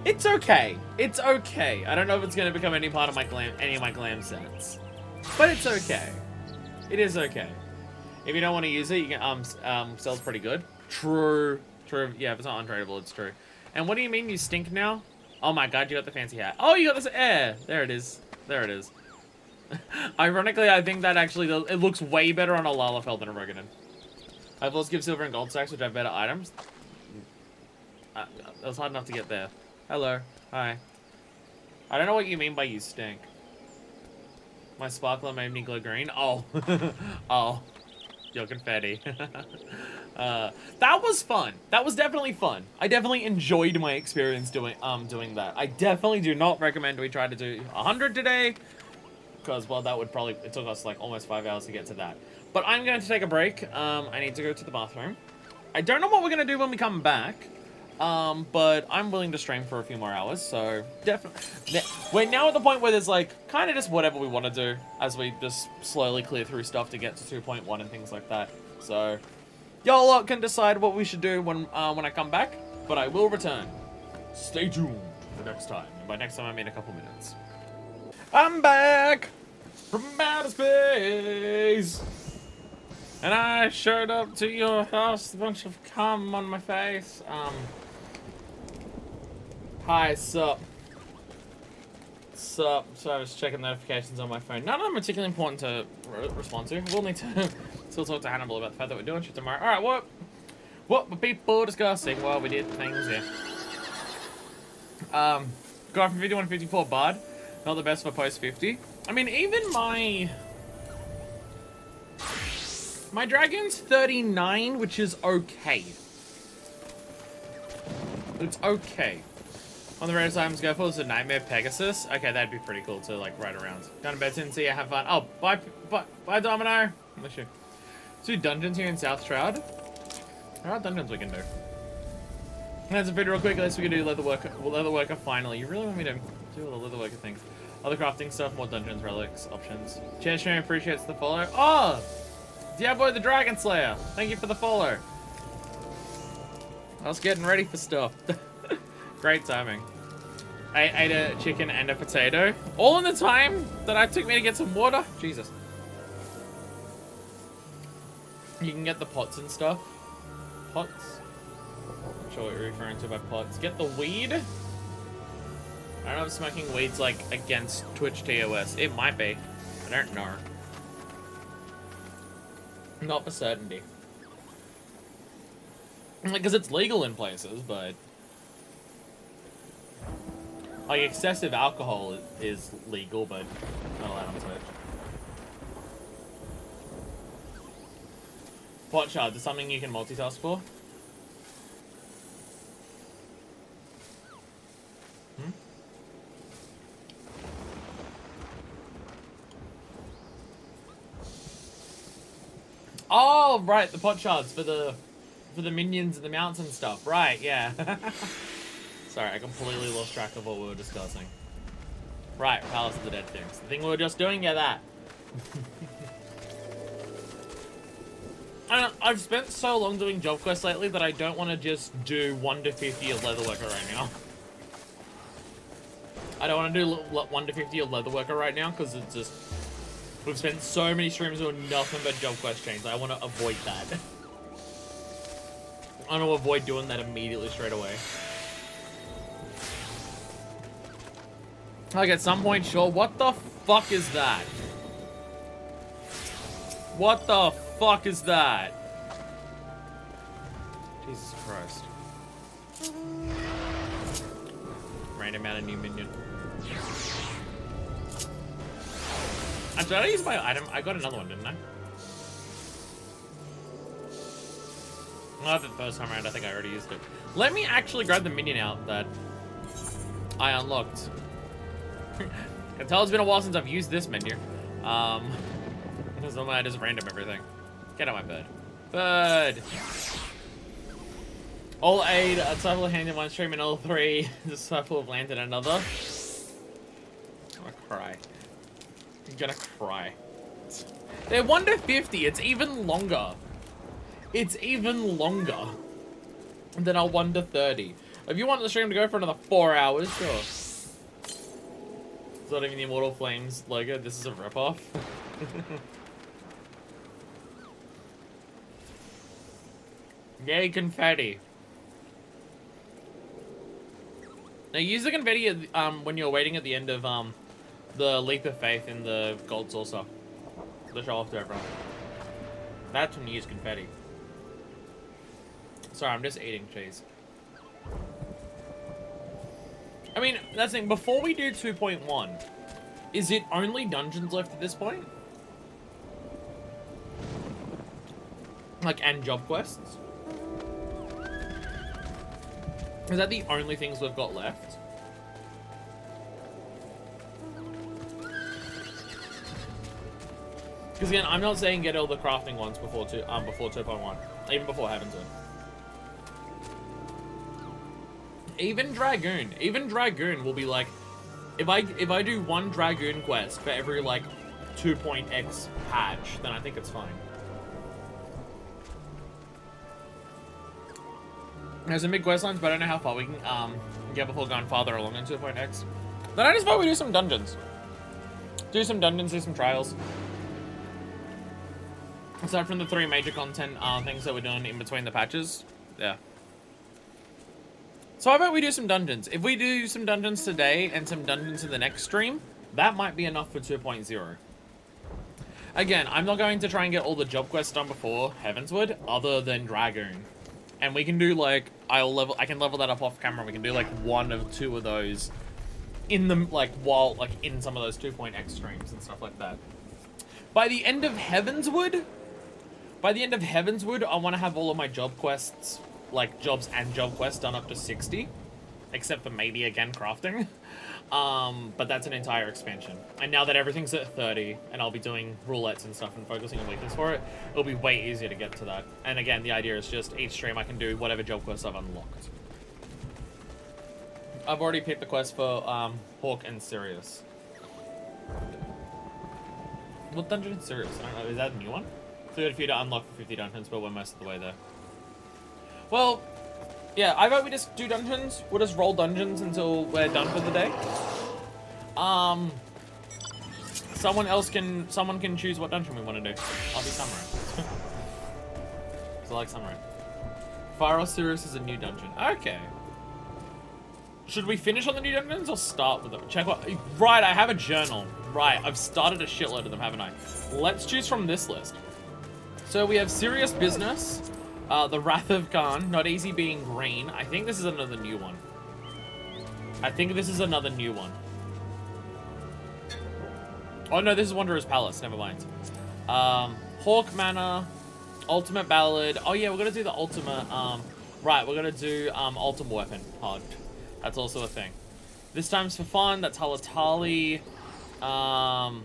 It's okay. It's okay. I don't know if it's gonna become any part of my any of my glam sets, but it's okay. It is okay. If you don't want to use it, you can sells pretty good. True. True. Yeah, if it's not untradeable, it's true. And what do you mean you stink now? Oh my god, you got the fancy hat. Oh, you got this air. There it is. There it is. Ironically, I think that actually it looks way better on a Lalafell than a Roganin. I've also give silver and gold stacks, which have better items. That was hard enough to get there. Hello. Hi. I don't know what you mean by you stink. My sparkler made me glow green. Oh. Oh. Your confetti. That was fun. That was definitely fun. I definitely enjoyed my experience doing that. I definitely do not recommend we try to do 100 today, because, well, that would probably, it took us like almost 5 hours to get to that. But I'm going to take a break. I need to go to the bathroom. I don't know what we're going to do when we come back. But I'm willing to stream for a few more hours, so definitely. We're now at the point where there's like kind of just whatever we want to do as we just slowly clear through stuff to get to 2.1 and things like that. So y'all lot can decide what we should do when I come back, but I will return. Stay tuned for next time. And by next time, I mean a couple minutes. I'm back from outer space, and I showed up to your house with a bunch of cum on my face. Hi, sup. Sup. So I was checking notifications on my phone. None of them are particularly important to respond to. We'll need to still talk to Hannibal about the fact that we're doing shit tomorrow. Alright, what were people discussing while we did things here? Guy from 5154 Bard. Not the best for post 50. I mean, even my dragon's 39, which is okay. It's okay. On the rare times, go for is a Nightmare Pegasus. Okay, that'd be pretty cool to like ride around. Going to bed soon, see you, have fun. Oh, bye Domino. Let's shoot. 2 dungeons here in South Shroud. There are dungeons we can do. That's a video real quick. At least we can do leather worker finally. You really want me to do all the leather worker things? Other crafting stuff, more dungeons, relics, options. Cheers, Stream appreciates the follow. Oh, Diablo the Dragon Slayer. Thank you for the follow. I was getting ready for stuff. Great timing. I ate a chicken and a potato. All in the time that it took me to get some water. Jesus. You can get the pots and stuff. Pots? Not sure what you're referring to by pots. Get the weed? I don't know if smoking weed's like against Twitch TOS. It might be. I don't know. Not for certainty. Because it's legal in places, but like excessive alcohol is legal, but not allowed on Twitch. Pot shards is something you can multitask for. Oh, right, the pot shards for the minions and the mounts and stuff. Right, yeah. Sorry, I completely lost track of what we were discussing. Right, Palace of the Dead things. The thing we were just doing, yeah, that. I've spent so long doing job quests lately that I don't want to just do 1 to 50 of leatherworker right now. I don't want to do 1 to 50 of leatherworker right now because it's just... We've spent so many streams doing nothing but job quest chains. I want to avoid that. I want to avoid doing that immediately straight away. Like at some point, sure. What the fuck is that? What the fuck is that? Jesus Christ. Random amount of new minion. Did I use my item? I got another one, didn't I? Not the first time around, I think I already used it. Let me actually grab the minion out that I unlocked. I can tell it's been a while since I've used this menu. Because normally I just random everything. Get out my bird. Bird! All aid, a disciple of hand in one stream, and all 3 disciple of land in another. I'm gonna cry. I'm gonna cry. They're 1 to 50. It's even longer. It's even longer than our 1 to 30. If you want the stream to go for another 4 hours, sure. It's not even the Immortal Flames logo. This is a ripoff. Yay, confetti. Now use the confetti when you're waiting at the end of the Leap of Faith in the Gold Saucer. To show off to everyone. That's when you use confetti. Sorry, I'm just eating cheese. I mean, that's the thing. Before we do 2.1, is it only dungeons left at this point? Like, and job quests? Is that the only things we've got left? Because again, I'm not saying get all the crafting ones before 2.1, even before Heavenswood. Even Dragoon will be like, if I do 1 Dragoon quest for every like 2.x patch, then I think it's fine. There's some big quest lines, but I don't know how far we can get before going farther along in 2.x. Then I just thought we do some dungeons. Do some dungeons, do some trials. Aside from the 3 major content things that we're doing in between the patches. Yeah. So how about we do some dungeons? If we do some dungeons today and some dungeons in the next stream, that might be enough for 2.0. Again, I'm not going to try and get all the job quests done before Heavenswood, other than Dragoon. And we can do like, I can level that up off camera. We can do like 1 or 2 of those in the, like, while, like, in some of those 2.x streams and stuff like that. By the end of Heavenswood, I want to have all of my job quests, like jobs and job quests, done up to 60, except for maybe again crafting. But that's an entire expansion. And now that everything's at 30, and I'll be doing roulettes and stuff and focusing on weakness for it, it'll be way easier to get to that. And again, the idea is just each stream I can do whatever job quests I've unlocked. I've already picked the quest for Hawk and Sirius. What dungeon is Sirius? I don't know. Is that a new one? So we got a few to unlock for 50 dungeons, but we're most of the way there. Well, yeah, I vote we just do dungeons. We'll just roll dungeons until we're done for the day. Someone can choose what dungeon we want to do. I'll be Samurai. I like Samurai. Fire Sirius is a new dungeon. Okay. Should we finish on the new dungeons or start with them? Check what. Right, I have a journal. Right, I've started a shitload of them, haven't I? Let's choose from this list. So we have Serious Business, the Wrath of Khan, Not Easy Being Green. I think this is another new one. Oh no, this is Wanderer's Palace. Never mind. Hawk Manor, Ultimate Ballad. Oh yeah, we're gonna do the ultimate. Right, we're gonna do Ultimate Weapon hard. That's also a thing. This time's for fun. That's Halatali. I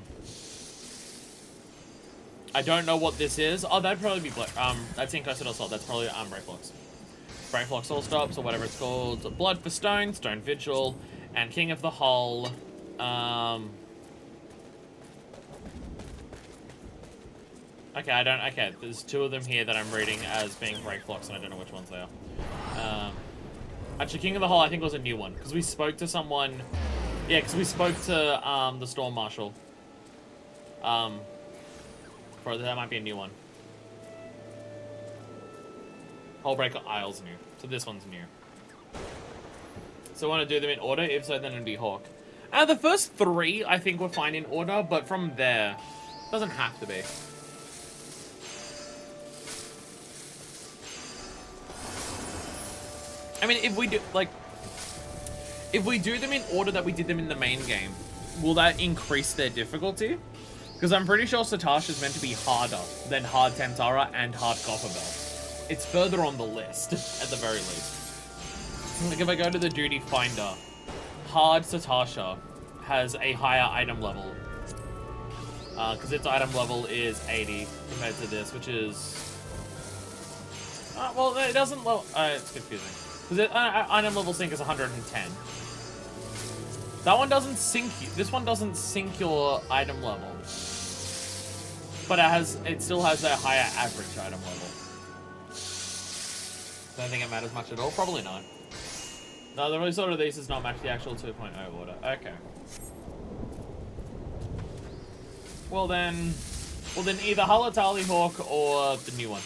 don't know what this is. Oh, that'd probably be that's Inquisitor Assault. That's probably Brayflux. Brayflux All Stops or whatever it's called. Blood for Stone, Stone Vigil, and King of the Hull. Okay, okay, there's two of them here that I'm reading as being Brayflux, and I don't know which ones they are. Actually, King of the Hull, I think was a new one, because we spoke to someone. Yeah, because we spoke to the Storm Marshal. That might be a new one. Hullbreaker Isle's new, so this one's new. So I want to do them in order. If so, then it'd be Hawk. The first three, I think, were fine in order, but from there, it doesn't have to be. I mean, if we do them in order that we did them in the main game, will that increase their difficulty? Because I'm pretty sure Satasha is meant to be harder than Hard Tentara and Hard Copperbell. It's further on the list, at the very least. Like, if I go to the Duty Finder, Hard Satasha has a higher item level. Because its item level is 80 compared to this, which is... well, it doesn't... it's confusing. Because item level sync is 110. That one doesn't sync you. This one doesn't sync your item level. But it still has a higher average item level. Don't think it matters much at all. Probably not. No, the result of these does not match the actual 2.0 order. Okay. Well then either Halatali Hawk or the new one.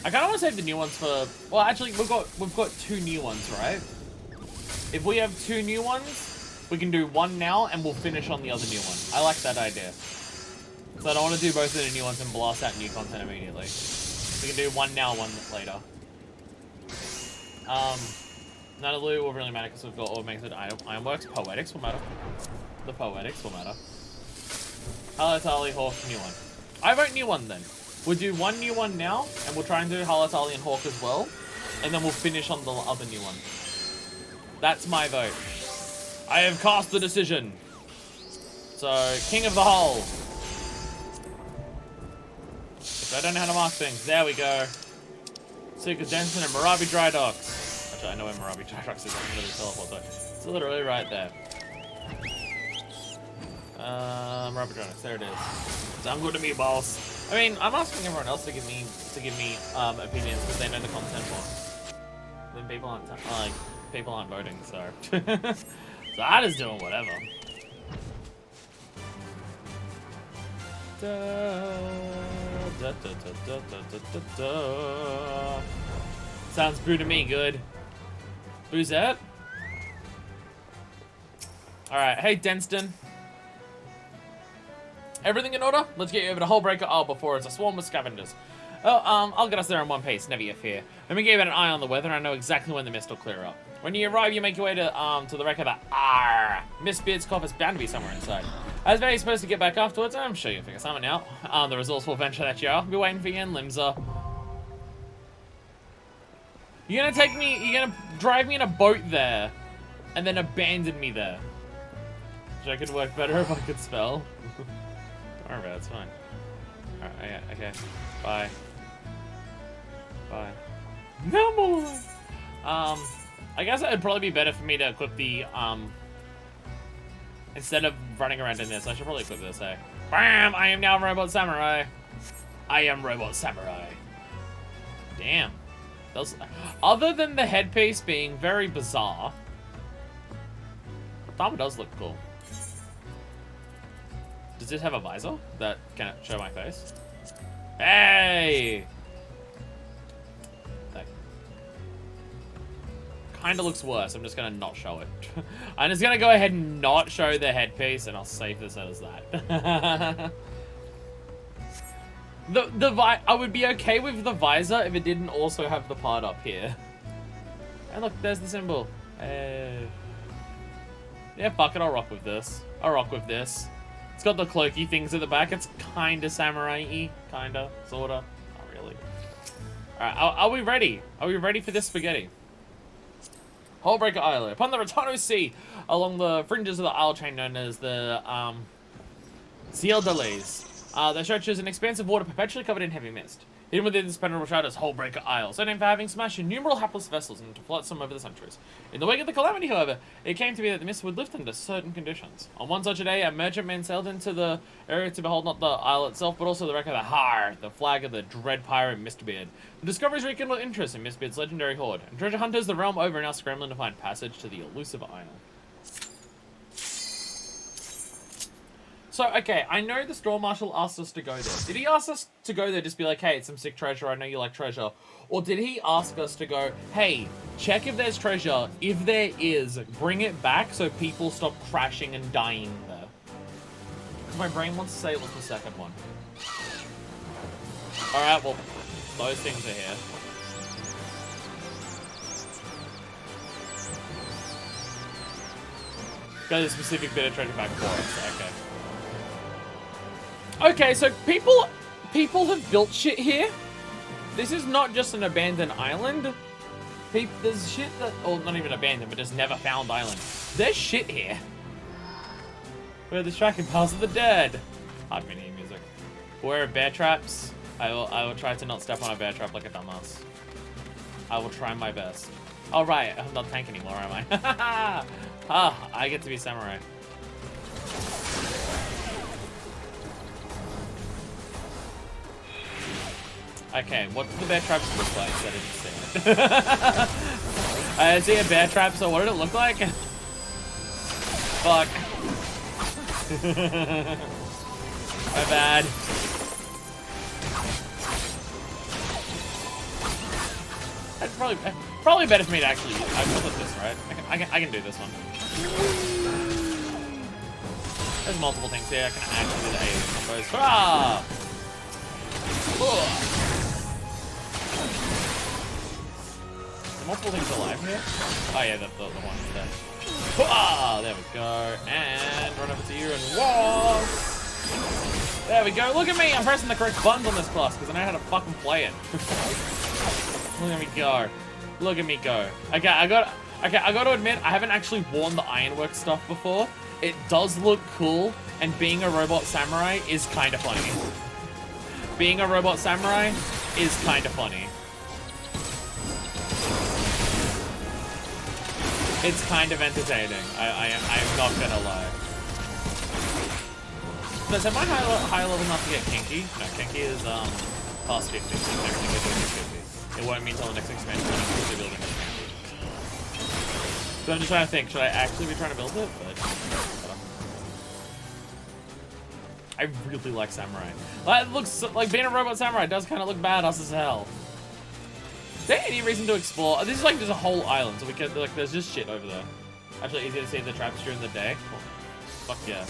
I kind of want to save the new ones for... Well, actually, we've got two new ones, right? If we have two new ones, we can do one now, and we'll finish on the other new one. I like that idea. So I don't want to do both of the new ones and blast out new content immediately. We can do one now, one later. None of the will really matter because we've got Automated Ironworks. Poetics will matter. The Poetics will matter. Halatali Hawk, new one. I vote new one then. We'll do one new one now, and we'll try and do Halatali and Hawk as well, and then we'll finish on the other new one. That's my vote. I have cast the decision. So, King of the Hull. I don't know how to mark things. There we go. Seekers Denson and Marabi Dry Docks. Actually, I know where Marabi Dry Docks is. I can literally teleport though. It's literally right there. Marabi Dry Docks. There it is. Sound good to me, boss. I mean, I'm asking everyone else to give me opinions because they know the content more. Then people aren't voting, so so I just doing whatever. Sounds boo to me. Good. Who's that? All right. Hey, Denston. Everything in order? Let's get you over to Hullbreaker Isle before it's a swarm of scavengers. Oh, I'll get us there in one piece, never you fear. Let me give it an eye on the weather, and I know exactly when the mist will clear up. When you arrive, you make your way to the wreck of the Mistbeard's coffer's bound to be somewhere inside. I was very supposed to get back afterwards, I'm sure you'll figure something out. The resourceful venture that you are. I'll be waiting for you in Limsa. You're gonna drive me in a boat there, and then abandon me there. Which I could work better if I could spell. Don't worry about it, it's fine. Alright, okay. Bye. Bye. No more! I guess it would probably be better for me to equip the, instead of running around in this, I should probably equip this, eh? BAM! I am now Robot Samurai! I am Robot Samurai. Damn. Those, other than the headpiece being very bizarre, the armor does look cool. Does this have a visor that can show my face? Hey! kind of looks worse. I'm just going to not show it. I'm just going to go ahead and not show the headpiece, and I'll save this as that. I would be okay with the visor if it didn't also have the part up here. And look, there's the symbol. Yeah, fuck it, I'll rock with this. I'll rock with this. It's got the cloaky things at the back. It's kind of samurai-y. Kind of. Sort of. Not really. Alright, are we ready? Are we ready for this spaghetti? Hullbreaker Isle. Upon the Rotano Sea, along the fringes of the isle chain known as the, Ciel d'Alaise. The stretches an expansive water perpetually covered in heavy mist. Hidden within this penetrable shadow is Hullbreaker Isle, so named for having smashed innumerable hapless vessels and to flotsam over the centuries. In the wake of the calamity, however, it came to be that the mist would lift under certain conditions. On one such a day, a merchantman sailed into the area to behold not the isle itself, but also the wreck of the Har, the flag of the dread pirate Mistbeard. The discoveries rekindled interest in Mistbeard's legendary hoard, and treasure hunters the realm over are now scrambling to find passage to the elusive isle. So, okay, I know the Storm Marshal asked us to go there. Did he ask us to go there just be like, hey, it's some sick treasure, I know you like treasure? Or did he ask us to go, hey, check if there's treasure, if there is, bring it back so people stop crashing and dying there? Because my brain wants to say it was the second one. Alright, well, those things are here. Got a specific bit of treasure back for us, okay. Okay, so people have built shit here. This is not just an abandoned island. There's shit that, or not even abandoned, but just never found island. There's shit here. We're the tracking paths of the dead. Hard mini music. Beware of bear traps. I will try to not step on a bear trap like a dumbass. I will try my best. Oh right, I'm not tank anymore, am I? Ah, I get to be samurai. Okay, what do the bear traps look like? That I didn't see. I see a bear trap, so what did it look like? Fuck. My bad. That's probably better for me to actually use. I can flip this, right? I can do this one. There's multiple things here. I can actually do the AoE combos. Ah! Ugh. Multiple things alive here? Oh yeah, the one there. Ah, there we go. And run over to you and walk. There we go. Look at me. I'm pressing the correct buttons on this class because I know how to fucking play it. Look at me go. Look at me go. Okay, I got to admit, I haven't actually worn the ironwork stuff before. It does look cool, and being a robot samurai is kind of funny. Being a robot samurai is kind of funny. It's kind of entertaining. I'm not gonna lie. Does am I high level enough to get kinky? No, kinky is past 50. So everything is over 50. It won't mean until the next expansion when I'm actually building this kinky. So I'm just trying to think, should I actually be trying to build it? But I really like samurai. It looks like being a robot samurai does kind of look badass as hell. Is there any reason to explore? This is like there's a whole island, so we can like there's just shit over there. Actually, easy to see the traps during the day. Oh, fuck yeah.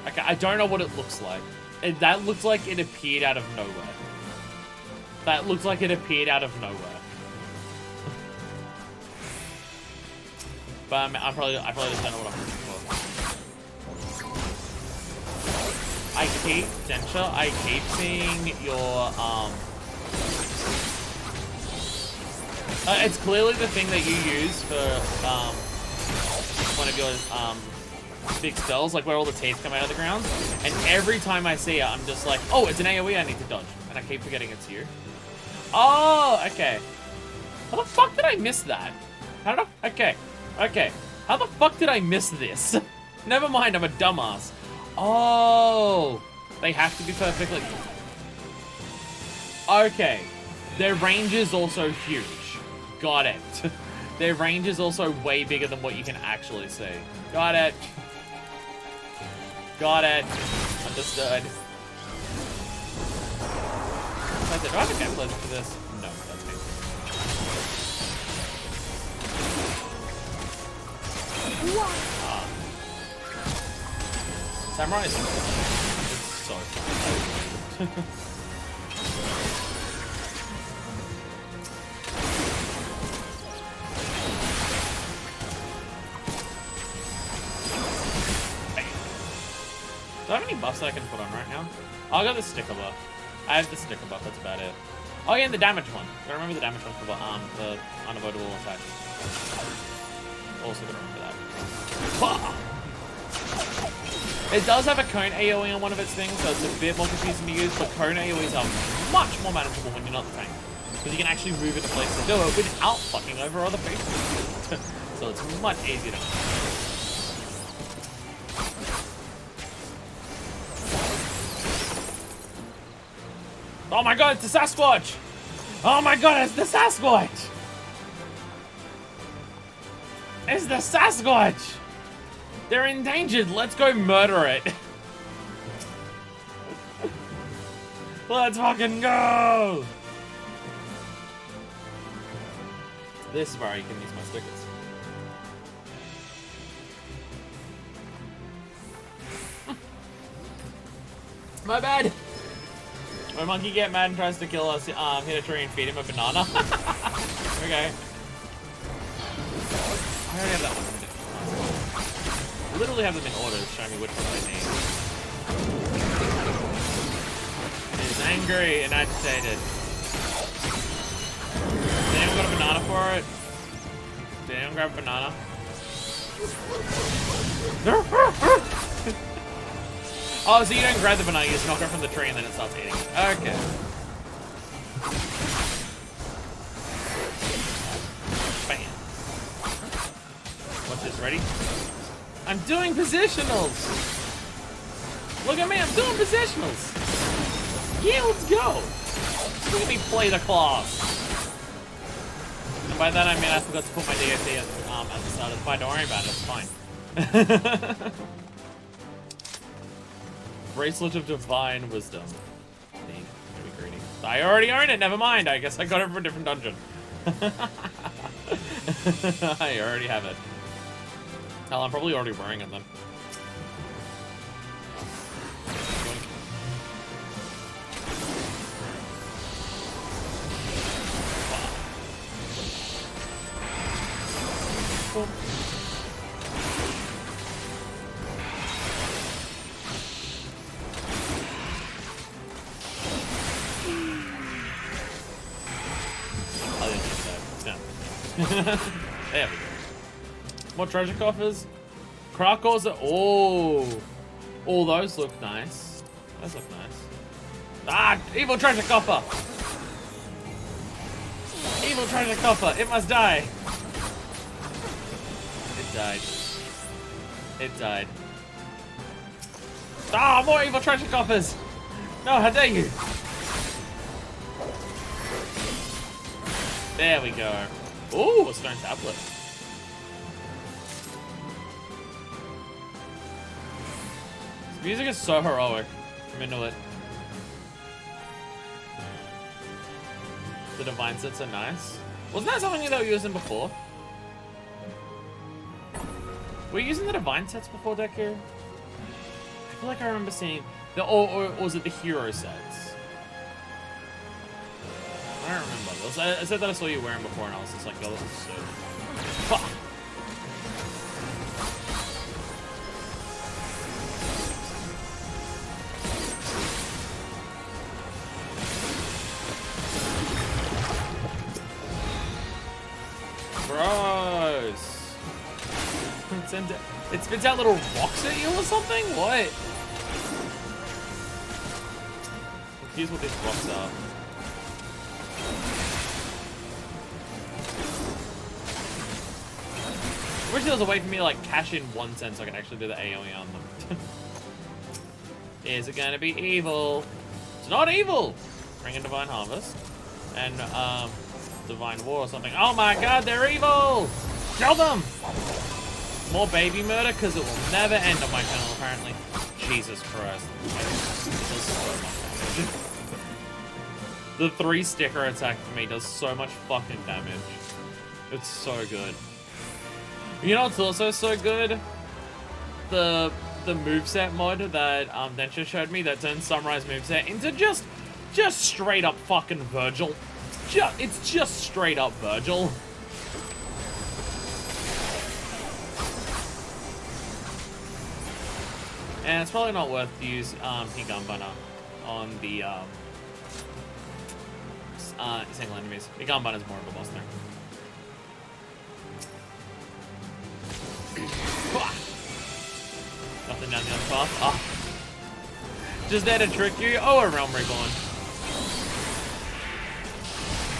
Okay, I don't know what it looks like. That looks like it appeared out of nowhere. That looks like it appeared out of nowhere. But I probably just don't know what I'm looking for. I keep seeing your, it's clearly the thing that you use for, one of your, big spells, like where all the teeth come out of the ground. And every time I see it, I'm just like, oh, it's an AoE I need to dodge. And I keep forgetting it's you. Oh, okay. How the fuck did I miss that? How did I, okay. How the fuck did I miss this? Never mind, I'm a dumbass. Oh, they have to be perfectly. Okay, their range is also huge. Got it. Their range is also way bigger than what you can actually see. Got it. Got it. Understood. playset. Do I have a game playset for this? No, that's me. Ah. Samurai is so fun. Do I have any buffs that I can put on right now? Oh, I got the sticker buff. I have the sticker buff, that's about it. Oh yeah, and the damage one. I remember the damage one for the unavoidable attack. Also gotta remember that. It does have a cone AoE on one of its things, so it's a bit more confusing to use, but cone AoEs are much more manageable when you're not the tank. Because you can actually move into place to do it without fucking over other people. So it's much easier to Oh my god, it's the Sasquatch! Oh my god, it's the Sasquatch! It's the Sasquatch! They're endangered, let's go murder it. Let's fucking go! This is where you can use my stickers. My bad! When monkey get mad and tries to kill us, hit a tree and feed him a banana. Okay. I already have that one. Literally have them in order to show me which one I need. It is angry and agitated. Did anyone got a banana for it? Did anyone grab a banana? Oh, so you don't grab the banana, you just knock it from the tree and then it starts eating it. Okay. Bam. Watch this, ready? I'm doing positionals! Look at me, I'm doing positionals! Yeah, let's go! Look at me play the class! And by that I mean I forgot to put my DOT at the start of the fight. Don't worry about it, it's fine. Bracelet of Divine Wisdom. Greedy. I already own it, never mind. I guess I got it from a different dungeon. I already have it. Hell, I'm probably already wearing it then. Cool. There we go. More treasure coffers. Krakos are. Oh, all those look nice. Those look nice. Ah, evil treasure coffer. Evil treasure coffer. It must die. It died. It died. Ah, more evil treasure coffers. No, how dare you? There we go. Ooh, a stone tablet. This music is so heroic. I'm into it. The divine sets are nice. Wasn't that something that we were using before? Were you using the divine sets before, Deku? I feel like I remember seeing the or was it the hero sets? I don't remember. I said that I saw you wearing before, and I was just like, yo, this is sick. Ha! Gross. It spits out little rocks at you or something? What? I'm confused what these rocks are. I wish there was a way for me to like cash in 1 cent so I can actually do the AoE on them. Is it gonna be evil? It's not evil! Bring in Divine Harvest. And Divine War or something. Oh my god, they're evil! Kill them! More baby murder, because it will never end on my channel apparently. Jesus Christ. The 3-sticker attack for me does so much fucking damage. It's so good. You know what's also so good? The moveset mod that Densha showed me that turns Samurai's moveset into just straight up fucking Virgil. It's just straight up Virgil. And it's probably not worth to use Higanbana on the single enemies. Higanbana is more of a boss there. Nothing down the other path. Ah. Just there to trick you. Oh, a Realm Reborn.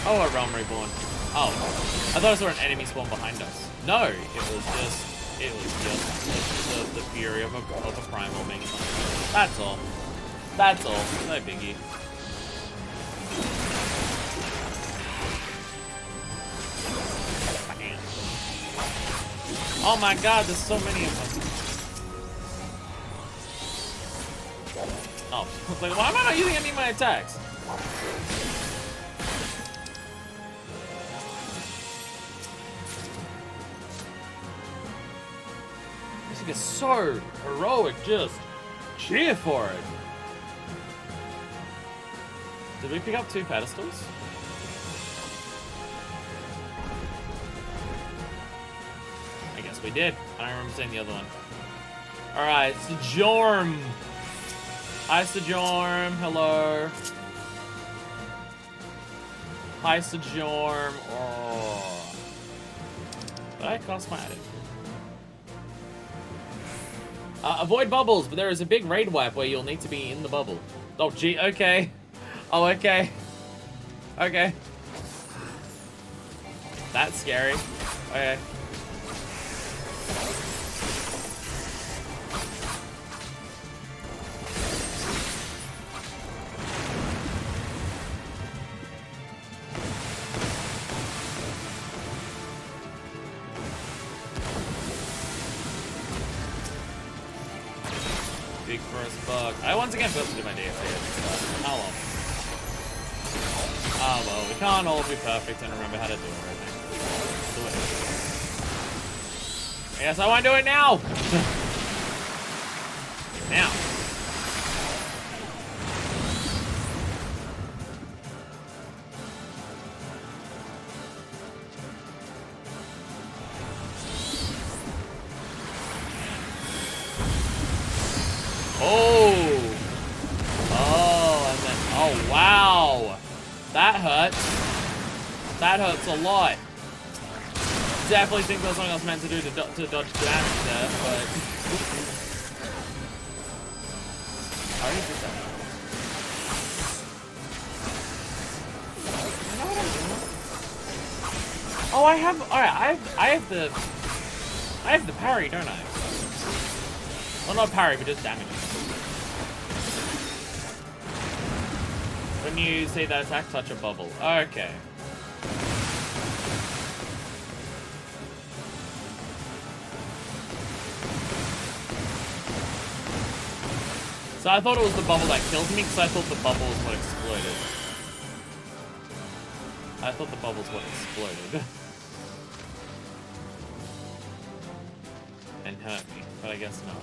Oh, a Realm Reborn. Oh. I thought I saw an enemy spawn behind us. No, it was just the fury of a primal making something. That's all. That's all. No biggie. Oh my god, there's so many of them. Oh, I was like, why am I not using any of my attacks? This thing is so heroic, just cheer for it. Did we pick up 2 pedestals? I guess we did. I don't remember saying the other one. Alright, it's the Jorm. Hi, Sejorm. Hello. Hi, Sejorm. Oh. Did I cost my item? Avoid bubbles, but there is a big raid wipe where you'll need to be in the bubble. Oh, gee. Okay. Oh, okay. Okay. That's scary. Okay. Big first bug. I once again failed to do my DFA. How long? Oh well, we can't all be perfect and remember how to do everything. Do it. I guess I won't do it now! Now. Oh! Oh, and then, oh wow! That hurts. That hurts a lot. Definitely think that's something I was meant to do to dodge damage there, but... I already did that. You know what I'm doing? Oh, I have... Alright, I have the parry, don't I? Well, not parry, but just damage. When you see that attack, touch a bubble. Okay. So I thought it was the bubble that killed me, because I thought the bubble was what exploded. I thought the bubble was what exploded. And hurt me, but I guess not.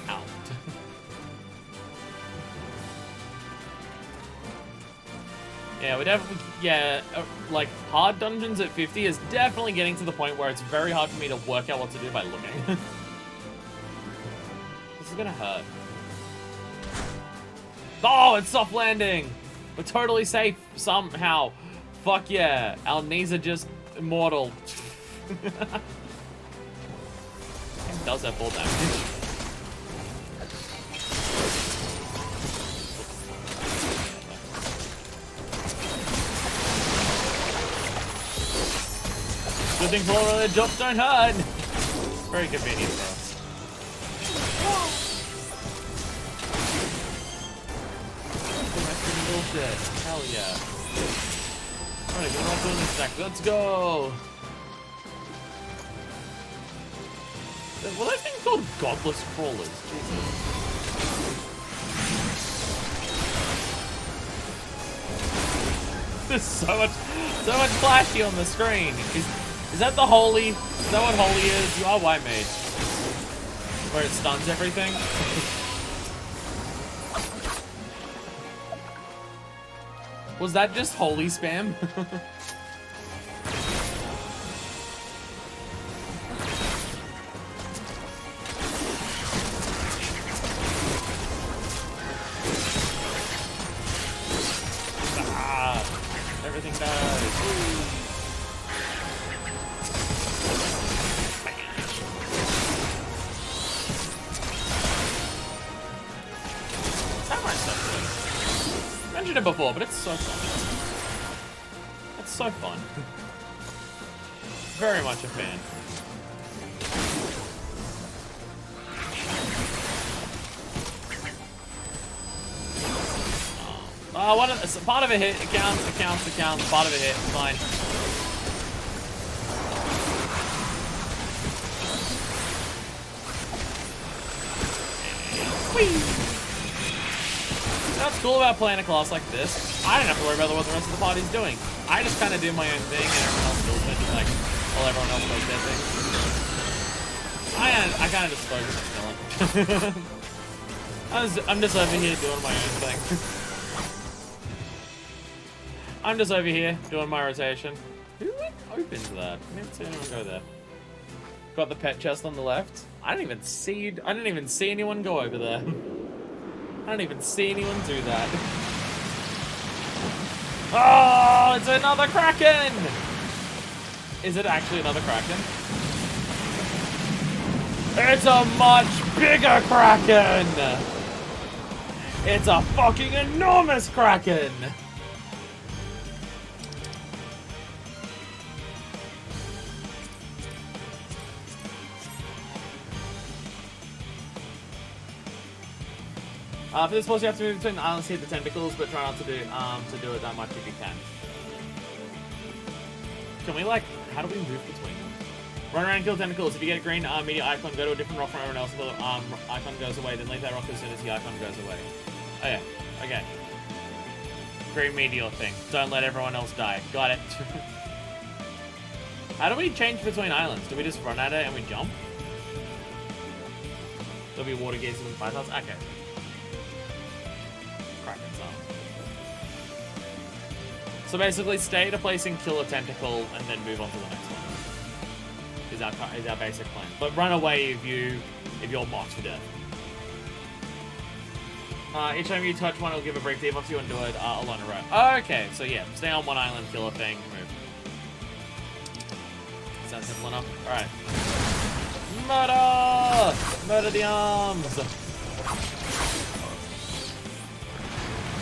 Out. Yeah, we definitely, yeah, like, hard dungeons at 50 is definitely getting to the point where it's very hard for me to work out what to do by looking. This is gonna hurt. Oh, it's soft landing! We're totally safe somehow. Fuck yeah. Our knees are just immortal. It does have full damage. Good thing for jumps don't hurt. Very convenient for us. Bullshit. Hell yeah. Alright, get on doing this stack. Let's go. Were those things called godless crawlers? Jesus. There's so much flashy on the screen. Is that the holy? Is that what holy is? You are white mage. Where it stuns everything. Was that just holy spam? Everything dies. Samurai stuff good. Mentioned it before, but it's so fun. It's so fun. Very much a fan. Part of a hit, it counts. Part of a hit, fine. Whee! That's cool about playing a class like this. I don't have to worry about what the rest of the party's doing. I just kind of do my own thing, and everyone else does it, like, while everyone else does their thing. I kind of just focus on killing. I'm just over here doing my own thing. I'm just over here doing my rotation. Who opens that? I didn't see anyone go there. Got the pet chest on the left. I didn't even see anyone go over there. I don't even see anyone do that. Oh, it's another Kraken! Is it actually another Kraken? It's a much bigger Kraken! It's a fucking enormous Kraken! For this boss, you have to move between the islands to hit the tentacles, but try not to do it that much if you can. Can we, like, how do we move between them? Run around and kill tentacles. If you get a green meteor icon, go to a different rock from everyone else until the icon goes away, then leave that rock as soon as the icon goes away. Oh yeah, okay. Green meteor thing. Don't let everyone else die. Got it. How do we change between islands? Do we just run at it and we jump? There'll be water gates and fire tiles? Okay. So basically, stay at a place and kill a tentacle, and then move on to the next one. Is our basic plan. But run away if you're marked for death. Each time you touch one, it'll give a brief debuff to you and do it alone a row. Okay, so yeah, stay on one island, kill a thing, move. Is that simple enough? All right. Murder! Murder the arms!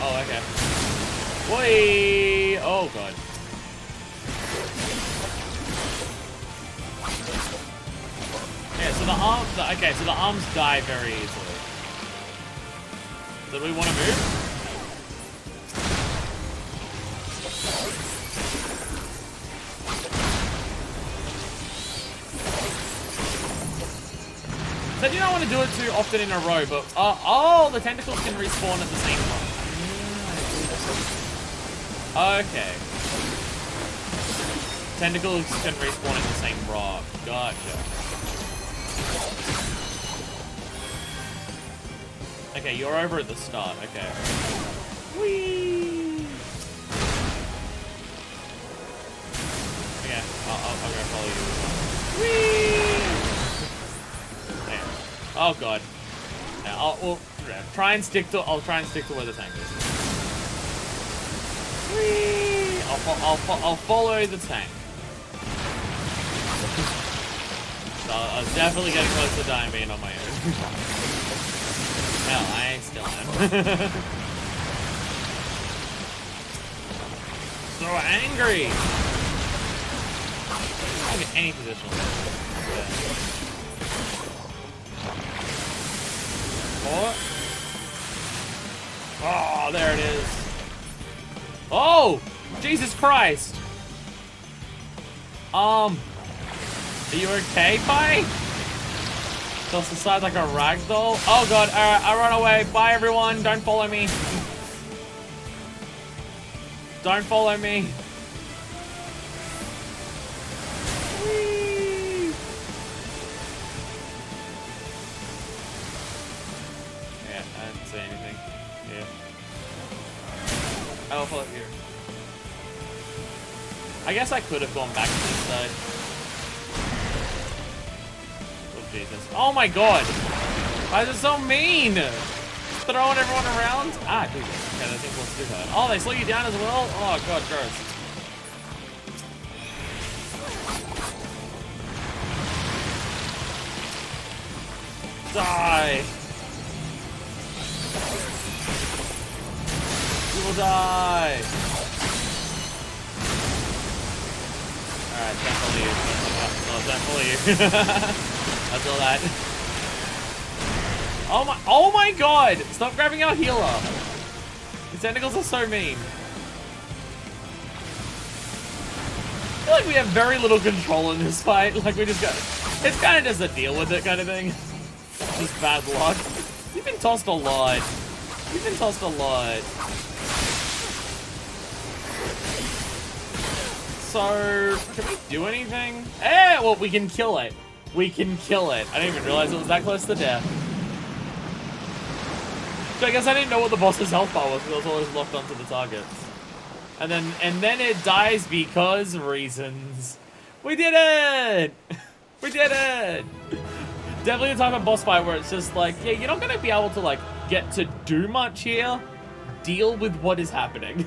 Oh, okay. Whee! Oh god. Yeah, so the arms die very easily. So do we want to move? So you don't want to do it too often in a row, but oh, the tentacles can respawn at the same time. Okay. Tentacles can respawn in the same rock. Gotcha. Okay, you're over at the start. Okay. Whee! Okay, I'll go follow you. Whee! Okay. Oh god. Yeah, I'll try and stick to where the tank is. Whee! I'll follow the tank. So I was definitely getting close to dying being on my own. Hell, I still am. So angry! I don't get any position. What? Oh, there it is. Oh! Jesus Christ! Are you okay, Pi? Toss aside like a ragdoll. Oh god, alright, I run away. Bye everyone, don't follow me. Don't follow me. Whee! Yeah, I didn't see anything. Yeah. I'll follow here. I guess I could have gone back to this side. Oh Jesus. Oh my god! Why is it so mean? Throwing everyone around? Ah, dude. Okay, I think let's do that. Oh, they slow you down as well? Oh god, gross. Die! You will die! Alright, don't follow you. Oh, don't follow you. That's all that. Oh my god! Stop grabbing our healer! The tentacles are so mean. I feel like we have very little control in this fight. Like we just got, it's kind of just a deal with it kind of thing. Just bad luck. You've been tossed a lot. You've been tossed a lot. So, can we do anything? Eh, well, we can kill it. We can kill it. I didn't even realize it was that close to death. So I guess I didn't know what the boss's health bar was because I was always locked onto the targets. And then it dies because reasons. We did it! We did it! Definitely the type of boss fight where it's just like, yeah, you're not gonna be able to like get to do much here. Deal with what is happening.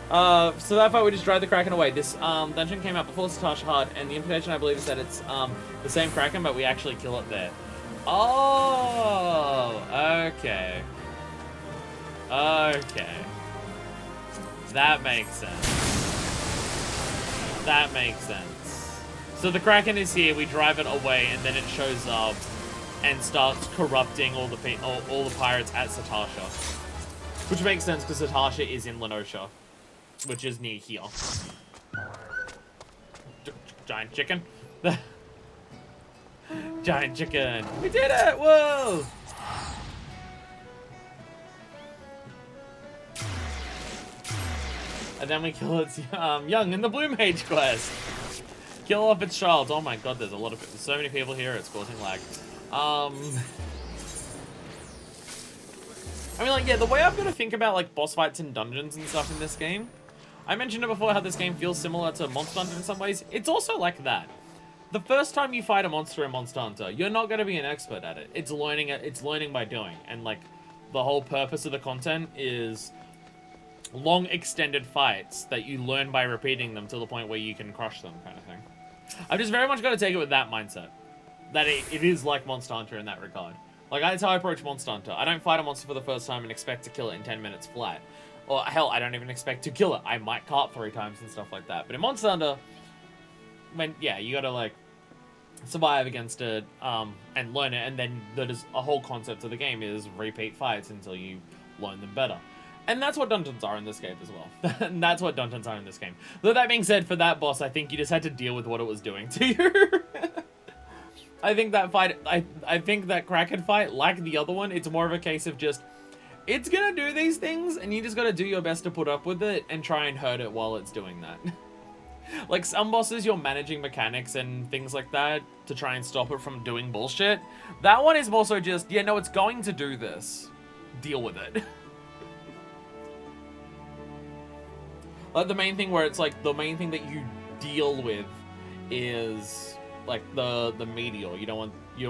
So that fight we just drive the Kraken away. This dungeon came out before Satasha Hard, and the implication I believe is that it's the same Kraken, but we actually kill it there. Oh, okay. Okay. That makes sense. That makes sense. So the Kraken is here, we drive it away, and then it shows up and starts corrupting all the pirates at Satasha. Which makes sense because Satasha is in Lenosha, which is near here. Giant chicken. Giant chicken. We did it! Whoa! And then we kill its young in the Blue Mage quest. Kill off its child. Oh my god, there's a lot of there's so many people here, it's causing lag. I mean, like, yeah, the way I've got to think about, like, boss fights and dungeons and stuff in this game, I mentioned it before how this game feels similar to Monster Hunter in some ways. It's also like that. The first time you fight a monster in Monster Hunter, you're not going to be an expert at it. It's learning by doing. And, like, the whole purpose of the content is long, extended fights that you learn by repeating them to the point where you can crush them, kind of thing. I've just very much got to take it with that mindset. That it is like Monster Hunter in that regard. Like, that's how I approach Monster Hunter. I don't fight a monster for the first time and expect to kill it in 10 minutes flat. Or, hell, I don't even expect to kill it. I might carp 3 times and stuff like that. But in Monster Hunter, yeah, you gotta, like, survive against it, and learn it, and then there's a whole concept of the game is repeat fights until you learn them better. And that's what dungeons are in this game as well. And that's what dungeons are in this game. Though that being said, for that boss, I think you just had to deal with what it was doing to you. I think that fight, I think that Kraken fight, like the other one, it's more of a case of just, it's gonna do these things, and you just gotta do your best to put up with it and try and hurt it while it's doing that. Like, some bosses, you're managing mechanics and things like that to try and stop it from doing bullshit. That one is more so just, yeah, no, it's going to do this. Deal with it. Like, the main thing where it's like, the main thing that you deal with is, like, the meteor. You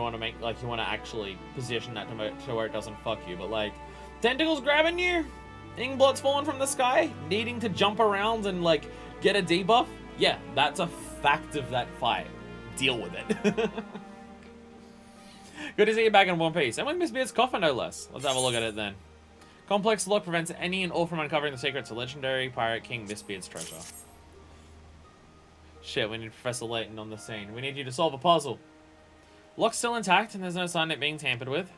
want to make, like, you want to actually position that to where it doesn't fuck you. But, like, tentacles grabbing you, Ingblot's falling from the sky, needing to jump around and, like, get a debuff. Yeah, that's a fact of that fight. Deal with it. Good to see you back in one piece. And with Miss Beard's coffin, no less. Let's have a look at it then. Complex lock prevents any and all from uncovering the secrets of legendary pirate king Miss Beard's treasure. Shit, we need Professor Layton on the scene. We need you to solve a puzzle. Lock's still intact, and there's no sign it being tampered with.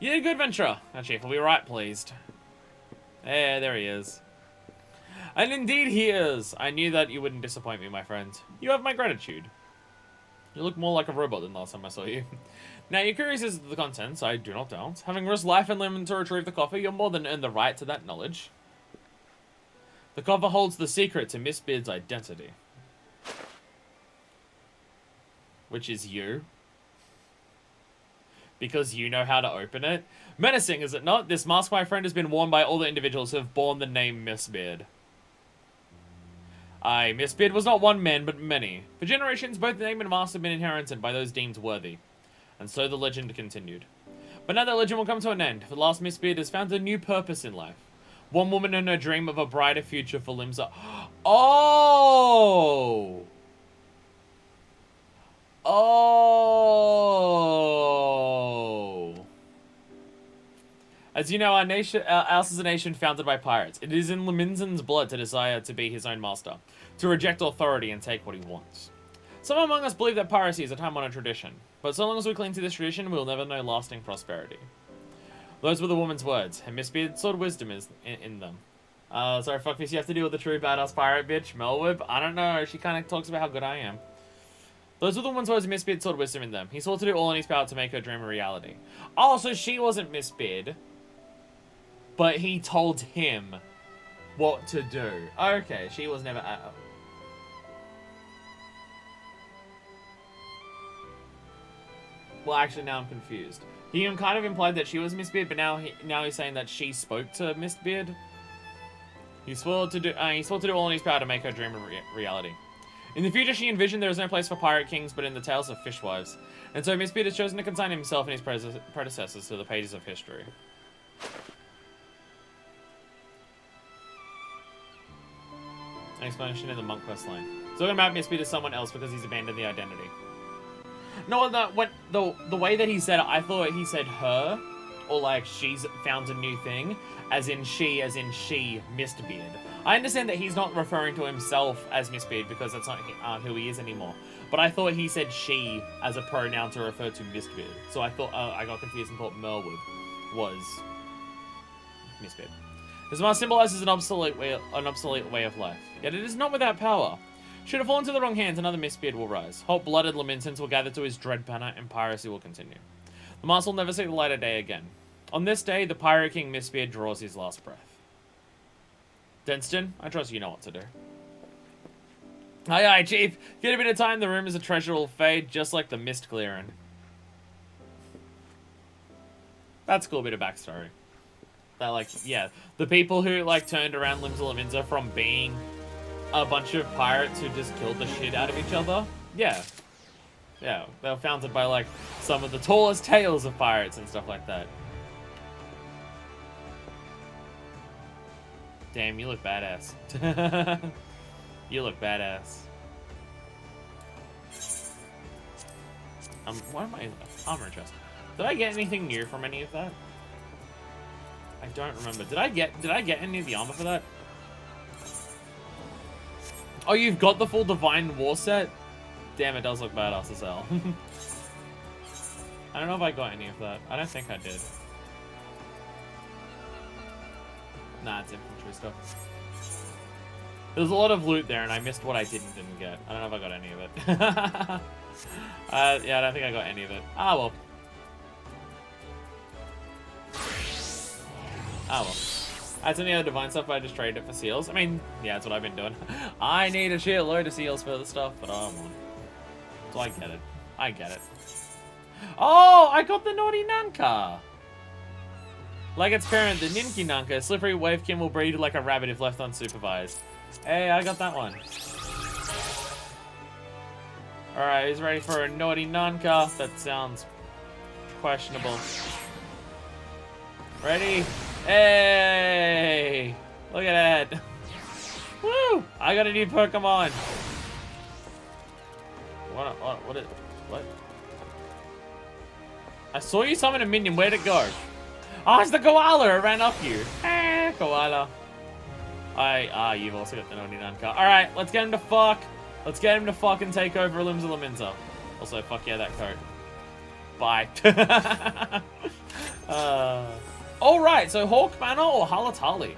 You did good, Ventura. Our chief will be right pleased. There he is. And indeed he is. I knew that you wouldn't disappoint me, my friend. You have my gratitude. You look more like a robot than last time I saw you. Now, you're curious as to the contents, I do not doubt. Having risked life and limb to retrieve the coffer, you're more than earned the right to that knowledge. The coffer holds the secret to Miss Beard's identity. Which is you. Because you know how to open it. Menacing, is it not? This mask, my friend, has been worn by all the individuals who have borne the name Miss Beard. Aye, Miss Beard was not one man, but many. For generations, both the name and mask have been inherited by those deemed worthy. And so the legend continued. But now that legend will come to an end, for the last Miss Beard has found a new purpose in life. One woman in her dream of a brighter future for Limsa. Oh! Oh! As you know, ours is a nation founded by pirates. It is in Leminzen's blood to desire to be his own master, to reject authority and take what he wants. Some among us believe that piracy is a time-honored tradition, but so long as we cling to this tradition, we will never know lasting prosperity. Those were the woman's words, and Miss Beard's sword wisdom is in them. Sorry, fuckface, you have to deal with the true badass pirate bitch, Melwood. I don't know, she kind of talks about how good I am. Those were the woman's words, and Miss Beard sword wisdom in them. He swore to do all in his power to make her dream a reality. Oh, so she wasn't Miss Beard, but he told him what to do. Okay, she was never... Well, actually, now I'm confused. He kind of implied that she was Miss Beard, but now he's saying that she spoke to Miss Beard. He swore to do all in his power to make her dream a reality. In the future, she envisioned there is no place for pirate kings, but in the tales of fishwives. And so Miss Beard has chosen to consign himself and his predecessors to the pages of history. An explanation in the monk quest line. Talking about Miss Beard as someone else because he's abandoned the identity. No, the way that he said it, I thought he said her, or like she's found a new thing, as in she, Miss Beard. I understand that he's not referring to himself as Miss Beard because that's not who he is anymore. But I thought he said she as a pronoun to refer to Miss Beard. So I thought I got confused and thought Merwood was Miss Beard. This mask symbolizes an obsolete way of life. Yet it is not without power. Should it fall into the wrong hands, another Miss Beard will rise. Hot-blooded Laminsons will gather to his dread banner, and piracy will continue. The mask will never see the light of day again. On this day, the Pirate King Miss Beard draws his last breath. Denston, I trust you know what to do. Aye, Chief. Get a bit of time, the rumors of treasure will fade, just like the mist clearing. That's a cool bit of backstory. That, like, yeah, the people who, like, turned around Limsa from being a bunch of pirates who just killed the shit out of each other. Yeah. Yeah, they were founded by, like, some of the tallest tales of pirates and stuff like that. Damn, you look badass. You look badass. What am I? Armor chest. Did I get anything new from any of that? I don't remember. Did I get any of the armor for that? Oh, you've got the full Divine War set? Damn, it does look badass as hell. I don't know if I got any of that. I don't think I did. Nah, it's infantry stuff. There's a lot of loot there, and I missed what I didn't get. I don't know if I got any of it. Yeah, I don't think I got any of it. Ah, well. Ah, well. That's any other divine stuff, I just traded it for seals. I mean, yeah, that's what I've been doing. I need a shitload of seals for the stuff, but I want. So I get it. I get it. Oh, I got the Naughty Nanka! Like its parent, the Ninki Nanka, a slippery wavekin will breed like a rabbit if left unsupervised. Hey, I got that one. Alright, he's ready for a Naughty Nanka. That sounds questionable. Ready? Hey! Look at that. Woo! I got a new Pokemon. What? I saw you summon a minion. Where'd it go? Oh, it's the koala. It ran up you. Eh, koala. You've also got the Naughty Nanka. Alright, let's get him to fuck. Let's get him to fucking take over Limsa. Also, fuck yeah, that coat. Bye. Alright, so Hawk Banner or Halatali?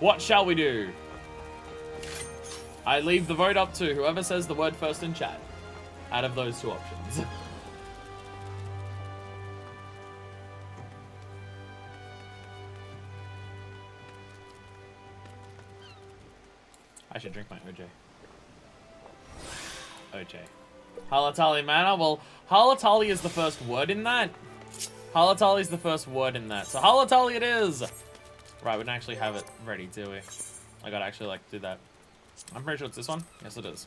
What shall we do? I leave the vote up to whoever says the word first in chat. out of those two options. I should drink my OJ. OJ. Halatali Manor? Well, Halatali is the first word in that. Halatali is the first word in that. So Halatali it is! Right, we don't actually have it ready, do we? I gotta actually, like, do that. I'm pretty sure it's this one. Yes, it is.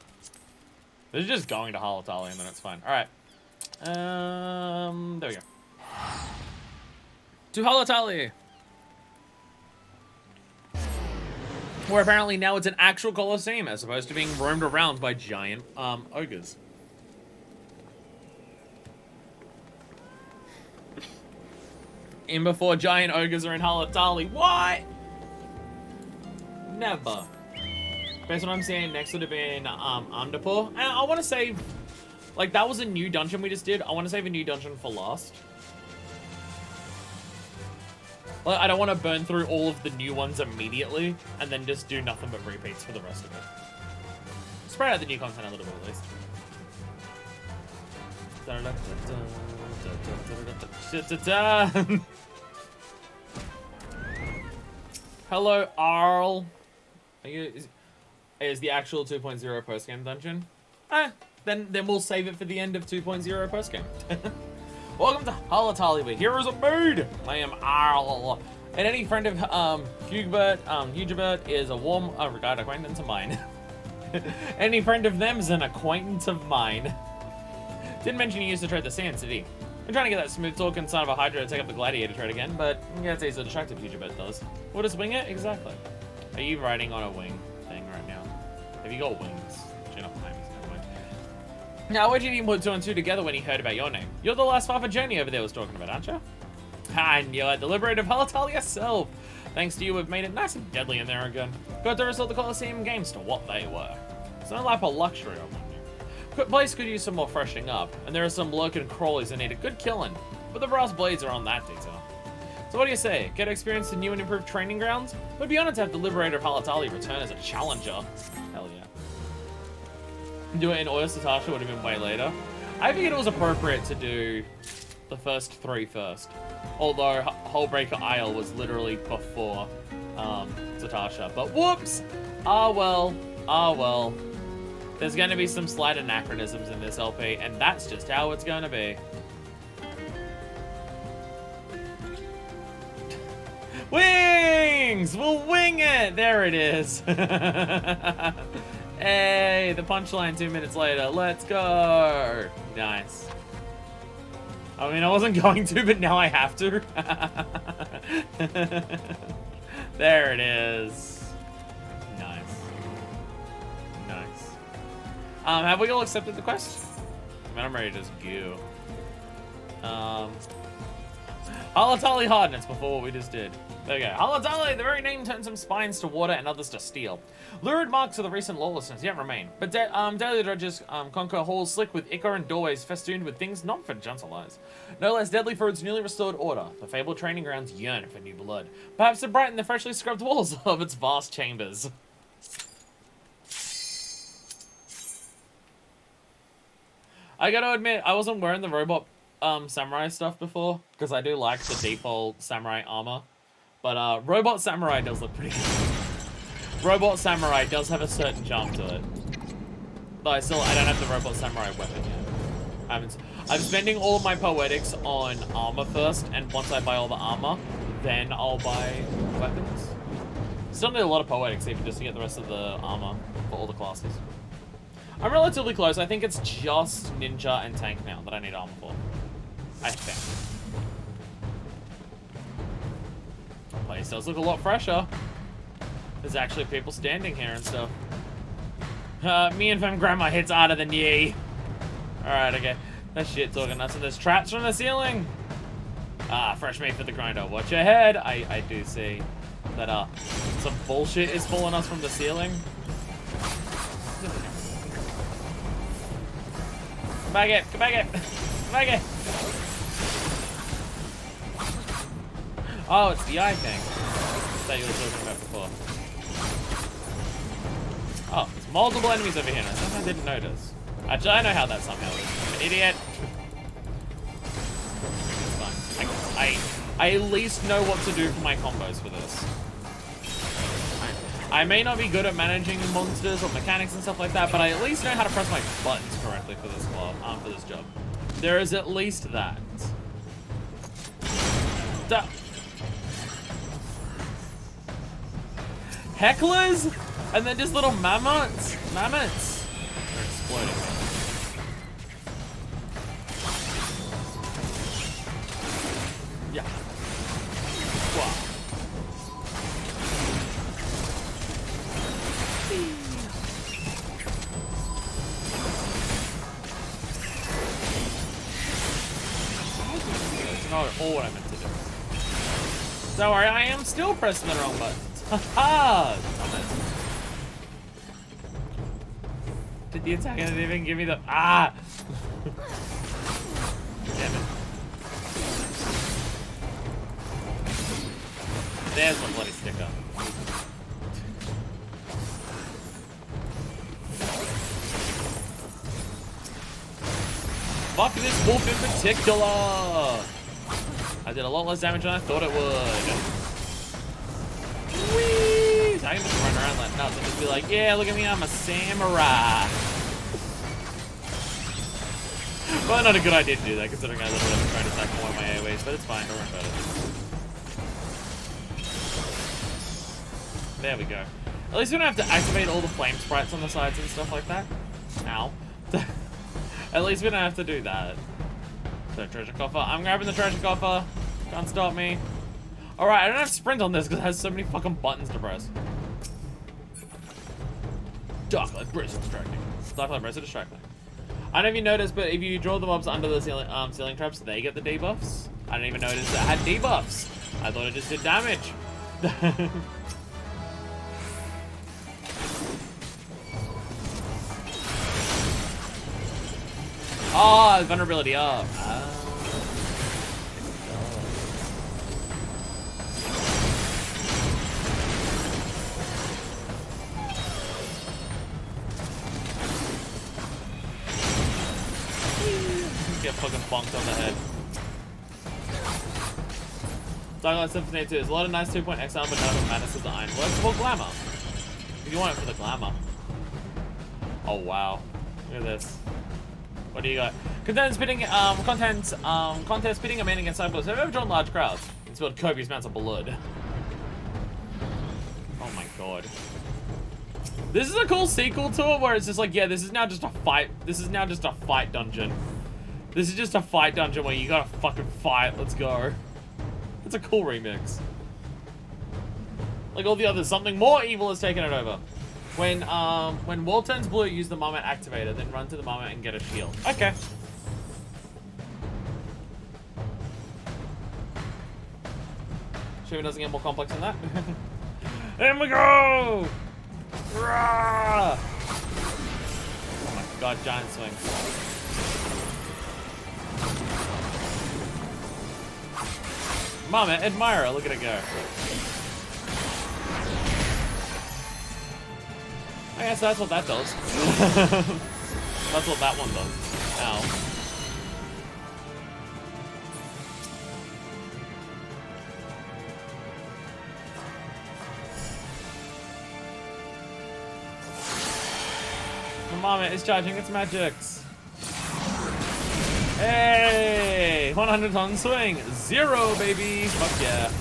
This is just going to Halatali and then it's fine. Alright. There we go. To Halatali! Where apparently now it's an actual Colosseum as opposed to being roamed around by giant, ogres. In before giant ogres are in Halatali. What? Never. Based on what I'm saying, next would have been Underpaw. And I want to save, like, that was a new dungeon we just did. I want to save a new dungeon for last. Like, I don't want to burn through all of the new ones immediately and then just do nothing but repeats for the rest of it. Spread out the new content a little bit at least. Hello, Arl. Is the actual 2.0 postgame dungeon? Then we'll save it for the end of 2.0 postgame. Welcome to Halatali, where heroes are made. I am Arl. And any friend of Hugibert is a warm regard acquaintance of mine. Any friend of them is an acquaintance of mine. Didn't mention he used to trade the sand, did he? I'm trying to get that smooth talking son of a Hydra to take up the gladiator trade again, but yeah, it's easily distracted Hugibert does. What does wing it? Exactly. Are you riding on a wing thing right now? Have you got wings? You're not behind me, so never mind. Now, why did you put two and two together when he heard about your name? You're the last Father Journey over there was talking about, aren't you? And you're the liberator of Halatali yourself. Thanks to you, we've made it nice and deadly in there again. Got to restore the Colosseum games to what they were. It's no life of luxury, I wonder. Place could use some more freshening up, and there are some lurking crawlies that need a good killing, but the brass blades are on that detail. So what do you say? Get experience in new and improved training grounds? Would be honored to have the liberator of Halatali return as a challenger. Hell yeah. Do it in Oyster Tasha would have been way later. I figured it was appropriate to do the first three first. Although Hullbreaker Isle was literally before Zatasha. But whoops! Ah well. Ah well. There's going to be some slight anachronisms in this LP, and that's just how it's going to be. Wings! We'll wing it! There it is. Hey, the punchline 2 minutes later. Let's go! Nice. I mean, I wasn't going to, but now I have to. There it is. Have we all accepted the quest? Man, I'm ready to just go. Halatali Hardness before what we just did. There we go. Halatali, the very name turns some spines to water and others to steel. Lurid marks of the recent lawlessness yet remain, but daily dredges conquer halls slick with ichor and doorways festooned with things not for gentle eyes. No less deadly for its newly restored order. The fabled training grounds yearn for new blood, perhaps to brighten the freshly scrubbed walls of its vast chambers. I gotta admit, I wasn't wearing the robot samurai stuff before, because I do like the default samurai armor. But robot samurai does look pretty good. Robot samurai does have a certain charm to it. Though I don't have the robot samurai weapon yet. I'm spending all of my poetics on armor first, and once I buy all the armor, then I'll buy weapons. Still need a lot of poetics even just to get the rest of the armor for all the classes. I'm relatively close. I think it's just ninja and tank now that I need armor for. I think. The place does look a lot fresher. There's actually people standing here and stuff. Me and fam grandma hits harder than ye. Alright, okay. That shit talking nuts, and there's traps from the ceiling. Ah, fresh meat for the grinder. Watch your head. I do see that some bullshit is pulling us from the ceiling. Come back it! Come back it! Come back it! Oh, it's the eye thing that you were talking about before. Oh, there's multiple enemies over here. Something I didn't notice. Actually, I know how that somehow is. I'm an idiot. It's fine. I at least know what to do for my combos for this. I may not be good at managing monsters or mechanics and stuff like that, but I at least know how to press my buttons correctly for this for this job. There is at least that. Hecklers? And then just little mammoths? Mammoths. They're exploding. Yeah. Wow. That's not at all what I meant to do. Don't worry, I am still pressing the wrong buttons. Haha! Did the attack and it even give me the ah? Damn it. There's my bloody sticker. Fuck this wolf in particular! I did a lot less damage than I thought it would. Whee! So I can just run around like nuts and just be like, yeah, look at me, I'm a samurai. Well, not a good idea to do that, considering I literally trying to attack one of my AoEs, but it's fine, don't worry about it. There we go. At least we don't have to activate all the flame sprites on the sides and stuff like that. Ow. At least we don't have to do that. So, treasure coffer. I'm grabbing the treasure coffer. Can't stop me. Alright, I don't have sprint on this because it has so many fucking buttons to press. Darklight Brace distracting. Darklight Brace distracting. I don't know if you noticed, but if you draw the mobs under the ceiling traps, they get the debuffs. I didn't even notice it had debuffs. I thought it just did damage. Oh, vulnerability up. Get fucking bonked on the head. Darklight Symphony 2 is a lot of nice 2-point exile, but none of it matters to the iron. Well, it's for glamour. If you want it for the glamour. Oh wow. Look at this. What do you got? Contest pitting a man against cyclists. Have you ever drawn large crowds? It's spilled copious amounts of blood. Oh my god. This is a cool sequel to it where it's just like, yeah, this is now just a fight. This is now just a fight dungeon. This is just a fight dungeon where you gotta fucking fight. Let's go. It's a cool remix. Like all the others, something more evil has taken it over. When wall turns blue, use the moment activator, then run to the moment and get a shield. Okay. Sure it doesn't get more complex than that. And we go! Rah! Oh my god, giant swing. Mama, admirer, look at it go. I guess that's what that does. That's what that one does. Ow. My mom is charging its magics. Hey! 100-ton swing! 0, baby! Fuck yeah.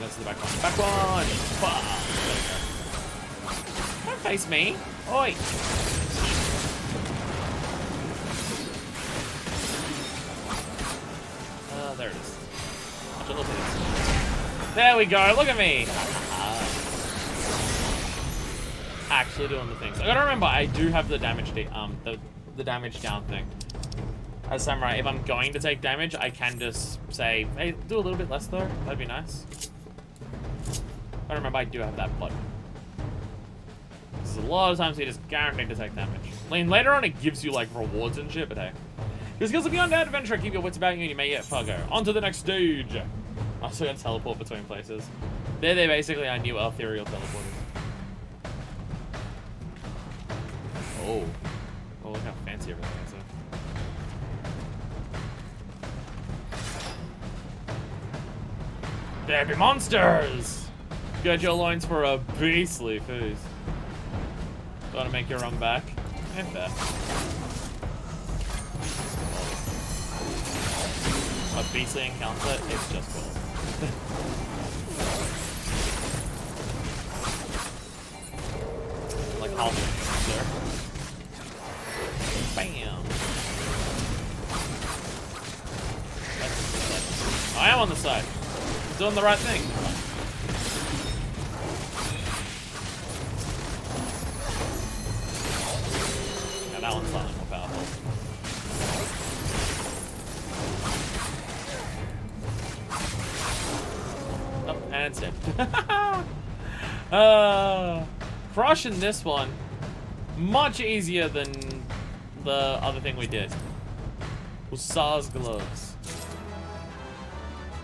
To the back one. Back one! Don't face me! Oi! There it is. Watch it, look at this. There we go! Look at me! Actually doing the things. I gotta remember, I do have the damage the damage down thing. As Samurai, if I'm going to take damage, I can just say, hey, do a little bit less though. That'd be nice. I remember I do have that button. This is a lot of times you're just guaranteed to take damage. I mean, later on it gives you like rewards and shit, but hey. Your skills will be on that adventure, keep your wits about you and you may get further. On to the next stage. I'm still gonna teleport between places. They're basically our new ethereal teleporters. Oh. Oh, look how fancy everything is. There be monsters! Get your loins for a beastly feast. Gotta make your run back. And fair. A beastly encounter, it's just cool. Like half there. Bam! I am on the side. I'm doing the right thing. Yeah, that one's slightly more powerful. Oh, and it's dead. Crushing this one. Much easier than the other thing we did. Hussar's gloves.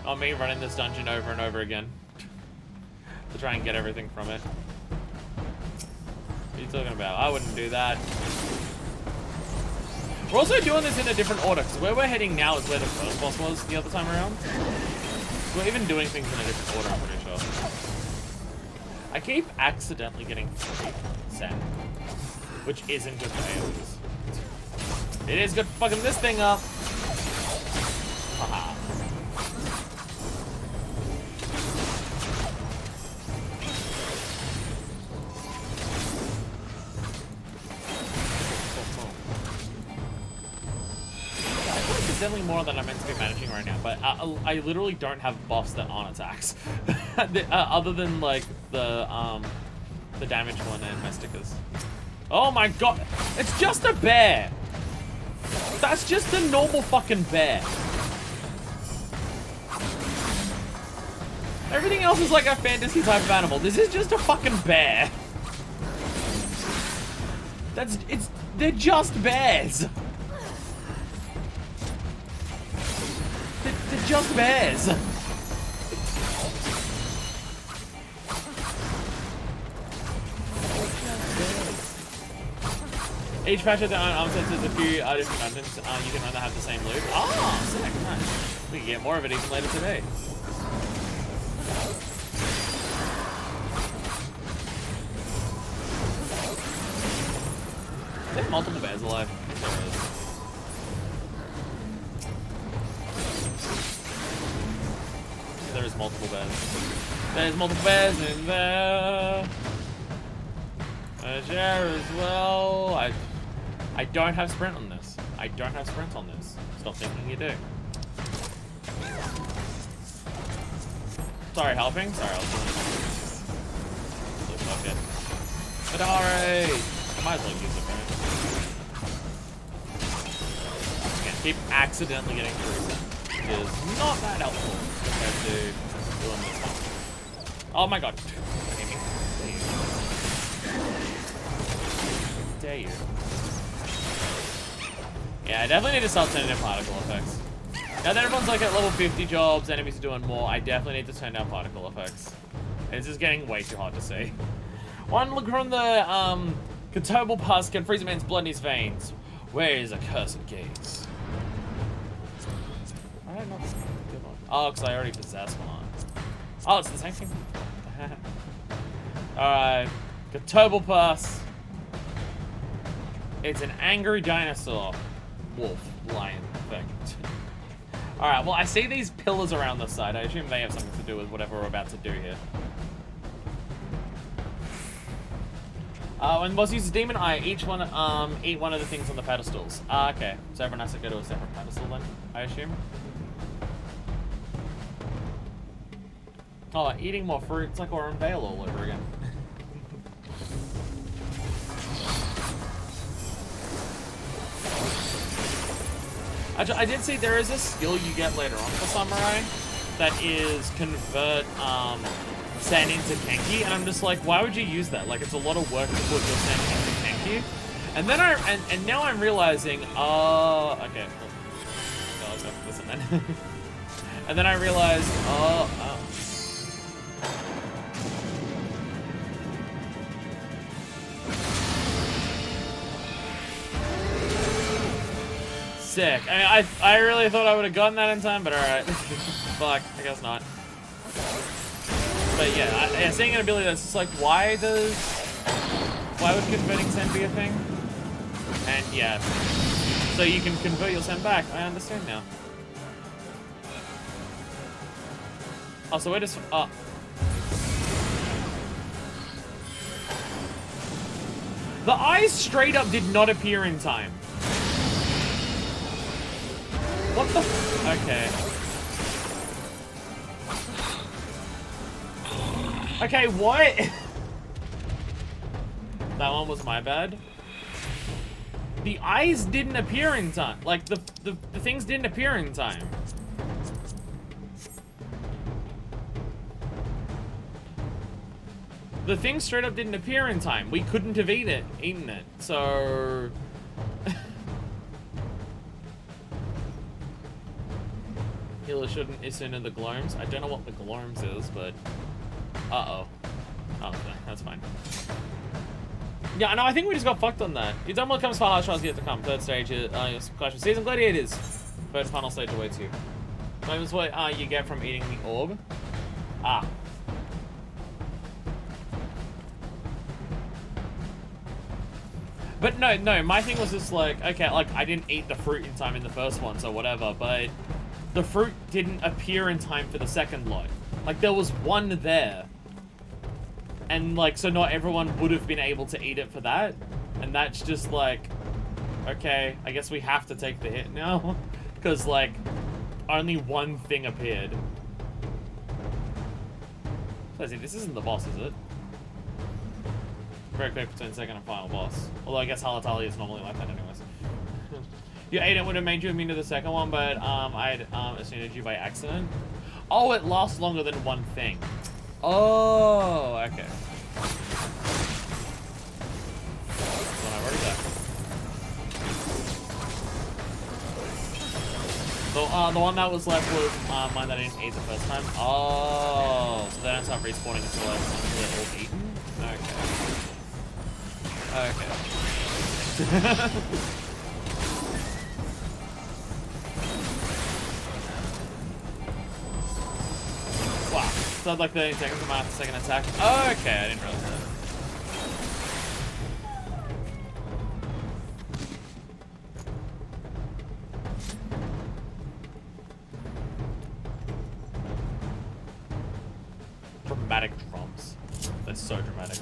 Oh, me running this dungeon over and over again. To try and get everything from it. What are you talking about? I wouldn't do that. We're also doing this in a different order, because where we're heading now is where the first boss was the other time around. We're even doing things in a different order, I'm pretty sure. I keep accidentally getting free sand, which isn't good for AoEs. It is good for fucking this thing up. Haha. Definitely more than I'm meant to be managing right now, but I literally don't have buffs that aren't attacks, other than like the damage one and my stickers. Oh my god, it's just a bear. That's just a normal fucking bear. Everything else is like a fantasy type of animal. This is just a fucking bear. They're just bears. They're just bears. Each patch of the arm sets has a few different items. You can either have the same loot. Oh, sick, nice. We can get more of it even later today. Are there multiple bears alive? There is. There's multiple bears. There's multiple bears in there. There's there as well. I don't have sprint on this. I don't have sprint on this. Stop thinking you do. Sorry, helping? Sorry, I was doing it. Fuck it. Kadare! I might as well use it, right? Again, keep accidentally getting through. It is not that helpful compared to doing this one. Oh my god. Dare you. Yeah, I definitely need to start turning down particle effects. Now that everyone's like at level 50 jobs, enemies are doing more, I definitely need to turn down particle effects. It's just getting way too hard to see. One look from the Katoble Pass can freeze a man's blood in his veins. Where is a cursed gaze? I don't know. Oh, because I already possessed one. Oh, it's the same thing. Alright. Katoble Pass. It's an angry dinosaur. Wolf. Lion. Thing. Alright, well, I see these pillars around the side. I assume they have something to do with whatever we're about to do here. When the boss uses Demon Eye, eat one of the things on the pedestals. Okay. So everyone has to go to a separate pedestal then, I assume? Oh, eating more fruit. It's like we're on Veil all over again. I did see there is a skill you get later on for Samurai that is convert sand into Kenki, and I'm just like, why would you use that? Like, it's a lot of work to put your sand into Kenki. And then and now I'm realizing, okay, well, I'll go listen then. And then I realized, Sick. I really thought I would have gotten that in time, but alright. Fuck, I guess not. But yeah, seeing an ability that's just like, why would converting send be a thing? And yeah, so you can convert your send back. I understand now. Oh, so we're just, the eyes straight up did not appear in time. What the okay. Okay, what? That one was my bad. The eyes didn't appear in time. Like, the things didn't appear in time. The thing straight up didn't appear in time. We couldn't have eaten it. So... Healer shouldn't issue the gloams. I don't know what the gloams is, but... Uh-oh. Oh, okay. That's fine. Yeah, no, I think we just got fucked on that. Your done what comes far, hard tries yet to come. Third stage is Clash of Season Gladiators. Third final stage awaits you. Moments what you get from eating the orb. Ah. But no, my thing was just like, okay, like, I didn't eat the fruit in time in the first one, so whatever, but the fruit didn't appear in time for the second lot. Like, there was one there. And, like, so not everyone would have been able to eat it for that. And that's just like, okay, I guess we have to take the hit now. Because, like, only one thing appeared. So, see, this isn't the boss, is it? Very quick between second and final boss. Although I guess Halatali is normally like that anyways. You ate it would have made you immune to the second one, but I'd assumed you by accident. Oh, it lasts longer than one thing. Oh, okay. That's what I already got. So, the one that was left was mine that I didn't eat the first time. Oh, so they don't start respawning until they're all eaten? Okay. Wow. So that's like 30 seconds of my second attack. Oh, okay, I didn't realize that. Dramatic drums. That's so dramatic.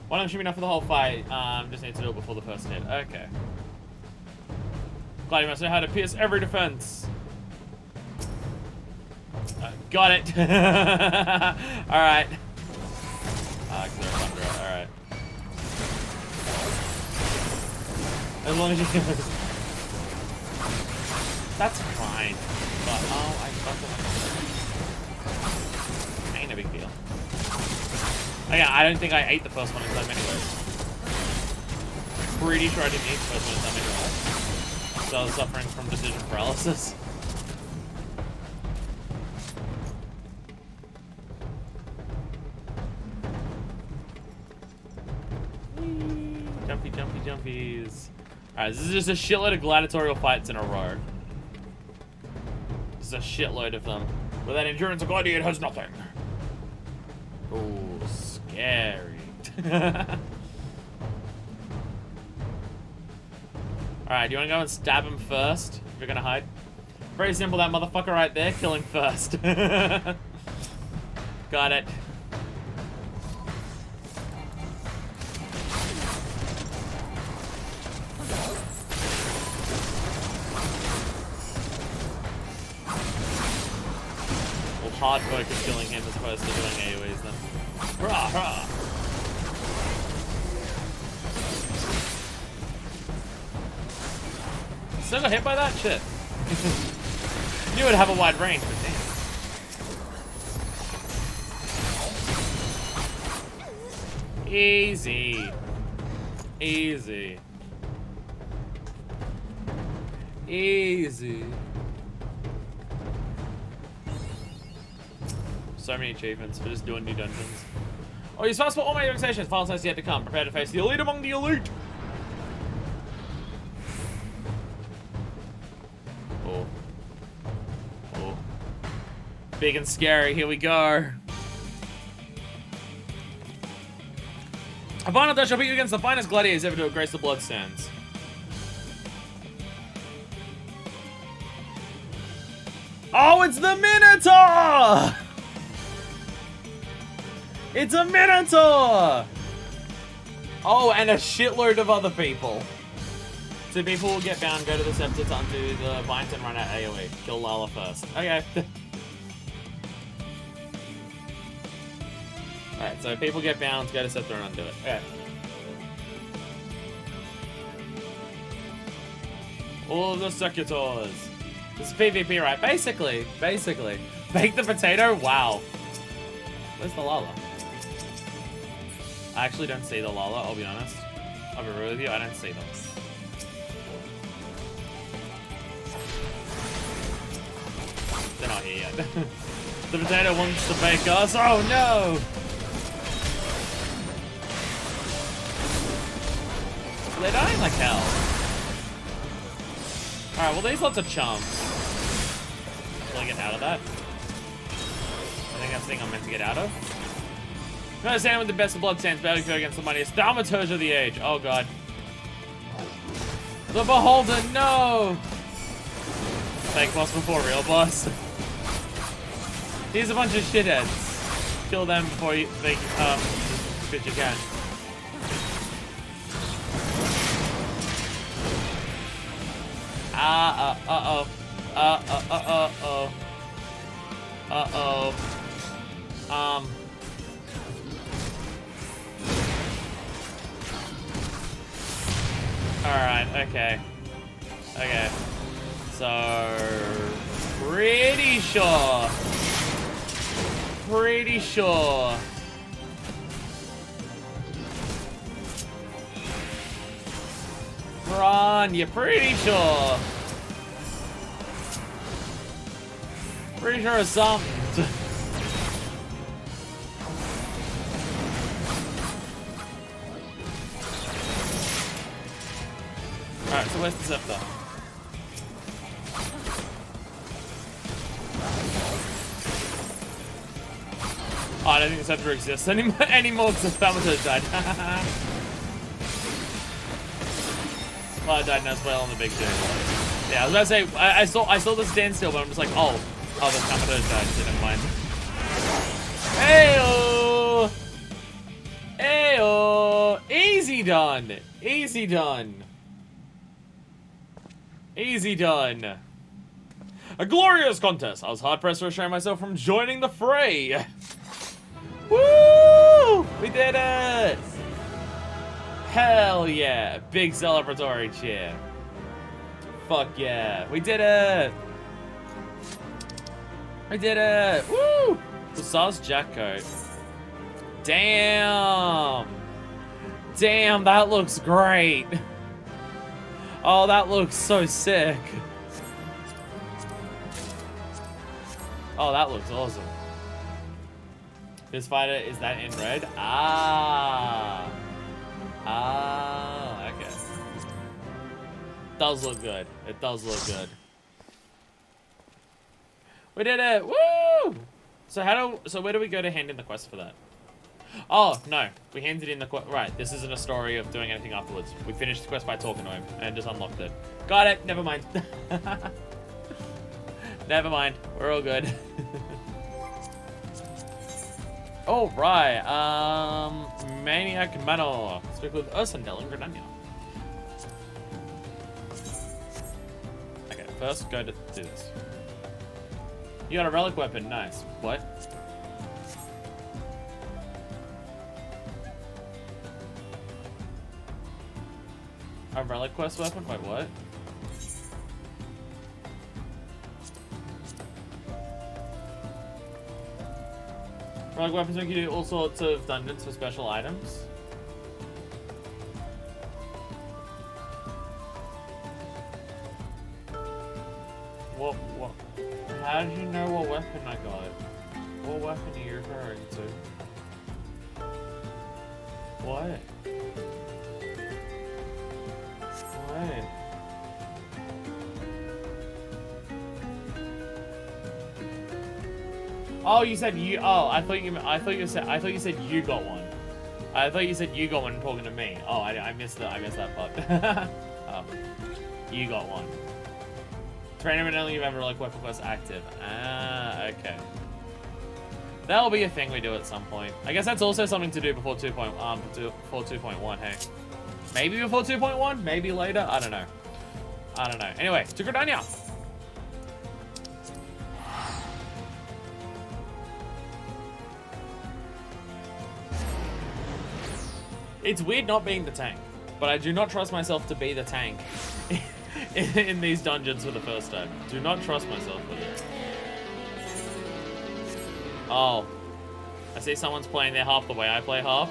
Why don't you enough for the whole fight? Just need to do it before the first hit. Okay. Glad you must know how to pierce every defense. Got it. Alright. Clear thunder. Alright. As long as you can. That's fine. But, oh, I fucking. Ain't a big deal. Oh, yeah, I don't think I ate the first one in time anyway. Pretty sure I didn't eat the first one in time anyway. So I was suffering from decision paralysis. Jumpy, jumpy, jumpies. Alright, this is just a shitload of gladiatorial fights in a row. This is a shitload of them. Without endurance, a gladiator has nothing. Ooh. Scary. Alright, do you want to go and stab him first? If you're gonna hide. Very simple, that motherfucker right there. Kill him first. Got it. Well, hard focus killing him as opposed to doing AoEs then. Hurrah, hurrah. Still got hit by that? Shit. Knew it'd have a wide range, but damn. Easy. Easy. Easy. So many achievements for just doing new dungeons. Oh, you're supposed to put all my stations. Final test yet to come. Prepare to face the elite among the elite. Big and scary, here we go. A final dash shall beat you against the finest gladiators ever to grace the bloodstones. Oh, it's the Minotaur! It's a Minotaur! Oh, and a shitload of other people. 2 people will get bound, go to the scepter to undo the binds and run out AoE. Kill Lala first. Okay. Alright, so people get bound, go to scepter and undo it. Okay. All of the secutors. This is PvP, right? Basically. Bake the potato? Wow. Where's the Lala? I actually don't see the Lala, I'll be honest. I'll be real with you, I don't see them. They're not here yet. The potato wants to bake us. Oh no! They're dying like hell. Alright, well there's lots of chumps. Will I get out of that? I think that's the thing I'm meant to get out of. I'm gonna stand with the best of bloodstains, battling against the mightiest thaumaturge of the age. Oh god. The Beholder, no! Fake boss before real boss. Here's a bunch of shitheads. Kill them before you think, if you can. Uh-oh. Alright, okay. Okay. So, pretty sure. Run, you're pretty sure. Pretty sure of something. Alright, so where's the scepter? Oh, I don't think the scepter exists anymore because the thaumaturge died. Well, I died as well on the big dude. Yeah, I was about to say, I saw the standstill, but I'm just like, oh, the thaumaturge died, so never mind. Heyo! Heyo! Easy done! Easy done! Easy done! A glorious contest! I was hard-pressed to restrain myself from joining the fray! Woo! We did it! Hell yeah! Big celebratory cheer. Fuck yeah. We did it! We did it! Woo! The sauce jack coat. Damn! Damn, that looks great! Oh, that looks so sick. Oh, that looks awesome. This fighter, is that in red? Ah! Ah, okay. Does look good. It does look good. We did it! Woo! So where do we go to hand in the quest for that? Oh, no. We handed in the quest. Right, this isn't a story of doing anything afterwards. We finished the quest by talking to him and just unlocked it. Got it. Never mind. Never mind. We're all good. All right. Maniac Manor. Speak with Ursendel and Grenania. Okay, first go to do this. You got a relic weapon. Nice. What? A relic quest weapon? Wait, what? Relic weapons make you do all sorts of dungeons for special items. What? How did you know what weapon I got? What weapon are you referring to? What? What? Oh, you said you. Oh, I thought you said you got one. I thought you said you got one talking to me. Oh, I missed that part. You got one. Tournament only you have a Relic Weapon quest active. Ah, okay. That'll be a thing we do at some point. I guess that's also something to do before 2.1, hey. Maybe before 2.1, maybe later, I don't know. Anyway, to Gridania. It's weird not being the tank, but I do not trust myself to be the tank in these dungeons for the first time. Do not trust myself with it. Oh. I see someone's playing there half the way I play half.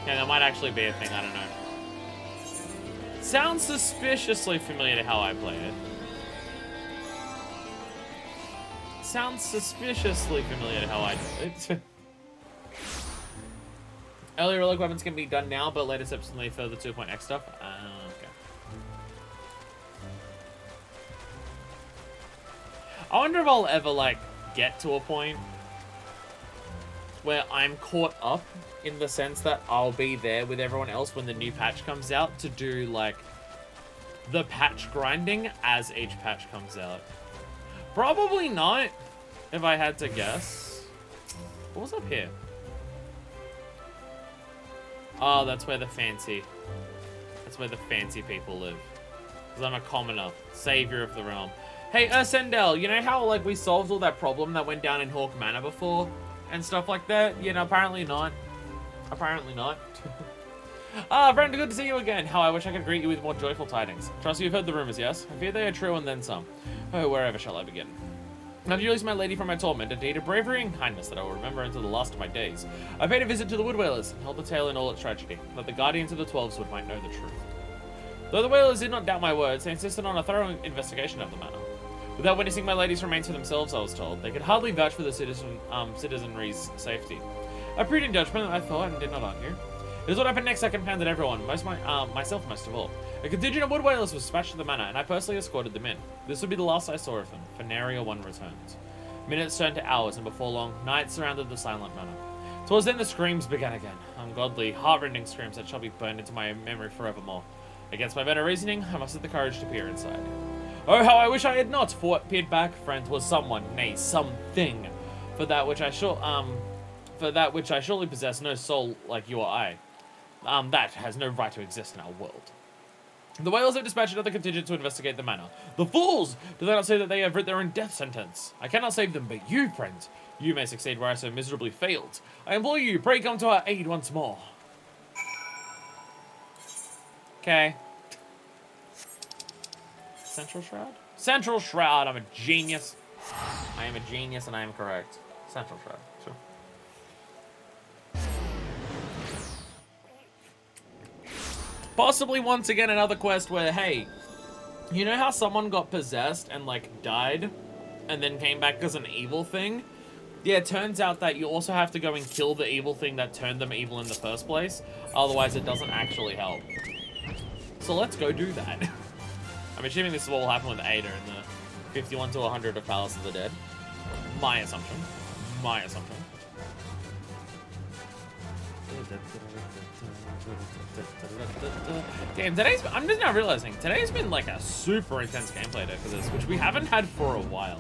Yeah, that might actually be a thing, I don't know. Sounds suspiciously familiar to how I play it. Sounds suspiciously familiar to how I do it. Earlier Relic Weapons can be done now, but later subsequently further 2.x stuff. Okay. I wonder if I'll ever, like, get to a point where I'm caught up in the sense that I'll be there with everyone else when the new patch comes out to do, like, the patch grinding as each patch comes out. Probably not, if I had to guess. What was up here? Oh, that's where the fancy people live. Because I'm a commoner, savior of the realm. Hey, Sendel, you know how, like, we solved all that problem that went down in Hawk Manor before? And stuff like that? You know, apparently not. Apparently not. Friend, good to see you again. How I wish I could greet you with more joyful tidings. Trust you've heard the rumors, yes? I fear they are true and then some. Oh, wherever shall I begin? I've released my lady from my torment, a deed of bravery and kindness that I will remember until the last of my days. I paid a visit to the Wood Whalers and held the tale in all its tragedy, that the guardians of the 12s might know the truth. Though the Whalers did not doubt my words, they insisted on a thorough investigation of the matter. Without witnessing my lady's remains for themselves, I was told, they could hardly vouch for the citizenry's safety. A prudent judgment, I thought, and did not argue. It is what happened next I confounded everyone, myself most of all. A contingent of Wood Whalers was dispatched to the manor, and I personally escorted them in. This would be the last I saw of them, for nary a one returned. Minutes turned to hours, and before long, night surrounded the silent manor. Twas then the screams began again, ungodly, heartrending screams that shall be burned into my memory forevermore. Against my better reasoning, I mustered the courage to peer inside. Oh, how I wish I had not, for what peered back, friend, was someone, nay, something, for that which I surely possess no soul like you or I. That has no right to exist in our world. The Whalers have dispatched another contingent to investigate the manor. The fools! Do they not say that they have writ their own death sentence? I cannot save them, but you, friend, you may succeed where I so miserably failed. I implore you, pray come to our aid once more. Okay. Central Shroud? Central Shroud, I'm a genius. I am a genius and I am correct. Central Shroud, sure. Possibly once again another quest where, hey, you know how someone got possessed and, like, died and then came back as an evil thing? Yeah, it turns out that you also have to go and kill the evil thing that turned them evil in the first place. Otherwise, it doesn't actually help. So let's go do that. I'm assuming this will all happen with Ada in the 51 to 100 of Palace of the Dead. My assumption. My assumption. Damn, I'm just now realizing, today's been like a super intense gameplay day for this, which we haven't had for a while.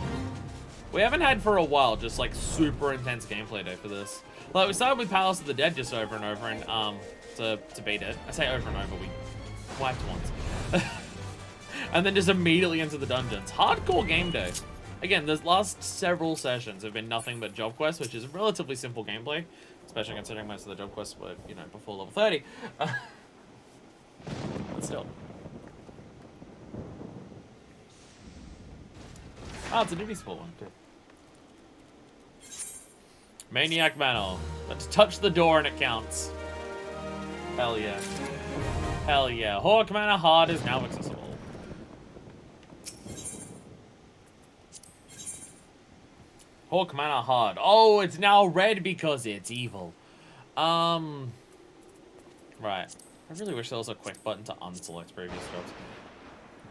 We haven't had for a while, just like super intense gameplay day for this. Like, we started with Palace of the Dead just over and over and, to beat it. I say over and over, we wiped once. And then just immediately into the dungeons. Hardcore game day. Again, the last several sessions have been nothing but job quests, which is a relatively simple gameplay, especially considering most of the job quests were, you know, before level 30. But still. Oh, it's a newbie spawn one, too. Maniac Manor. Let's touch the door and it counts. Hell yeah. Hell yeah. Hawk Manor Hard is now accessible. Hawk Manor Hard. Oh, it's now red because it's evil. Right. I really wish there was a quick button to unselect previous jobs.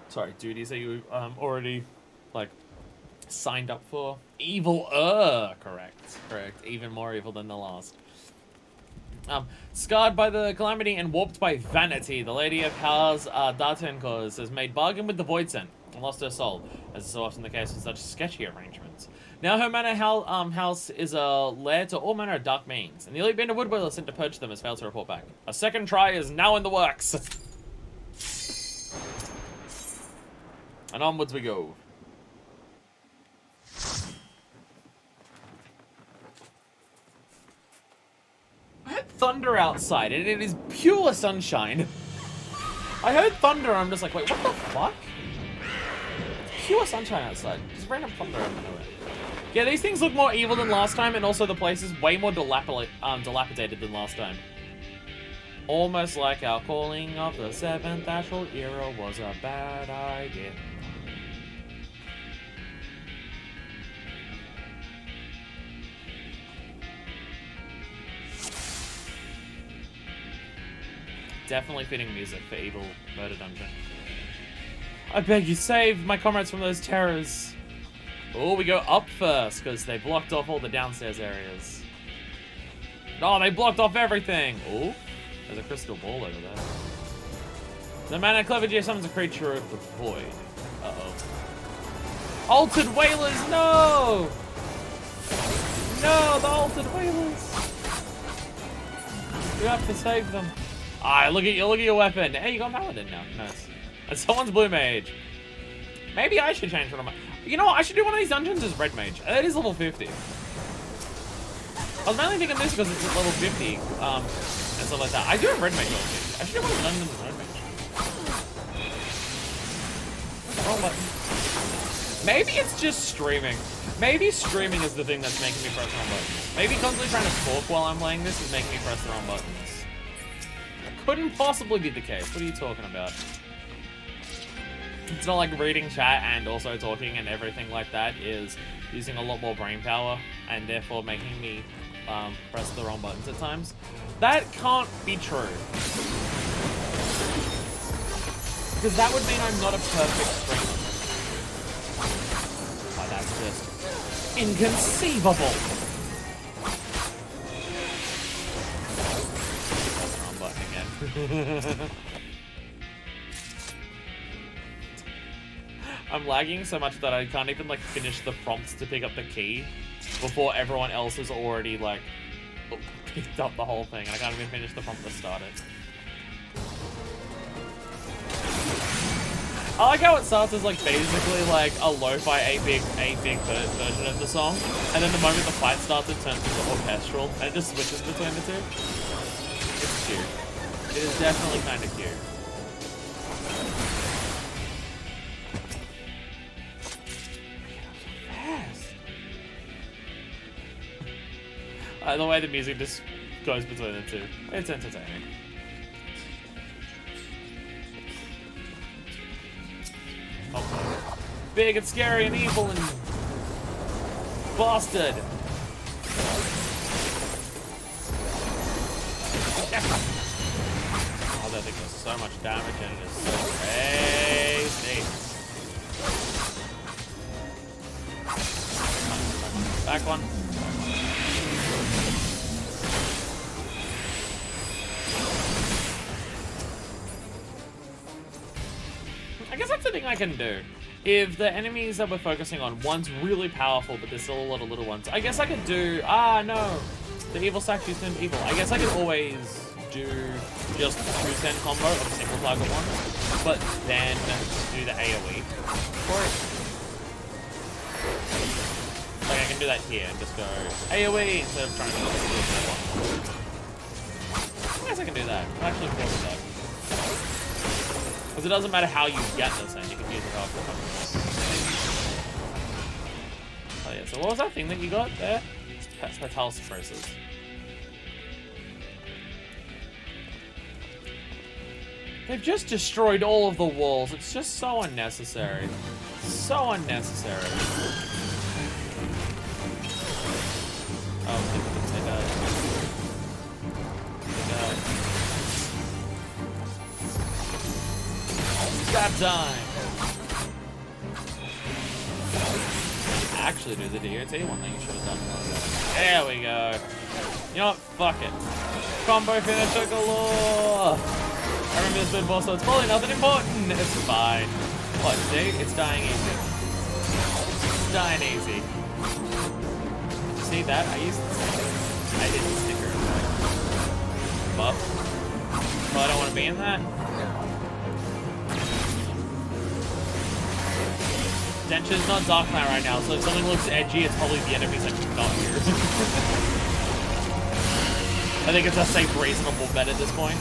Sorry, duties that you already, like, signed up for. Evil, correct. Even more evil than the last. Scarred by the calamity and warped by vanity, the Lady of How's Dartenkos has made bargain with the Voidsent and lost her soul, as is so often the case with such sketchy arrangements. Now her manor house is a lair to all manner of dark means, and the elite band of Woodboilers sent to purge them has failed to report back. A second try is now in the works. And onwards we go. I heard thunder outside, and it is pure sunshine. I heard thunder, and I'm just like, wait, what the fuck? It's pure sunshine outside. Just random thunder out of nowhere. Yeah, these things look more evil than last time, and also the place is way more dilapidated than last time. Almost like our calling of the 7th Astral Era was a bad idea. Definitely fitting music for Evil Murder Dungeon. I beg you, save my comrades from those terrors. Oh, we go up first, because they blocked off all the downstairs areas. Oh, they blocked off everything. Oh, there's a crystal ball over there. The man at Clever G summons a creature of the void. Uh-oh. Altered Whalers, no! No, the Altered Whalers! You have to save them. Ah, look at your weapon. Hey, you got Paladin now. Nice. And someone's Blue Mage. Maybe I should change one of my... You know what? I should do one of these dungeons as Red Mage. It is level 50. I was mainly thinking this because it's level 50 and stuff like that. I do have Red Mage level 50. I should do one of the dungeons as Red Mage. Wrong button. Maybe it's just streaming. Maybe streaming is the thing that's making me press the wrong buttons. Maybe constantly trying to talk while I'm playing this is making me press the wrong buttons. Couldn't possibly be the case. What are you talking about? It's not like reading chat and also talking and everything like that is using a lot more brain power and therefore making me press the wrong buttons at times. That can't be true. Because that would mean I'm not a perfect streamer. Why, that's just inconceivable. I'm lagging so much that I can't even like finish the prompts to pick up the key before everyone else has already like picked up the whole thing, and I can't even finish the prompt to start it. I like how it starts as like basically like a lo-fi 8-bit version of the song, and then the moment the fight starts it turns into orchestral and it just switches between the two. It's cute. It is definitely kind of cute. The way the music just goes between the two. It's entertaining. Okay. Big and scary and evil and bastard. Oh, that thing does so much damage and it is so crazy. Back one. I guess that's the thing I can do. If the enemies that we're focusing on, one's really powerful, but there's still a lot of little ones. I guess I could do... Ah, no. The evil statue turned evil. I guess I could always do just 2-cent combo of single target ones, but then do the AoE for it. Like, I can do that here and just go AoE instead of trying to do the one. I guess I can do that. I'm actually cool with that. Because it doesn't matter how you get this and you can use it after. Oh yeah, so what was that thing that you got there? Fatal suppressors. They've just destroyed all of the walls. It's just so unnecessary. So unnecessary. Oh, they died. They died. Stab time! Actually, there's a DOT one that you should have done. There we go. You know what? Fuck it. Combo finisher galore! I remember this bit boss, so it's probably nothing important. It's fine. What, see? It's dying easy. It's dying easy. See that? I used the sticker. I didn't sticker it back. Buff. Well, I don't want to be in that. Densha's not Dark Cloud right now, so if something looks edgy, it's probably the enemies that not here. I think it's a safe, reasonable bet at this point.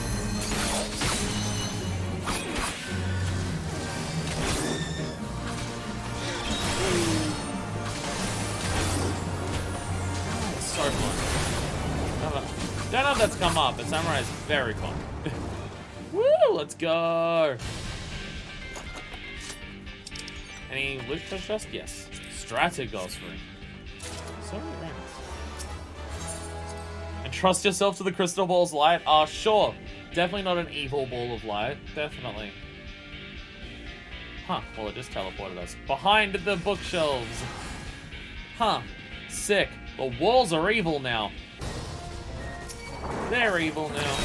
It's so fun. Don't know if that's come up, but Samurai is very fun. Woo! Let's go! Any loot for chest? Yes. Strategos ring. So many rings. And trust yourself to the crystal ball's light? Sure. Definitely not an evil ball of light. Definitely. Huh. Well, it just teleported us. Behind the bookshelves. Huh. Sick. The walls are evil now. They're evil now.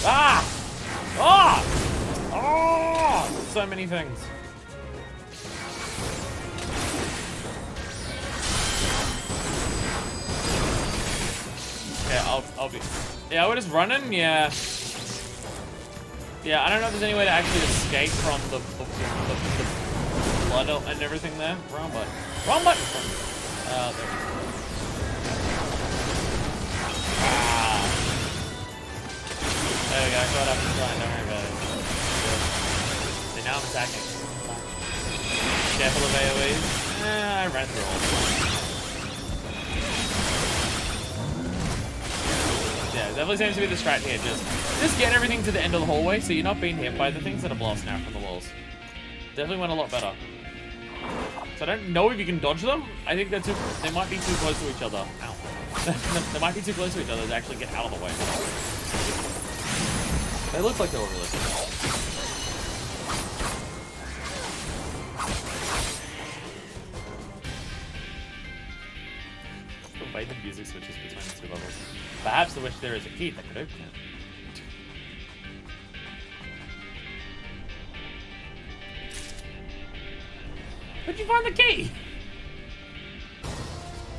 Ah! Ah! Oh! So many things. Yeah, I'll be. Yeah, we're just running. Yeah. Yeah, I don't know if there's any way to actually escape from the blood and everything there. Wrong button. Wrong button. There we go. Ah. There we go. Caught up in front. Don't worry about it. See, now I'm attacking. Careful of AoEs. I ran through all of them. Yeah, definitely seems to be the strat here. Just get everything to the end of the hallway so you're not being hit by the things that are blasting out from the walls. Definitely went a lot better. So I don't know if you can dodge them. I think they might be too close to each other. Ow. They might be too close to each other to actually get out of the way. They look like they were really close. The way the music switches between the two levels. Perhaps I wish there is a key that could open it. Where'd you find the key?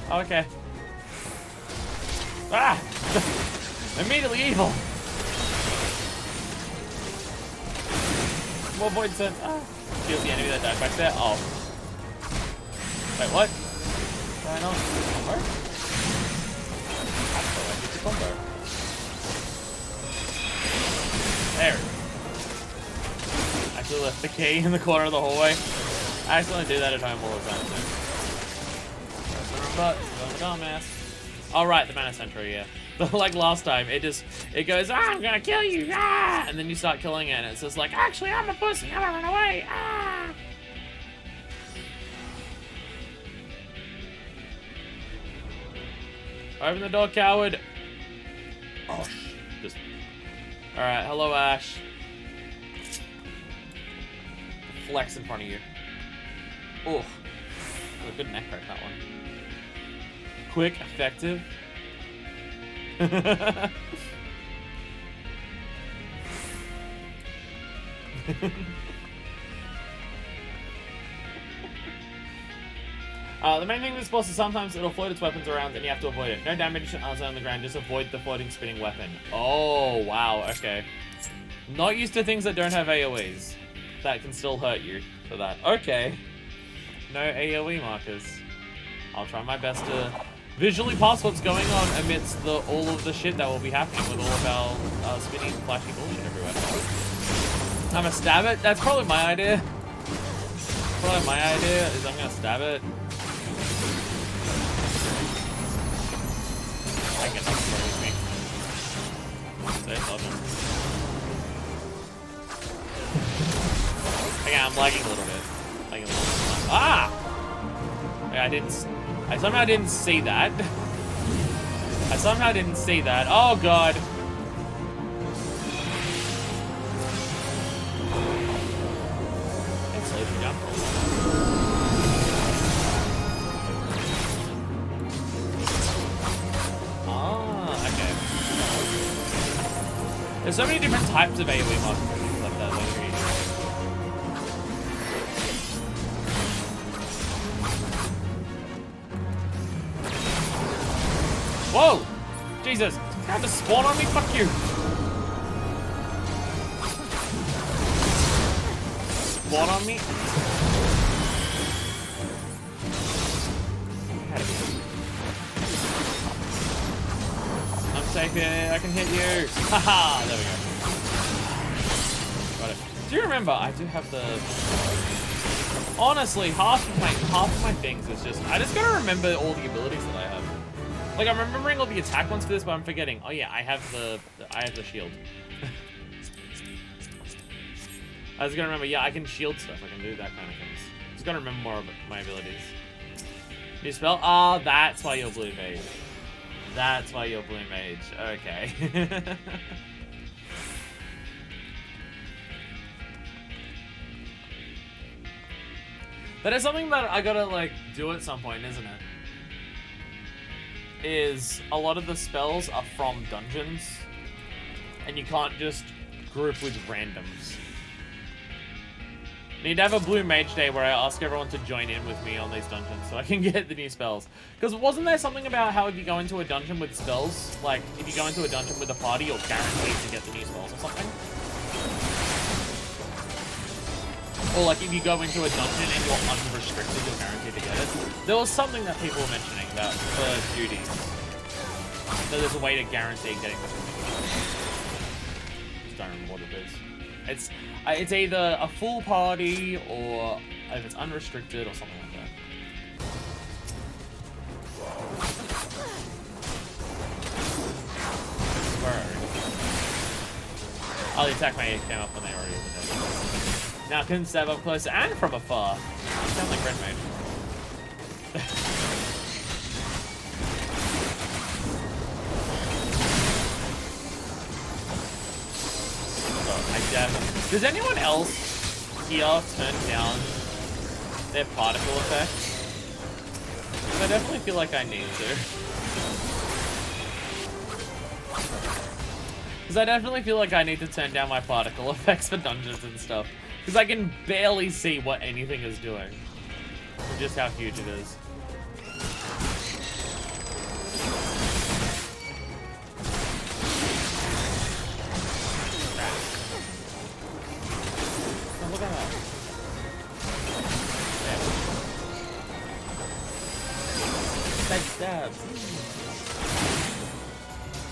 Oh, okay. Ah! Immediately evil! More void sense. Ah! Kills the enemy that died back there. Oh. Wait, what? Why not? Combo? That's the way it's a combo. There it is. Actually left the key in the corner of the hallway. I accidentally do that at home all the time, too. But, dumbass. Oh, right, the mana sentry, yeah. Like last time, it goes, ah, I'm gonna kill you, ah! And then you start killing it, and it's just like, actually, I'm a pussy, I'm gonna run away, ah! Open the door, coward. Oh, just. Alright, hello, Ash. Flex in front of you. Oh, a good neck crack, that one. Quick, effective. The main thing with this boss is sometimes it'll float its weapons around and you have to avoid it. No damage on the ground, just avoid the floating spinning weapon. Oh, wow, okay. Not used to things that don't have AoEs. That can still hurt you for that. Okay. No AoE markers. I'll try my best to visually pass what's going on amidst all of the shit that will be happening with all of our spinning, flashy bullshit everywhere. I'm gonna stab it? That's probably my idea. Probably my idea is I'm gonna stab it. I guess that's probably me. Say something. Okay, I'm lagging a little bit. Ah! Okay, I somehow didn't see that. I somehow didn't see that. Oh god. There's so many different types of AoE mods like that. Whoa! Jesus! You have to spawn on me? Fuck you! Spawn on me? I'm safe here. I can hit you. Haha! There we go. Got it. Do you remember? I do have the. Honestly, half of my things is just. I just gotta remember all the abilities that I have. Like, I'm remembering all the attack ones for this, but I'm forgetting. Oh yeah, I have the shield. I was gonna remember, yeah, I can shield stuff. I can do that kind of things. Just gotta remember more of my abilities. New spell? Ah, that's why you're blue mage. That's why you're blue mage. Okay. That is something that I gotta, like, do at some point, isn't it? Is a lot of the spells are from dungeons, and you can't just group with randoms. Need to have a blue mage day where I ask everyone to join in with me on these dungeons so I can get the new spells. Because wasn't there something about how if you go into a dungeon with spells, like if you go into a dungeon with a party, you're guaranteed to get the new spells or something? Or like if you go into a dungeon and you're unrestricted, you're guaranteed to get it. There was something that people were mentioning about for duties. So there's a way to guarantee getting the just don't remember what it is. It's either a full party or if it's unrestricted or something like that. Where are you? Oh, the attack mage came up when they were already over there. Now can stab up close and from afar. You sound like red mage. Does anyone else here turn down their particle effects? I definitely feel like I need to. Because I definitely feel like I need to turn down my particle effects for dungeons and stuff. Because I can barely see what anything is doing. Or just how huge it is. Oh, look at that. Side stabs.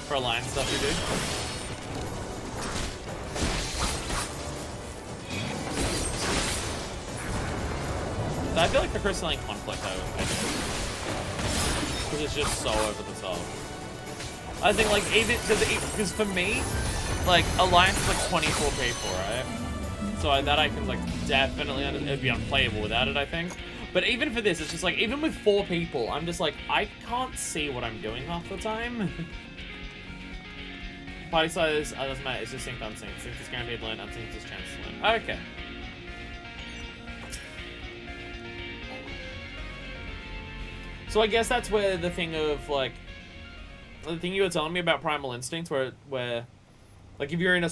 For alliance stuff you do? I feel like for Crystalline Conflict, I do. Because it's just so over the top. I think, like, even, because for me, like, Alliance is like 24 people, right? So that I can, like, definitely, it'd be unplayable without it, I think. But even for this, it's just like, even with 4 people, I'm just like, I can't see what I'm doing half the time. Party size, doesn't matter, it's just sync unsync. Sync is guaranteed learn, unsync is chance to learn. Okay. So I guess that's where the thing of, like, the thing you were telling me about Primal Instinct, where, like, if you're in a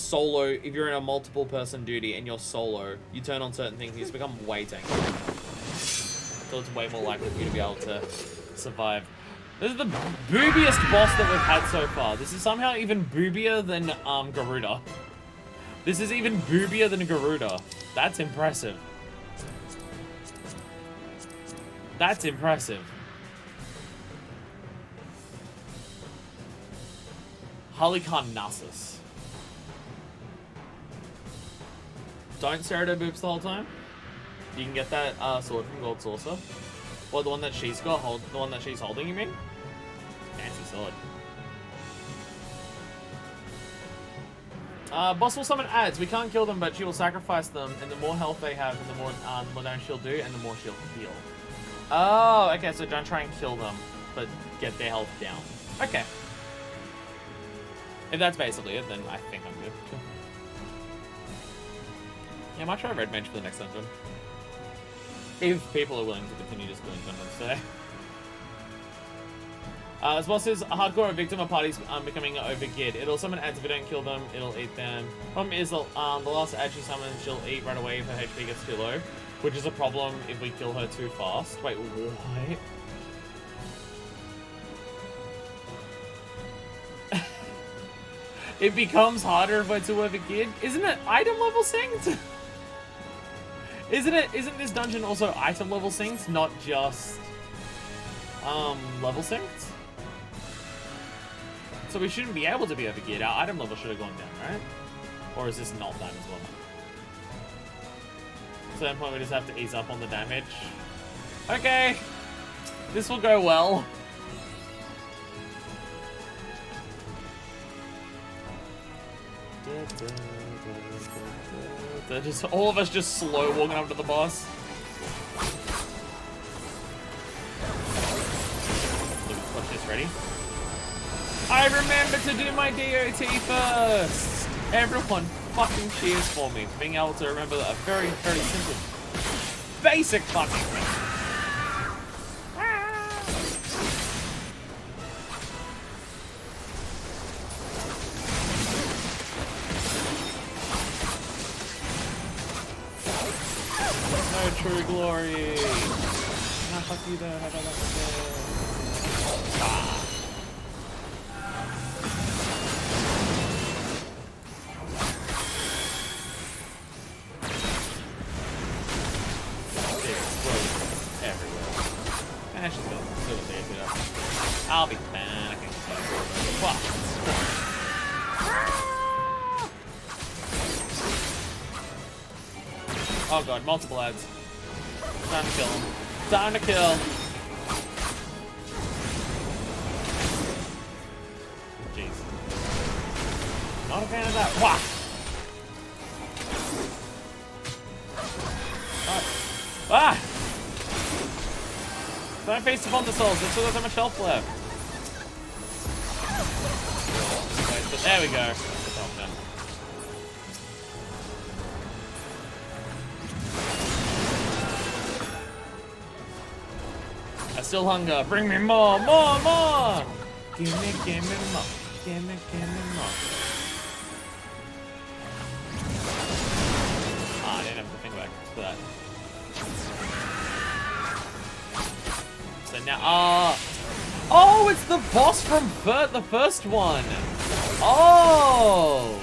multiple person duty and you're solo, you turn on certain things, you just become way tanky. So it's way more likely for you to be able to survive. This is the boobiest boss that we've had so far. This is somehow even boobier than, Garuda. This is even boobier than Garuda. That's impressive. That's impressive. Halicarnassus. Don't stare at her boobs the whole time. You can get that sword from Gold Saucer. Or the one that she's got, the one that she's holding, you mean? Fancy sword. Boss will summon ads. We can't kill them, but she will sacrifice them, and the more health they have, and the more damage she'll do, and the more she'll heal. Oh, okay, so don't try and kill them, but get their health down. Okay. If that's basically it, then I think I'm good. Yeah, I might try Red Mage for the next dungeon. If people are willing to continue just doing dungeons today. As boss is a hardcore victim of parties becoming overgeared. It'll summon ads if you don't kill them, it'll eat them. Problem is the last ad she summons, she'll eat right away if her HP gets too low, which is a problem if we kill her too fast. Wait, what? It becomes harder if we're too overgeared? Isn't it item level synced? Isn't this dungeon also item level synced, not just level synced? So we shouldn't be able to be overgeared. Our item level should have gone down, right? Or is this not that as well? At a certain point we just have to ease up on the damage. Okay. This will go well. They're just all of us just slow walking up to the boss. Watch this, ready? I remember to do my DOT first! Everyone fucking cheers for me for being able to remember a very, very simple, basic fucking thing. No true glory! Ah, fuck you there, how about that? Ah. I'll be back. Oh god, multiple ads. Time to kill him. Time to kill. Jeez. Not a fan of that. Wah! Ah! Don't face upon the souls, there's still so much health left. Wait, there we go. I still hunger. Bring me more, more, more! Give me more. Give me more. Ah, I didn't have to think back for that. So now, oh, it's the boss from the first one. Oh,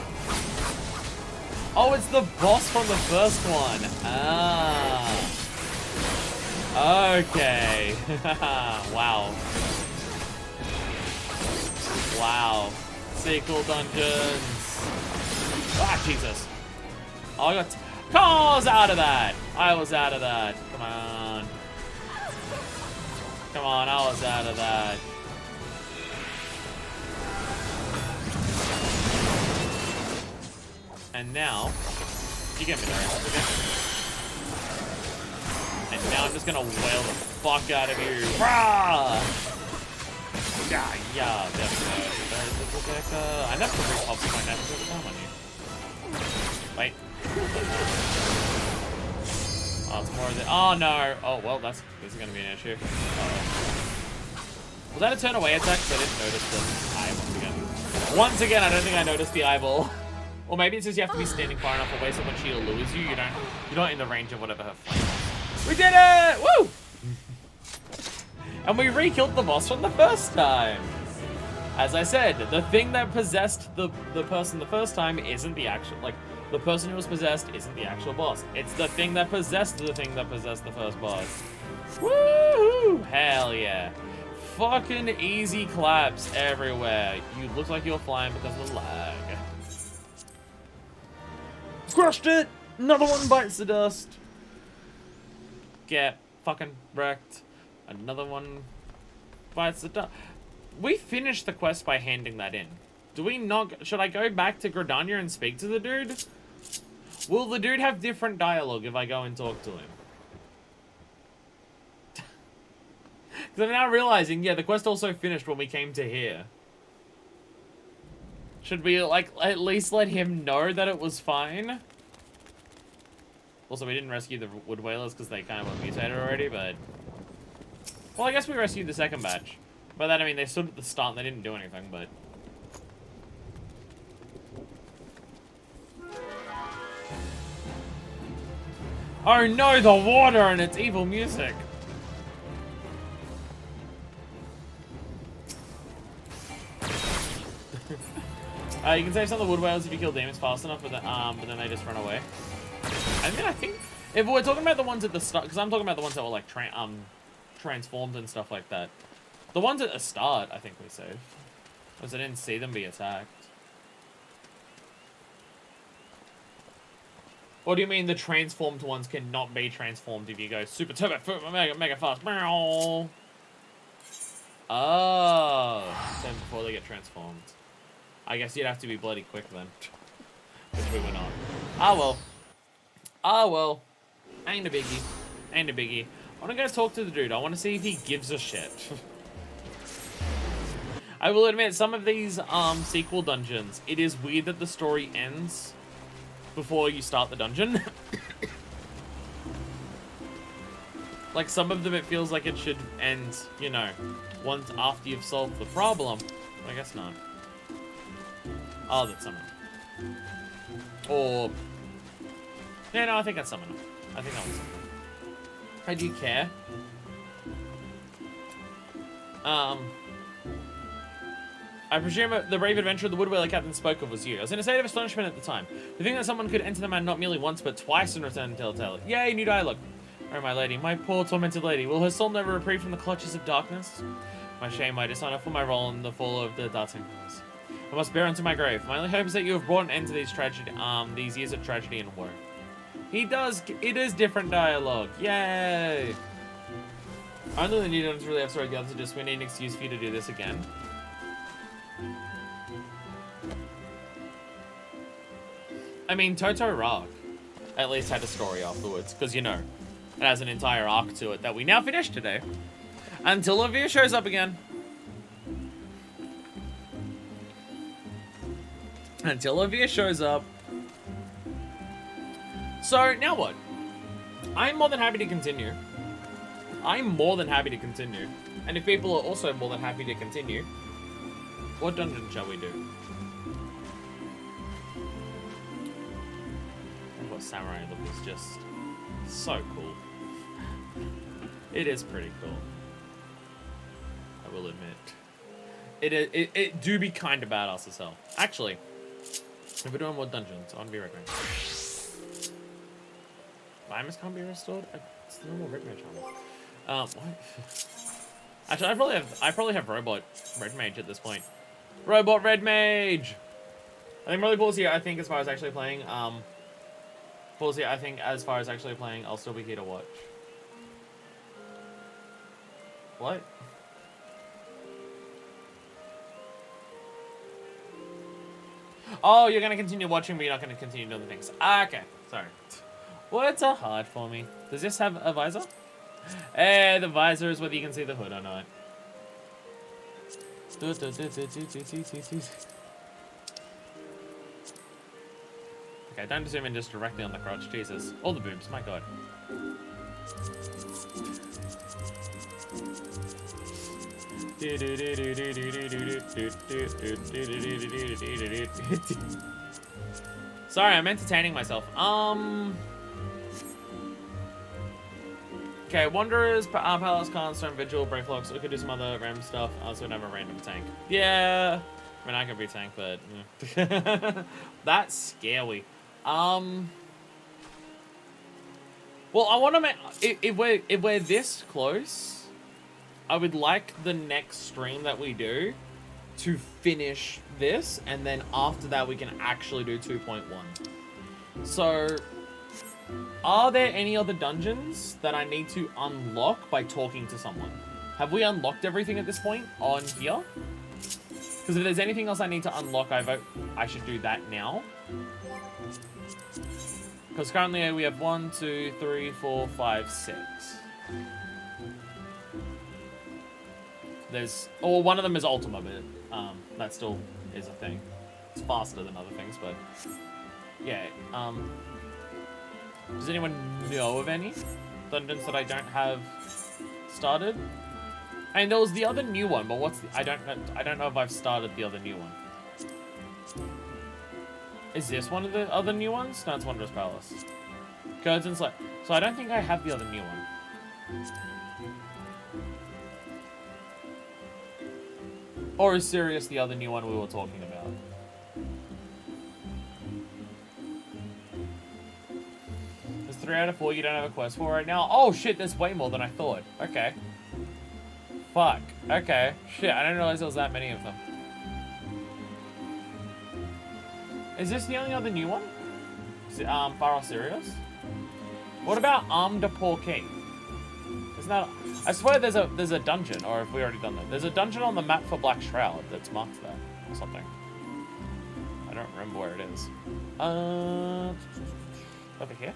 it's the boss from the first one. Ah, okay. Wow. Wow. Sequel dungeons. Ah, Jesus. Oh, I got. Oh, I was out of that. I was out of that. Come on. Come on, I was out of that. And now, you get me there, okay? And now I'm just gonna wail the fuck out of you. Rah! Yeah, there we go. I never re-popped my knife every time on you. Wait. Oh, it's more of the. Oh no! Oh well, this is gonna be an issue. Was that a turn away attack? Because I didn't notice the eyeball again. Once again, I don't think I noticed the eyeball. Or maybe it's just you have to be standing far enough away so when she lures you, you're not in the range of whatever her flame is. We did it! Woo! And we re-killed the boss from the first time. As I said, the thing that possessed the person the first time isn't the actual, like, the person who was possessed isn't the actual boss. It's the thing that possessed the thing that possessed the first boss. Woohoo! Hell yeah. Fucking easy claps everywhere. You look like you're flying because of the lag. Crushed it! Another one bites the dust. Get fucking wrecked. Another one bites the dust. We finished the quest by handing that in. Do we not? Should I go back to Gridania and speak to the dude? Will the dude have different dialogue if I go and talk to him? Because I'm now realizing, yeah, the quest also finished when we came to here. Should we, like, at least let him know that it was fine? Also, we didn't rescue the Wood Whalers because they kind of were mutated already, but... Well, I guess we rescued the second batch. By that I mean they stood at the start and they didn't do anything, but... Oh no, the water and its evil music! You can save some of the wood whales if you kill demons fast enough, but then they just run away. I mean, I think if we're talking about the ones at the start, because I'm talking about the ones that were like transformed and stuff like that. The ones at the start, I think we saved, because I didn't see them be attacked. Or do you mean the transformed ones cannot be transformed if you go super turbo mega fast? Oh, then before they get transformed. I guess you'd have to be bloody quick then. Which we were not. Ah well. Ah well. Ain't a biggie. Ain't a biggie. I want to go talk to the dude. I want to see if he gives a shit. I will admit, some of these sequel dungeons, it is weird that the story ends before you start the dungeon. Like, some of them it feels like it should end, you know, once after you've solved the problem. I guess not. Oh, that's summoner. Or... yeah, no, I think that's summoner. I think that was summoner. I do care. I presume the brave adventurer the Woodwhaler captain spoke of was you. I was in a state of astonishment at the time. To think that someone could enter the man not merely once, but twice and return Telltale. Yay, new dialogue. Oh, my lady, my poor tormented lady. Will her soul never reprieve from the clutches of darkness? My shame, my dishonor for my role in the fall of the Dark Templars. I must bear unto my grave. My only hope is that you have brought an end to these these years of tragedy and woe. He does. It is different dialogue. Yay! Only the new ones really have story. The others are just, we need an excuse for you to do this again. I mean, Toto Rock at least had a story afterwards, because, you know, it has an entire arc to it that we now finished today. Until Olivia shows up again. Until Olivia shows up. So, now what? I'm more than happy to continue. I'm more than happy to continue. And if people are also more than happy to continue, what dungeon shall we do? What samurai look is just so cool. It is pretty cool. I will admit. It do be kind of badass as hell. Actually, if we're doing more dungeons, I want to be Red Mage. Limus can't be restored? It's the normal Red Mage armor. What? Actually, I probably have Robot Red Mage at this point. Robot Red Mage! I think really cool here, I think, as far as actually playing, I'll still be here to watch. What? Oh, you're gonna continue watching, but you're not gonna continue doing the things. Ah, okay, sorry. Words are hard for me. Does this have a visor? Eh, the visor is whether you can see the hood or not. Okay, don't zoom in just directly on the crotch, Jesus. All the boobs, my god. Sorry, I'm entertaining myself. Okay, Wanderers, Palace, Cornerstone, Vigil, Breaklocks. We could do some other random stuff. Also, have a random tank. Yeah! I mean, I could be tank, but... yeah. That's scary. Well, I want to make... If we're this close, I would like the next stream that we do to finish this, and then after that we can actually do 2.1. So... are there any other dungeons that I need to unlock by talking to someone? Have we unlocked everything at this point on here? Because if there's anything else I need to unlock, I vote I should do that now. Because currently we have 1, 2, 3, 4, 5, 6. There's... oh, one of them is Ultima, but that still is a thing. It's faster than other things, but... yeah, does anyone know of any dungeons that I don't have started? And there was the other new one, but what's the... I don't know if I've started the other new one. Is this one of the other new ones? No, it's Wondrous Palace. Codes and Slay. So I don't think I have the other new one. Or is Sirius the other new one we were talking about? There's 3 out of 4 you don't have a quest for right now. Oh shit, there's way more than I thought. Okay. Fuck. Okay. Shit, I didn't realize there was that many of them. Is this the only other new one? Faral Sirius? What about Armed Porky? Isn't that... I swear there's a dungeon, or have we already done that? There's a dungeon on the map for Black Shroud that's marked there, or something. I don't remember where it is. Over here?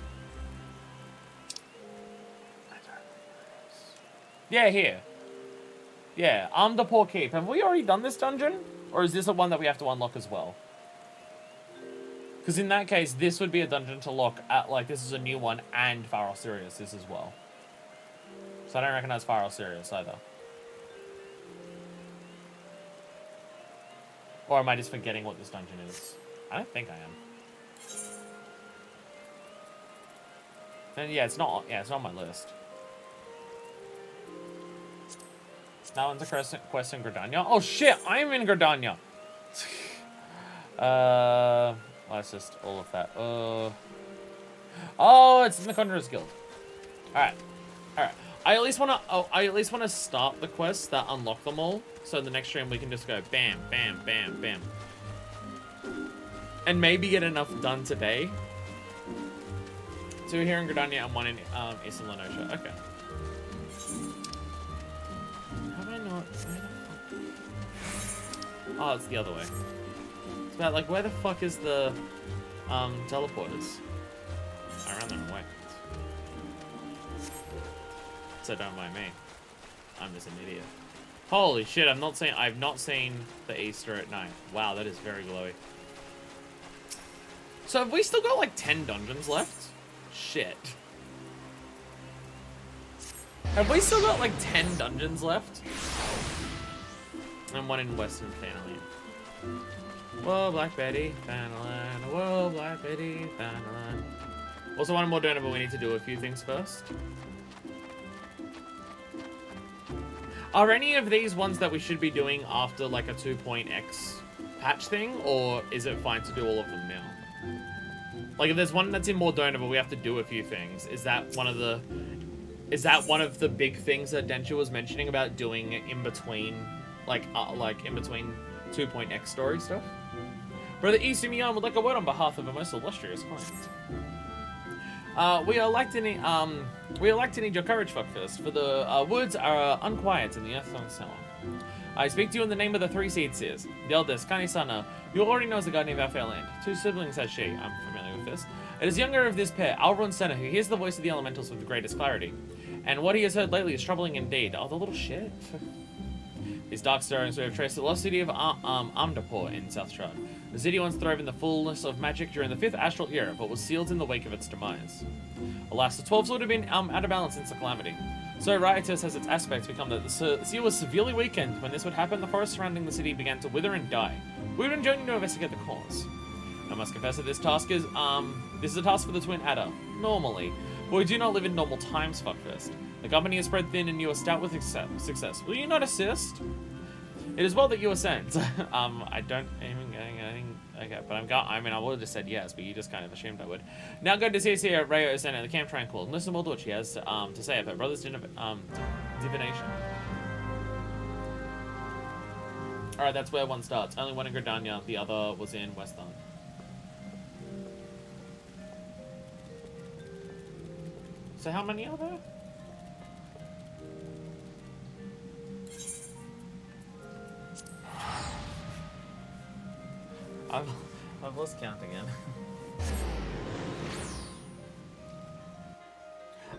Yeah, here. Yeah, Armed Porky. Have we already done this dungeon? Or is this a one that we have to unlock as well? Because in that case, this would be a dungeon to lock at, like, this is a new one, and Faral Sirius is as well. So I don't recognize Faral Sirius either. Or am I just forgetting what this dungeon is? I don't think I am. And yeah, it's not on my list. That one's a quest in Gridania. Oh shit, I'm in Gridania! That's just all of that. Oh, it's in the Conjurer's Guild. Alright. Alright. I at least wanna start the quests that unlock them all. So in the next stream we can just go bam, bam, bam, bam. And maybe get enough done today. 2 here in Gridania and 1 in Eastern Lenosha. Okay. Have I not? Oh, it's the other way. It's about like where the fuck is the teleporters? I ran them away. So don't mind me. I'm just an idiot. Holy shit, I've not seen the Easter at night. Wow, that is very glowy. So have we still got like 10 dungeons left? Shit. Have we still got like 10 dungeons left? And 1 in Western Thanalan. Whoa, Black Betty, Thanalan. Whoa, Black Betty, Thanalan. Also, 1 more donor, but we need to do a few things first. Are any of these ones that we should be doing after like a 2.x patch thing, or is it fine to do all of them now? Like if there's one that's in Mordona, but we have to do a few things, is that one of the big things that Densha was mentioning about doing in between, like in between 2.x story stuff? Brother Isumi would like a word on behalf of a most illustrious client. We are like to need your courage, fuckfist, for the woods are unquiet in the earth on snow. I speak to you in the name of the 3 seed seers. The eldest, Kanisana, who already knows the guardian of our fair land. 2 siblings has she, I'm familiar with this. It is younger of this pair, Alron Senna, who hears the voice of the elementals with the greatest clarity. And what he has heard lately is troubling indeed. Oh, the little shit. These dark stirrings we have traced the lost city of Amdapur in South Shard. The city once throve in the fullness of magic during the 5th Astral Era, but was sealed in the wake of its demise. Alas, the 12s would have been out of balance since the calamity. So riotous has its aspects become that the seal was severely weakened. When this would happen, the forest surrounding the city began to wither and die. We would have been joining to investigate the cause. I must confess that this task is, this is a task for the Twin Adder, normally. But we do not live in normal times, fuckfest. The company is spread thin and you are stout with success. Will you not assist? It is well that you are sent. I don't even okay, but I would have just said yes, but you just kind of assumed I would. Now go to see Rayo Osena at the Camp Tranquil. Listen to what she has to say about brother's divination. Alright, that's where 1 starts. Only 1 in Gridania, the other was in Western. So how many are there? I've lost count again.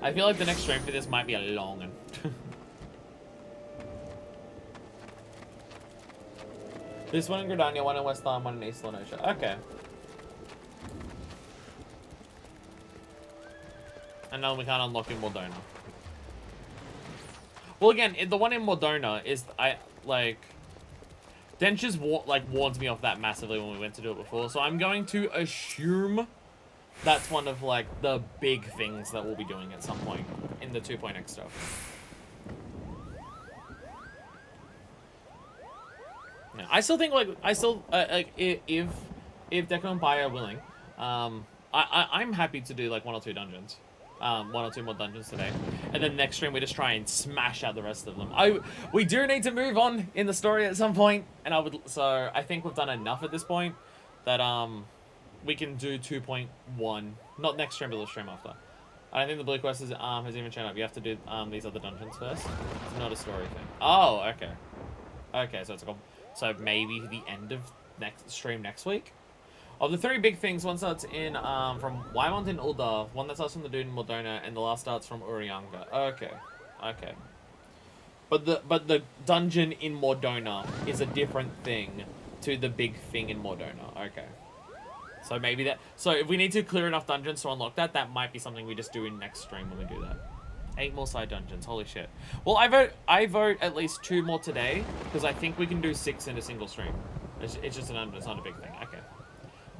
I feel like the next stream for this might be a long one. This 1 in Gridania, 1 in West Farm, 1 in East Lenosha. Okay. And now we can't unlock in Mordona. Well, again, the one in Modona is, Dentures warned me off that massively when we went to do it before, so I'm going to assume that's one of, like, the big things that we'll be doing at some point in the 2.x stuff. Yeah, I still think, like, if Deco and Bai are willing, I'm happy to do, like, 1 or 2 dungeons. 1 or 2 more dungeons today. And then next stream, we just try and smash out the rest of them. We do need to move on in the story at some point, and so I think we've done enough at this point that, we can do 2.1. Not next stream, but the stream after. I don't think the blue quest has even shown up. You have to do, these other dungeons first. It's not a story thing. Oh, okay. Okay, so so maybe the end of next stream next week? Of the 3 big things, one starts in, from Wymont in Ul'dah, one that starts from the dude in Modona, and the last starts from Urianga. Okay. Okay. But the dungeon in Modona is a different thing to the big thing in Modona. Okay. So maybe that... So if we need to clear enough dungeons to unlock that, that might be something we just do in next stream when we do that. 8 more side dungeons. Holy shit. Well, I vote at least 2 more today, because I think we can do 6 in a single stream. It's just it's not a big thing. Okay.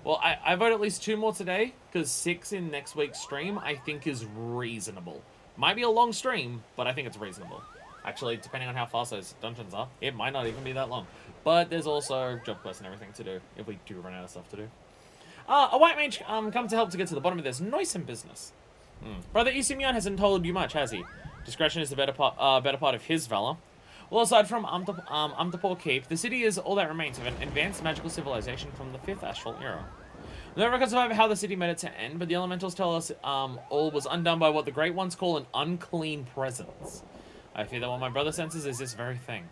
Well, I vote at least 2 more today, because 6 in next week's stream, I think is reasonable. Might be a long stream, but I think it's reasonable. Actually, depending on how fast those dungeons are, it might not even be that long. But there's also job quests and everything to do, if we do run out of stuff to do. A white mage come to help to get to the bottom of this noisome business. Brother Isimian hasn't told you much, has he? Discretion is the better part of his valor. Well, aside from Amtapor Keep, the city is all that remains of an advanced magical civilization from the 5th Astral era. No records of how the city made it to end, but the elementals tell us all was undone by what the Great Ones call an unclean presence. I fear that what my brother senses is this very thing.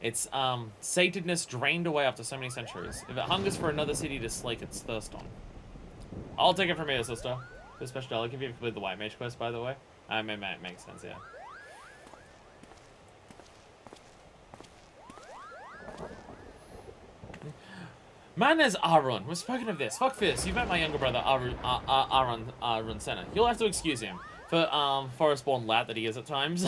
Its satedness drained away after so many centuries. If it hungers for another city to slake its thirst on. I'll take it from here, sister. The special dollar if you complete the white mage quest, by the way. It makes sense, yeah. Man is Arun. We've spoken of this. Fuck this. You've met my younger brother, Arun Senna. You'll have to excuse him for forest-born lad that he is at times.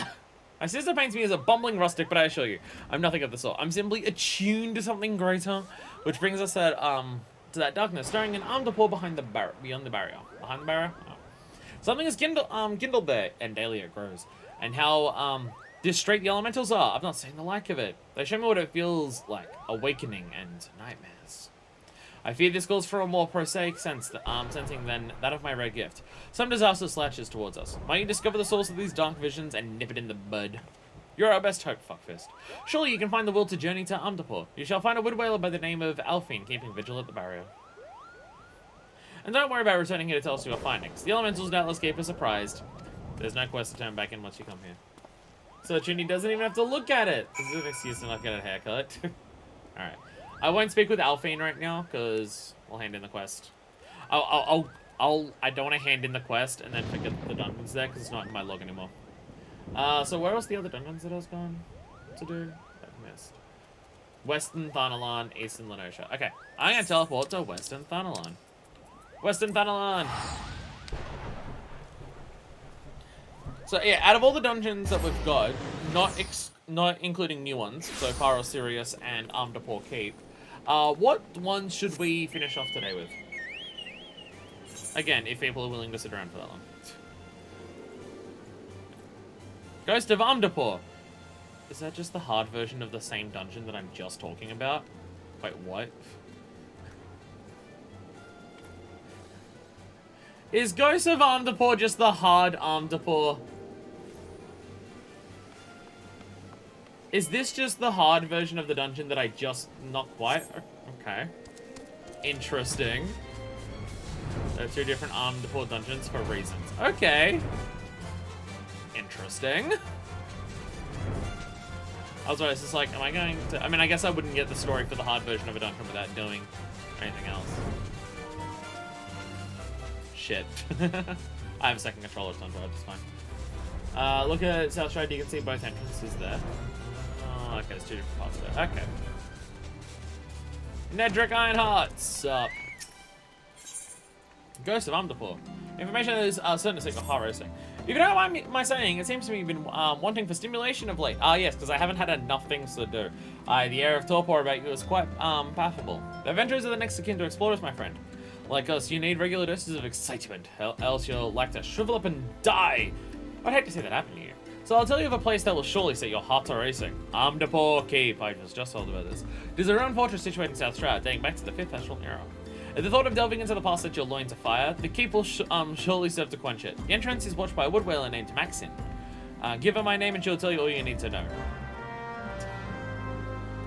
My sister paints me as a bumbling rustic, but I assure you, I'm nothing of the sort. I'm simply attuned to something greater, which brings us to that darkness, stirring an armed rapport beyond the barrier. Behind the barrier? Oh. Something is kindled there, and daily it grows. And how distraught the elementals are. I've not seen the like of it. They show me what it feels like, awakening and nightmares. I fear this calls for a more prosaic sensing than that of my rare gift. Some disaster slashes towards us. Might you discover the source of these dark visions and nip it in the bud? You're our best hope, fuckfist. Surely you can find the will to journey to Amdapur. You shall find a wood whaler by the name of Alphine keeping vigil at the barrier. And don't worry about returning here to tell us your findings. The elementals doubtless keep us surprised. There's no quest to turn back in once you come here. So Trini doesn't even have to look at it. This is an excuse to not get a haircut. Alright. I won't speak with Alphine right now, because we'll hand in the quest. I don't want to hand in the quest and then forget the dungeons there, because it's not in my log anymore. So where else the other dungeons that I was going to do? I've missed. Western Thanalan, Eastern Lenosha. Okay, I'm going to teleport to Western Thanalan. Western Thanalan! So yeah, out of all the dungeons that we've got, not including new ones, so Pyro Sirius and Amdapor Keep, what ones should we finish off today with? Again, if people are willing to sit around for that long. Ghost of Amdapor! Is that just the hard version of the same dungeon that I'm just talking about? Wait, what? Is Ghost of Amdapor just the hard Amdapor? Is this just the hard version of the dungeon that I just... Not quite? Okay. Interesting. There are 2 different Amdapor dungeons for reasons. Okay. Interesting. I was always just like, am I going to... I mean, I guess I wouldn't get the story for the hard version of a dungeon without doing anything else. Shit. I have a second controller, it's on board, it's fine. Look at South Side, you can see both entrances there. Oh, okay, there's 2 different parts there. Okay. Nedrick Ironheart, sup? Ghost of Amdapor. Information is certain to signal heart racing. If you don't mind my saying, it seems to me you've been wanting for stimulation of late. Ah, yes, because I haven't had enough things to do. The air of torpor about you is quite baffable. The adventurers are the next of kin to explorers, my friend. Like us, you need regular doses of excitement, else you'll like to shrivel up and die. I'd hate to see that happen to you. So I'll tell you of a place that will surely set your heart to racing. Amdapor Keep. I was just told about this. It is a ruined fortress situated in South Stroud, dating back to the 5th Astral era. If the thought of delving into the past set your loins afire, the keep will surely serve to quench it. The entrance is watched by a wood whaler named Maxine. Give her my name and she'll tell you all you need to know.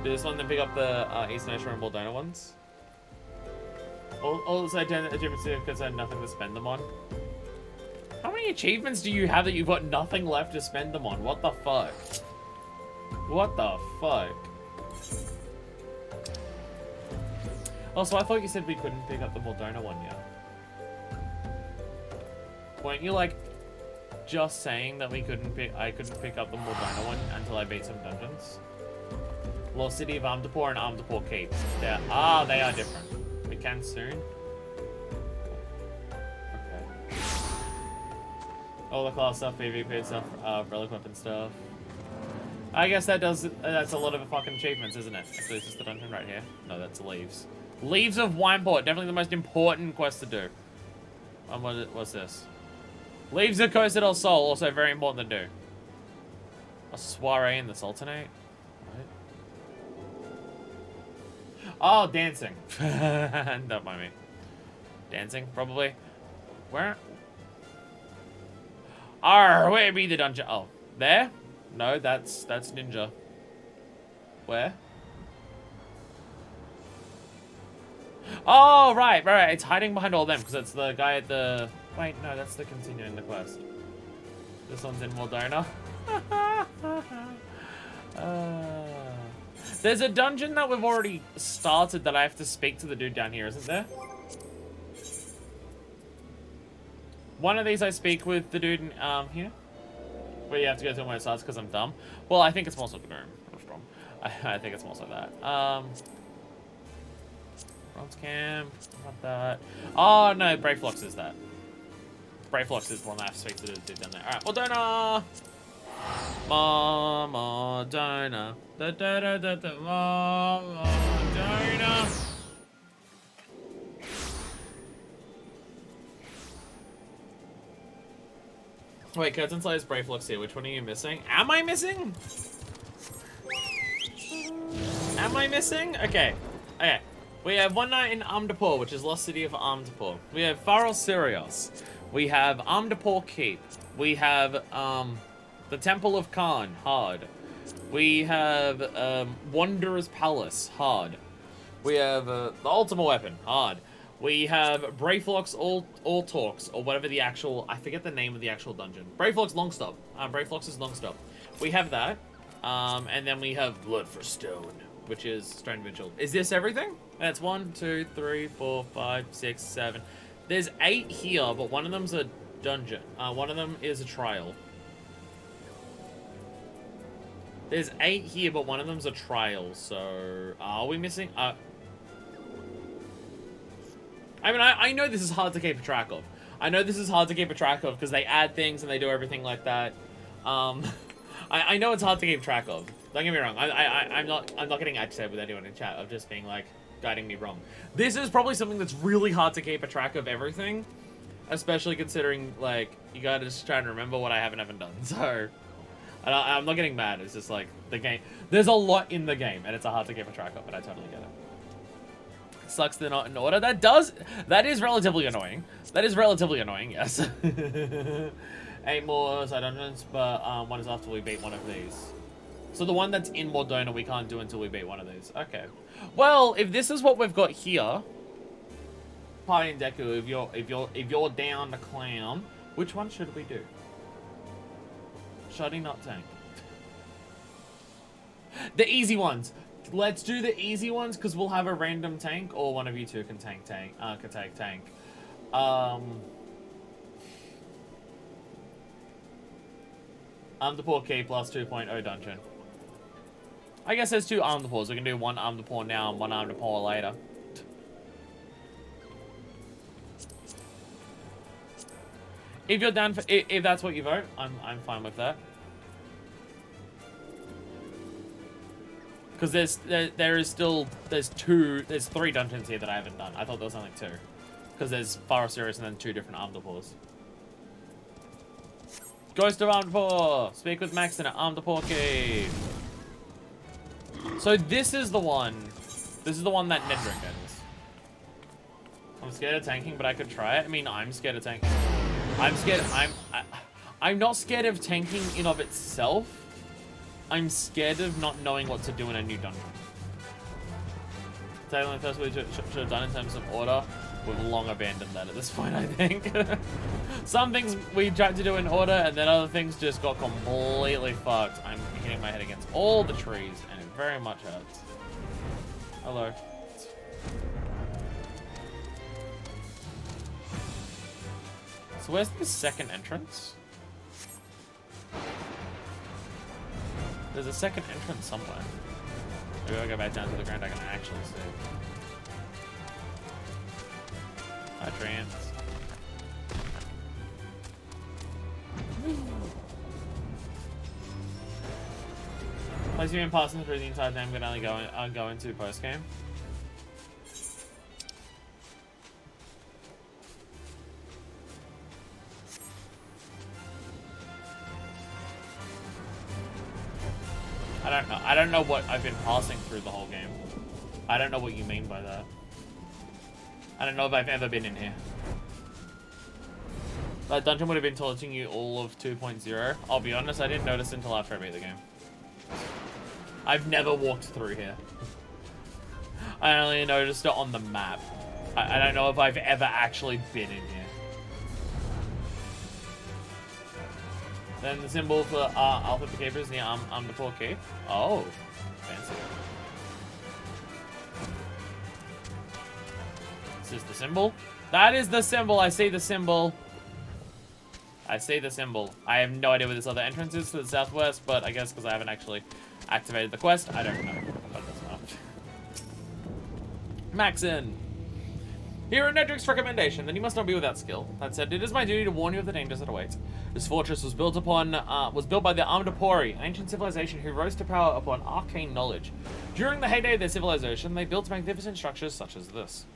Do this one then pick up the East Nation and Baldona ones? Also, achievements because I have nothing to spend them on. How many achievements do you have that you've got nothing left to spend them on? What the fuck? What the fuck? Also, I thought you said we couldn't pick up the Baldona one yet. Weren't you like just saying that I couldn't pick up the Baldona one until I beat some dungeons? Lost City of Amdapor and Amdapor Keep. They are different. We can soon. Okay. All the class stuff, PvP stuff, Relic Weapon stuff. I guess that's a lot of fucking achievements, isn't it? Actually, is this the dungeon right here? No, that's Leaves. Leaves of Wineport, definitely the most important quest to do. What's this? Leaves of Coast del Sol, also very important to do. A soiree in the Sultanate. Oh, dancing. Don't mind me. Dancing, probably. Where? Where be the dungeon? Oh, there? No, that's Ninja. Where? Oh, right. It's hiding behind all them because it's the guy at the... Wait, no, that's the continuing the quest. This one's in Moldona. There's a dungeon that we've already started that I have to speak to the dude down here, isn't there? One of these I speak with the dude in, here. Where you have to go to when it starts because I'm dumb. Well, I think it's more so the room. I think it's more so that. Bronze Camp. Not that. Oh, no. Brayflux is that. Brayflux is the one that I have to speak to the dude down there. Alright, Moldona! Moldona. Moldona. Wait, Curtain Slayer's Brayflux here. Which one are you missing? Am I missing? Am I missing? Okay. Okay. We have One Night in Amdapor, which is Lost City of Amdapor. We have Faral Sirius. We have Amdapor Keep. We have, the Temple of Khan, hard. We have Wanderer's Palace, hard. We have the Ultimate Weapon, hard. We have Brayflux All Talks, or whatever the actual, I forget the name of the actual dungeon. Brayflux Longstop. Brayflux's Longstop. We have that. And then we have Blood for Stone, which is Stone Vigil. Is this everything? That's 1, 2, 3, 4, 5, 6, 7. There's 8 here, but one of them's a dungeon. One of them is a trial. There's 8 here, but one of them's a trial, so... Are we missing? I mean, I know this is hard to keep a track of. I know this is hard to keep a track of, because they add things and they do everything like that. I know it's hard to keep track of. Don't get me wrong. I'm not getting agitated with anyone in chat of just being, like, guiding me wrong. This is probably something that's really hard to keep a track of everything. Especially considering, like, you gotta just try and remember what I haven't done, so... I'm not getting mad, it's just like, the game... There's a lot in the game, and it's hard to keep a track of, but I totally get it. Sucks they're not in order. That is relatively annoying. That is relatively annoying, yes. 8 more side dungeons, but one is after we beat one of these. So the one that's in Moldona we can't do until we beat one of these. Okay. Well, if this is what we've got here... Party and Deku, if you're down to clown, which one should we do? Shoddy, not tank. The easy ones. Let's do the easy ones because we'll have a random tank, or one of you two can take tank. Amdapor Key plus 2.0 dungeon. I guess there's 2 Amdapors. We can do one Amdapor now and one Amdapor later. If you're down for, if that's what you vote, I'm fine with that. Because there's three dungeons here that I haven't done. I thought there was only two. Because there's Forest Areas and then 2 different Armed Depors. Ghost of Armed Depor! Speak with Max in an Armed Depor cave. So this is the one. This is the one that Ned reckons. I'm scared of tanking, but I could try it. I mean, I'm scared of tanking. I'm not scared of tanking in of itself. I'm scared of not knowing what to do in a new dungeon. Taking the first we should have done in terms of order. We've long abandoned that at this point, I think. Some things we tried to do in order, and then other things just got completely fucked. I'm hitting my head against all the trees, and it very much hurts. Hello. So where's the second entrance? There's a second entrance somewhere. Maybe I'll go back down to the ground I can actually see. Hi, Trance. Place you been passing through the entire time, but only go into post game. I don't know. I don't know what I've been passing through the whole game. I don't know what you mean by that. I don't know if I've ever been in here. That dungeon would have been taunting you all of 2.0. I'll be honest, I didn't notice until after I beat the game. I've never walked through here. I only noticed it on the map. I don't know if I've ever actually been in here. Then the symbol for Alpha Pvp is the Armed Depor key. Oh, fancy. This is the symbol. That is the symbol. I see the symbol. I see the symbol. I have no idea where this other entrance is to the southwest, but I guess because I haven't actually activated the quest, I don't know. But that's not. Maxon. Here in Nedrick's recommendation, then you must not be without skill. That said, it is my duty to warn you of the dangers that await. This fortress was built by the Armed Depori, an ancient civilization who rose to power upon arcane knowledge. During the heyday of their civilization, they built magnificent structures such as this.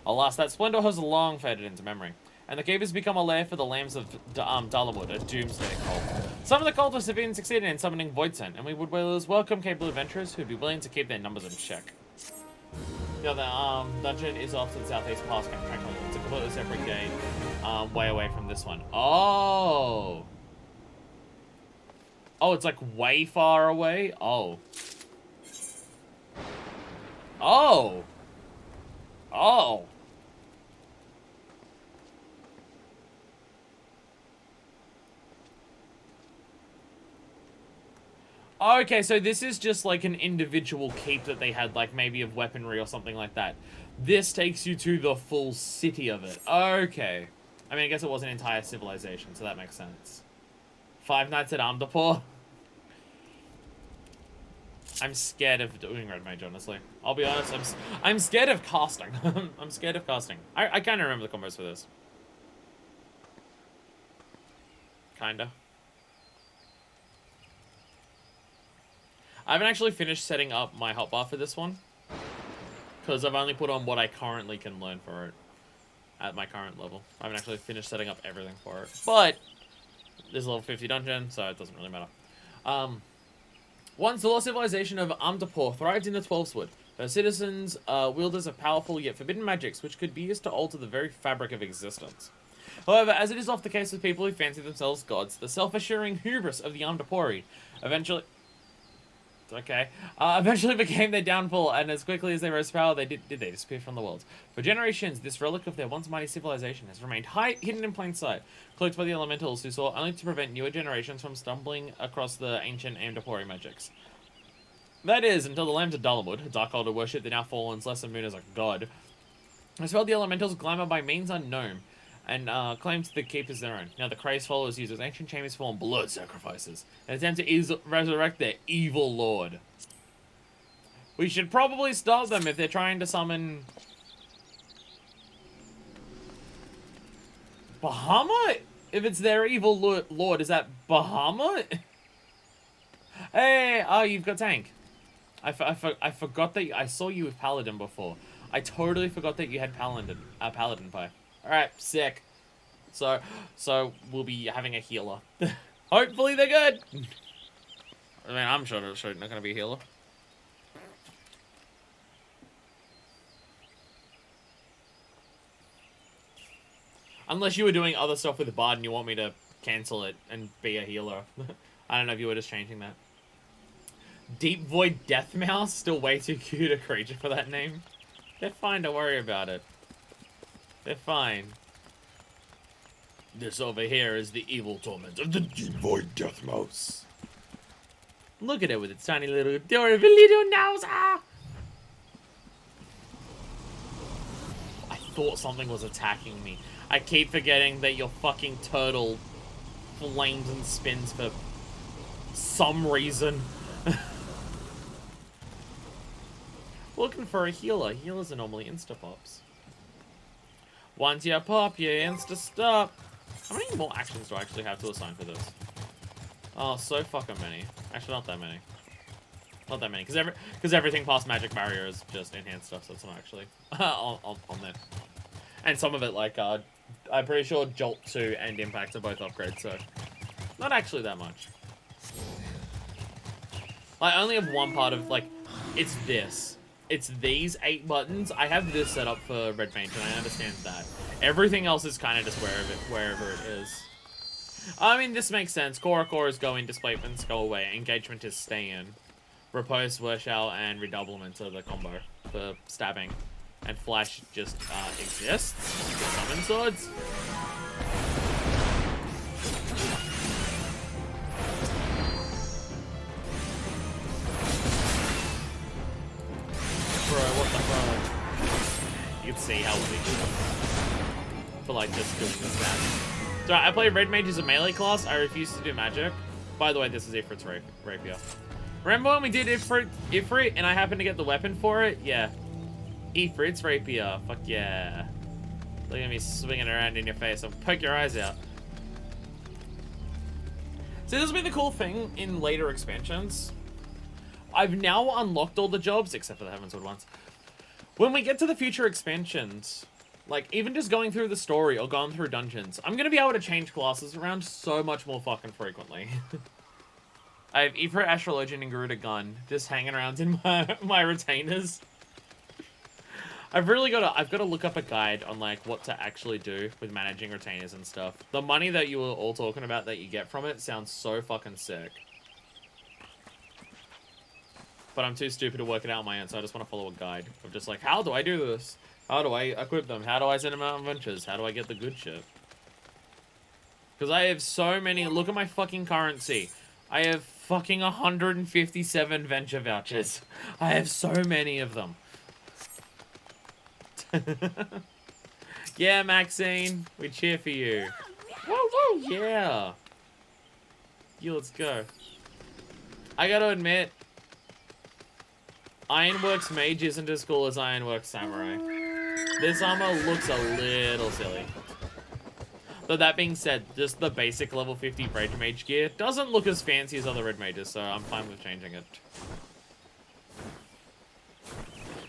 Alas, that splendor has long faded into memory, and the cave has become a lair for the lambs of Dalamud, a doomsday cult. Some of the cultists have even succeeded in summoning Voidsen, and we would welcome capable adventurers who'd be willing to keep their numbers in check. The other dungeon is off to the southeast past Camp Franklin. It's a completely separate gate, way away from this one. Oh! Oh, it's like way far away? Oh. Oh! Oh! Okay, so this is just like an individual keep that they had, like maybe of weaponry or something like that. This takes you to the full city of it. Okay. I mean, I guess it was an entire civilization, so that makes sense. 5 Nights at Armed Depor. I'm scared of doing Red Mage, honestly. I'll be honest, I'm scared of casting. I'm scared of casting. I kind of remember the combos for this. Kinda. I haven't actually finished setting up my hotbar for this one, because I've only put on what I currently can learn for it at my current level. I haven't actually finished setting up everything for it, but there's a level 50 dungeon, so it doesn't really matter. Once the lost civilization of Armed Depor thrived in the 12th Wood, her citizens wielders of powerful yet forbidden magics which could be used to alter the very fabric of existence. However, as it is often the case with people who fancy themselves gods, the self-assuring hubris of the Armed Depori eventually became their downfall, and as quickly as they rose to power, they disappear from the world. For generations, this relic of their once mighty civilization has remained hidden in plain sight, cloaked by the elementals who sought only to prevent newer generations from stumbling across the ancient Amdapori magics. That is, until the lambs of Dalamud, a dark altar worship the now fallen's lesser moon as a god, has felt the elementals glamour by means unknown, and claims the keep as their own. Now the crazed followers use those ancient chambers for blood sacrifices, and attempt to resurrect their evil lord. We should probably stop them if they're trying to summon... Bahamut? If it's their evil lord, is that Bahamut? Hey, oh, you've got tank. I forgot that I saw you with Paladin before. I totally forgot that you had Paladin pie. Alright, sick. So we'll be having a healer. Hopefully they're good. I mean, I'm sure it's not gonna be a healer. Unless you were doing other stuff with the bard and you want me to cancel it and be a healer. I don't know if you were just changing that. Deep Void Death Mouse? Still way too cute a creature for that name. They're fine, don't worry about it. They're fine. This over here is the evil torment of the Deep Void Death Mouse. Look at it with its tiny little adorable little nose. Ah! I thought something was attacking me. I keep forgetting that your fucking turtle flames and spins for some reason. Looking for a healer. Healers are normally insta-pops. Once you pop, you insta-stop. How many more actions do I actually have to assign for this? Oh, so fucking many. Actually, not that many. Not that many, because everything past Magic Barrier is just enhanced stuff, so it's not actually on there. And some of it, like, I'm pretty sure Jolt 2 and Impact are both upgrades, so not actually that much. I only have one part of, like, it's this. It's these 8 buttons. I have this set up for Red Mage, and I understand that. Everything else is kind of just wherever it is. I mean, this makes sense. Core is go in, displacements go away, engagement is stay in. Repose, Warshout, and Redoublement are the combo for stabbing. And Flash just exists. Summon swords. Bro, what the fuck? You can see how weak for like just doing this stats. So I play Red Mage as a melee class. I refuse to do magic. By the way, this is Ifrit's rapier. Remember when we did Ifrit and I happened to get the weapon for it? Yeah. Ifrit's rapier. Fuck yeah. Look at me swinging around in your face. I'll poke your eyes out. So this has been the cool thing in later expansions. I've now unlocked all the jobs, except for the Heavensward ones. When we get to the future expansions, like, even just going through the story or going through dungeons, I'm going to be able to change classes around so much more fucking frequently. I have Ifrit, Astrologian, and Garuda Gun just hanging around in my retainers. I've got to look up a guide on, like, what to actually do with managing retainers and stuff. The money that you were all talking about that you get from it sounds so fucking sick. But I'm too stupid to work it out on my own, so I just want to follow a guide of just like, how do I do this? How do I equip them? How do I send them out on adventures? How do I get the good shit? Because I have so many. Look at my fucking currency. I have fucking 157 venture vouchers. I have so many of them. Yeah, Maxine. We cheer for you. Woo woo, yeah. Yeah, let's go. I gotta admit, Ironworks Mage isn't as cool as Ironworks Samurai. This armor looks a little silly. Though that being said, just the basic level 50 Red Mage gear doesn't look as fancy as other Red Mages, so I'm fine with changing it.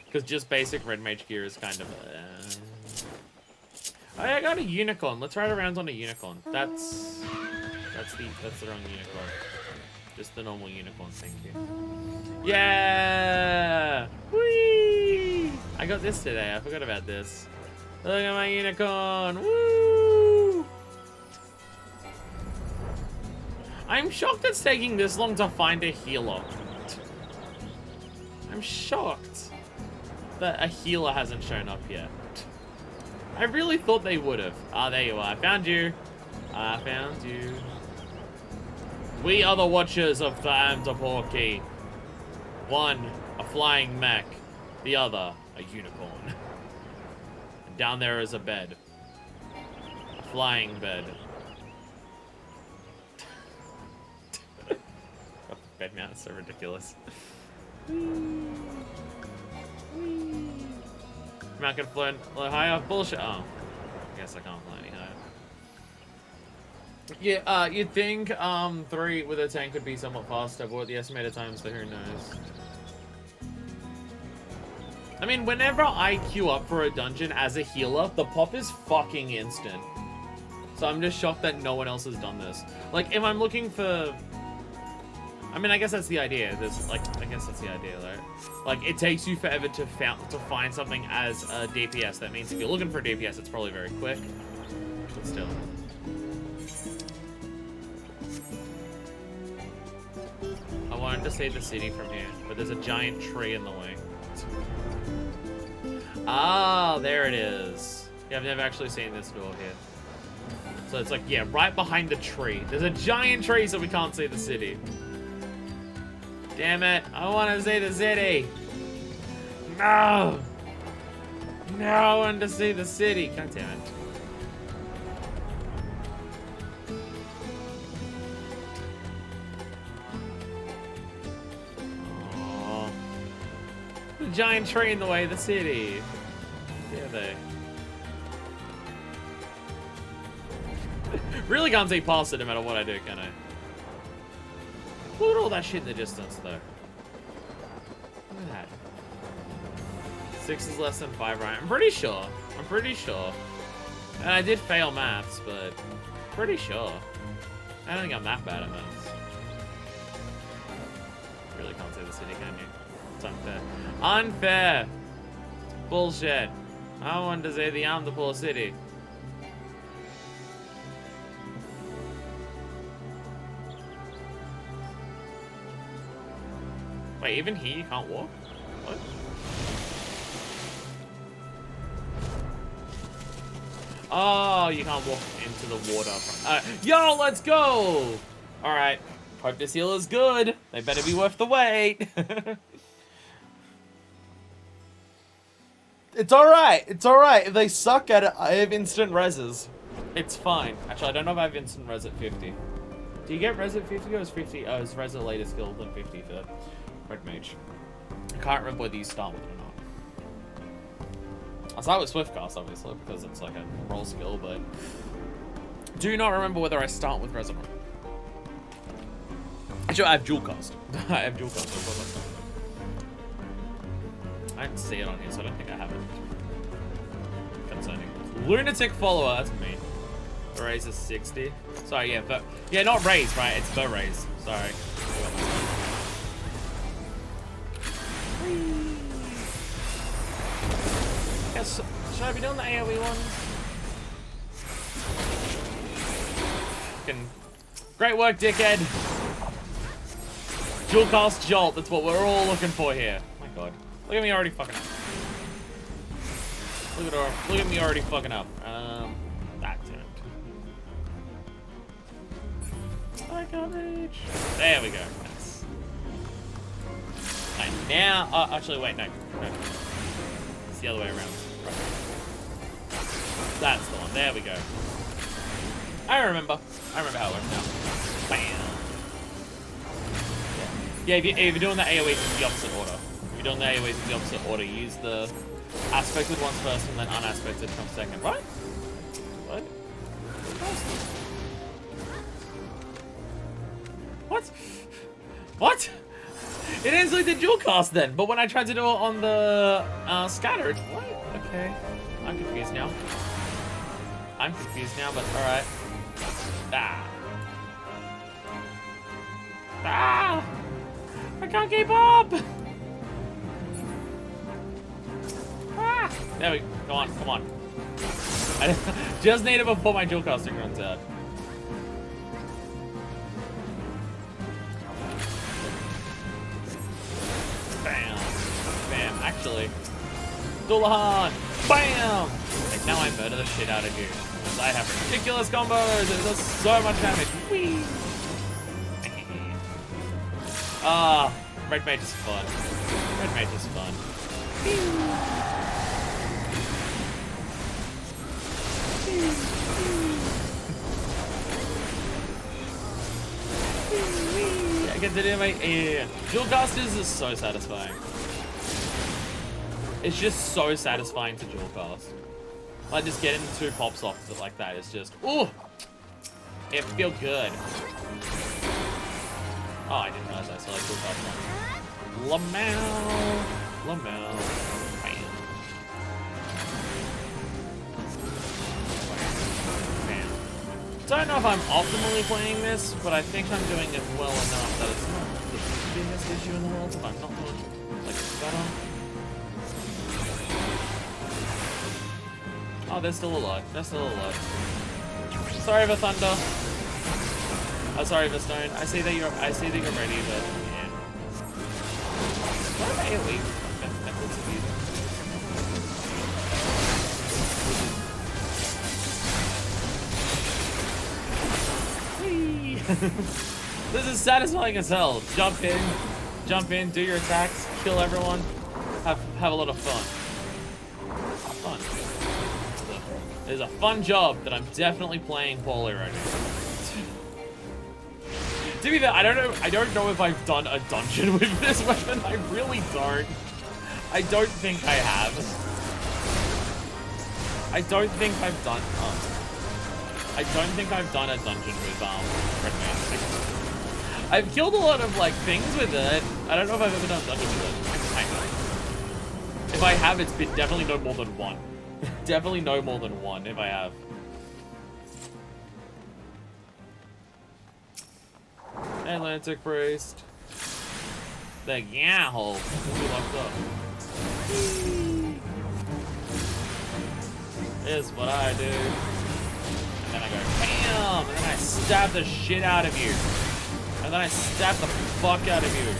Because just basic Red Mage gear is kind of... Oh, yeah, I got a unicorn. Let's ride around on a unicorn. That's the wrong unicorn. Just the normal unicorn, thank you. Yeah! Whee! I got this today. I forgot about this. Look at my unicorn! Woo! I'm shocked it's taking this long to find a healer. I'm shocked that a healer hasn't shown up yet. I really thought they would have. Ah, there you are. I found you. I found you. We are the Watchers of the Amdaporki. One, a flying mech. The other, a unicorn. And down there is a bed. A flying bed. Bed mount is so ridiculous. I'm not gonna fly high off bullshit. Oh. I guess I can't fly any higher. Yeah, you'd think 3 with a tank could be somewhat faster, but what the estimated times, so who knows. I mean, whenever I queue up for a dungeon as a healer, the pop is fucking instant. So I'm just shocked that no one else has done this. Like, if I'm looking for... I mean, I guess that's the idea. I guess that's the idea, right? Like, it takes you forever to find something as a DPS. That means if you're looking for a DPS, it's probably very quick. But still. I wanted to see the city from here, but there's a giant tree in the way. Ah, there it is. Yeah, I've never actually seen this door here. So it's like, yeah, right behind the tree. There's a giant tree, so we can't see the city. Damn it. I want to see the city. No. No, I want to see the city. God damn it. Oh. The giant tree in the way of the city. There they. Really can't see past it no matter what I do, can I? Look at all that shit in the distance, though. Look at that. 6 is less than 5, right? I'm pretty sure. I'm pretty sure. And I did fail maths, but pretty sure. I don't think I'm that bad at maths. Really can't see the city, can you? It's unfair. Unfair! Bullshit. I wanted to say the Amdapur city. Wait, even here you can't walk? What? Oh, you can't walk into the water. Yo, let's go! Alright. Hope this heal is good. They better be worth the wait. It's alright. It's alright. If they suck at it, I have instant reses. It's fine. Actually, I don't know if I have instant res at 50. Do you get res at 50 or is 50? Oh, is res a later skill than 50 for Red Mage? I can't remember whether you start with it or not. I'll start with Swiftcast, obviously, because it's like a roll skill, but do not remember whether I start with res or not. Actually, I have dual cast. I have dual cast. I didn't see it on here, so I don't think I have it. Concerning. Lunatic follower, that's me. The raise is 60. Sorry, yeah, but yeah, not raise, right? It's the raise. Sorry. Yes. Should I be doing the AoE ones? Fucking great work, dickhead. Dual cast jolt. That's what we're all looking for here. Oh my god. Look at me already fucking up. Look at me already fucking up. That turned. I can't reach. There we go. Nice. Right, now, actually, wait, no. It's the other way around. Right. That's the one. There we go. I remember how it works now. Bam. Yeah, if you're doing the AoE in the opposite order. If you're doing the AoEs in the opposite order, use the aspected ones first and then unaspected comes second, right? What? What? What? It instantly did dual cast then, but when I tried to do it on the scattered, what? Okay. I'm confused now. But alright. Ah. Ah! I can't keep up! Ah! There we go. Come on. I just need it before my dual casting runs out. Bam. Bam. Actually. Dullahan! Bam! Like, now I murder the shit out of you. Because I have ridiculous combos! It does so much damage. Whee! Ah, Red Mage is fun. Red Mage is fun. I get to do my dual casters is so satisfying. It's just so satisfying to dual cast. Like just getting 2 pops off like that is just ooh. It feels good. Oh, I didn't realize I saw like cool top one. Lamau. Bam. Bam. Don't know if I'm optimally playing this, but I think I'm doing it well enough that it's not the biggest issue in the world. If I'm not doing like better. Oh, they're still alive. Sorry for Thunder. Oh, sorry for Stone. I see that you're ready, but yeah. What are AoE methods of using? This is satisfying as hell. Jump in, do your attacks, kill everyone, have a lot of fun. It's a fun job that I'm definitely playing poorly right now. To be fair, I don't know if I've done a dungeon with this weapon. I really don't. I don't think I have. I don't think I've done a dungeon with Red Panda. I've killed a lot of like things with it. I don't know if I've ever done a dungeon with it. If I have, it's been definitely no more than one. Definitely no more than one if I have. Atlantic Priest. The Yahoo. We locked up. Is what I do. And then I go bam! And then I stab the shit out of you. And then I stab the fuck out of you.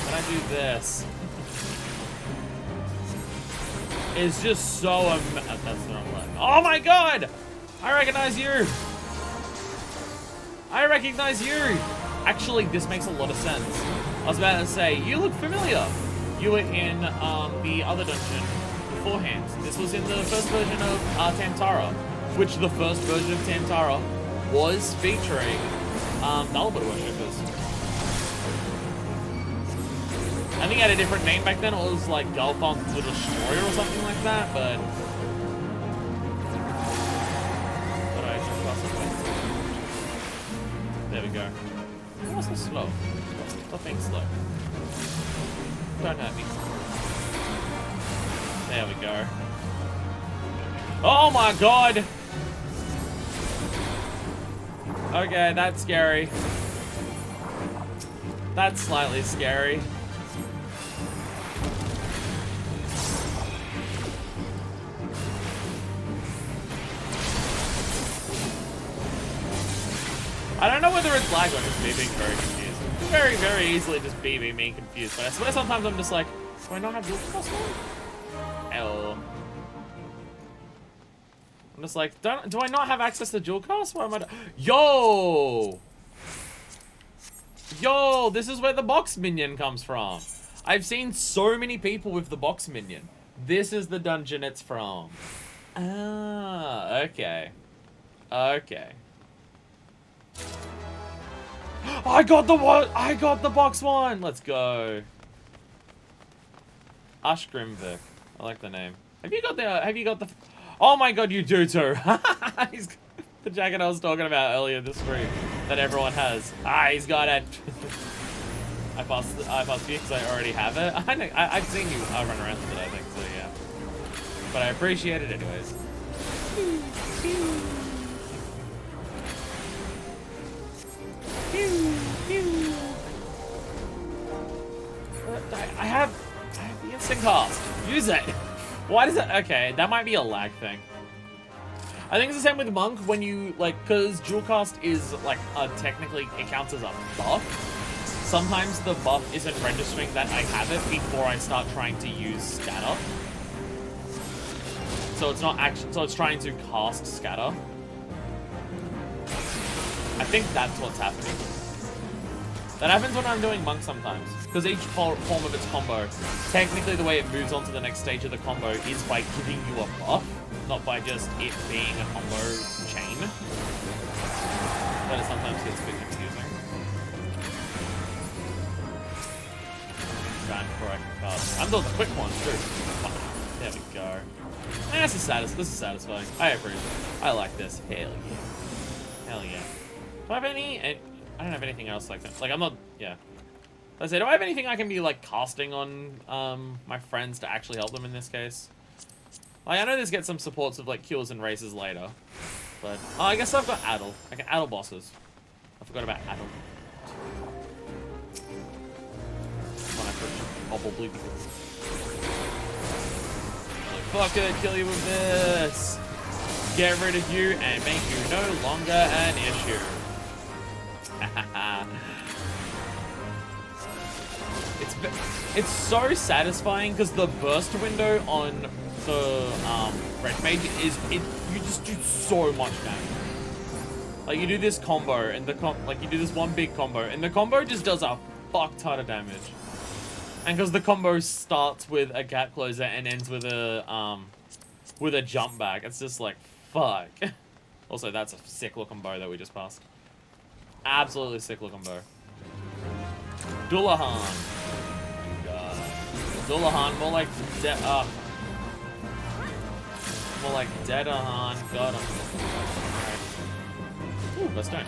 And I do this. It's just so that's not right. Oh my god! I recognize you! Actually, this makes a lot of sense. I was about to say, you look familiar. You were in the other dungeon beforehand. This was in the first version of Tantara, which the first version of Tantara was featuring Nullbit worshippers. I think it had a different name back then. It was like Galthon the Destroyer or something like that, but I just lost it. There we go. Why so slow? Stop being slow. Don't hurt me. There we go. Oh my god! Okay, that's scary. That's slightly scary. I don't know whether it's lag or just me being very confused. Very, very easily just be me confused. But I swear sometimes I'm just like, do I not have dual cast on? Hell. I'm just like, do I not have access to dual cast? Where am I? Yo! Yo, this is where the box minion comes from. I've seen so many people with the box minion. This is the dungeon it's from. Ah, okay. Okay. I got the one! I got the box one! Let's go. Ashgrimvik. I like the name. Have you got the... Oh my god, you do too! He's got the jacket I was talking about earlier this stream that everyone has. Ah, he's got it. I passed you because I already have it. I've seen you run around with it, I think, so yeah. But I appreciate it anyways. I have the instant cast. Use it. Why does it? Okay, that might be a lag thing. I think it's the same with Monk when you because dual cast is technically it counts as a buff. Sometimes the buff isn't registering that I have it before I start trying to use scatter. So it's not actually. So it's trying to cast scatter. I think that's what's happening. That happens when I'm doing Monk sometimes. Because each form of its combo, technically the way it moves on to the next stage of the combo is by giving you a buff, not by just it being a combo chain. But it sometimes gets a bit confusing. Trying before I can cast. I'm doing the quick ones too. There we go. This is satisfying. I approve. I like this. Hell yeah. Hell yeah. Do I have any? I don't have anything else like that. Like, I'm not, yeah. Let's say, do I have anything I can be, like, casting on my friends to actually help them in this case? Like, I know this gets some supports of, like, cures and races later. But, oh, I guess I've got Addle. I can Addle bosses. I forgot about Addle. Probably be good. Like, fuck it, kill you with this. Get rid of you and make you no longer an issue. It's so satisfying because the burst window on the Red Mage is you just do so much damage. Like, you do this combo and you do this one big combo and the combo just does a fuck ton of damage. And because the combo starts with a gap closer and ends with a jump back, it's just like fuck. Also, that's a sick looking bow that we just passed. Absolutely sick looking bow. Dullahan. Dullahan, more like more like Deadahan. Got him. Right. Ooh, Bestone.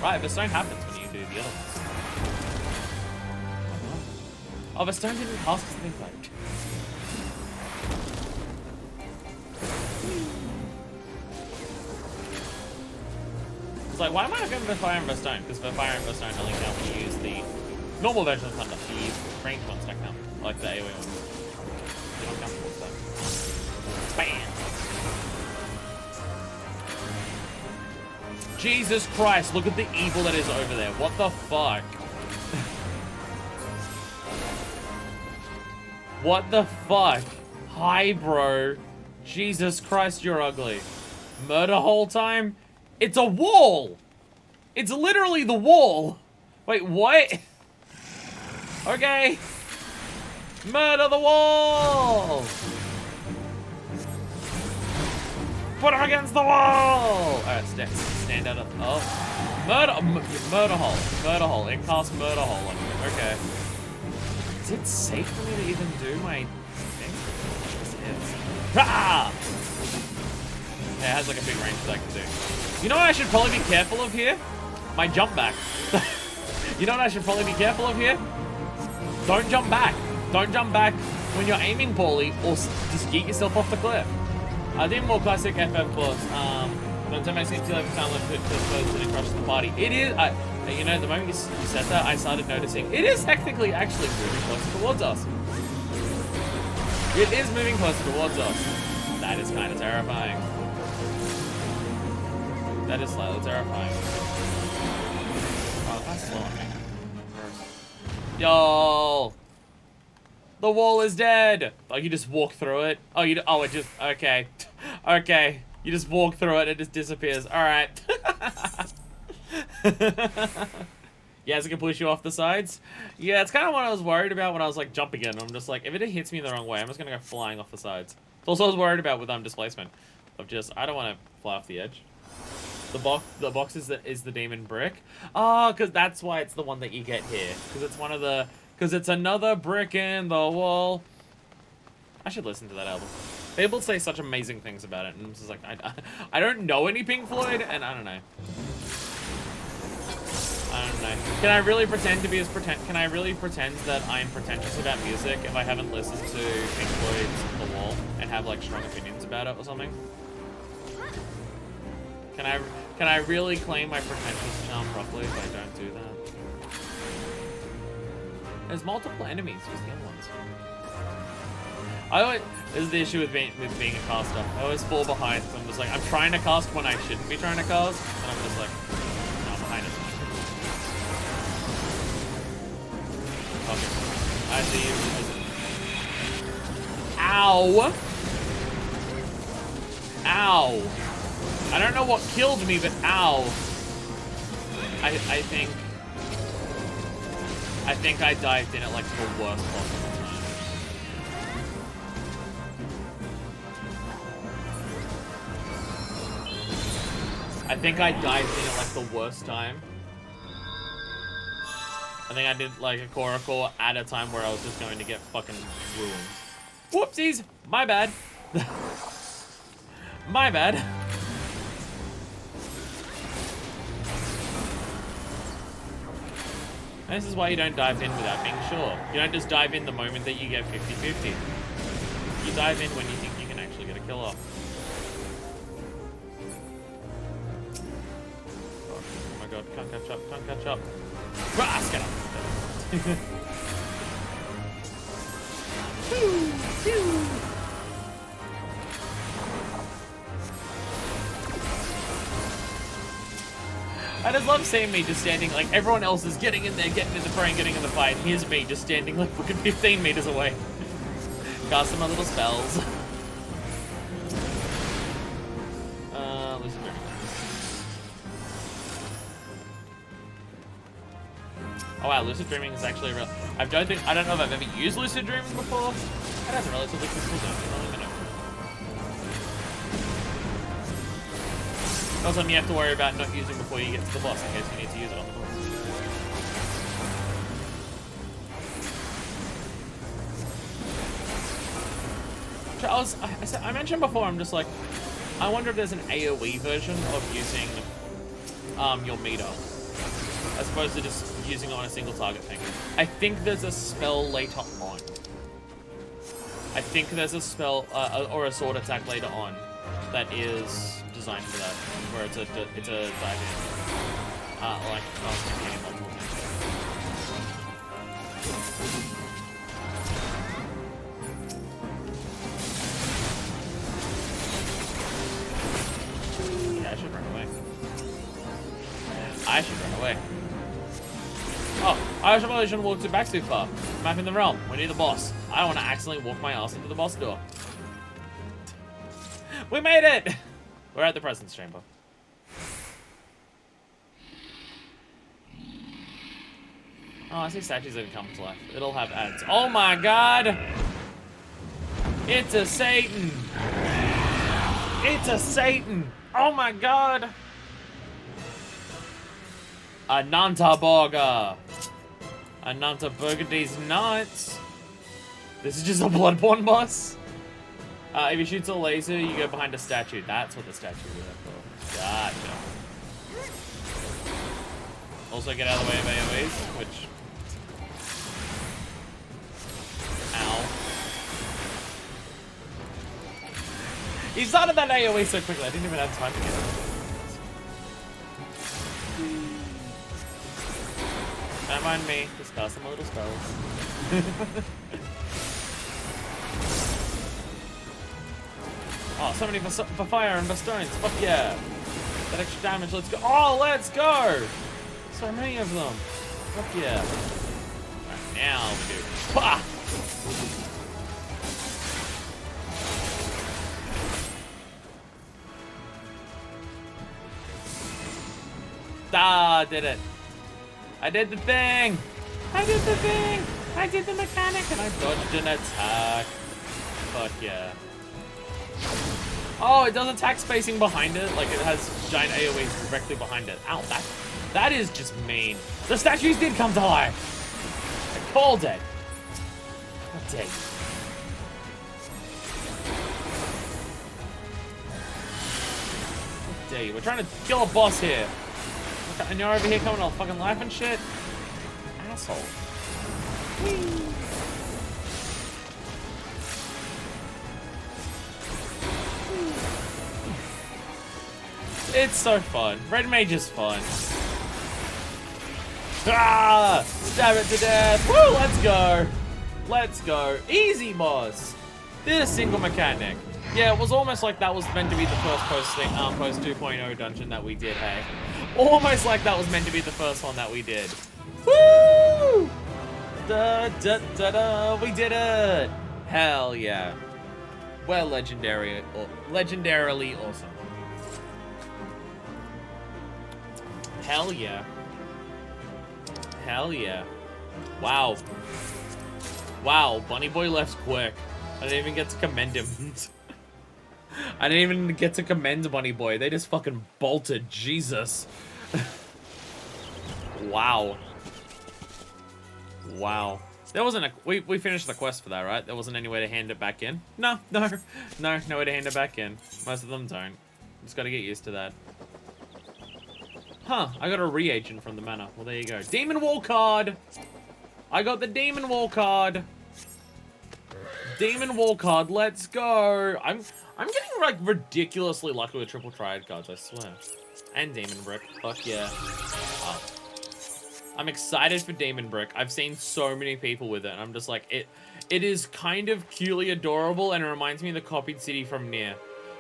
Right, Bestone happens when you do the other ones. Oh, Bestone didn't cast his thing though. It's like, why am I not going for Fire and Bestone? Because for Fire and Bestone, only count when you use the normal version of Thunder. You use ranged ones that count. Like the AoE ones. They don't count towards that. Bam! Jesus Christ, look at the evil that is over there. What the fuck? What the fuck? Hi, bro. Jesus Christ, you're ugly. Murder hole time? It's a wall! It's literally the wall! Wait, what? Okay. Murder the wall! Put him against the wall! Alright, stand out of... Oh. Murder hole. Murder hole. It casts murder hole on you. Okay. Is it safe for me to even do my thing? Ah! Yeah, it has like a big range that I can do. You know what I should probably be careful of here? My jump back. You know what I should probably be careful of here? Don't jump back. Don't jump back when you're aiming poorly or just yeet yourself off the cliff. I did more classic FF books. Don't tell me I seem to like sound like it crushes the party. It is, you know, the moment you said that, I started noticing it is technically actually moving closer towards us. It is moving closer towards us. That is kind of terrifying. That is slightly terrifying. Oh, that's slow on me. Yo! The wall is dead! Oh, you just walk through it? Oh, it just, okay. Okay. You just walk through it, it just disappears. Alright. Yeah, it can push you off the sides. Yeah, it's kind of what I was worried about when I was like jumping in. I'm just like, if it hits me the wrong way, I'm just gonna go flying off the sides. It's also what I was worried about with displacement. Of just, I don't want to fly off the edge. The box is the demon brick. Oh, because that's why it's the one that you get here. Because it's one of the, because it's another brick in the wall. I should listen to that album. People say such amazing things about it, and I'm just like, I don't know any Pink Floyd, and I don't know. I don't know. Can I really pretend to be Can I really pretend that I'm pretentious about music if I haven't listened to Pink Floyd's The Wall and have like strong opinions about it or something? Can I really claim my pretentious charm properly if I don't do that? There's multiple enemies, just the other ones. This is the issue with being a caster. I always fall behind. So I'm just like, I'm trying to cast when I shouldn't be trying to cast, and I'm just like, no, I'm behind it. Okay. I see you. Ow! Ow! I don't know what killed me, but ow! I think I dived in at like the worst possible. I think I dived in at like the worst time. I think I did like a Coracle at a time where I was just going to get fucking ruined. Whoopsies! My bad. My bad. And this is why you don't dive in without being sure. You don't just dive in the moment that you get 50-50. You dive in when you think you can actually get a kill off. Oh my god, can't catch up, can't catch up. Ras, get up! I just love seeing me just standing, like, everyone else is getting in there, getting in the fray, getting in the fight, and here's me just standing, like, fucking 15 meters away. Casting my little spells. Lucid Dreaming. Oh wow, Lucid Dreaming is actually real. I don't know if I've ever used Lucid Dreaming before. It has a relatively quick cooldown. Not something you have to worry about not using before you get to the boss in case you need to use it on the boss. Charles, I mentioned before, I'm just like, I wonder if there's an AoE version of using your meter, as opposed to just using it on a single target thing. I think there's a spell later on. I think there's a spell or a sword attack later on that is designed for that, where it's a dive in, like multiple things. Yeah, I should run away. I should run away. Oh, I probably shouldn't walk back too far. Map in the realm. We need the boss. I don't want to accidentally walk my ass into the boss door. We made it! We're at the presence chamber. Oh, I see statues that come to life. It'll have ads. Oh my god! It's a Satan! It's a Satan! Oh my god! Ananta Burger! Ananta Burger these nuts! This is just a Bloodborne boss? If you shoot a laser, you go behind a statue. That's what the statue is there for. Gotcha. Also get out of the way of AoEs, which... Ow. He started that AoE so quickly, I didn't even have time to get it. Don't mind me, just cast some little spells. Oh, so many for fire and for stones. Fuck yeah. That extra damage, let's go. Oh, let's go! So many of them. Fuck yeah. Alright, now we do. Pah! Ah, did it. I did the thing! I did the thing! I did the mechanic and I dodged an attack. Fuck yeah. Oh, it does attack spacing behind it. Like, it has giant AoEs directly behind it. Ow, that is just mean. The statues did come to life. I called it. God dang. How dare you? We're trying to kill a boss here. And you're over here coming all fucking life and shit? Asshole. Whee. It's so fun. Red Mage is fun. Ah! Stab it to death. Woo! Let's go. Let's go. Easy, boss. Did a single mechanic. Yeah, it was almost like that was meant to be the first post 2.0 dungeon that we did, hey? Almost like that was meant to be the first one that we did. Woo! Da da da da! We did it! Hell yeah. Well, legendarily awesome. Hell yeah. Hell yeah. Wow. Wow, Bunny Boy left quick. I didn't even get to commend him. I didn't even get to commend Bunny Boy. They just fucking bolted. Jesus. Wow. Wow. There wasn't a... We finished the quest for that, right? There wasn't any way to hand it back in? No way to hand it back in. Most of them don't. Just gotta get used to that. Huh, I got a reagent from the manor. Well, there you go. Demon Wall card! I got the Demon Wall card! Demon Wall card, let's go! I'm getting, like, ridiculously lucky with triple triad cards, I swear. And Demon Brick. Fuck yeah. Oh. I'm excited for Demon Brick. I've seen so many people with it, and I'm just like, it is kind of cutely adorable, and it reminds me of the copied city from Nier.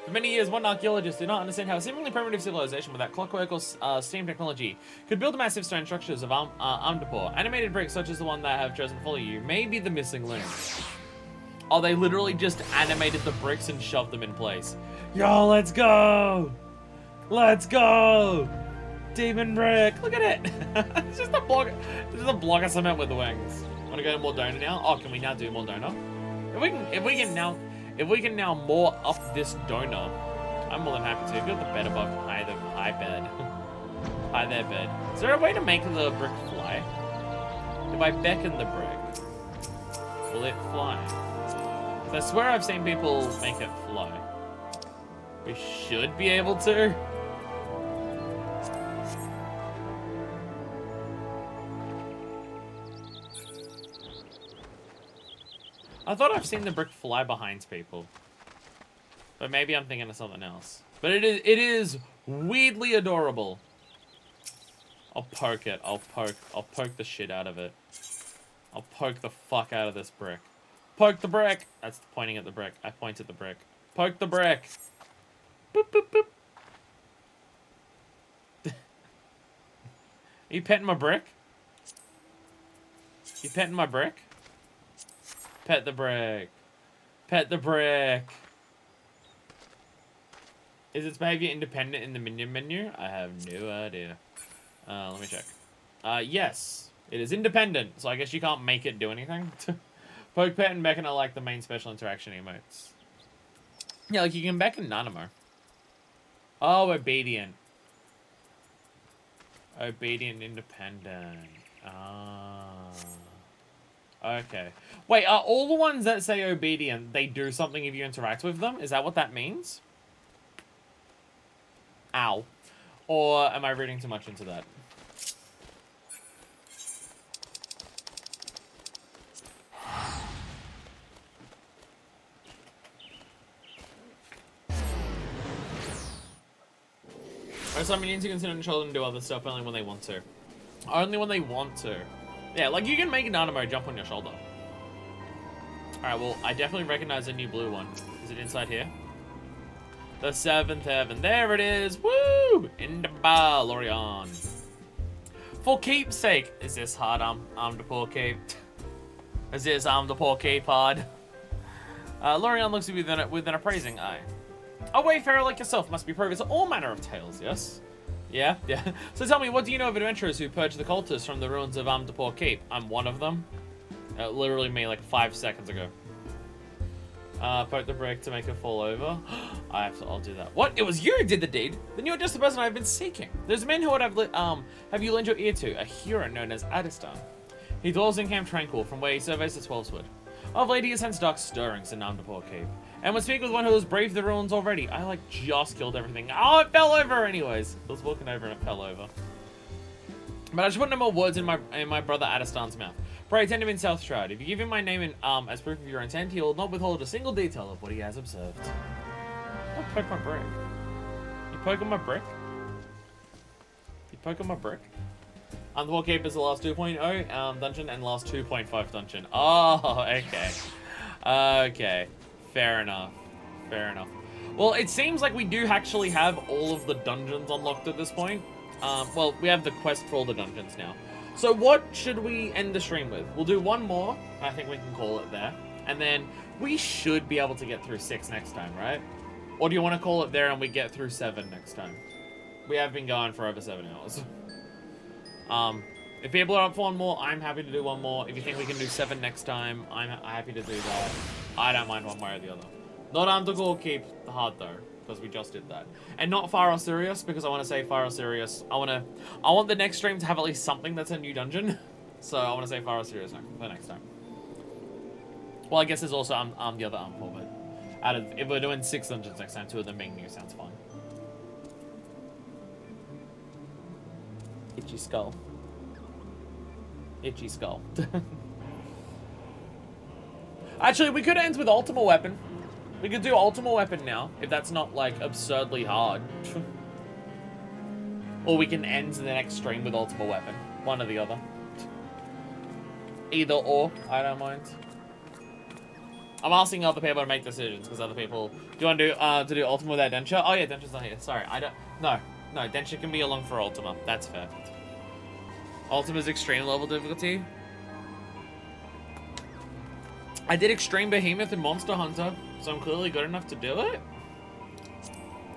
For many years, one archaeologist did not understand how a seemingly primitive civilization without clockwork or steam technology could build massive stone structures of Amdapor. Animated bricks such as the one that I have chosen to follow you may be the missing link. Oh, they literally just animated the bricks and shoved them in place. Yo, let's go! Let's go! Demon Brick, look at it! It's just a block. This is a block of cement with wings. Wanna go to Moldona now? Oh, can we now do Moldona? If we can now more up this donor, I'm more than happy to. If you're the bed above, hi bed. Hi there, bed. Is there a way to make the brick fly? If I beckon the brick, will it fly? I swear I've seen people make it fly. We should be able to. I thought I've seen the brick fly behind people. But maybe I'm thinking of something else. But it is weirdly adorable. I'll poke it. I'll poke the shit out of it. I'll poke the fuck out of this brick. Poke the brick! That's pointing at the brick. I point at the brick. Poke the brick! Boop, boop, boop. Are you petting my brick? You petting my brick? Pet the brick. Pet the brick. Is its behavior independent in the minion menu? I have no idea. Let me check. Yes. It is independent, so I guess you can't make it do anything. Poke, pet, and beckon are like the main special interaction emotes. Yeah, like you can beckon Nanamo. Oh, obedient. Obedient, independent. Ah. Okay. Wait, are all the ones that say obedient, they do something if you interact with them? Is that what that means? Ow. Or am I reading too much into that? Or some minions you can sit on your shoulder and do other stuff only when they want to. Only when they want to. Yeah, like you can make an Nanamo jump on your shoulder. Alright, well, I definitely recognize a new blue one. Is it inside here? The 7th heaven. There it is. Woo! In the bar, Lorion. For keepsake. Is this hard arm to poor keep? Is this arm to poor keep hard? Lorion looks at you with an appraising eye. A wayfarer like yourself must be privy to all manner of tales, yes? Yeah. So tell me, what do you know of adventurers who purged the cultists from the ruins of Amdapor Keep? I'm one of them. Literally me, like 5 seconds ago. Poke the brick to make it fall over. I'll do that. What? It was you who did the deed? Then you're just the person I've been seeking. There's a man who would have you lend your ear to, a hero known as Adistan. He dwells in Camp Tranquil, from where he surveys the 12-wood. Of late he has sensed dark stirrings in Amdapor Keep. And would speak with one who has braved the ruins already. I, like, just killed everything. Oh, it fell over anyways. I was walking over and it fell over. But I should put no more words in my brother Adistan's mouth. Pray attend him in South Shroud. If you give him my name as proof of your intent, he will not withhold a single detail of what he has observed. Don't poke my brick. You poking my brick? You poking my brick? Underworld Keep is the last 2.0 dungeon and last 2.5 dungeon. Oh, okay. Okay. Fair enough. Well, it seems like we do actually have all of the dungeons unlocked at this point. Well, we have the quest for all the dungeons now. So what should we end the stream with? We'll do one more. I think we can call it there. And then we should be able to get through 6 next time, right? Or do you want to call it there and we get through 7 next time? We have been going for over 7 hours. If people are up for one more, I'm happy to do one more. If you think we can do 7 next time, I'm happy to do that. I don't mind one way or the other. Not Undergore Keep hard though, because we just did that. And not Far Sirius, because I want to say Far Sirius. I want the next stream to have at least something that's a new dungeon. So I want to say Far Sirius for next time. Well, I guess there's also the other Armful, but if we're doing 6 dungeons next time, 2 of them being new sounds fine. Itchy skull. Itchy skull. Actually, we could end with Ultimate Weapon. We could do Ultimate Weapon now, if that's not, like, absurdly hard. Or we can end the next stream with Ultimate Weapon. One or the other. Either or, I don't mind. I'm asking other people to make decisions, because other people... Do you want to do Ultima without Denture? Oh yeah, Denture's not here. Sorry, I don't... No, Denture can be along for Ultima. That's fair. Ultima's extreme level difficulty. I did Extreme Behemoth and Monster Hunter, so I'm clearly good enough to do it.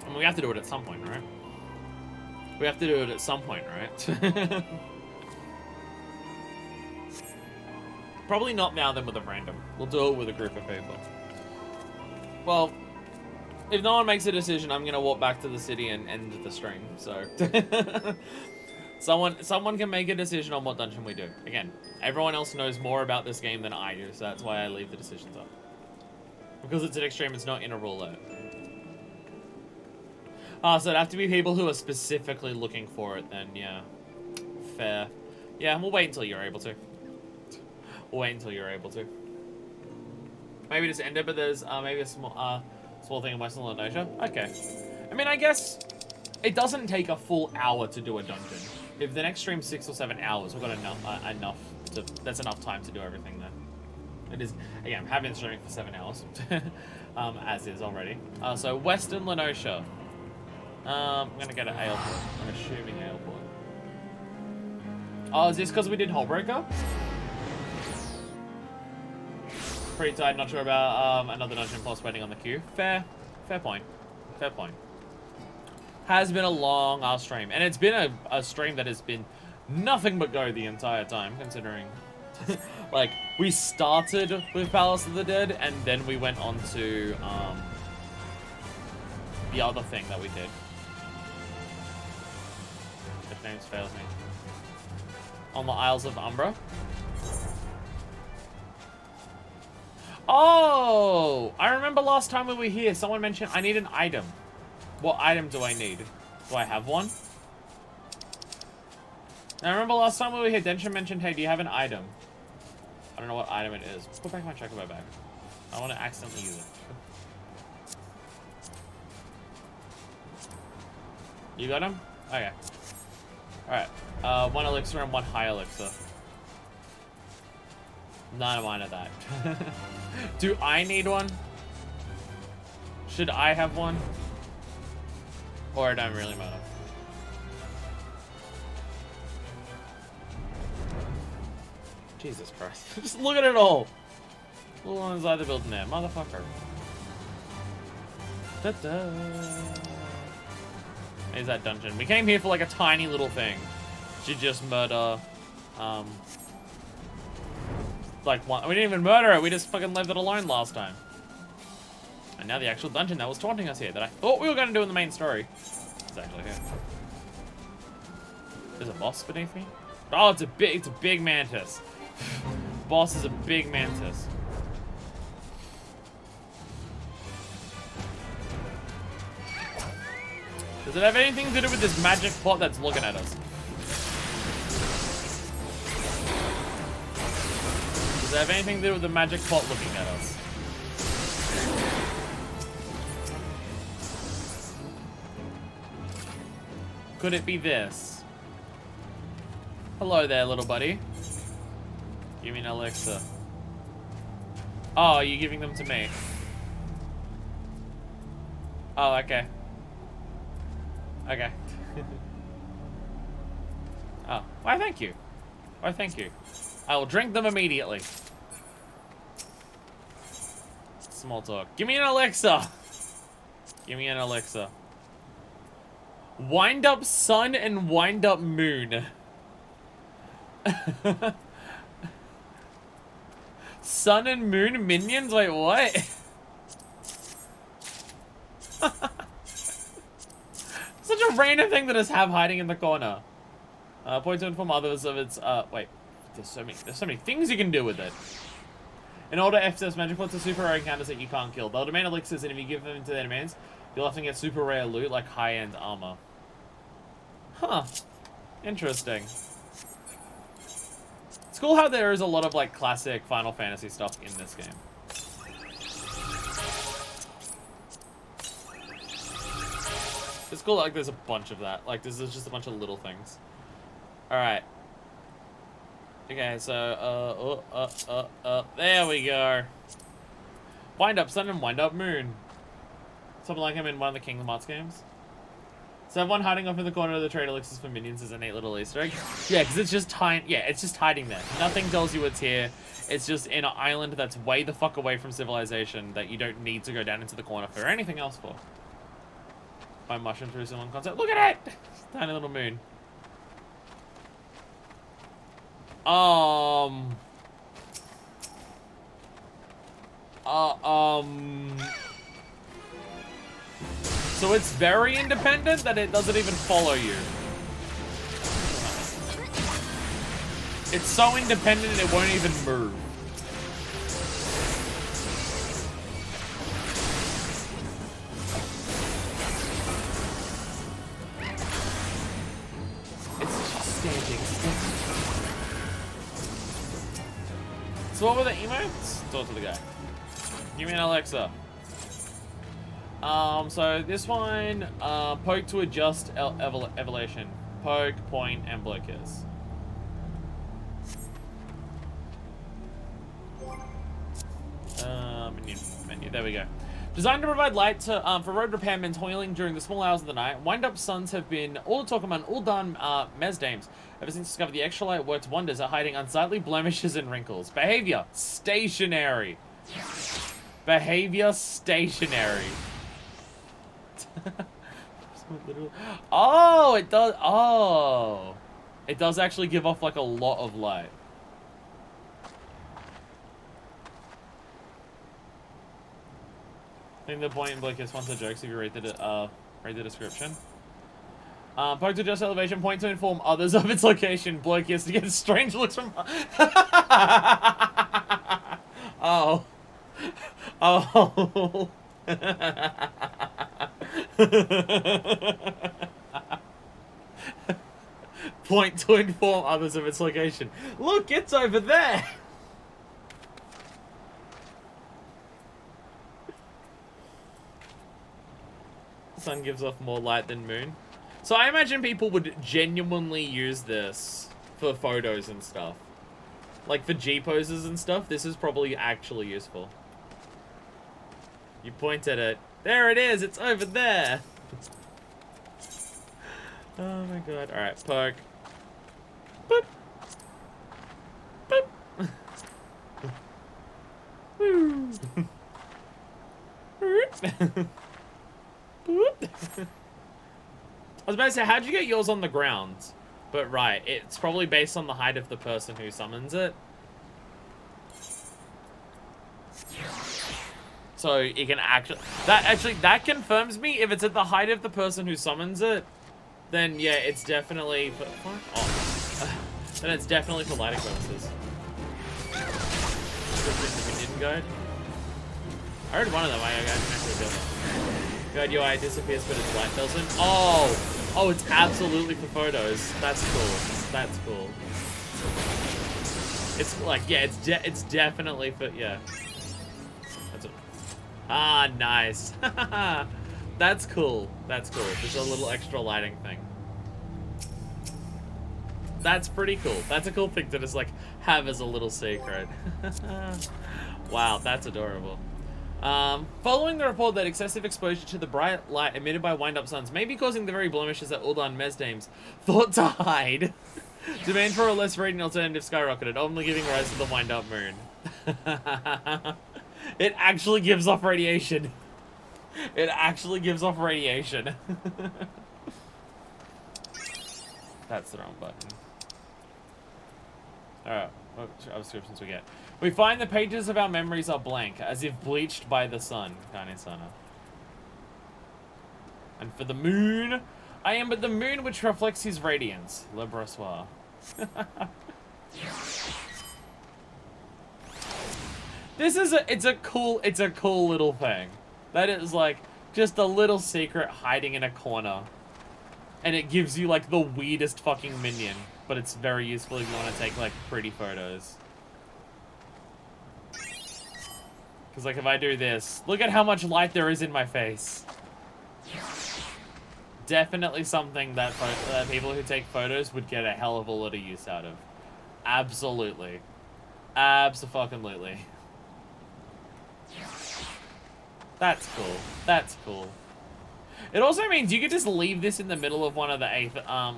And we have to do it at some point, right? We have to do it at some point, right? Probably not now, then with a random. We'll do it with a group of people. Well, if no one makes a decision, I'm gonna walk back to the city and end the stream, so... Someone can make a decision on what dungeon we do. Again, everyone else knows more about this game than I do, so that's why I leave the decisions up. Because it's an extreme, it's not in a roulette. So it'd have to be people who are specifically looking for it then, yeah. Fair. Yeah, we'll wait until you're able to. We'll wait until you're able to. Maybe just end it, but there's maybe a small thing in Western Indonesia. Okay. I mean, I guess it doesn't take a full hour to do a dungeon. If the next stream's 6 or 7 hours, we've got enough that's enough time to do everything then. It is, again, I'm having streaming for 7 hours. As is already. So Western Lenosha. I'm gonna get an Aleport. I'm assuming Aleport. Oh, is this because we did Hullbreaker? Pretty tight, not sure about another dungeon plus waiting on the queue. Fair point. Fair point. Has been a long ass stream, and it's been a stream that has been nothing but go the entire time, considering like we started with Palace of the Dead and then we went on to the other thing that we did. The names fails me. On the Isles of Umbra. Oh, I remember last time we were here, someone mentioned I need an item. What item do I need? Do I have one? I remember last time we were here, Densha mentioned, hey, do you have an item? I don't know what item it is. Put back my chocobo bag. I want to accidentally use it. You got him? Okay. Alright. 1 elixir and 1 high elixir. None of mine are that. Do I need one? Should I have one? Or it doesn't really matter. Jesus Christ. Just look at it all. Little on inside the building there. Motherfucker. Da-da. There's that dungeon. We came here for like a tiny little thing. To just murder, like one. We didn't even murder it. We just fucking left it alone last time. And now the actual dungeon that was taunting us here that I thought we were going to do in the main story. It's actually here. There's a boss beneath me. Oh, it's a big mantis. Boss is a big mantis. Does it have anything to do with this magic pot that's looking at us? Does it have anything to do with the magic pot looking at us? Could it be this? Hello there, little buddy. Give me an elixir. Oh, you're giving them to me. Oh, okay. Okay. Oh, why thank you. Why thank you. I will drink them immediately. Small talk. Give me an elixir. Give me an elixir. Wind up sun and wind up moon. Sun and moon minions? Wait, what? Such a random thing to just have hiding in the corner. Point to inform others of its, wait. There's so many things you can do with it. In order, FFXIV magic pots are super rare encounters that you can't kill. They'll demand elixirs, and if you give them to their demands, you'll often get super rare loot like high-end armor. Huh. Interesting. It's cool how there is a lot of, like, classic Final Fantasy stuff in this game. It's cool, like, there's a bunch of that. Like, there's just a bunch of little things. Alright. Okay, so, there we go. Wind Up Sun and Wind Up Moon. Something like him in one of the Kingdom Hearts games. So everyone hiding off in the corner of the trade elixirs for minions is a neat little Easter egg. Yeah, because it's just it's just hiding there. Nothing tells you it's here. It's just in an island that's way the fuck away from civilization that you don't need to go down into the corner for anything else for. By mushroom through someone concept. Look at it! Tiny little moon. So it's very independent that it doesn't even follow you. It's so independent it won't even move. It's just standing still. So what were the emotes? Talk to the guy. Give me an Alexa. So this one, poke to adjust evolution. Poke, point, and blow kiss. Menu, there we go. Designed to provide light to, for road repairmen toiling during the small hours of the night, wind-up suns have been all the talk among all done mesdames ever since discovered the extra light worked wonders at hiding unsightly blemishes and wrinkles. Behavior, stationary. Behavior, stationary. Oh, it does. Oh, it does actually give off like a lot of light. I think the point in Blake is one of the jokes if you read the description. Poke to adjust elevation, point to inform others of its location. Bloke is to get strange looks from. Oh. Oh. Point to inform others of its location. Look, it's over there. Sun gives off more light than moon. So I imagine people would genuinely use this for photos and stuff. Like for G poses and stuff, this is probably actually useful. You point at it. There it is, it's over there. Oh my god. Alright, poke. Boop. Boop. Woo. I was about to say, how'd you get yours on the ground? But right, it's probably based on the height of the person who summons it. So you can that confirms me if it's at the height of the person who summons it, then yeah, it's definitely for then it's definitely for lighting purposes. Minion guide. I heard one of them. I didn't actually do it. Guide UI disappears, but its light doesn't. Oh, it's absolutely for photos. That's cool. That's cool. It's like, yeah, it's definitely for, yeah. That's it. Ah, nice. That's cool. That's cool. There's a little extra lighting thing. That's pretty cool. That's a cool thing to just like have as a little secret. Wow, that's adorable. Following the report that excessive exposure to the bright light emitted by wind-up suns may be causing the very blemishes that Uldan Mesdames thought to hide, demand for a less radiant alternative skyrocketed, only giving rise to the wind-up moon. It actually gives off radiation. It actually gives off radiation. That's the wrong button. Alright, what descriptions we get? We find the pages of our memories are blank, as if bleached by the sun. Kane-sana. And for the moon, I am but the moon which reflects his radiance. Le Brossoir. This is it's a cool little thing. That is like just a little secret hiding in a corner And it gives you, like, the weirdest fucking minion. But it's very useful if you want to take, like, pretty photos. Because, like, if I do this, look at how much light there is in my face. Definitely something that people who take photos would get a hell of a lot of use out of. Absolutely. Abso-fucking-lutely. That's cool. That's cool. It also means you could just leave this in the middle of one of the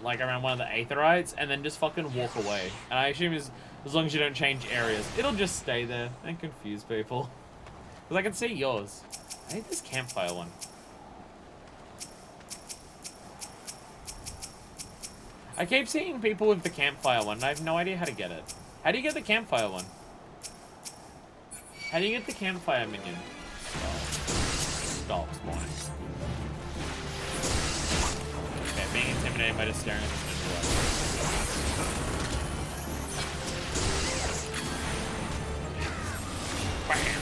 like around one of the aetherites, and then just fucking walk away. And I assume as long as you don't change areas, it'll just stay there and confuse people. Because I can see yours. I need this campfire one. I keep seeing people with the campfire one, and I have no idea how to get it. How do you get the campfire one? How do you get the campfire minion? Stop spawning. Okay, being intimidated by just staring at this Bam!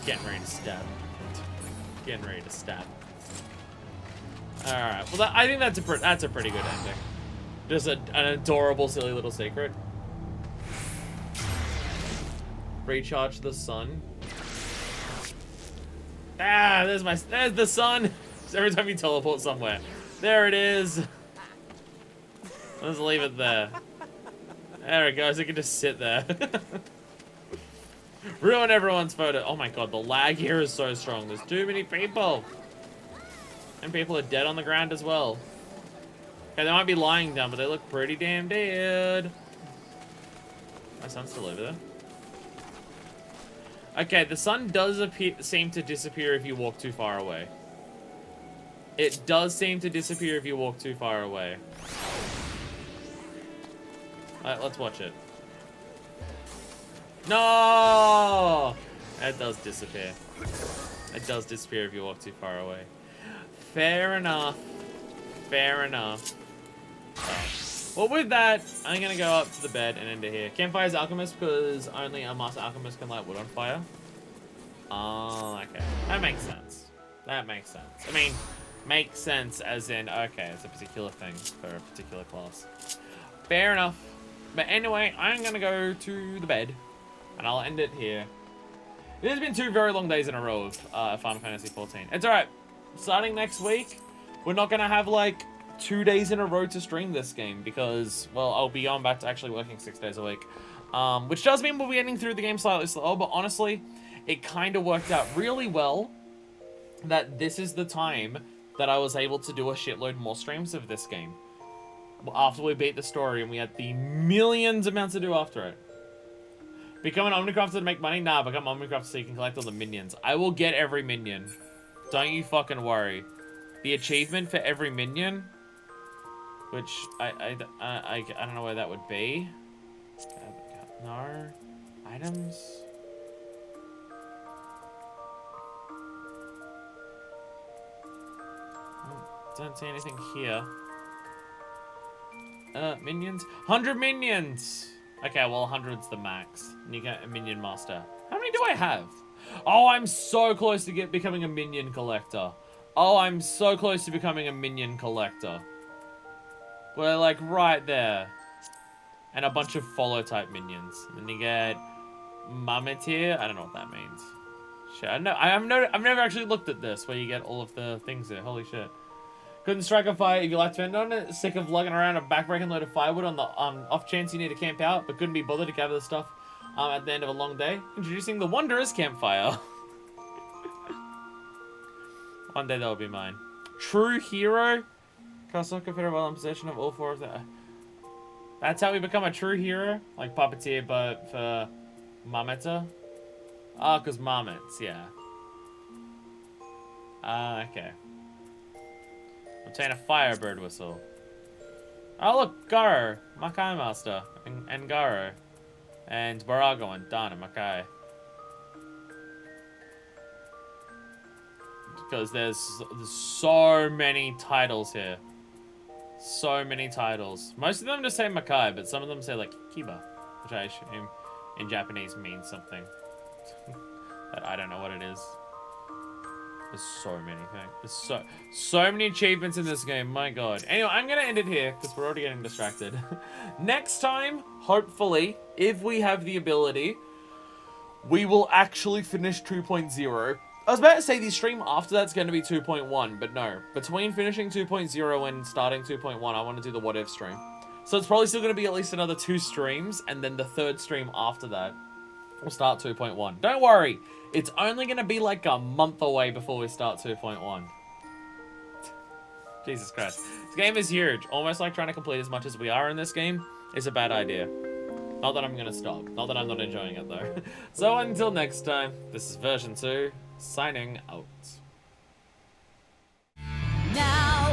Getting ready to stab. Getting ready to stab. Alright, well I think that's a pretty good ending. Just an adorable, silly little secret. Recharge the sun. Ah, there's the sun. Every time you teleport somewhere. There it is. Let's leave it there. There it goes, it can just sit there. Ruin everyone's photo. Oh my god, the lag here is so strong. There's too many people. And people are dead on the ground as well. Okay, they might be lying down, but they look pretty damn dead. My sun's still over there. Okay, the sun does seem to disappear if you walk too far away. It does seem to disappear if you walk too far away. Alright, let's watch it. No! It does disappear. It does disappear if you walk too far away. Fair enough. Fair enough. Well, with that, I'm gonna go up to the bed and end it here. Campfire's alchemist because only a master alchemist can light wood on fire. Oh, okay. That makes sense. That makes sense. I mean, makes sense as in, okay, it's a particular thing for a particular class. Fair enough. But anyway, I'm gonna go to the bed and I'll end it here. It has been 2 very long days in a row of Final Fantasy XIV. It's alright. Starting next week, we're not gonna have like 2 days in a row to stream this game because, well, I'll be on back to actually working 6 days a week. Which does mean we'll be ending through the game slightly slow, but honestly, it kind of worked out really well that this is the time that I was able to do a shitload more streams of this game. After we beat the story and we had the millions amounts to do after it. Become an Omnicrafter to make money? Nah, become Omnicrafter so you can collect all the minions. I will get every minion. Don't you fucking worry. The achievement for every minion, which I don't know where that would be. No. Items. Don't see anything here. Minions? 100 minions! Okay, well, 100's the max. And you get a minion master. How many do I have? Oh, I'm so close to becoming a minion collector. Oh, I'm so close to becoming a minion collector. We're like right there. And a bunch of follow type minions. And then you get Mummitir. I don't know what that means. Shit, I've never actually looked at this where you get all of the things there. Holy shit. Couldn't strike a fire if you like to end on it. Sick of lugging around a backbreaking load of firewood on the off chance you need to camp out, but couldn't be bothered to gather the stuff at the end of a long day. Introducing the wondrous campfire. One day that will be mine. True hero. Castle Confederate while in possession of all 4 of the. That's how we become a true hero, like Puppeteer, but for Marmetta. Oh, cause Marmots, yeah. Okay. Obtain a Firebird whistle. Oh look, Garo, Makai Master, and Garo, and Barago and Dana Makai. Because there's so many titles here. So many titles. Most of them just say Makai, but some of them say like Kiba, which I assume in Japanese means something. But I don't know what it is. There's so many things. There's so many achievements in this game. My god. Anyway, I'm gonna end it here because we're already getting distracted. Next time, hopefully, if we have the ability, we will actually finish 2.0. I was about to say the stream after that's going to be 2.1, but no. Between finishing 2.0 and starting 2.1, I want to do the what if stream. So it's probably still going to be at least another 2 streams, and then the 3rd stream after that we'll start 2.1. Don't worry, it's only going to be like a month away before we start 2.1. Jesus Christ. This game is huge. Almost like trying to complete as much as we are in this game is a bad idea. Not that I'm going to stop. Not that I'm not enjoying it, though. So until next time, this is version 2, signing out. Now